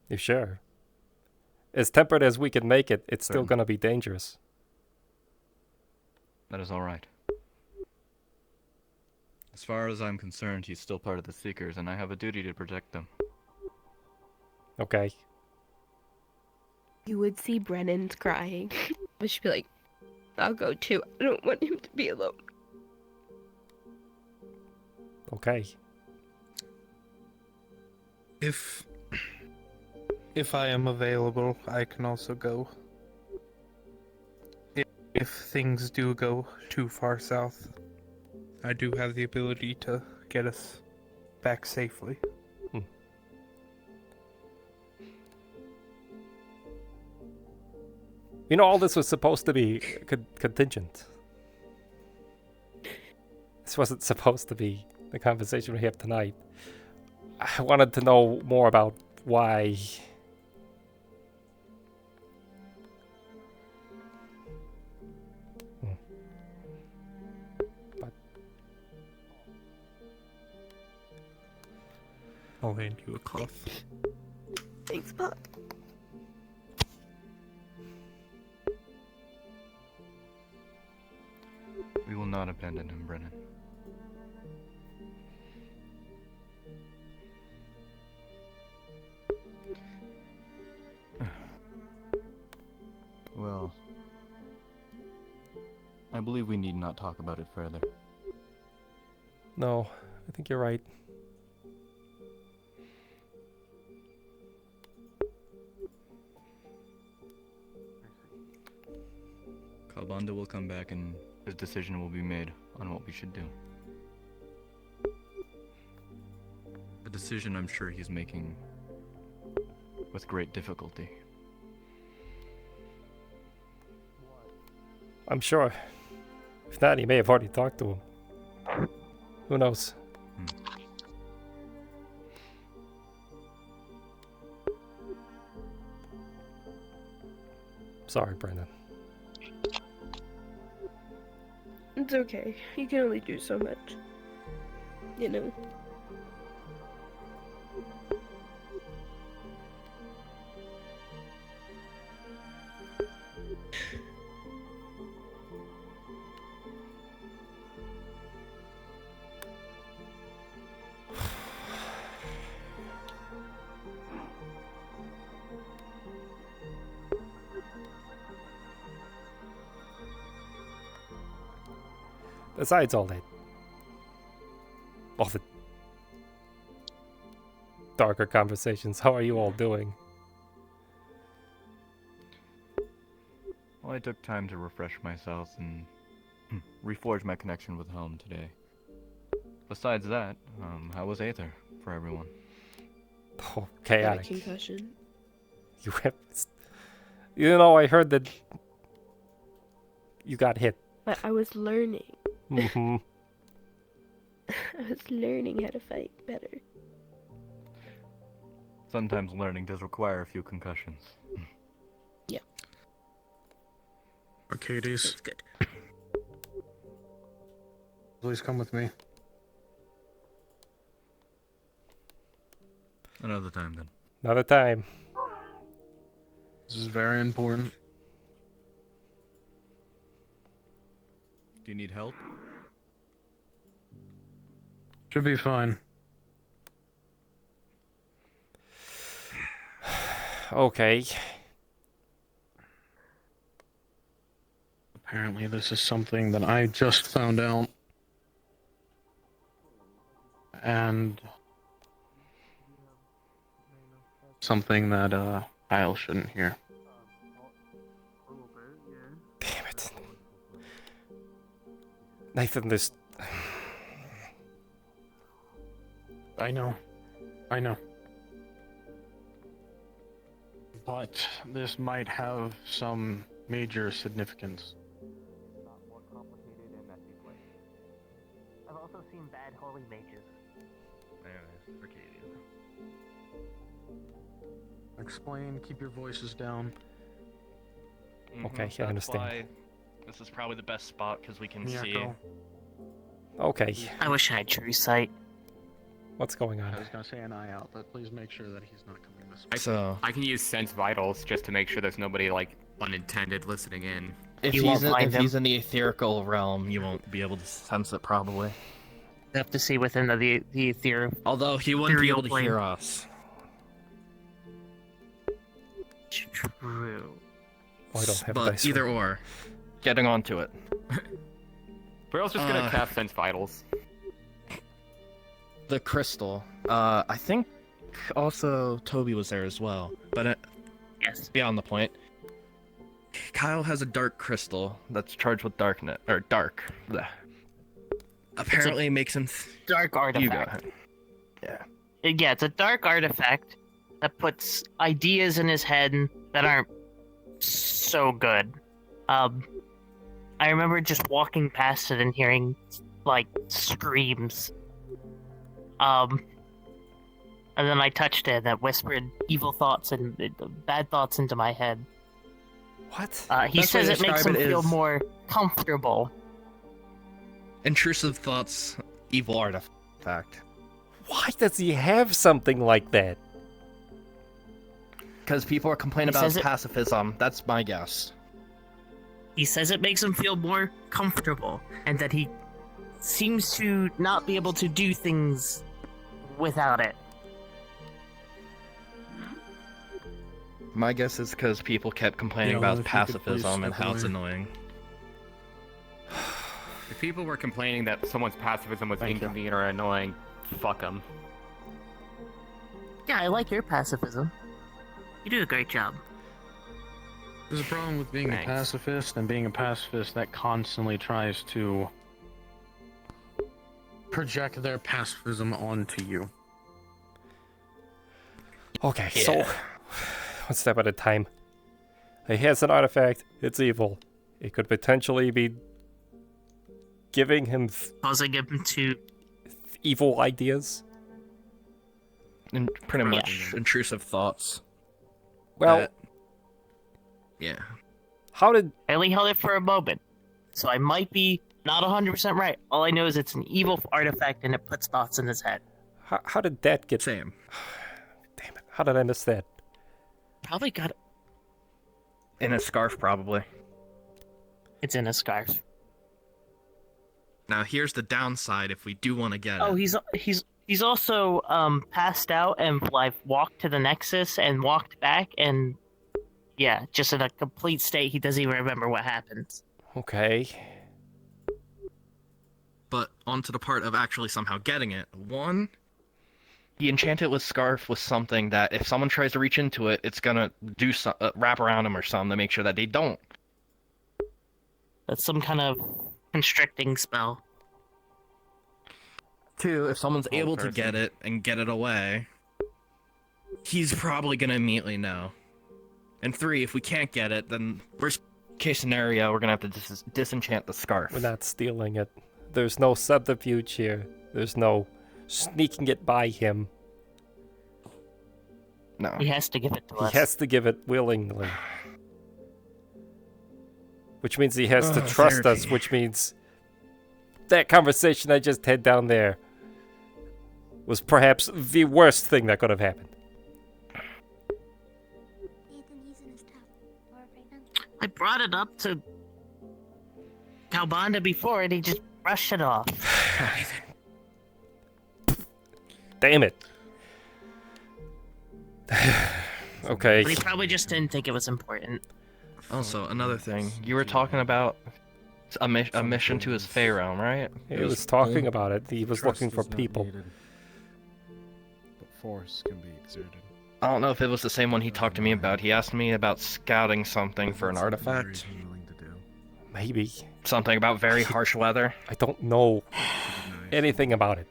You sure? As tempered as we can make it, it's still Certainly. gonna be dangerous. That is alright. As far as I'm concerned, he's still part of the Seekers, and I have a duty to protect them. Okay. You would see Brennan crying. But she'd be like, I'll go too. I don't want him to be alone. Okay. If I am available, I can also go. If things do go too far south, I do have the ability to get us back safely. You know, all this was supposed to be contingent. This wasn't supposed to be the conversation we have tonight. I wanted to know more about why. But I'll hand you a cloth. Thanks, Pop. We will not abandon him, Brennan. Well, believe we need not talk about it further. No, I think you're right. Kalbanda will come back and his decision will be made on what we should do. A decision I'm sure he's making with great difficulty. I'm sure. If not, he may have already talked to him. Who knows? Sorry, Brendan. It's okay. You can only do so much. You know. Besides all the darker conversations, how are you all doing? Well, I took time to refresh myself and reforge my connection with Helm today. Besides that, how was Aether for everyone? Oh, chaotic. Concussion. You have... You know, I heard that you got hit. But I was learning. Mm-hmm. I was learning how to fight better. Sometimes learning does require a few concussions. Yeah. Arcadies. That's good. Please come with me. Another time then. Another time. This is very important. Do you need help? Should be fine. Okay. Apparently this is something that I just found out. And something that Kyle shouldn't hear. Damn it. Nathan, this... I know. But this might have some major significance. I've also seen bad holy mages. Explain, keep your voices down. Okay, I That's understand. why this is probably the best spot because we can see. Miyako. Okay. I wish I had true sight. What's going on? I was gonna say an eye out, but please make sure that he's not coming this way. So I can use sense vitals just to make sure there's nobody like unintended listening in. If he's in the etherical realm, you won't be able to sense it probably. You have to see within the ethereal. Although he wouldn't be able to plane. hear us. True. Oh, I don't have But dice. either or. Getting onto it. We're also just gonna cast sense vitals. The crystal. I think also Toby was there as well. But yes, beyond the point. Kyle has a dark crystal that's charged with darkness or dark. Bleh. Apparently makes him dark artifact. You go ahead. Yeah. Yeah, it's a dark artifact that puts ideas in his head that aren't so good. I remember just walking past it and hearing like screams. And then I touched it that whispered evil thoughts and bad thoughts into my head. What? He Best way says to it makes him describe it feel is- more comfortable. Intrusive thoughts, evil artifact. Why does he have something like that? Because people are complaining He about says his it- pacifism. That's my guess. He says it makes him feel more comfortable, and that he seems to not be able to do things without it. My guess is because people kept complaining Yeah, about if you could please pacifism and step how it's away. annoying. If people were complaining that someone's pacifism was inconvenient or annoying, fuck them. Yeah, I like your pacifism. You do a great job. There's a problem with being a pacifist and being a pacifist that constantly tries to project their pacifism onto you. Okay, so one step at a time. He has an artifact. It's evil. It could potentially be giving him causing him to evil ideas. And pretty much intrusive thoughts. Well, yeah. How did I only held it for a moment, so I might be not 100% right. All I know is it's an evil artifact and it puts thoughts in his head. How did that get? Sam. Damn it! How did I miss that? Probably got it. In a scarf, probably. It's in a scarf. Now here's the downside if we do want to get Oh, it. he's also passed out and like walked to the Nexus and walked back and yeah, just in a complete state. He doesn't even remember what happened. Okay. But onto the part of actually somehow getting it. One, the enchanted with scarf was something that if someone tries to reach into it, it's gonna do wrap around them or something to make sure that they don't. That's some kind of constricting spell. Two, if someone's able to get it and get it away, he's probably gonna immediately know. And three, if we can't get it, then worst case scenario, we're gonna have to disenchant the scarf. We're not stealing it. There's no subterfuge here. There's no sneaking it by him. No. He has to give it to us. He has to give it willingly. Which means he has to trust us, which means that conversation I just had down there was perhaps the worst thing that could have happened. I brought it up to Calbanda before and he just brushed it off. Damn it. Okay. But he probably just didn't think it was important. Also, another thing, you were talking about a mission to his Fey realm, right? He was talking about it. He was looking for people. But force can be exerted. I don't know if it was the same one he talked to me about. He asked me about scouting something for an artifact. Maybe. Something about very harsh weather. I don't know anything about it.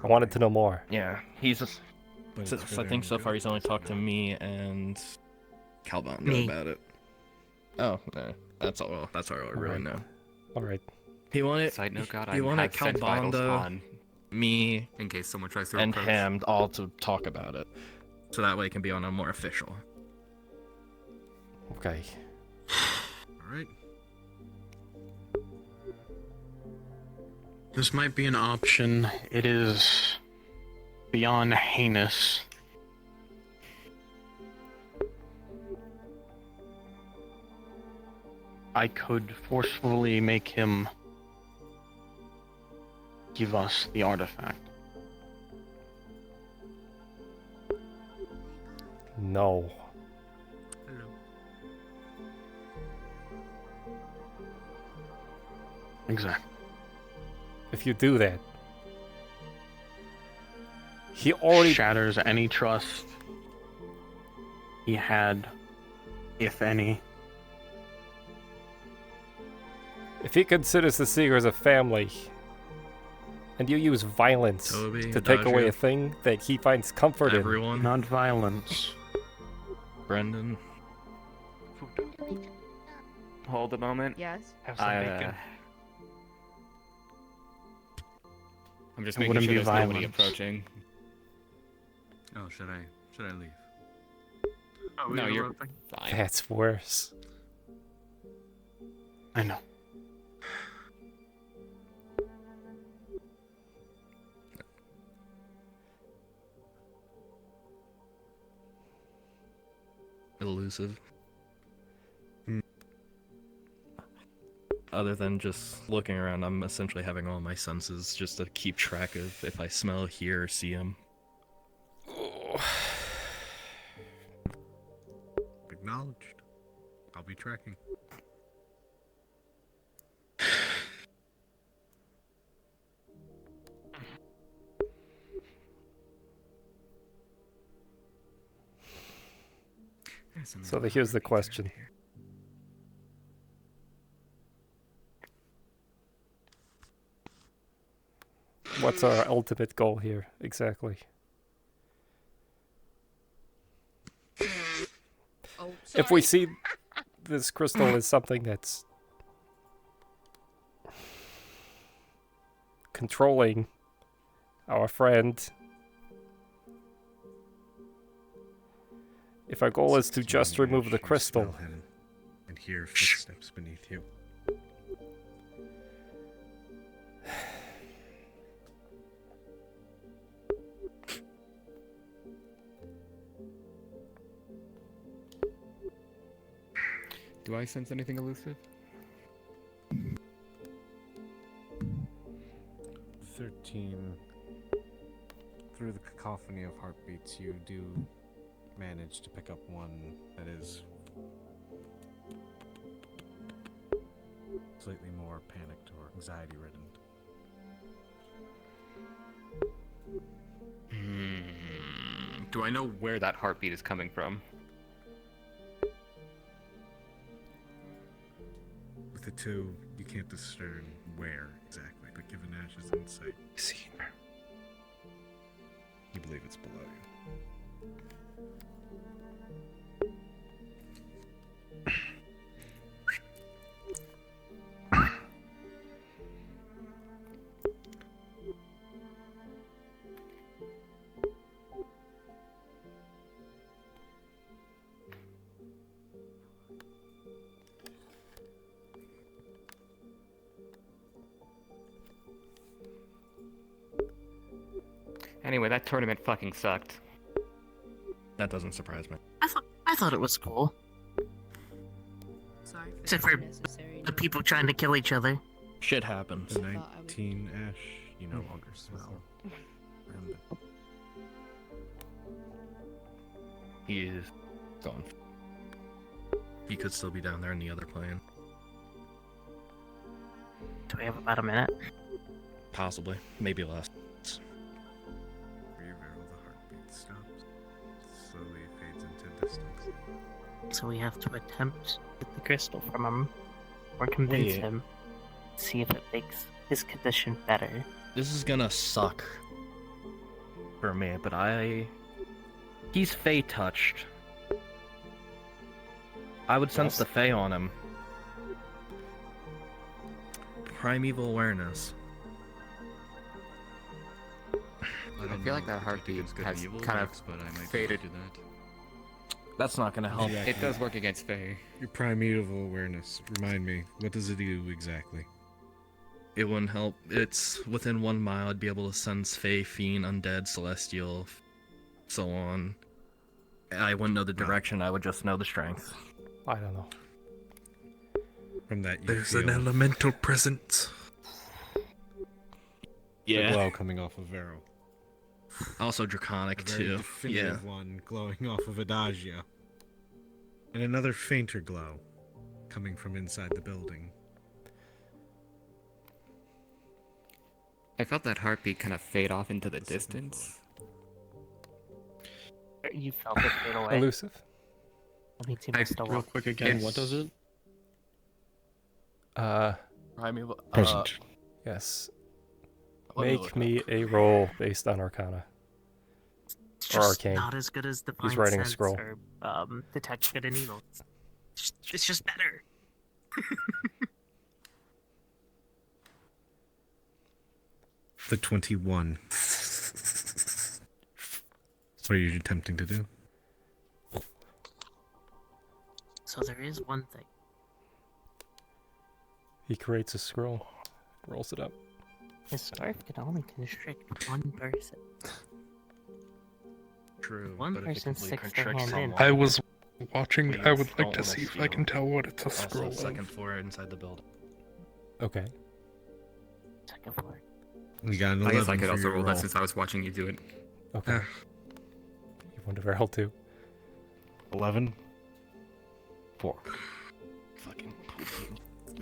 I wanted to know more. Yeah, he's. I think so far he's only talked to me and Calbanda about it. Oh, no. That's all. That's all I really know. All right. He wanted. Side note, God, he wanted Calbanda, me, in case someone tries to and approach. him all to talk about it, so that way it can be on a more official. Okay. All right. This might be an option. It is beyond heinous. I could forcefully make him give us the artifact. No. Exactly. If you do that, he already shatters any trust he had, if any. If he considers the Seekers a family, and you use violence Toby, to take away Adagio. a thing that he finds comfort Everyone. Not violence. Brendan. Hold a moment. Yes. Have some bacon. I'm just It making wouldn't sure be there's nobody violence. approaching. Oh, should I leave? Oh, no, you're fine. That's worse. I know. Elusive. Other than just looking around, I'm essentially having all my senses just to keep track of if I smell, hear, or see him. Acknowledged. I'll be tracking. So here's the question. What's our ultimate goal here, exactly? Oh, If we sorry. see this crystal as something that's controlling our friend, if our goal is to just remove the crystal, And hear footsteps beneath you. Do I sense anything elusive? 13. Through the cacophony of heartbeats, you do manage to pick up one that is slightly more panicked or anxiety-ridden. Do I know where that heartbeat is coming from? With the two, you can't discern where exactly, but given Ash's insight, you believe it's below you. Anyway, that tournament fucking sucked. That doesn't surprise me. I thought it was cool. Sorry for Except for the people trying to kill each other. Shit happens. The 19 Ash, you no longer smell. He is gone. He could still be down there in the other plane. Do we have about a minute? Possibly. Maybe less. For you, Viral, the heartbeat stops. Slowly fades into distance. So we have to attempt to get the crystal from him, or convince Yeah. him, see if it makes his condition better. This is gonna suck for me, but he's Fey touched. I would sense the Fey on him. Primeval awareness. I feel like that heartbeat has kind of faded. That's not gonna help. It does work against Fae. Your primeval awareness. Remind me, what does it do exactly? It wouldn't help. It's within 1 mile. I'd be able to sense Fae, Fiend, Undead, Celestial, so on. I wouldn't know the direction. I would just know the strength. I don't know. From that, you There's feel an elemental presence. the glow coming off of Vero. Also draconic A very too. definitive one glowing off of Adagio. And another fainter glow coming from inside the building. I felt that heartbeat kind of fade off into the distance. You felt it fade away. Elusive. Let me see my still Real quick again, what does it? Primeval. Present. Yes. Let me Make look me a roll based on Arcana. It's Or just Arcane. not as good as the He's writing a scroll. or detect good and evil. It's just better. The 21. What are you attempting to do? So there is one thing. He creates a scroll, rolls it up. His scarf can only constrict one person. True. One but if it person completely sticks their constricts hand in. someone, I was watching. I would don't like to wanna see if I steal. can tell what it's a Also, scroll of. second floor inside the building. Okay. Second floor. You got an I 11 guess I could for also your roll roll. that since I was watching you do it. Okay. You want to roll too? 11. 4. Fucking.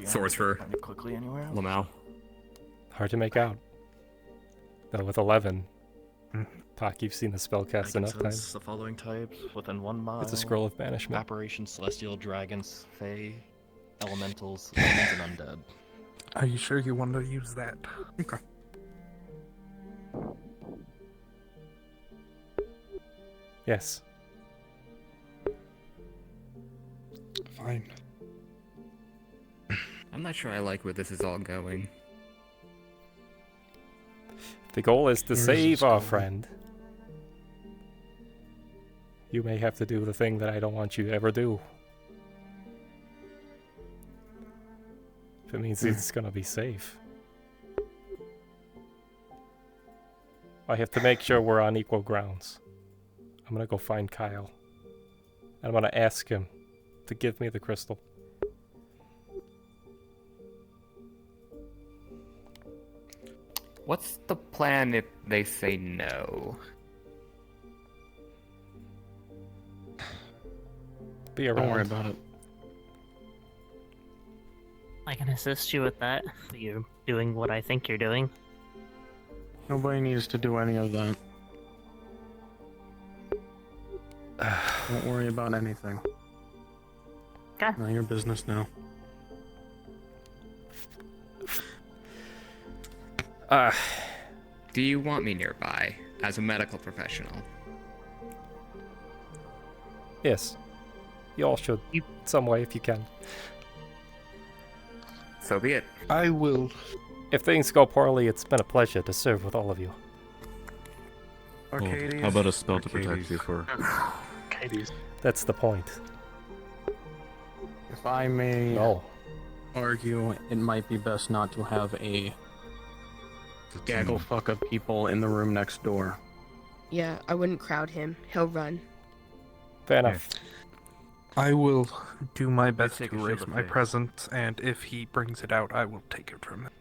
Swords for quickly anywhere else? Lamau. Hard to make out. Though with 11, Talk, you've seen the spell cast enough times. The following types within 1 mile. It's a scroll of banishment. Apparitions, celestial, dragons, fae, elementals, demons, and undead. Are you sure you want to use that? Okay. Yes. Fine. I'm not sure I like where this is all going. The goal is to Where is save this our going? friend. You may have to do the thing that I don't want you to ever do. If it means it's gonna be safe. I have to make sure we're on equal grounds. I'm gonna go find Kyle. And I'm gonna ask him to give me the crystal. What's the plan if they say no? Be around. Don't worry about it. I can assist you with that. You're doing what I think you're doing. Nobody needs to do any of that. Don't worry about anything. Okay. Not your business now. Do you want me nearby as a medical professional? Yes. You all should. Some way if you can. So be it. I will. If things go poorly, it's been a pleasure to serve with all of you. Arcadies. How about a spell to protect you for? Arcadies. That's the point. If I may No. argue, it might be best not to have a gaggle fuck of people in the room next door. Yeah, I wouldn't crowd him. He'll run. Fair enough. I will do my best to take a shield raise of my faith. presence, and if he brings it out, I will take it from him.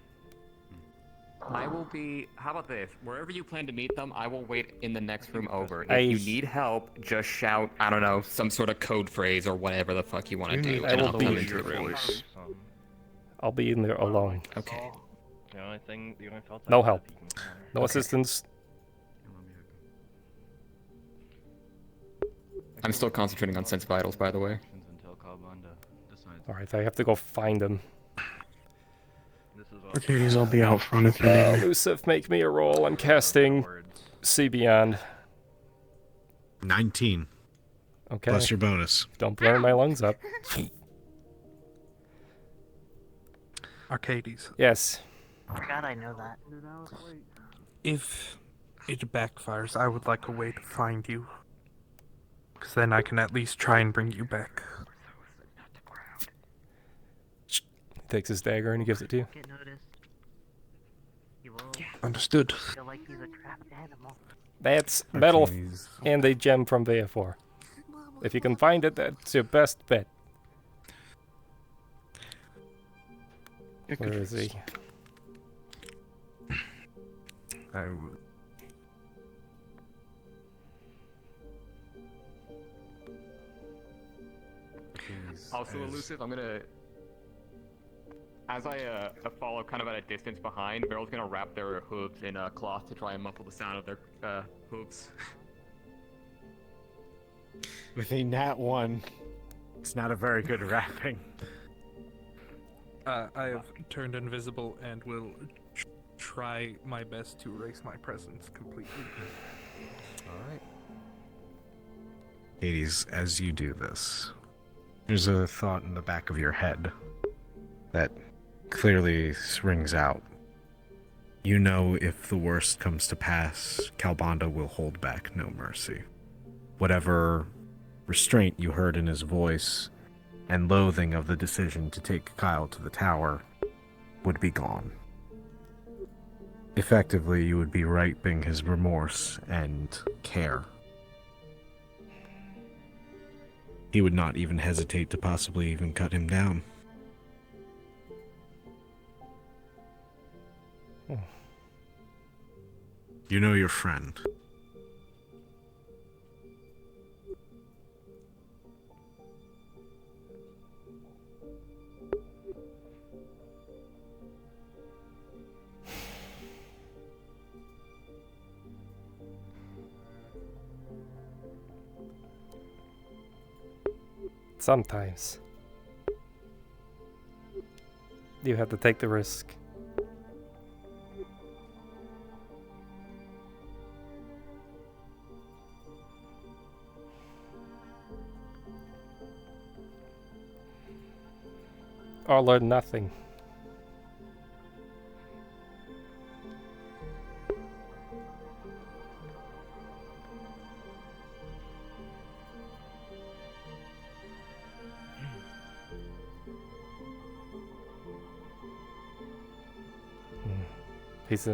I will be. How about this? Wherever you plan to meet them, I will wait in the next room over. If I- you need help, just shout. I don't know, some sort of code phrase or whatever the fuck you want to do, I and will I'll be- come into the room. I'll be in there alone. Okay. The only thing, the only fault I No have help. is you can- No assistance. I'm still concentrating on sense vitals, by the way. Alright, I have to go find him. Arcadies, I'll be out front if you need me. Elusive, make me a roll. I'm casting See Beyond. 19. Okay. Plus your bonus. Don't burn my lungs up. Arcadies. Yes. God, I know that. If it backfires, I would like a way to find you. Because then I can at least try and bring you back. Takes his dagger and he gives it to you. Get noticed. You will Understood. feel like he's a trapped animal. That's metal Arcadies. and a gem from VF4. If you can find it, that's your best bet. Where is he? I w- Also elusive, I'm gonna... As I follow kind of at a distance behind, Beryl's gonna wrap their hooves in cloth to try and muffle the sound of their hooves. With a nat 1, it's not a very good wrapping. I have turned invisible and will try my best to erase my presence completely. Alright. Hades, as you do this, there's a thought in the back of your head that clearly rings out. You know if the worst comes to pass, Kalbanda will hold back no mercy. Whatever restraint you heard in his voice and loathing of the decision to take Kyle to the tower would be gone. Effectively, you would be ripening his remorse and care. He would not even hesitate to possibly even cut him down. You know your friend. Sometimes. You have to take the risk. Or learn nothing. He's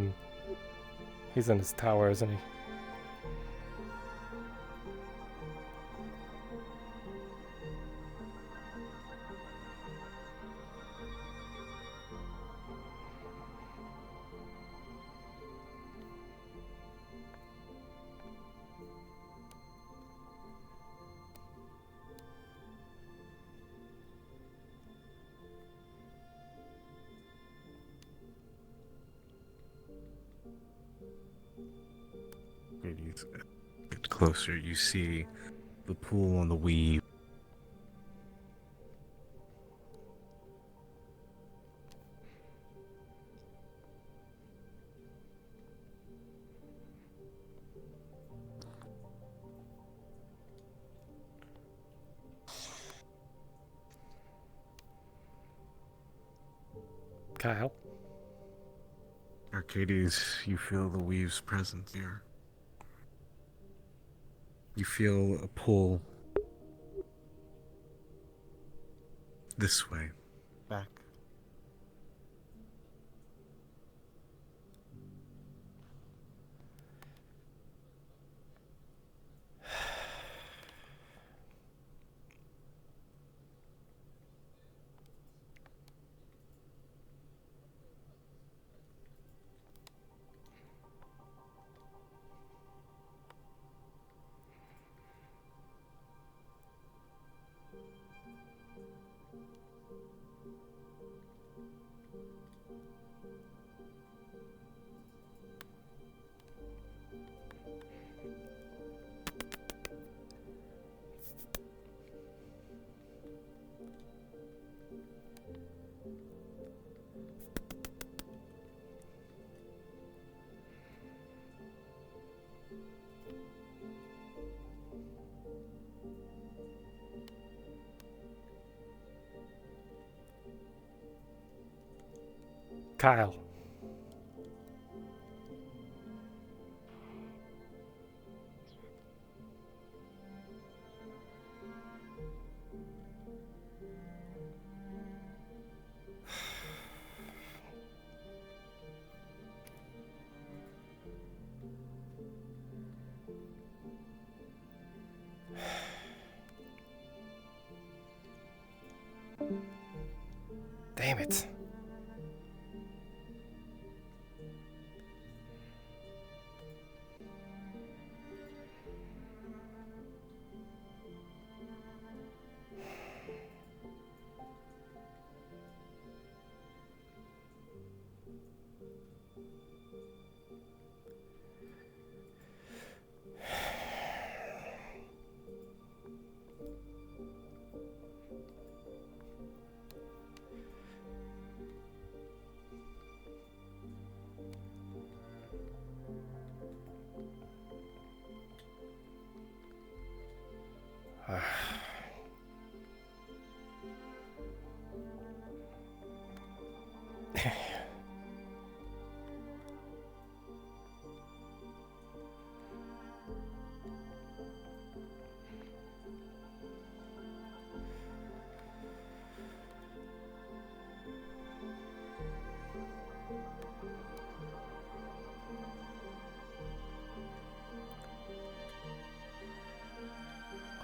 in his tower, isn't he? A bit closer, you see the pool on the weave. Kyle? Arcadies, you feel the weave's presence here. You feel a pull this way, back. Kyle. Damn it.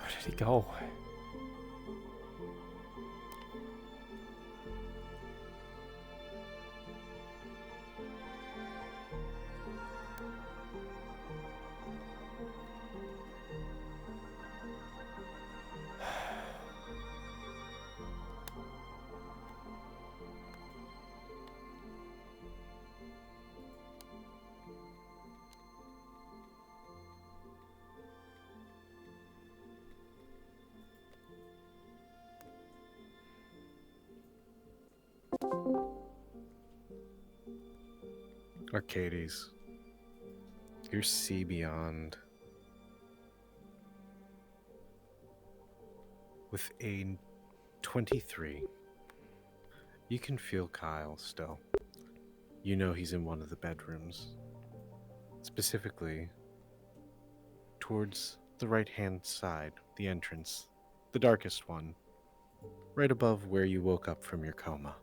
Where did he go? Arcadies, you see beyond. With a 23, you can feel Kyle still. You know he's in one of the bedrooms. Specifically, towards the right-hand side, the entrance, the darkest one, right above where you woke up from your coma.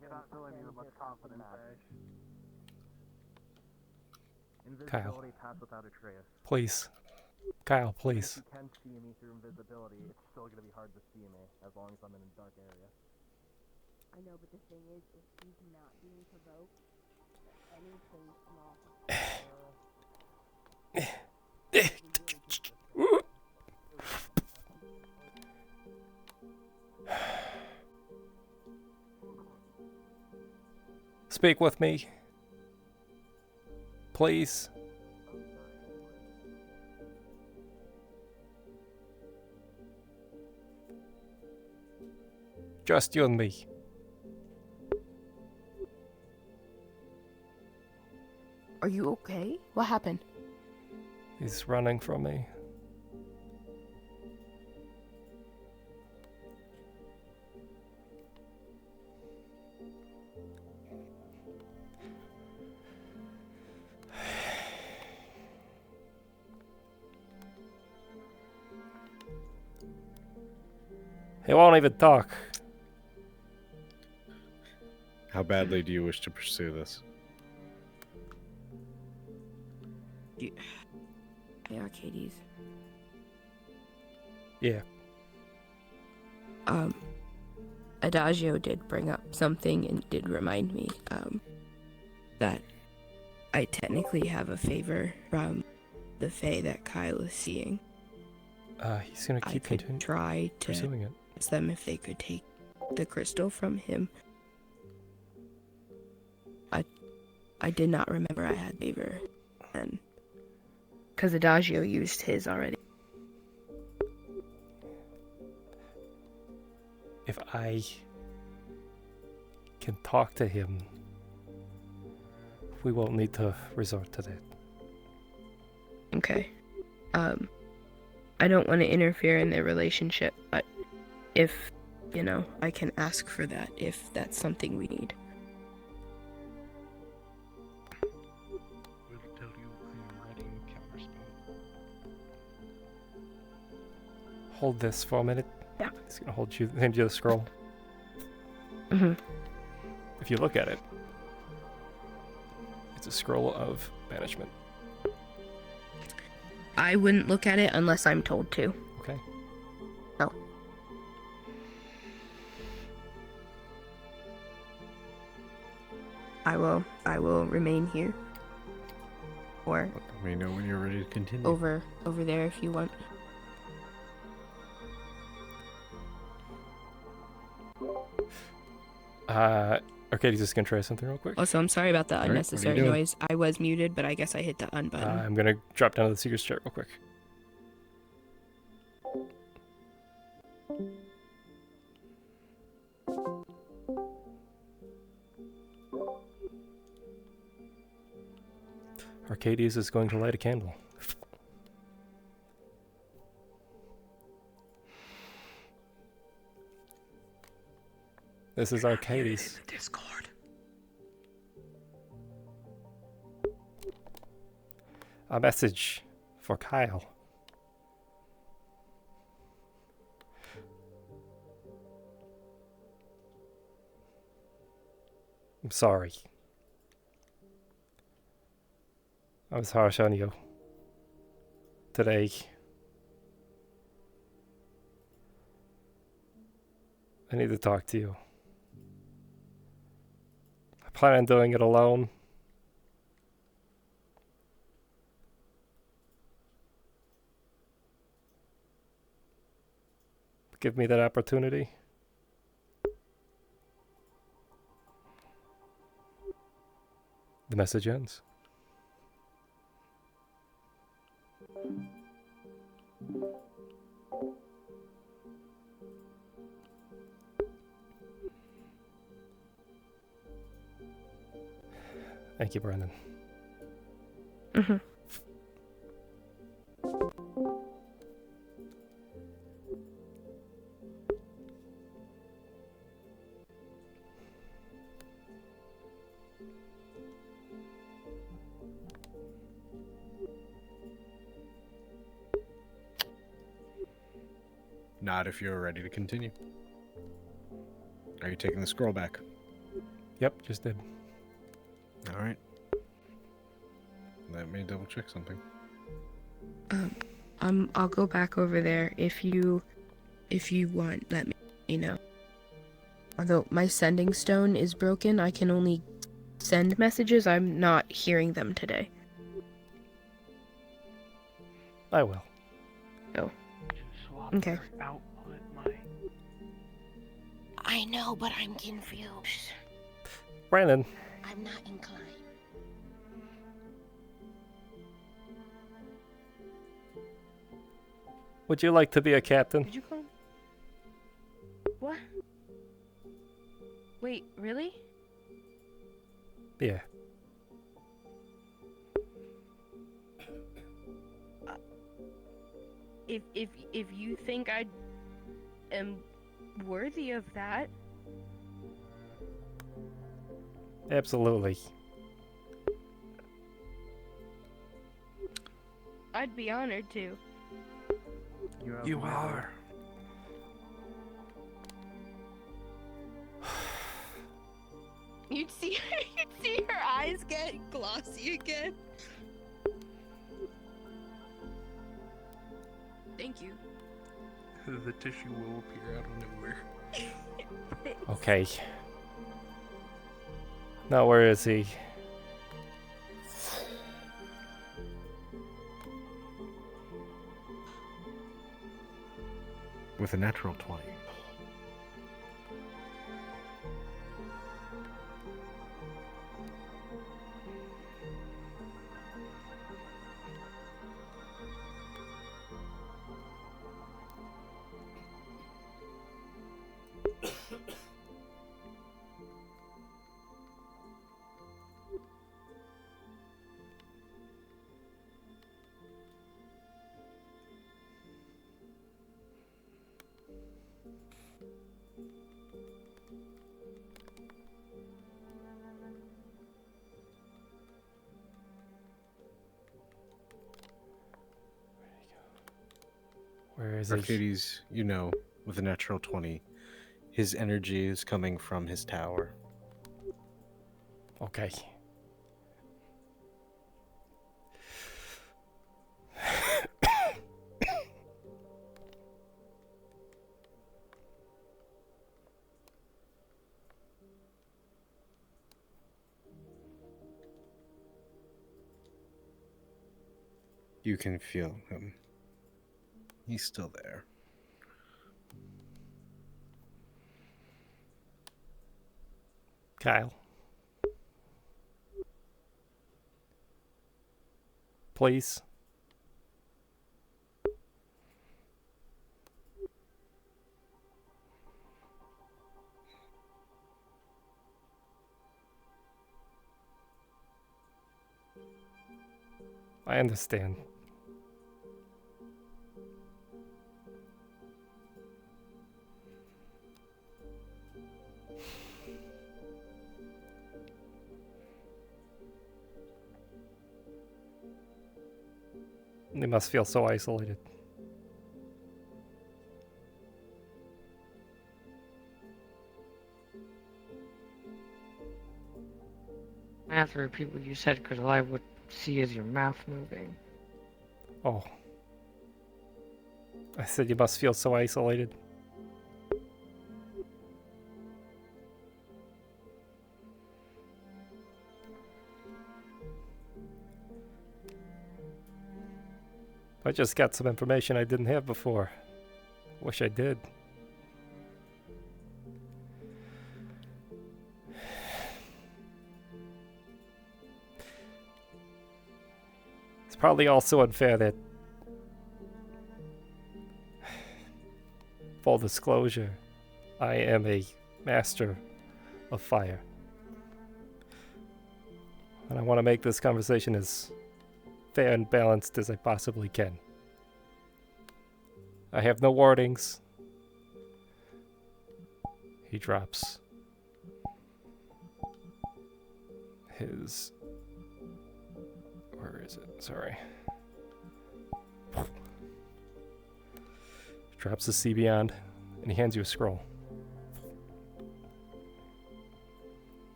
You're not really need much confidence, Ash. Kyle. Invisibility pass without a trace. Please. Kyle, please. If you can see me through invisibility, it's still gonna be hard to see me as long as I'm in a dark area. I know, but the thing is, if he's not being provoked, anything small. Speak with me. Please. Just you and me. Are you okay? What happened? He's running from me. He won't even talk. How badly do you wish to pursue this? Hey, Arcadies. Yeah. Adagio did bring up something and did remind me, that I technically have a favor from the Fae that Kyle is seeing. He's gonna keep I could try to pursuing it. ask them if they could take the crystal from him. I did not remember I had favor then. Because Adagio used his already. If I can talk to him, we won't need to resort to that. Okay. I don't want to interfere in their relationship, but if, you know, I can ask for that if that's something we need. We'll tell you when you're ready and counterspell. Hold this for a minute. Yeah. He's gonna hand you the scroll. Mm-hmm. If you look at it, it's a scroll of banishment. I wouldn't look at it unless I'm told to. Okay. Oh. I will remain here. Or Let me know when you're ready to continue. over there if you want. Arcadies is gonna try something real quick. Also, I'm sorry about the All right, what are you unnecessary doing? noise. I was muted, but I guess I hit the un button. I'm gonna drop down to the Seeker's chat real quick. Arcadies is going to light a candle. This is Arcadies. Discord. A message for Kyle. I'm sorry. I was harsh on you today. I need to talk to you. I plan on doing it alone. Give me that opportunity. The message ends. Thank you, Brendan. Mm-hmm. Not if you're ready to continue. Are you taking the scroll back? Yep, just did. All right. Let me double check something. I'll go back over there if you want. Let me know. Although my sending stone is broken, I can only send messages. I'm not hearing them today. I will. Oh. Okay. I know, but I'm confused. Brandon. I'm not inclined. Would you like to be a captain? Did you call? What? Wait, really? Yeah. If you think I am worthy of that, Absolutely. I'd be honored to. You are. You'd see her eyes get glossy again. Thank you. The tissue will appear out of nowhere. Okay. Now where is he? With a natural 20. Where is he? Arcadies, you know, with a natural 20, his energy is coming from his tower. Okay. You can feel him. He's still there. Kyle. Please. I understand. They must feel so isolated. I have to repeat what you said because all I would see is your mouth moving. Oh. I said you must feel so isolated. I just got some information I didn't have before. Wish I did. It's probably also unfair that, full disclosure, I am a master of fire. And I want to make this conversation as fair and balanced as I possibly can. I have no warnings. He drops his... Where is it? Sorry. Drops the See Beyond, and he hands you a scroll.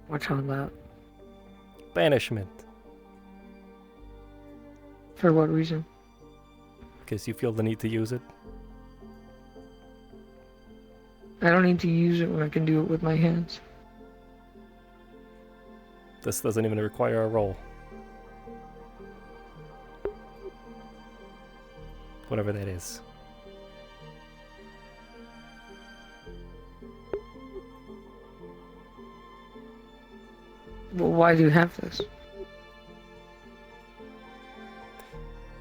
What's all that? Banishment. For what reason? Because you feel the need to use it. I don't need to use it when I can do it with my hands. This doesn't even require a roll. Whatever that is. Well, why do you have this?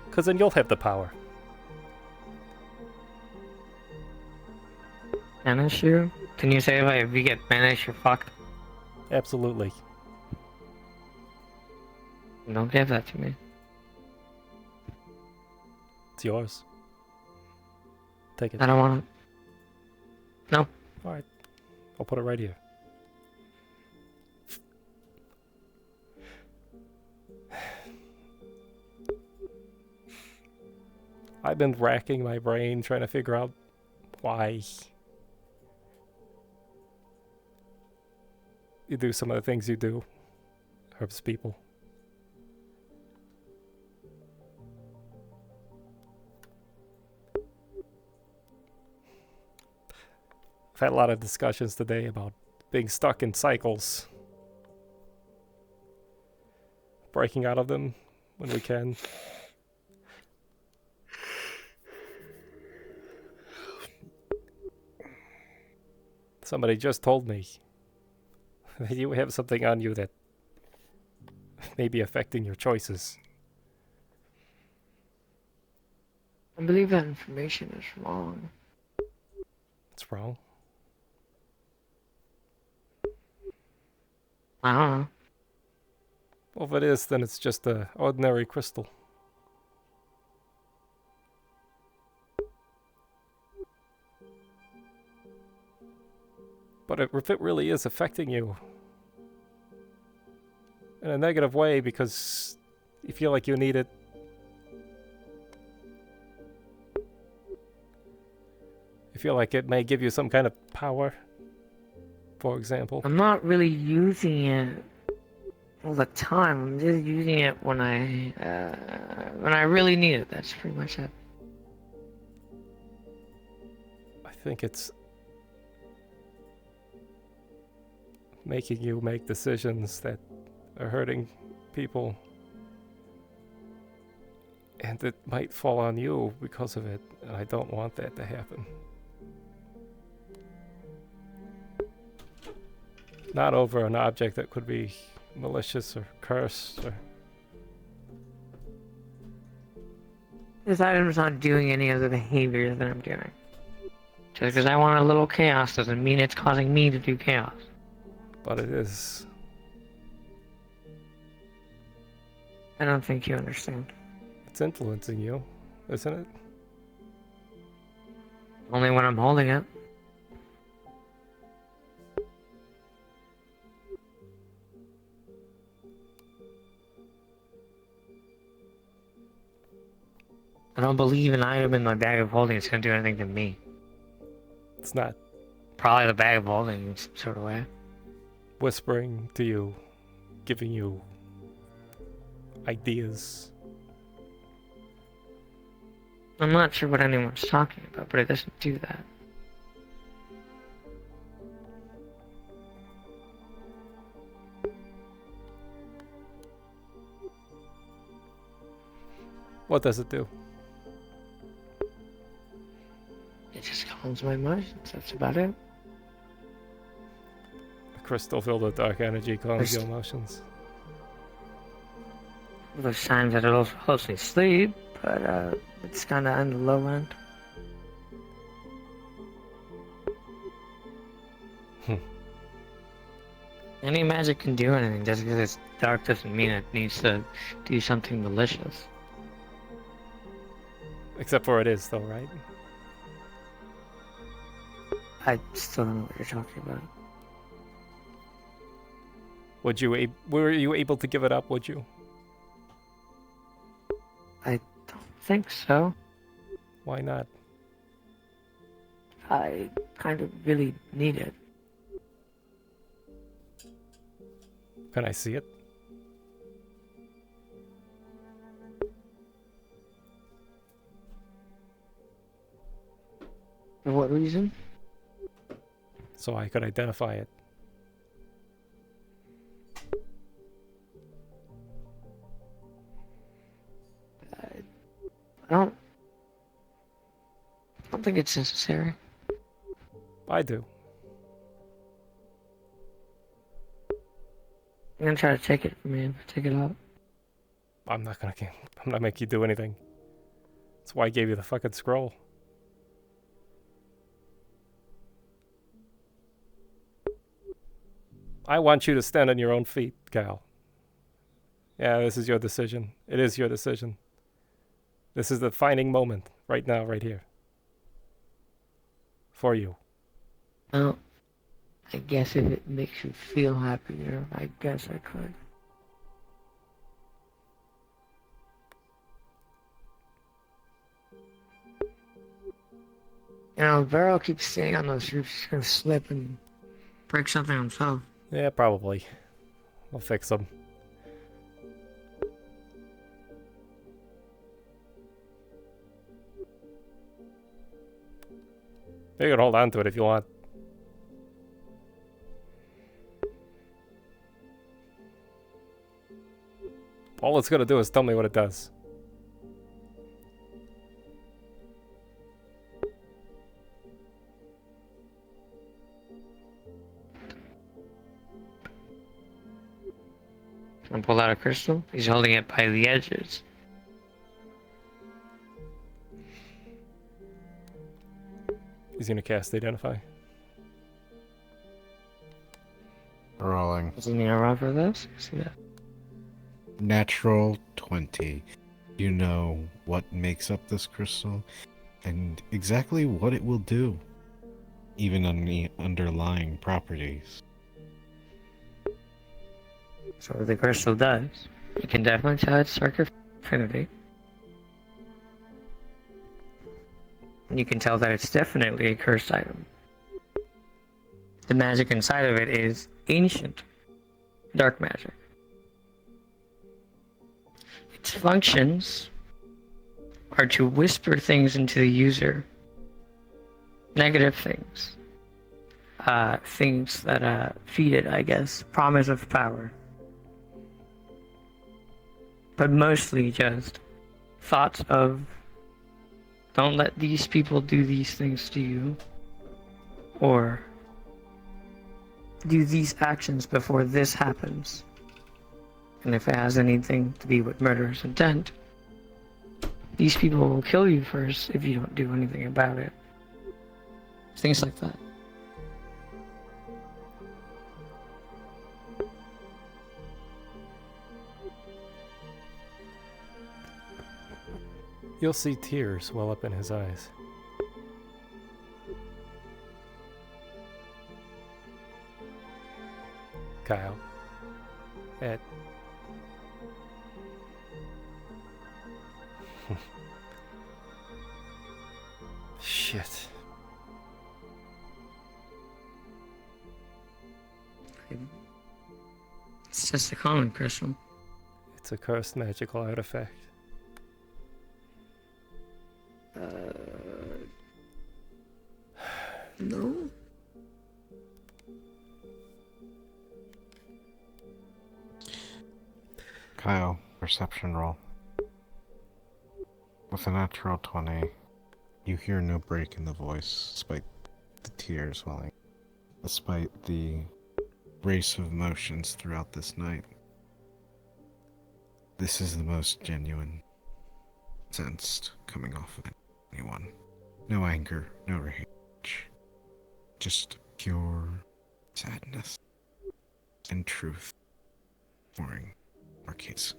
Because then you'll have the power. Banish you? Can you say if you get banished, you're fucked? Absolutely. Don't give that to me. It's yours. Take it. I don't want it. No. Alright. I'll put it right here. I've been racking my brain trying to figure out why you do some of the things you do. Helps people. I've had a lot of discussions today about being stuck in cycles. Breaking out of them when we can. Somebody just told me that you have something on you that may be affecting your choices. I believe that information is wrong. It's wrong. I don't know. Well, if it is, then it's just an ordinary crystal. But if it really is affecting you in a negative way because you feel like you need it, you feel like it may give you some kind of power, for example. I'm not really using it all the time. I'm just using it when I really need it. That's pretty much it. I think it's making you make decisions that are hurting people, and it might fall on you because of it, and I don't want that to happen. Not over an object that could be malicious or cursed or... This item's not doing any of the behaviors that I'm doing. Just because I want a little chaos doesn't mean it's causing me to do chaos. But it is. I don't think you understand. It's influencing you, isn't it? Only when I'm holding it. I don't believe an item in my bag of holding is going to do anything to me. It's not. Probably the bag of holding in some sort of way. Whispering to you, giving you ideas. I'm not sure what anyone's talking about, but it doesn't do that. What does it do? It just calms my emotions, that's about it. A crystal filled with dark energy calms your emotions. There's times that it'll help me sleep, but it's kind of on the low end. Any magic can do anything. Just because it's dark doesn't mean it needs to do something malicious. Except for it is, though, right? I still don't know what you're talking about. Were you able to give it up, would you? I don't think so. Why not? I kind of really need it. Can I see it? For what reason? So I could identify it. I don't think it's necessary. I do. I'm gonna try to take it from you. Take it out. I'm not make you do anything. That's why I gave you the fucking scroll. I want you to stand on your own feet, Cal. Yeah, this is your decision. It is your decision. This is the defining moment, right now, right here. For you. Well, I guess if it makes you feel happier, I guess I could. You know, Varro keeps staying on those roofs. He's gonna slip and break something himself. Yeah, probably. I'll fix them. You can hold on to it if you want. All it's gonna do is tell me what it does. And pull out a crystal. He's holding it by the edges. He's gonna cast Identify. Rolling. Is he gonna run for this? See that? Natural 20. You know what makes up this crystal and exactly what it will do, even on the underlying properties. So what the crystal does, you can definitely tell it's Circuit Infinity. And you can tell that it's definitely a cursed item. The magic inside of it is ancient dark magic. Its functions are to whisper things into the user. Negative things. Things that feed it, I guess. Promise of power. But mostly just thoughts of, don't let these people do these things to you, or do these actions before this happens. And if it has anything to be with murderous intent, these people will kill you first if you don't do anything about it. Things like that. You'll see tears well up in his eyes. Kyle. Ed. Shit. It's just a common crystal. It's a cursed magical artifact. No. Kyle, perception roll. With a natural 20, you hear no break in the voice, despite the tears welling, despite the race of emotions throughout this night. This is the most genuine sensed coming off of anyone. No anger, no rage. Just pure sadness, and truth pouring Arcades.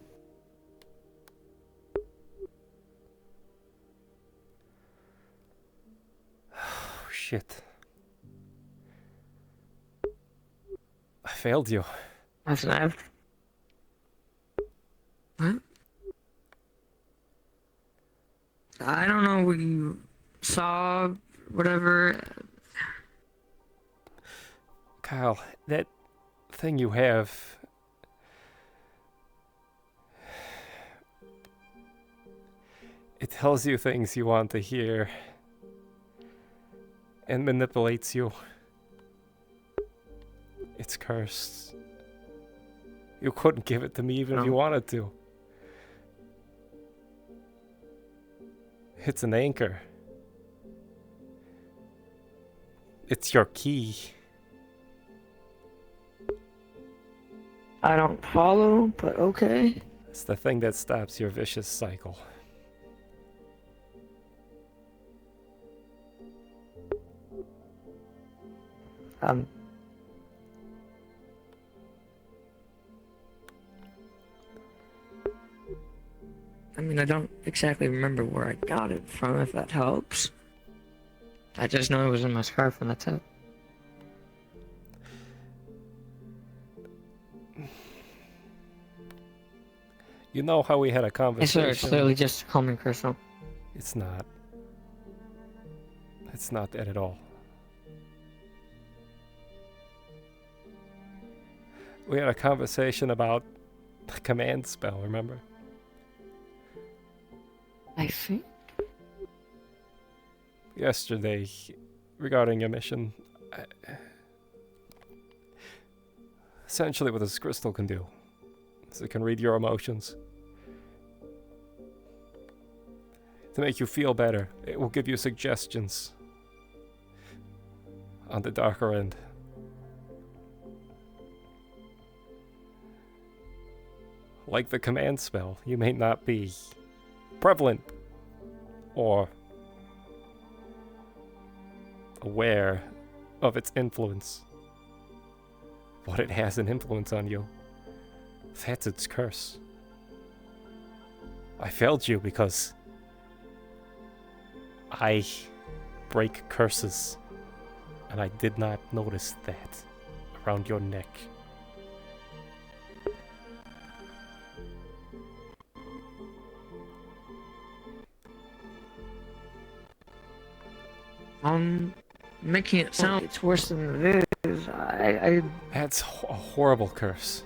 Oh, shit. I failed you. That's nice. What? I don't know what you saw, whatever. Kyle, that thing you have... It tells you things you want to hear. And manipulates you. It's cursed. You couldn't give it to me even if you wanted to. It's an anchor. It's your key. I don't follow, but okay. It's the thing that stops your vicious cycle. I mean, I don't exactly remember where I got it from, if that helps. I just know it was in my scarf and that's it. You know how we had a conversation? Yes, sir, it's clearly just a common crystal. It's not. It's not that at all. We had a conversation about the command spell, remember? I see. Yesterday, regarding your mission, essentially what this crystal can do is it can read your emotions. To make you feel better, it will give you suggestions on the darker end. Like the command spell, you may not be prevalent or aware of its influence, but it has an influence on you. That's its curse. I failed you because I break curses, and I did not notice that around your neck. Making it sound it's worse than it is. That's a horrible curse.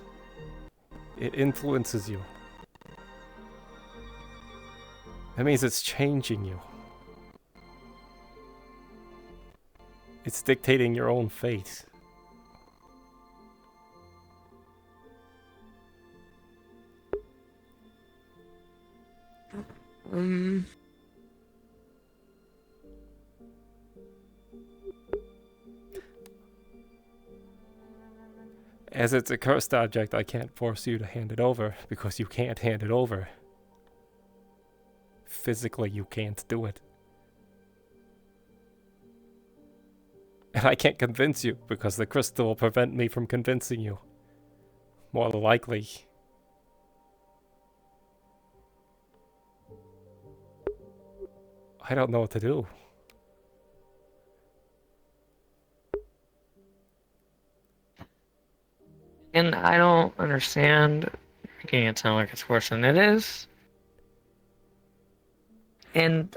It influences you. That means it's changing you. It's dictating your own fate. As it's a cursed object, I can't force you to hand it over, because you can't hand it over. Physically, you can't do it. And I can't convince you, because the crystal will prevent me from convincing you. More than likely. I don't know what to do. And I don't understand making it sound like it's worse than it is. And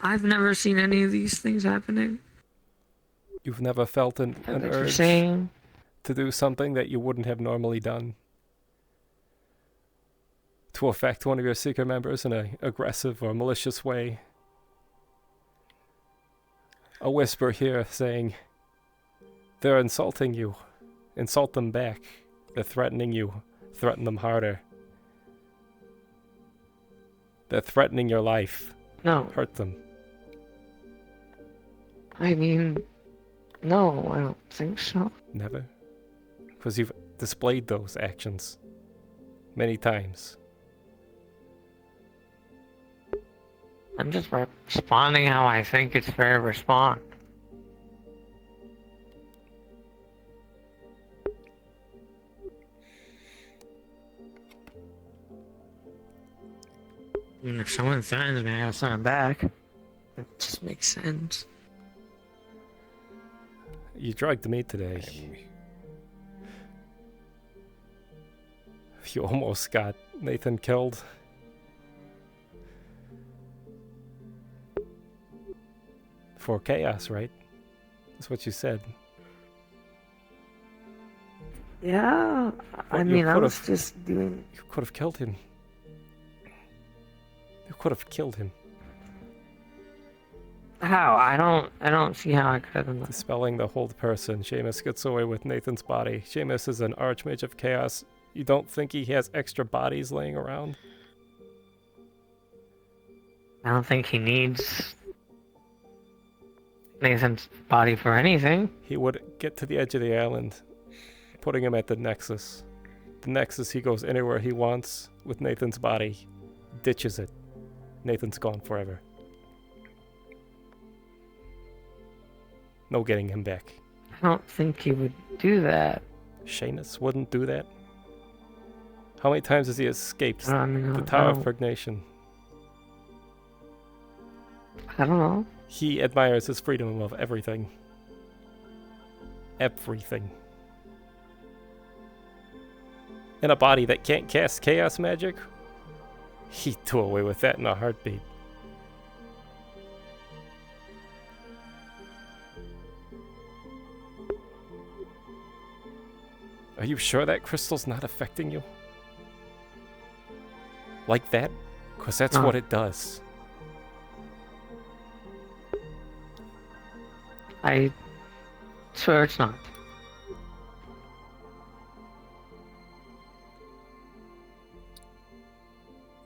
I've never seen any of these things happening. You've never felt an urge to do something that you wouldn't have normally done? To affect one of your Seeker members in an aggressive or malicious way? A whisper here saying, they're insulting you. Insult them back. They're threatening you. Threaten them harder. They're threatening your life. No. Hurt them. I mean, no, I don't think so. Never? Because you've displayed those actions many times. I'm just responding how I think it's fair to respond. I mean, if someone threatens me, I gotta send them back. It just makes sense. You drugged me today. You almost got Nathan killed. For chaos, right? That's what you said. Yeah, I mean, I was just doing... You could have killed him. You could have killed him. How? I don't see how I could have. Dispelling the hold person. Seamus gets away with Nathan's body. Seamus is an archmage of chaos. You don't think he has extra bodies laying around? I don't think he needs Nathan's body for anything. He would get to the edge of the island, putting him at the Nexus. The Nexus, he goes anywhere he wants with Nathan's body, ditches it. Nathan's gone forever. No getting him back. I don't think he would do that. Seamus wouldn't do that? How many times has he escaped the I Tower of don't- Pregnation? I don't know. He admires his freedom of everything. Everything. In a body that can't cast chaos magic? He'd do away with that in a heartbeat. Are you sure that crystal's not affecting you? Like that? Because that's what it does. I swear it's not.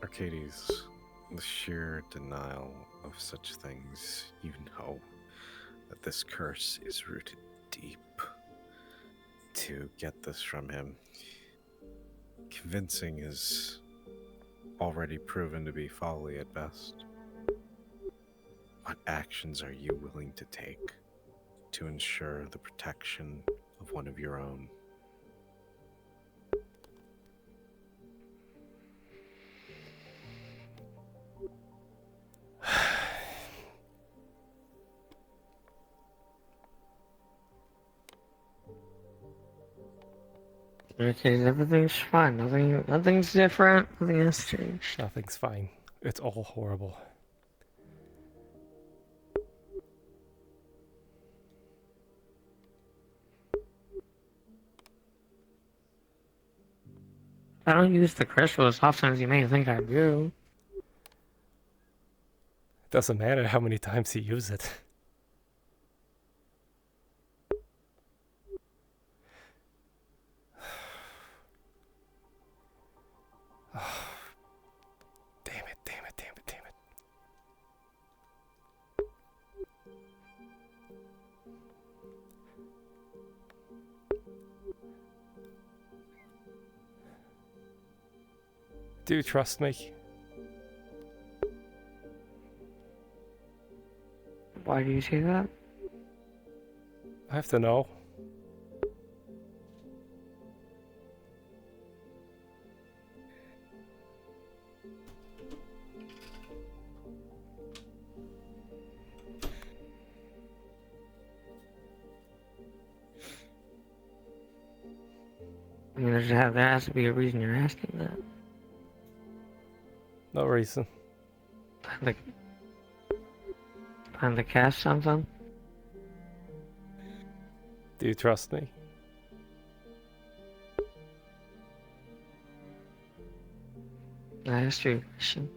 Arcadies, the sheer denial of such things, you know that this curse is rooted deep. To get this from him, convincing is already proven to be folly at best. What actions are you willing to take to ensure the protection of one of your own? Okay, everything's fine. Nothing's different. Nothing has changed. Nothing's fine. It's all horrible. I don't use the crystal as often as you may think I do. Doesn't matter how many times you use it. Damn it, damn it, damn it, damn it. Do you trust me? Why do you say that? I have to know. I mean, there has to be a reason you're asking that. No reason. Time to cast something? Do you trust me? I asked you a question.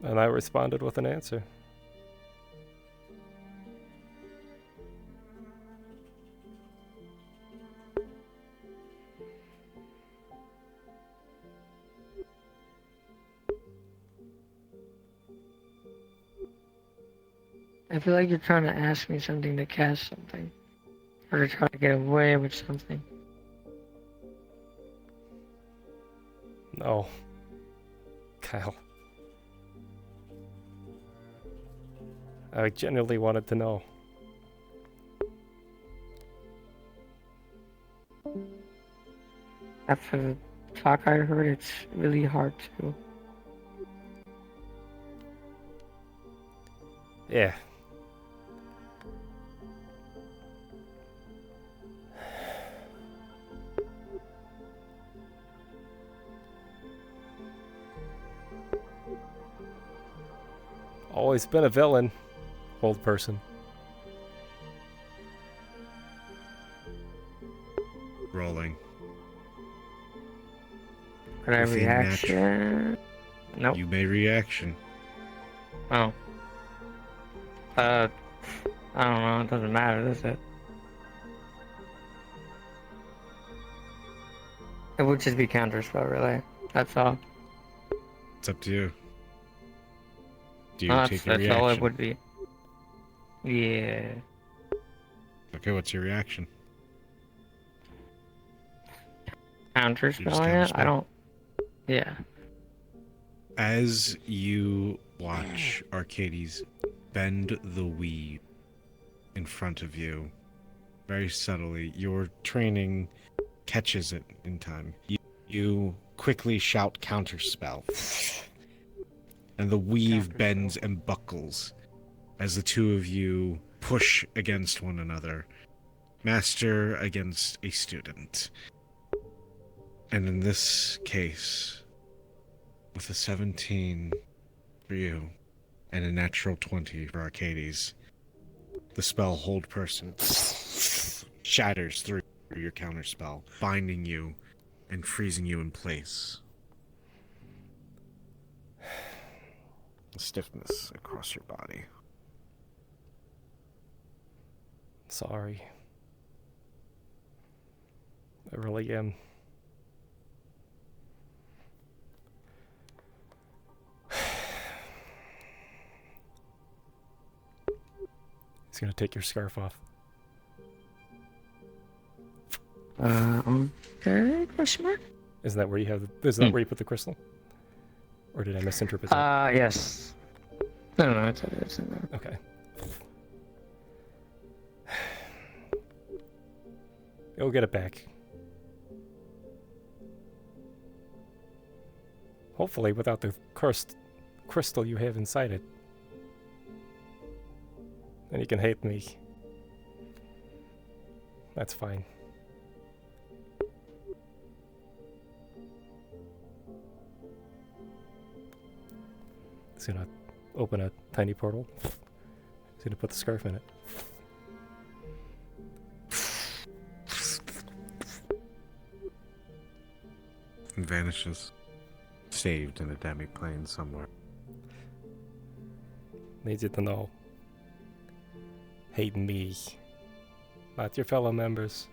And I responded with an answer. I feel like you're trying to ask me something to cast something. Or to try to get away with something. No. Kyle. I genuinely wanted to know. After the talk I heard, it's really hard to. Yeah. Always been a villain, old person. Rolling. Can I Within reaction? Nope. You may reaction. Oh. I don't know. It doesn't matter, does it? It would just be counterspell, really. That's all. It's up to you. Do you No, take your that's reaction? all it would be. Yeah. Okay, what's your reaction? Counterspelling it? I don't. Yeah. As you watch Arcadies bend the weave in front of you, very subtly, your training catches it in time. You quickly shout counterspell. And the weave bends and buckles as the two of you push against one another. Master against a student. And in this case, with a 17 for you and a natural 20 for Arcadies, the spell Hold Person shatters through your counterspell, binding you and freezing you in place. Stiffness across your body. Sorry. I really am. He's gonna take your scarf off. Okay, question mark? Isn't that where you have? Is that where you put the crystal? Or did I misinterpret that? Yes. No, it's in there. Okay. Go get it back. Hopefully without the cursed crystal you have inside it. Then you can hate me. That's fine. He's gonna open a tiny portal. He's gonna put the scarf in it. And vanishes. Saved in a demi-plane somewhere. Needs you to know. Hate me. Not your fellow members.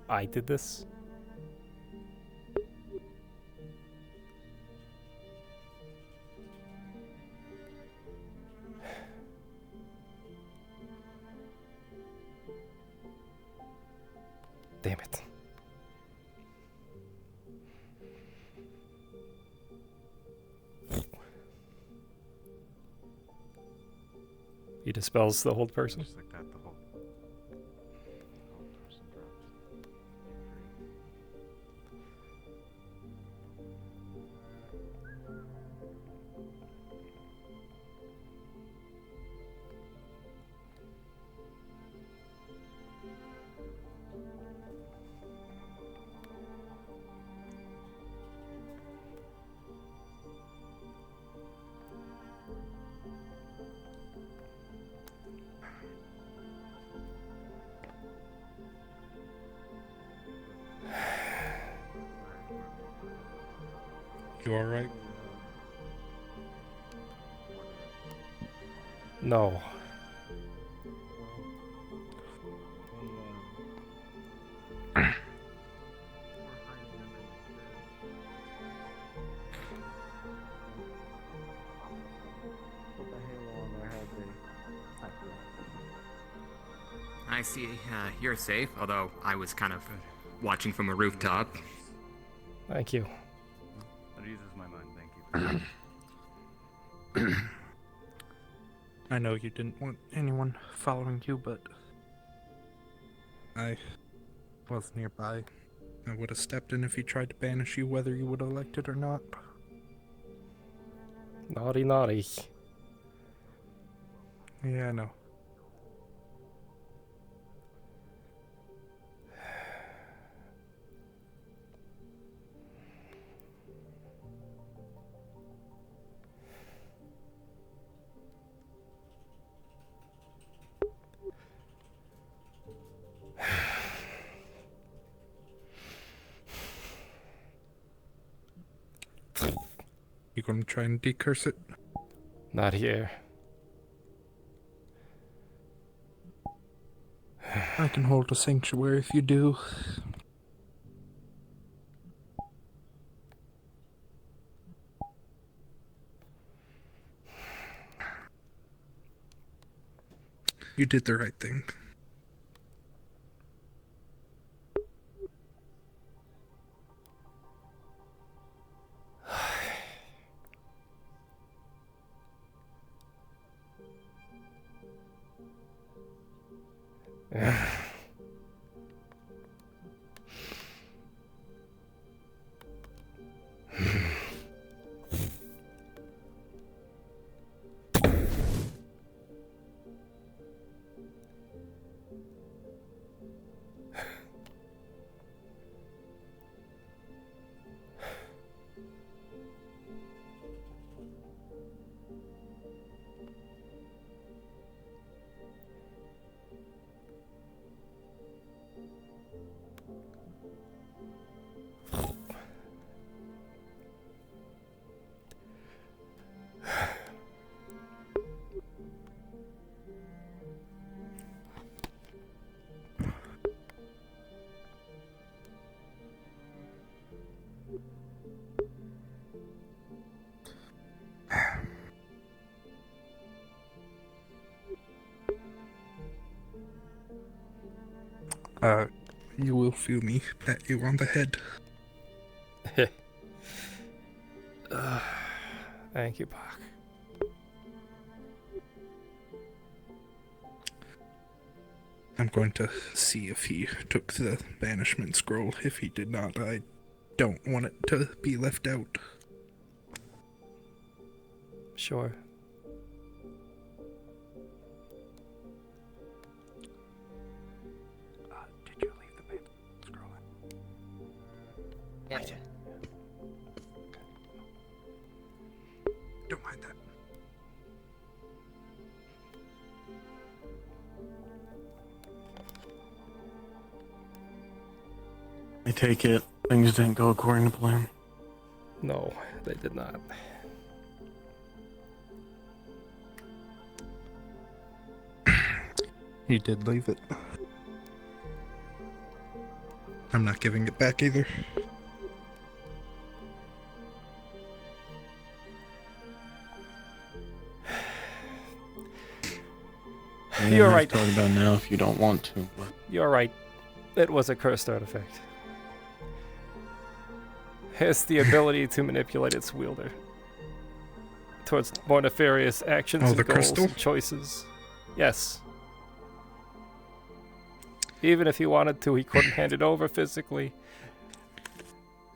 I did this. Damn it. He dispels the hold person. Just like that, the whole person drops. You alright? No. I see you're safe, although I was kind of watching from a rooftop. Thank you. That eases my mind, thank you. I know you didn't want anyone following you, but I was nearby. I would have stepped in if he tried to banish you, whether you would have liked it or not. Naughty, naughty. Yeah, I know. You gonna try and decurse it? Not here. I can hold a sanctuary if you do. You did the right thing. You will feel me pat you on the head. Thank you, Bach. I'm going to see if he took the banishment scroll. If he did not, I don't want it to be left out. Sure. Did you leave the banishment scroll? Yeah. Don't mind that. I take it things didn't go according to plan. No, they did not. He did leave it. I'm not giving it back either. You're right. Talk about now if you don't want to. But... You're right. It was a cursed artifact. Has the ability to manipulate its wielder towards more nefarious actions Oh, and the goals crystal? and choices. Yes. Even if he wanted to, he couldn't hand it over physically.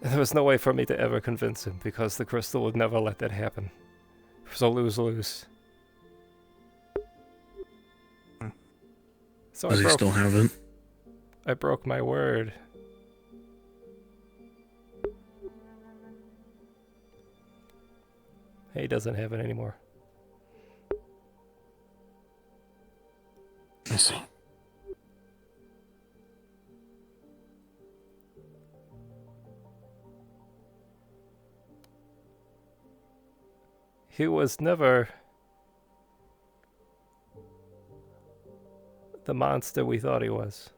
There was no way for me to ever convince him because the crystal would never let that happen. So lose-lose. So Does he still have it? I broke my word. He doesn't have it anymore. I see. He was never the monster we thought he was.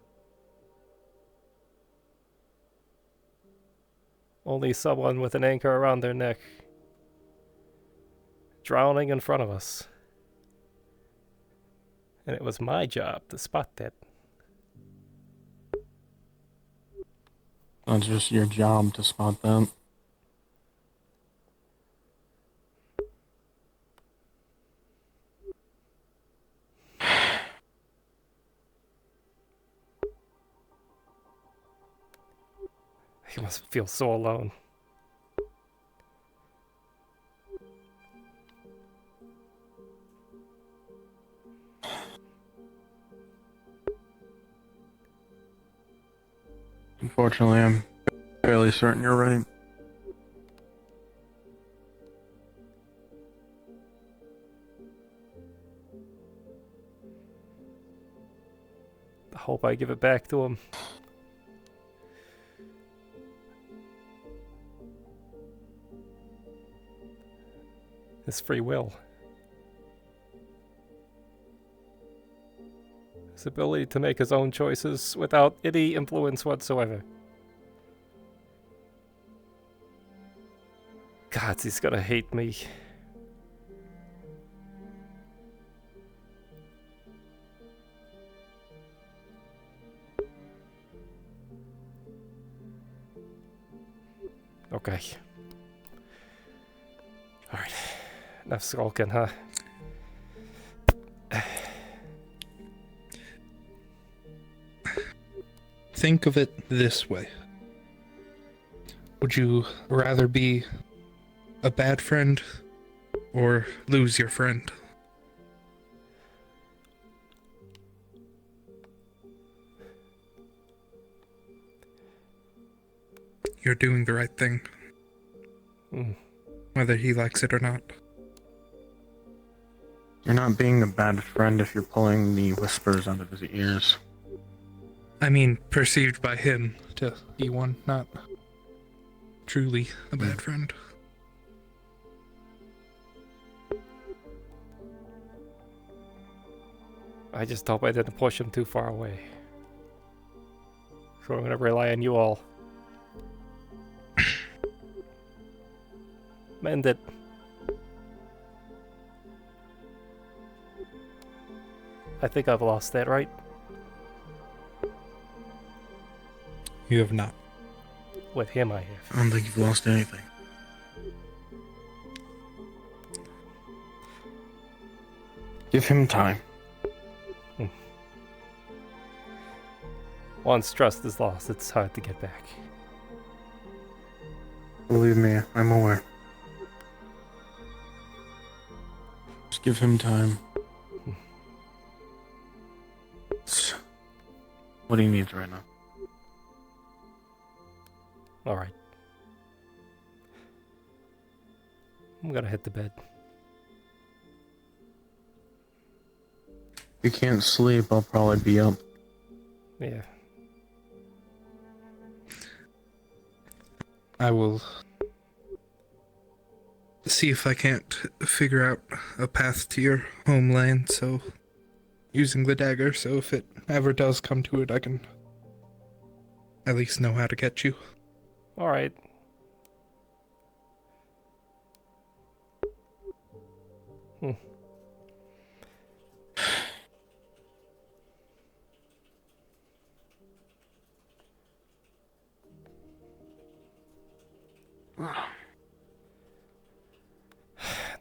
Only someone with an anchor around their neck, drowning in front of us. And it was my job to spot that. That's just your job to spot that. He must feel so alone. Unfortunately, I'm fairly certain you're right. I hope I give it back to him. His free will. His ability to make his own choices without any influence whatsoever. God, he's gonna hate me. Okay. Alright. Enough skulking, huh? Think of it this way. Would you rather be a bad friend or lose your friend? You're doing the right thing. Whether he likes it or not. You're not being a bad friend if you're pulling the whispers out of his ears. I mean, perceived by him to be one, not truly a bad friend. I just hope I didn't push him too far away. So I'm gonna rely on you all. Mend it. I think I've lost that, right? You have not. With him, I have. I don't think you've lost anything. Give him time. Once trust is lost, it's hard to get back. Believe me, I'm aware. Just give him time. It's what he needs right now. Alright. I'm gonna hit the bed. If you can't sleep, I'll probably be up. Yeah. I will see if I can't figure out a path to your homeland, so using the dagger, so if it ever does come to it, I can at least know how to get you. Alright.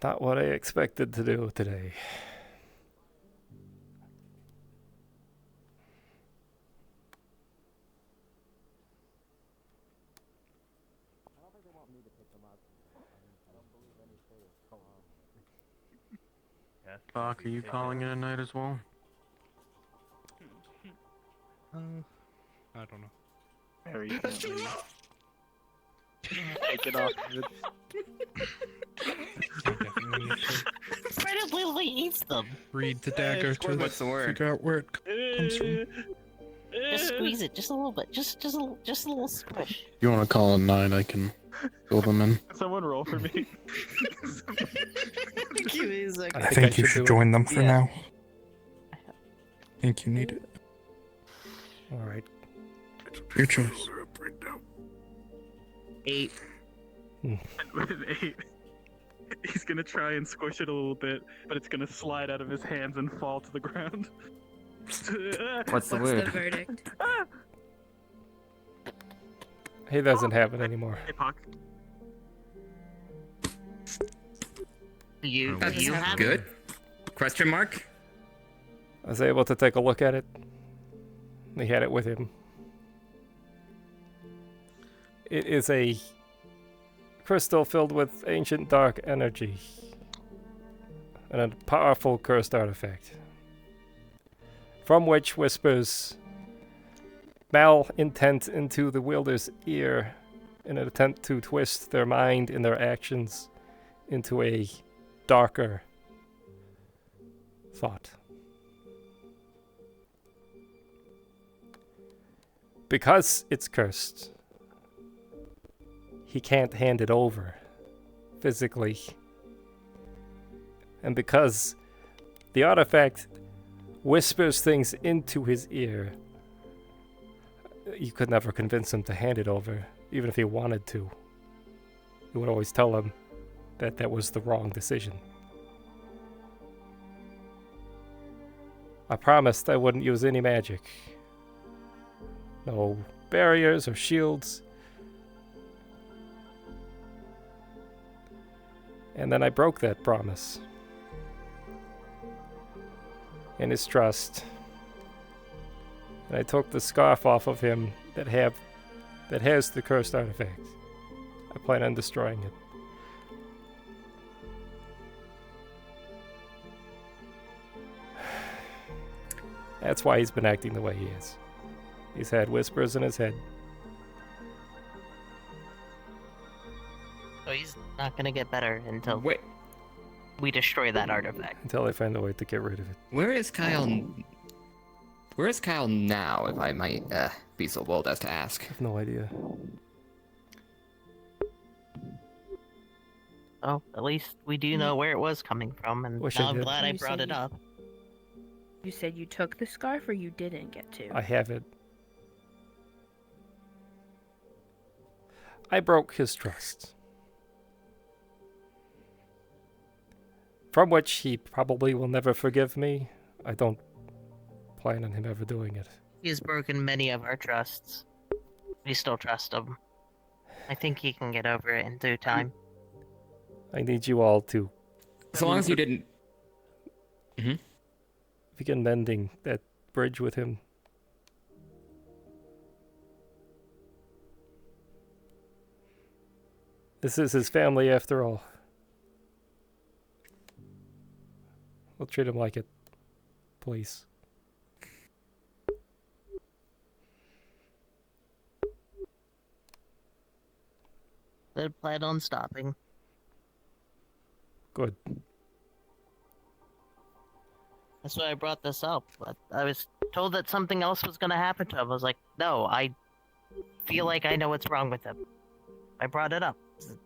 Not what I expected to do today. Doc, are you calling it a night as well? I don't know. Very gently. Take it off of it. Fred literally eats them. Read the dagger to figure out where it comes from. Just squeeze it, just a little bit, just a little squish. If you want to call it 9, I can fill them in. Someone roll for me. Give me a second. I think you should join them for now. I think you need it. Alright. Your choice. 8. With an 8, he's gonna try and squish it a little bit, but it's gonna slide out of his hands and fall to the ground. What's the word? verdict? He doesn't have it anymore. Hey, Puck. You That's have good. Question mark? I was able to take a look at it. He had it with him. It is a crystal filled with ancient dark energy. And a powerful cursed artifact. From which whispers malintent into the wielder's ear in an attempt to twist their mind and their actions into a darker thought. Because it's cursed, he can't hand it over physically. And because the artifact whispers things into his ear, you could never convince him to hand it over, even if he wanted to. You would always tell him that that was the wrong decision. I promised I wouldn't use any magic. No barriers or shields. And then I broke that promise. In his trust. And I took the scarf off of him that has the cursed artifact. I plan on destroying it. That's why he's been acting the way he is. He's had whispers in his head. So he's not gonna get better until we destroy that artifact. Until I find a way to get rid of it. Where is Kyle? Where is Kyle now, if I might be so bold as to ask? I have no idea. Oh, at least we do know where it was coming from, and Wish now I I'm did. glad I You brought said it you- up. You said you took the scarf or you didn't get to? I have it. I broke his trust. From which he probably will never forgive me. I don't plan on him ever doing it. He has broken many of our trusts. We still trust him. I think he can get over it in due time. I need you all to As long as you didn't. begin mending that bridge with him. This is his family after all. We'll treat him like it, please. They plan on stopping. Good. That's why I brought this up. But I was told that something else was gonna happen to him. I was like, no, I feel like I know what's wrong with him. I brought it up. It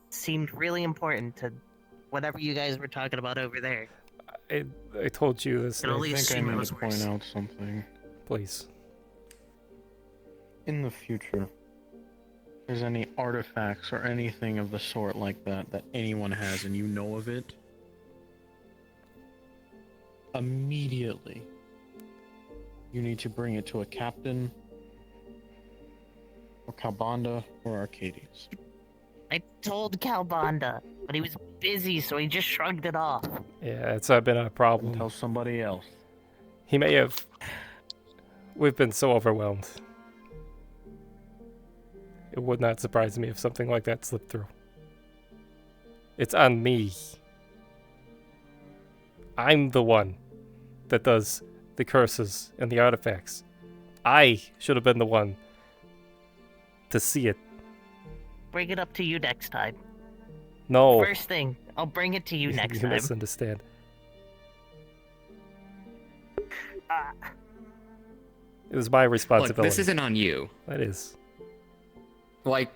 seemed really important to whatever you guys were talking about over there. I told you this. Can only I think I assume it need was to worse. point out something. Please. In the future, if there's any artifacts or anything of the sort like that that anyone has and you know of it, immediately you need to bring it to a captain or Calbanda or Arcadies. I told Calbanda, but he was busy, so he just shrugged it off. Yeah, it's been a problem. Tell somebody else. He may have. We've been so overwhelmed. It would not surprise me if something like that slipped through. It's on me. I'm the one that does the curses and the artifacts. I should have been the one to see it. Bring it up to you next time. No. First thing, I'll bring it to you next You time. misunderstand. It was my responsibility. Look, this isn't on you. It is. Like,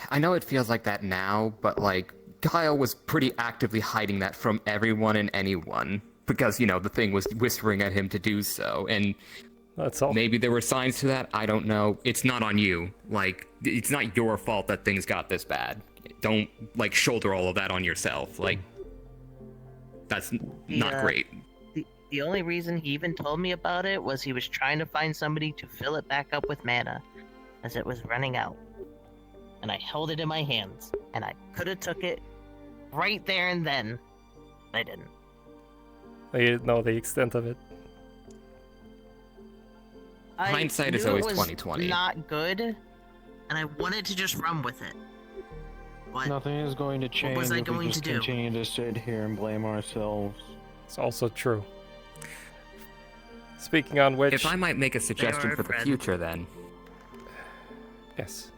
I know it feels like that now, but like, Kyle was pretty actively hiding that from everyone and anyone. Because, you know, the thing was whispering at him to do so, and that's all. Maybe there were signs to that, I don't know. It's not on you. Like, it's not your fault that things got this bad. Don't, like, shoulder all of that on yourself. Like, that's not great. The only reason he even told me about it was he was trying to find somebody to fill it back up with mana. as it was running out. And I held it in my hands, and I could have took it right there and then. I didn't. I didn't know the extent of it. Hindsight is knew always it was 20/20. Not good, and I wanted to just run with it. But Nothing is going to change was I if we going just to do? continue to sit here and blame ourselves. It's also true. Speaking on which... If I might make a suggestion are for the friends. future, then. Yes.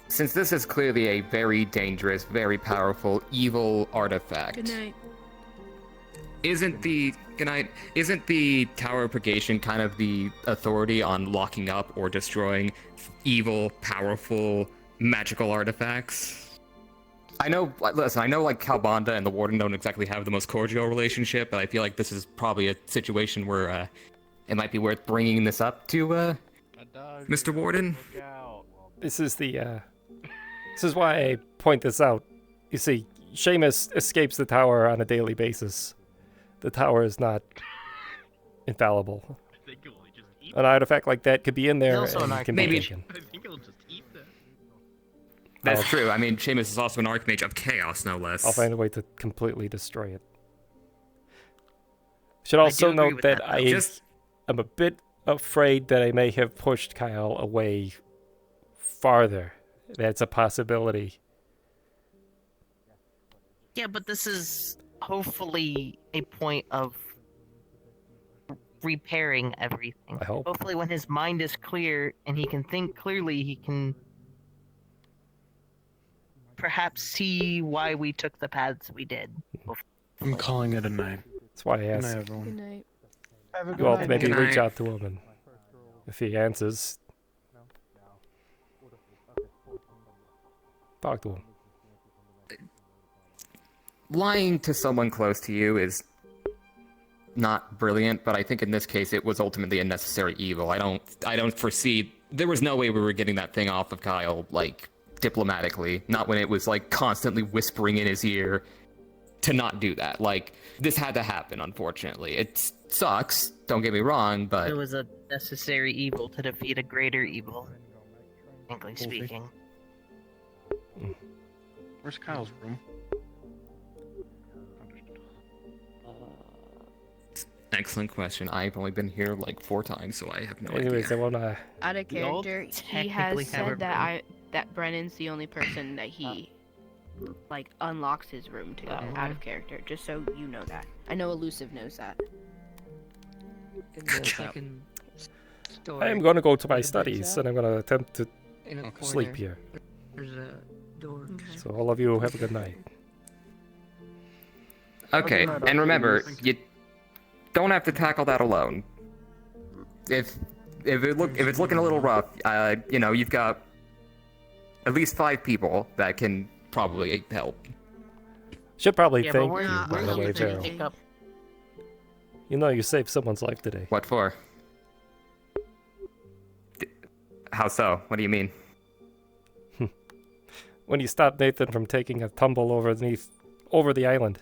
Since this is clearly a very dangerous, very powerful, evil artifact. Good night. Isn't the Tower of Purgation kind of the authority on locking up or destroying evil, powerful, magical artifacts? I know like Calbanda and the Warden don't exactly have the most cordial relationship, but I feel like this is probably a situation where it might be worth bringing this up to Mr. Warden. This is why I point this out. You see, Seamus escapes the tower on a daily basis. The tower is not infallible. An artifact like that could be in there and can be taken. That's true. I mean, Seamus is also an Archmage of Chaos, no less. I'll find a way to completely destroy it. Should also note that I am a bit afraid that I may have pushed Kyle away farther. That's a possibility. Yeah, but this is hopefully a point of repairing everything. I hope. Hopefully when his mind is clear and he can think clearly, he can perhaps see why we took the paths we did. I'm calling it a night. That's why I Good asked. night, everyone. Good night. Have a good You all night. maybe Good reach night. out to him, and if he answers, talk to him. Lying to someone close to you is not brilliant, but I think in this case it was ultimately a necessary evil. I don't foresee there was no way we were getting that thing off of Kyle, like, diplomatically. Not when it was like constantly whispering in his ear to not do that. Like, this had to happen, unfortunately. It sucks, don't get me wrong, but It was a necessary evil to defeat a greater evil, frankly speaking. Where's Kyle's room? excellent question. I've only been here like 4 times, so I have no Anyways, idea. I wanna. Out of character, he technically has have a said that Brennan's the only person that he like unlocks his room to. Out of character, just so you know that. I know Elusive knows that. In the second story, I am gonna go to my studies, and I'm gonna attempt to in a sleep corner, here. There's a door. So all of you have a good night. Okay, and remember, you don't have to tackle that alone. If it's looking a little rough, you know, you've got at least 5 people that can probably help. Should probably Yeah, but thank we're you, not. by the way, Gonna Gerald. pick up. You know you saved someone's life today. What for? How so? What do you mean? When you stopped Nathan from taking a tumble over the island.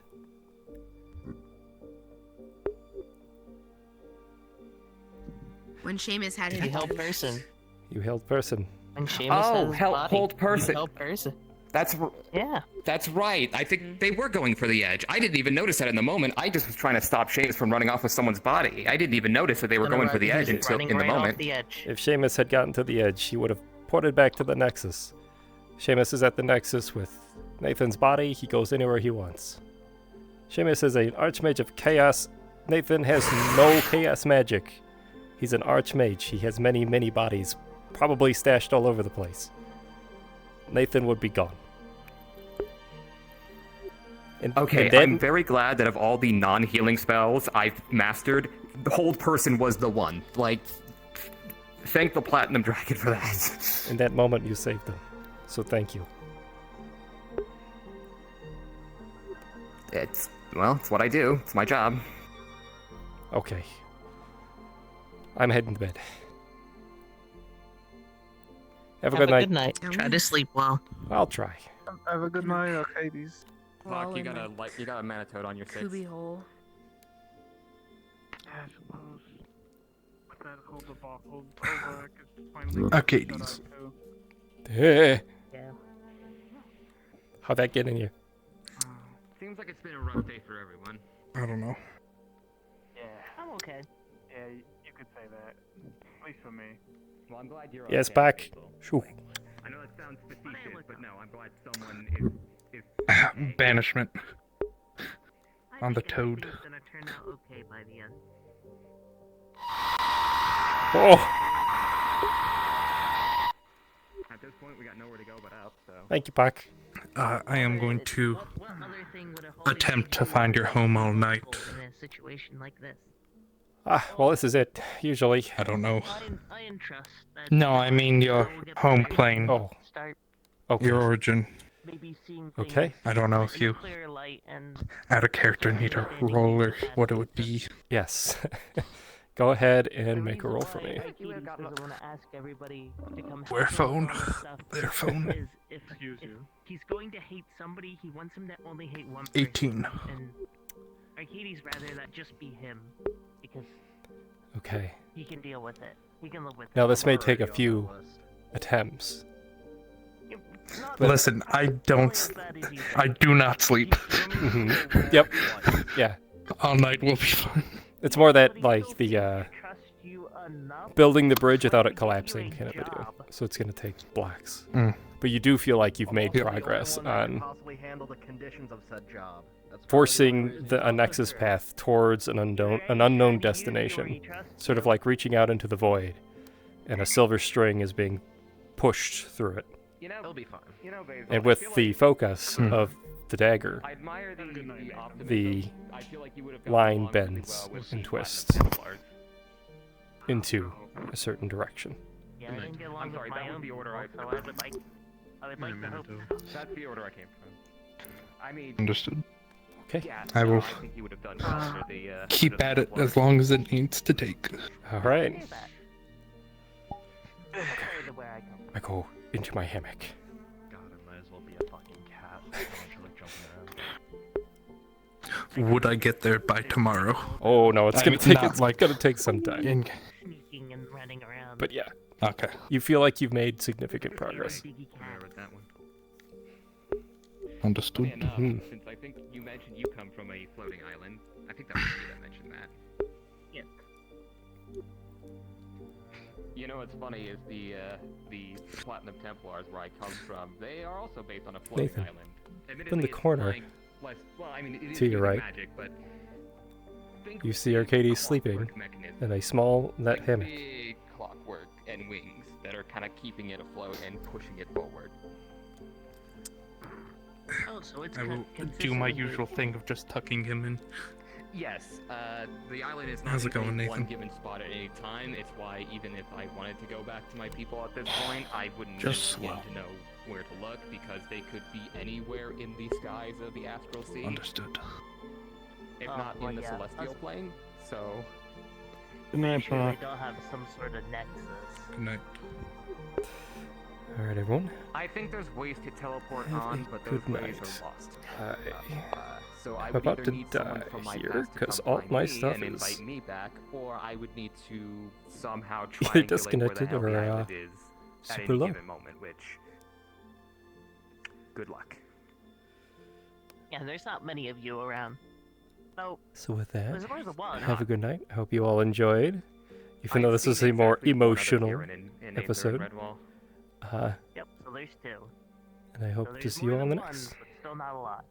When Seamus had You his help person. You held person. When Seamus Oh, had his body, hold person. You help person. That's Yeah. That's right. I think they were going for the edge. I didn't even notice that in the moment. I just was trying to stop Seamus from running off with someone's body. I didn't even notice that they were going for the edge until in the moment. If Seamus had gotten to the edge, he would have ported back to the Nexus. Seamus is at the Nexus with Nathan's body. He goes anywhere he wants. Seamus is an Archmage of Chaos. Nathan has no Chaos magic. He's an Archmage. He has many, many bodies, probably stashed all over the place. Nathan would be gone. Okay, and then- I'm very glad that of all the non-healing spells I've mastered, the hold person was the one. Like, thank the Platinum Dragon for that. In that moment, you saved him. So thank you. It's what I do. It's my job. Okay. I'm heading to bed. Have a good night. Good night. Try to sleep well. I'll try. Have a good night, Arcadies. Fuck, you got a Manitoad on your 6. Kubi hole. Yeah, I suppose. What that hold the ball hold over. Finally Arcadies. Hey. Yeah. How'd that get in you? Seems like it's been a rough day for everyone. I don't know. Yeah. I'm okay. Yeah, you could say that. At least for me. Well, I'm glad you're Yes, okay, back. Basil. Shoo. I know that sounds facetious, but no, I'm glad someone is Banishment. On the toad. It's gonna turn out okay by the end. Oh, At this point, we got nowhere to go but up, so. thank you, Pac. I am going to attempt to find your home all night. In a situation like this. Ah, well, this is it. Usually. I don't know. I entrust that No, I mean your home plane. Oh. start Okay. Your origin. maybe seeing Okay. things I don't know if in a you, clearer light and out of character, need a roll or what it would be. Yes. Go ahead and make a roll for me. Arcadies doesn't want to ask everybody to come Where help him phone? with all this stuff Their phone. is if he's going to hate somebody, he wants him to only hate one person. 18. And Arcadies rather that just be him because Okay. he can deal with it. He can live with it. Now, this may take a few attempts. Listen, I do not sleep. Mhm. Yep. Yeah. All night will be fine. It's more that, like, the, building the bridge without it collapsing kind of a deal. So it's gonna take blocks. Mm. But you do feel like you've made progress on possibly handle the conditions of said job. That's forcing a nexus path towards an unknown destination, sort of like reaching out into the void, and a silver string is being pushed through it. You know, it'll be fine. You know, Basil, And I with feel the like- focus of the dagger, I admire the optimism. the I feel like you would have gotten line along really bends well with and the twists Templars. into a certain direction. Yeah, I didn't get along I'm sorry, with my that was own the order I people, so I would like to hope. That's the order I came from. I mean, Understood. Okay. yeah, I will I think you would have done well under the, keep at it as long as it needs to take. All right. I I go into my hammock. God, I might as well be a fucking cat. I'm actually jumping Would I get there by tomorrow? Oh no, it's I gonna mean, take not like gonna take some time. Sneaking and running around. But yeah. Okay. You feel like you've made significant progress. that one. Understood. Funny enough, Mhm. since I think you mentioned you come from a floating island, I think that was you that mentioned that. Yeah. You know what's funny is the Platinum Templars where I come from, they are also based on a floating Nathan, island. in the Admittedly, it's corner, flying less, well, I mean, it is to your using right, magic, but think you see Arcadies sleeping in a small net hammock. big clockwork and wings that are kind of keeping it afloat and pushing it forward. Oh, so it's I will do consistent my with- usual thing of just tucking him in. Yes, the island is not How's it going, usually one Nathan? given spot at any time. It's why even if I wanted to go back to my people at this point, I wouldn't Just begin slow. to know where to look because they could be anywhere in the skies of the astral sea. Understood. If Oh, not well, in the yeah, celestial us- plane. So Good night, Sure, Pa. they don't have some sort of nexus. Good night. All right, everyone. I think there's ways to teleport Have on, a but those good ways night. are lost. So I I'm would about either to need someone die from my here, past to 'cause come all find my me stuff and is invite me back, or I would need to somehow either triangulate where the disconnected hell or the island is at super any low. given moment. Which, good luck. Yeah, there's not many of you around. So, So with that, there's always a one. have a good night. I hope you all enjoyed. Even I've though this seen is a more exactly one other emotional Kieran in Aether episode, Redwall. Yep, so there's two. and I So hope to there's see you more all on the than one, next. but still not a lot.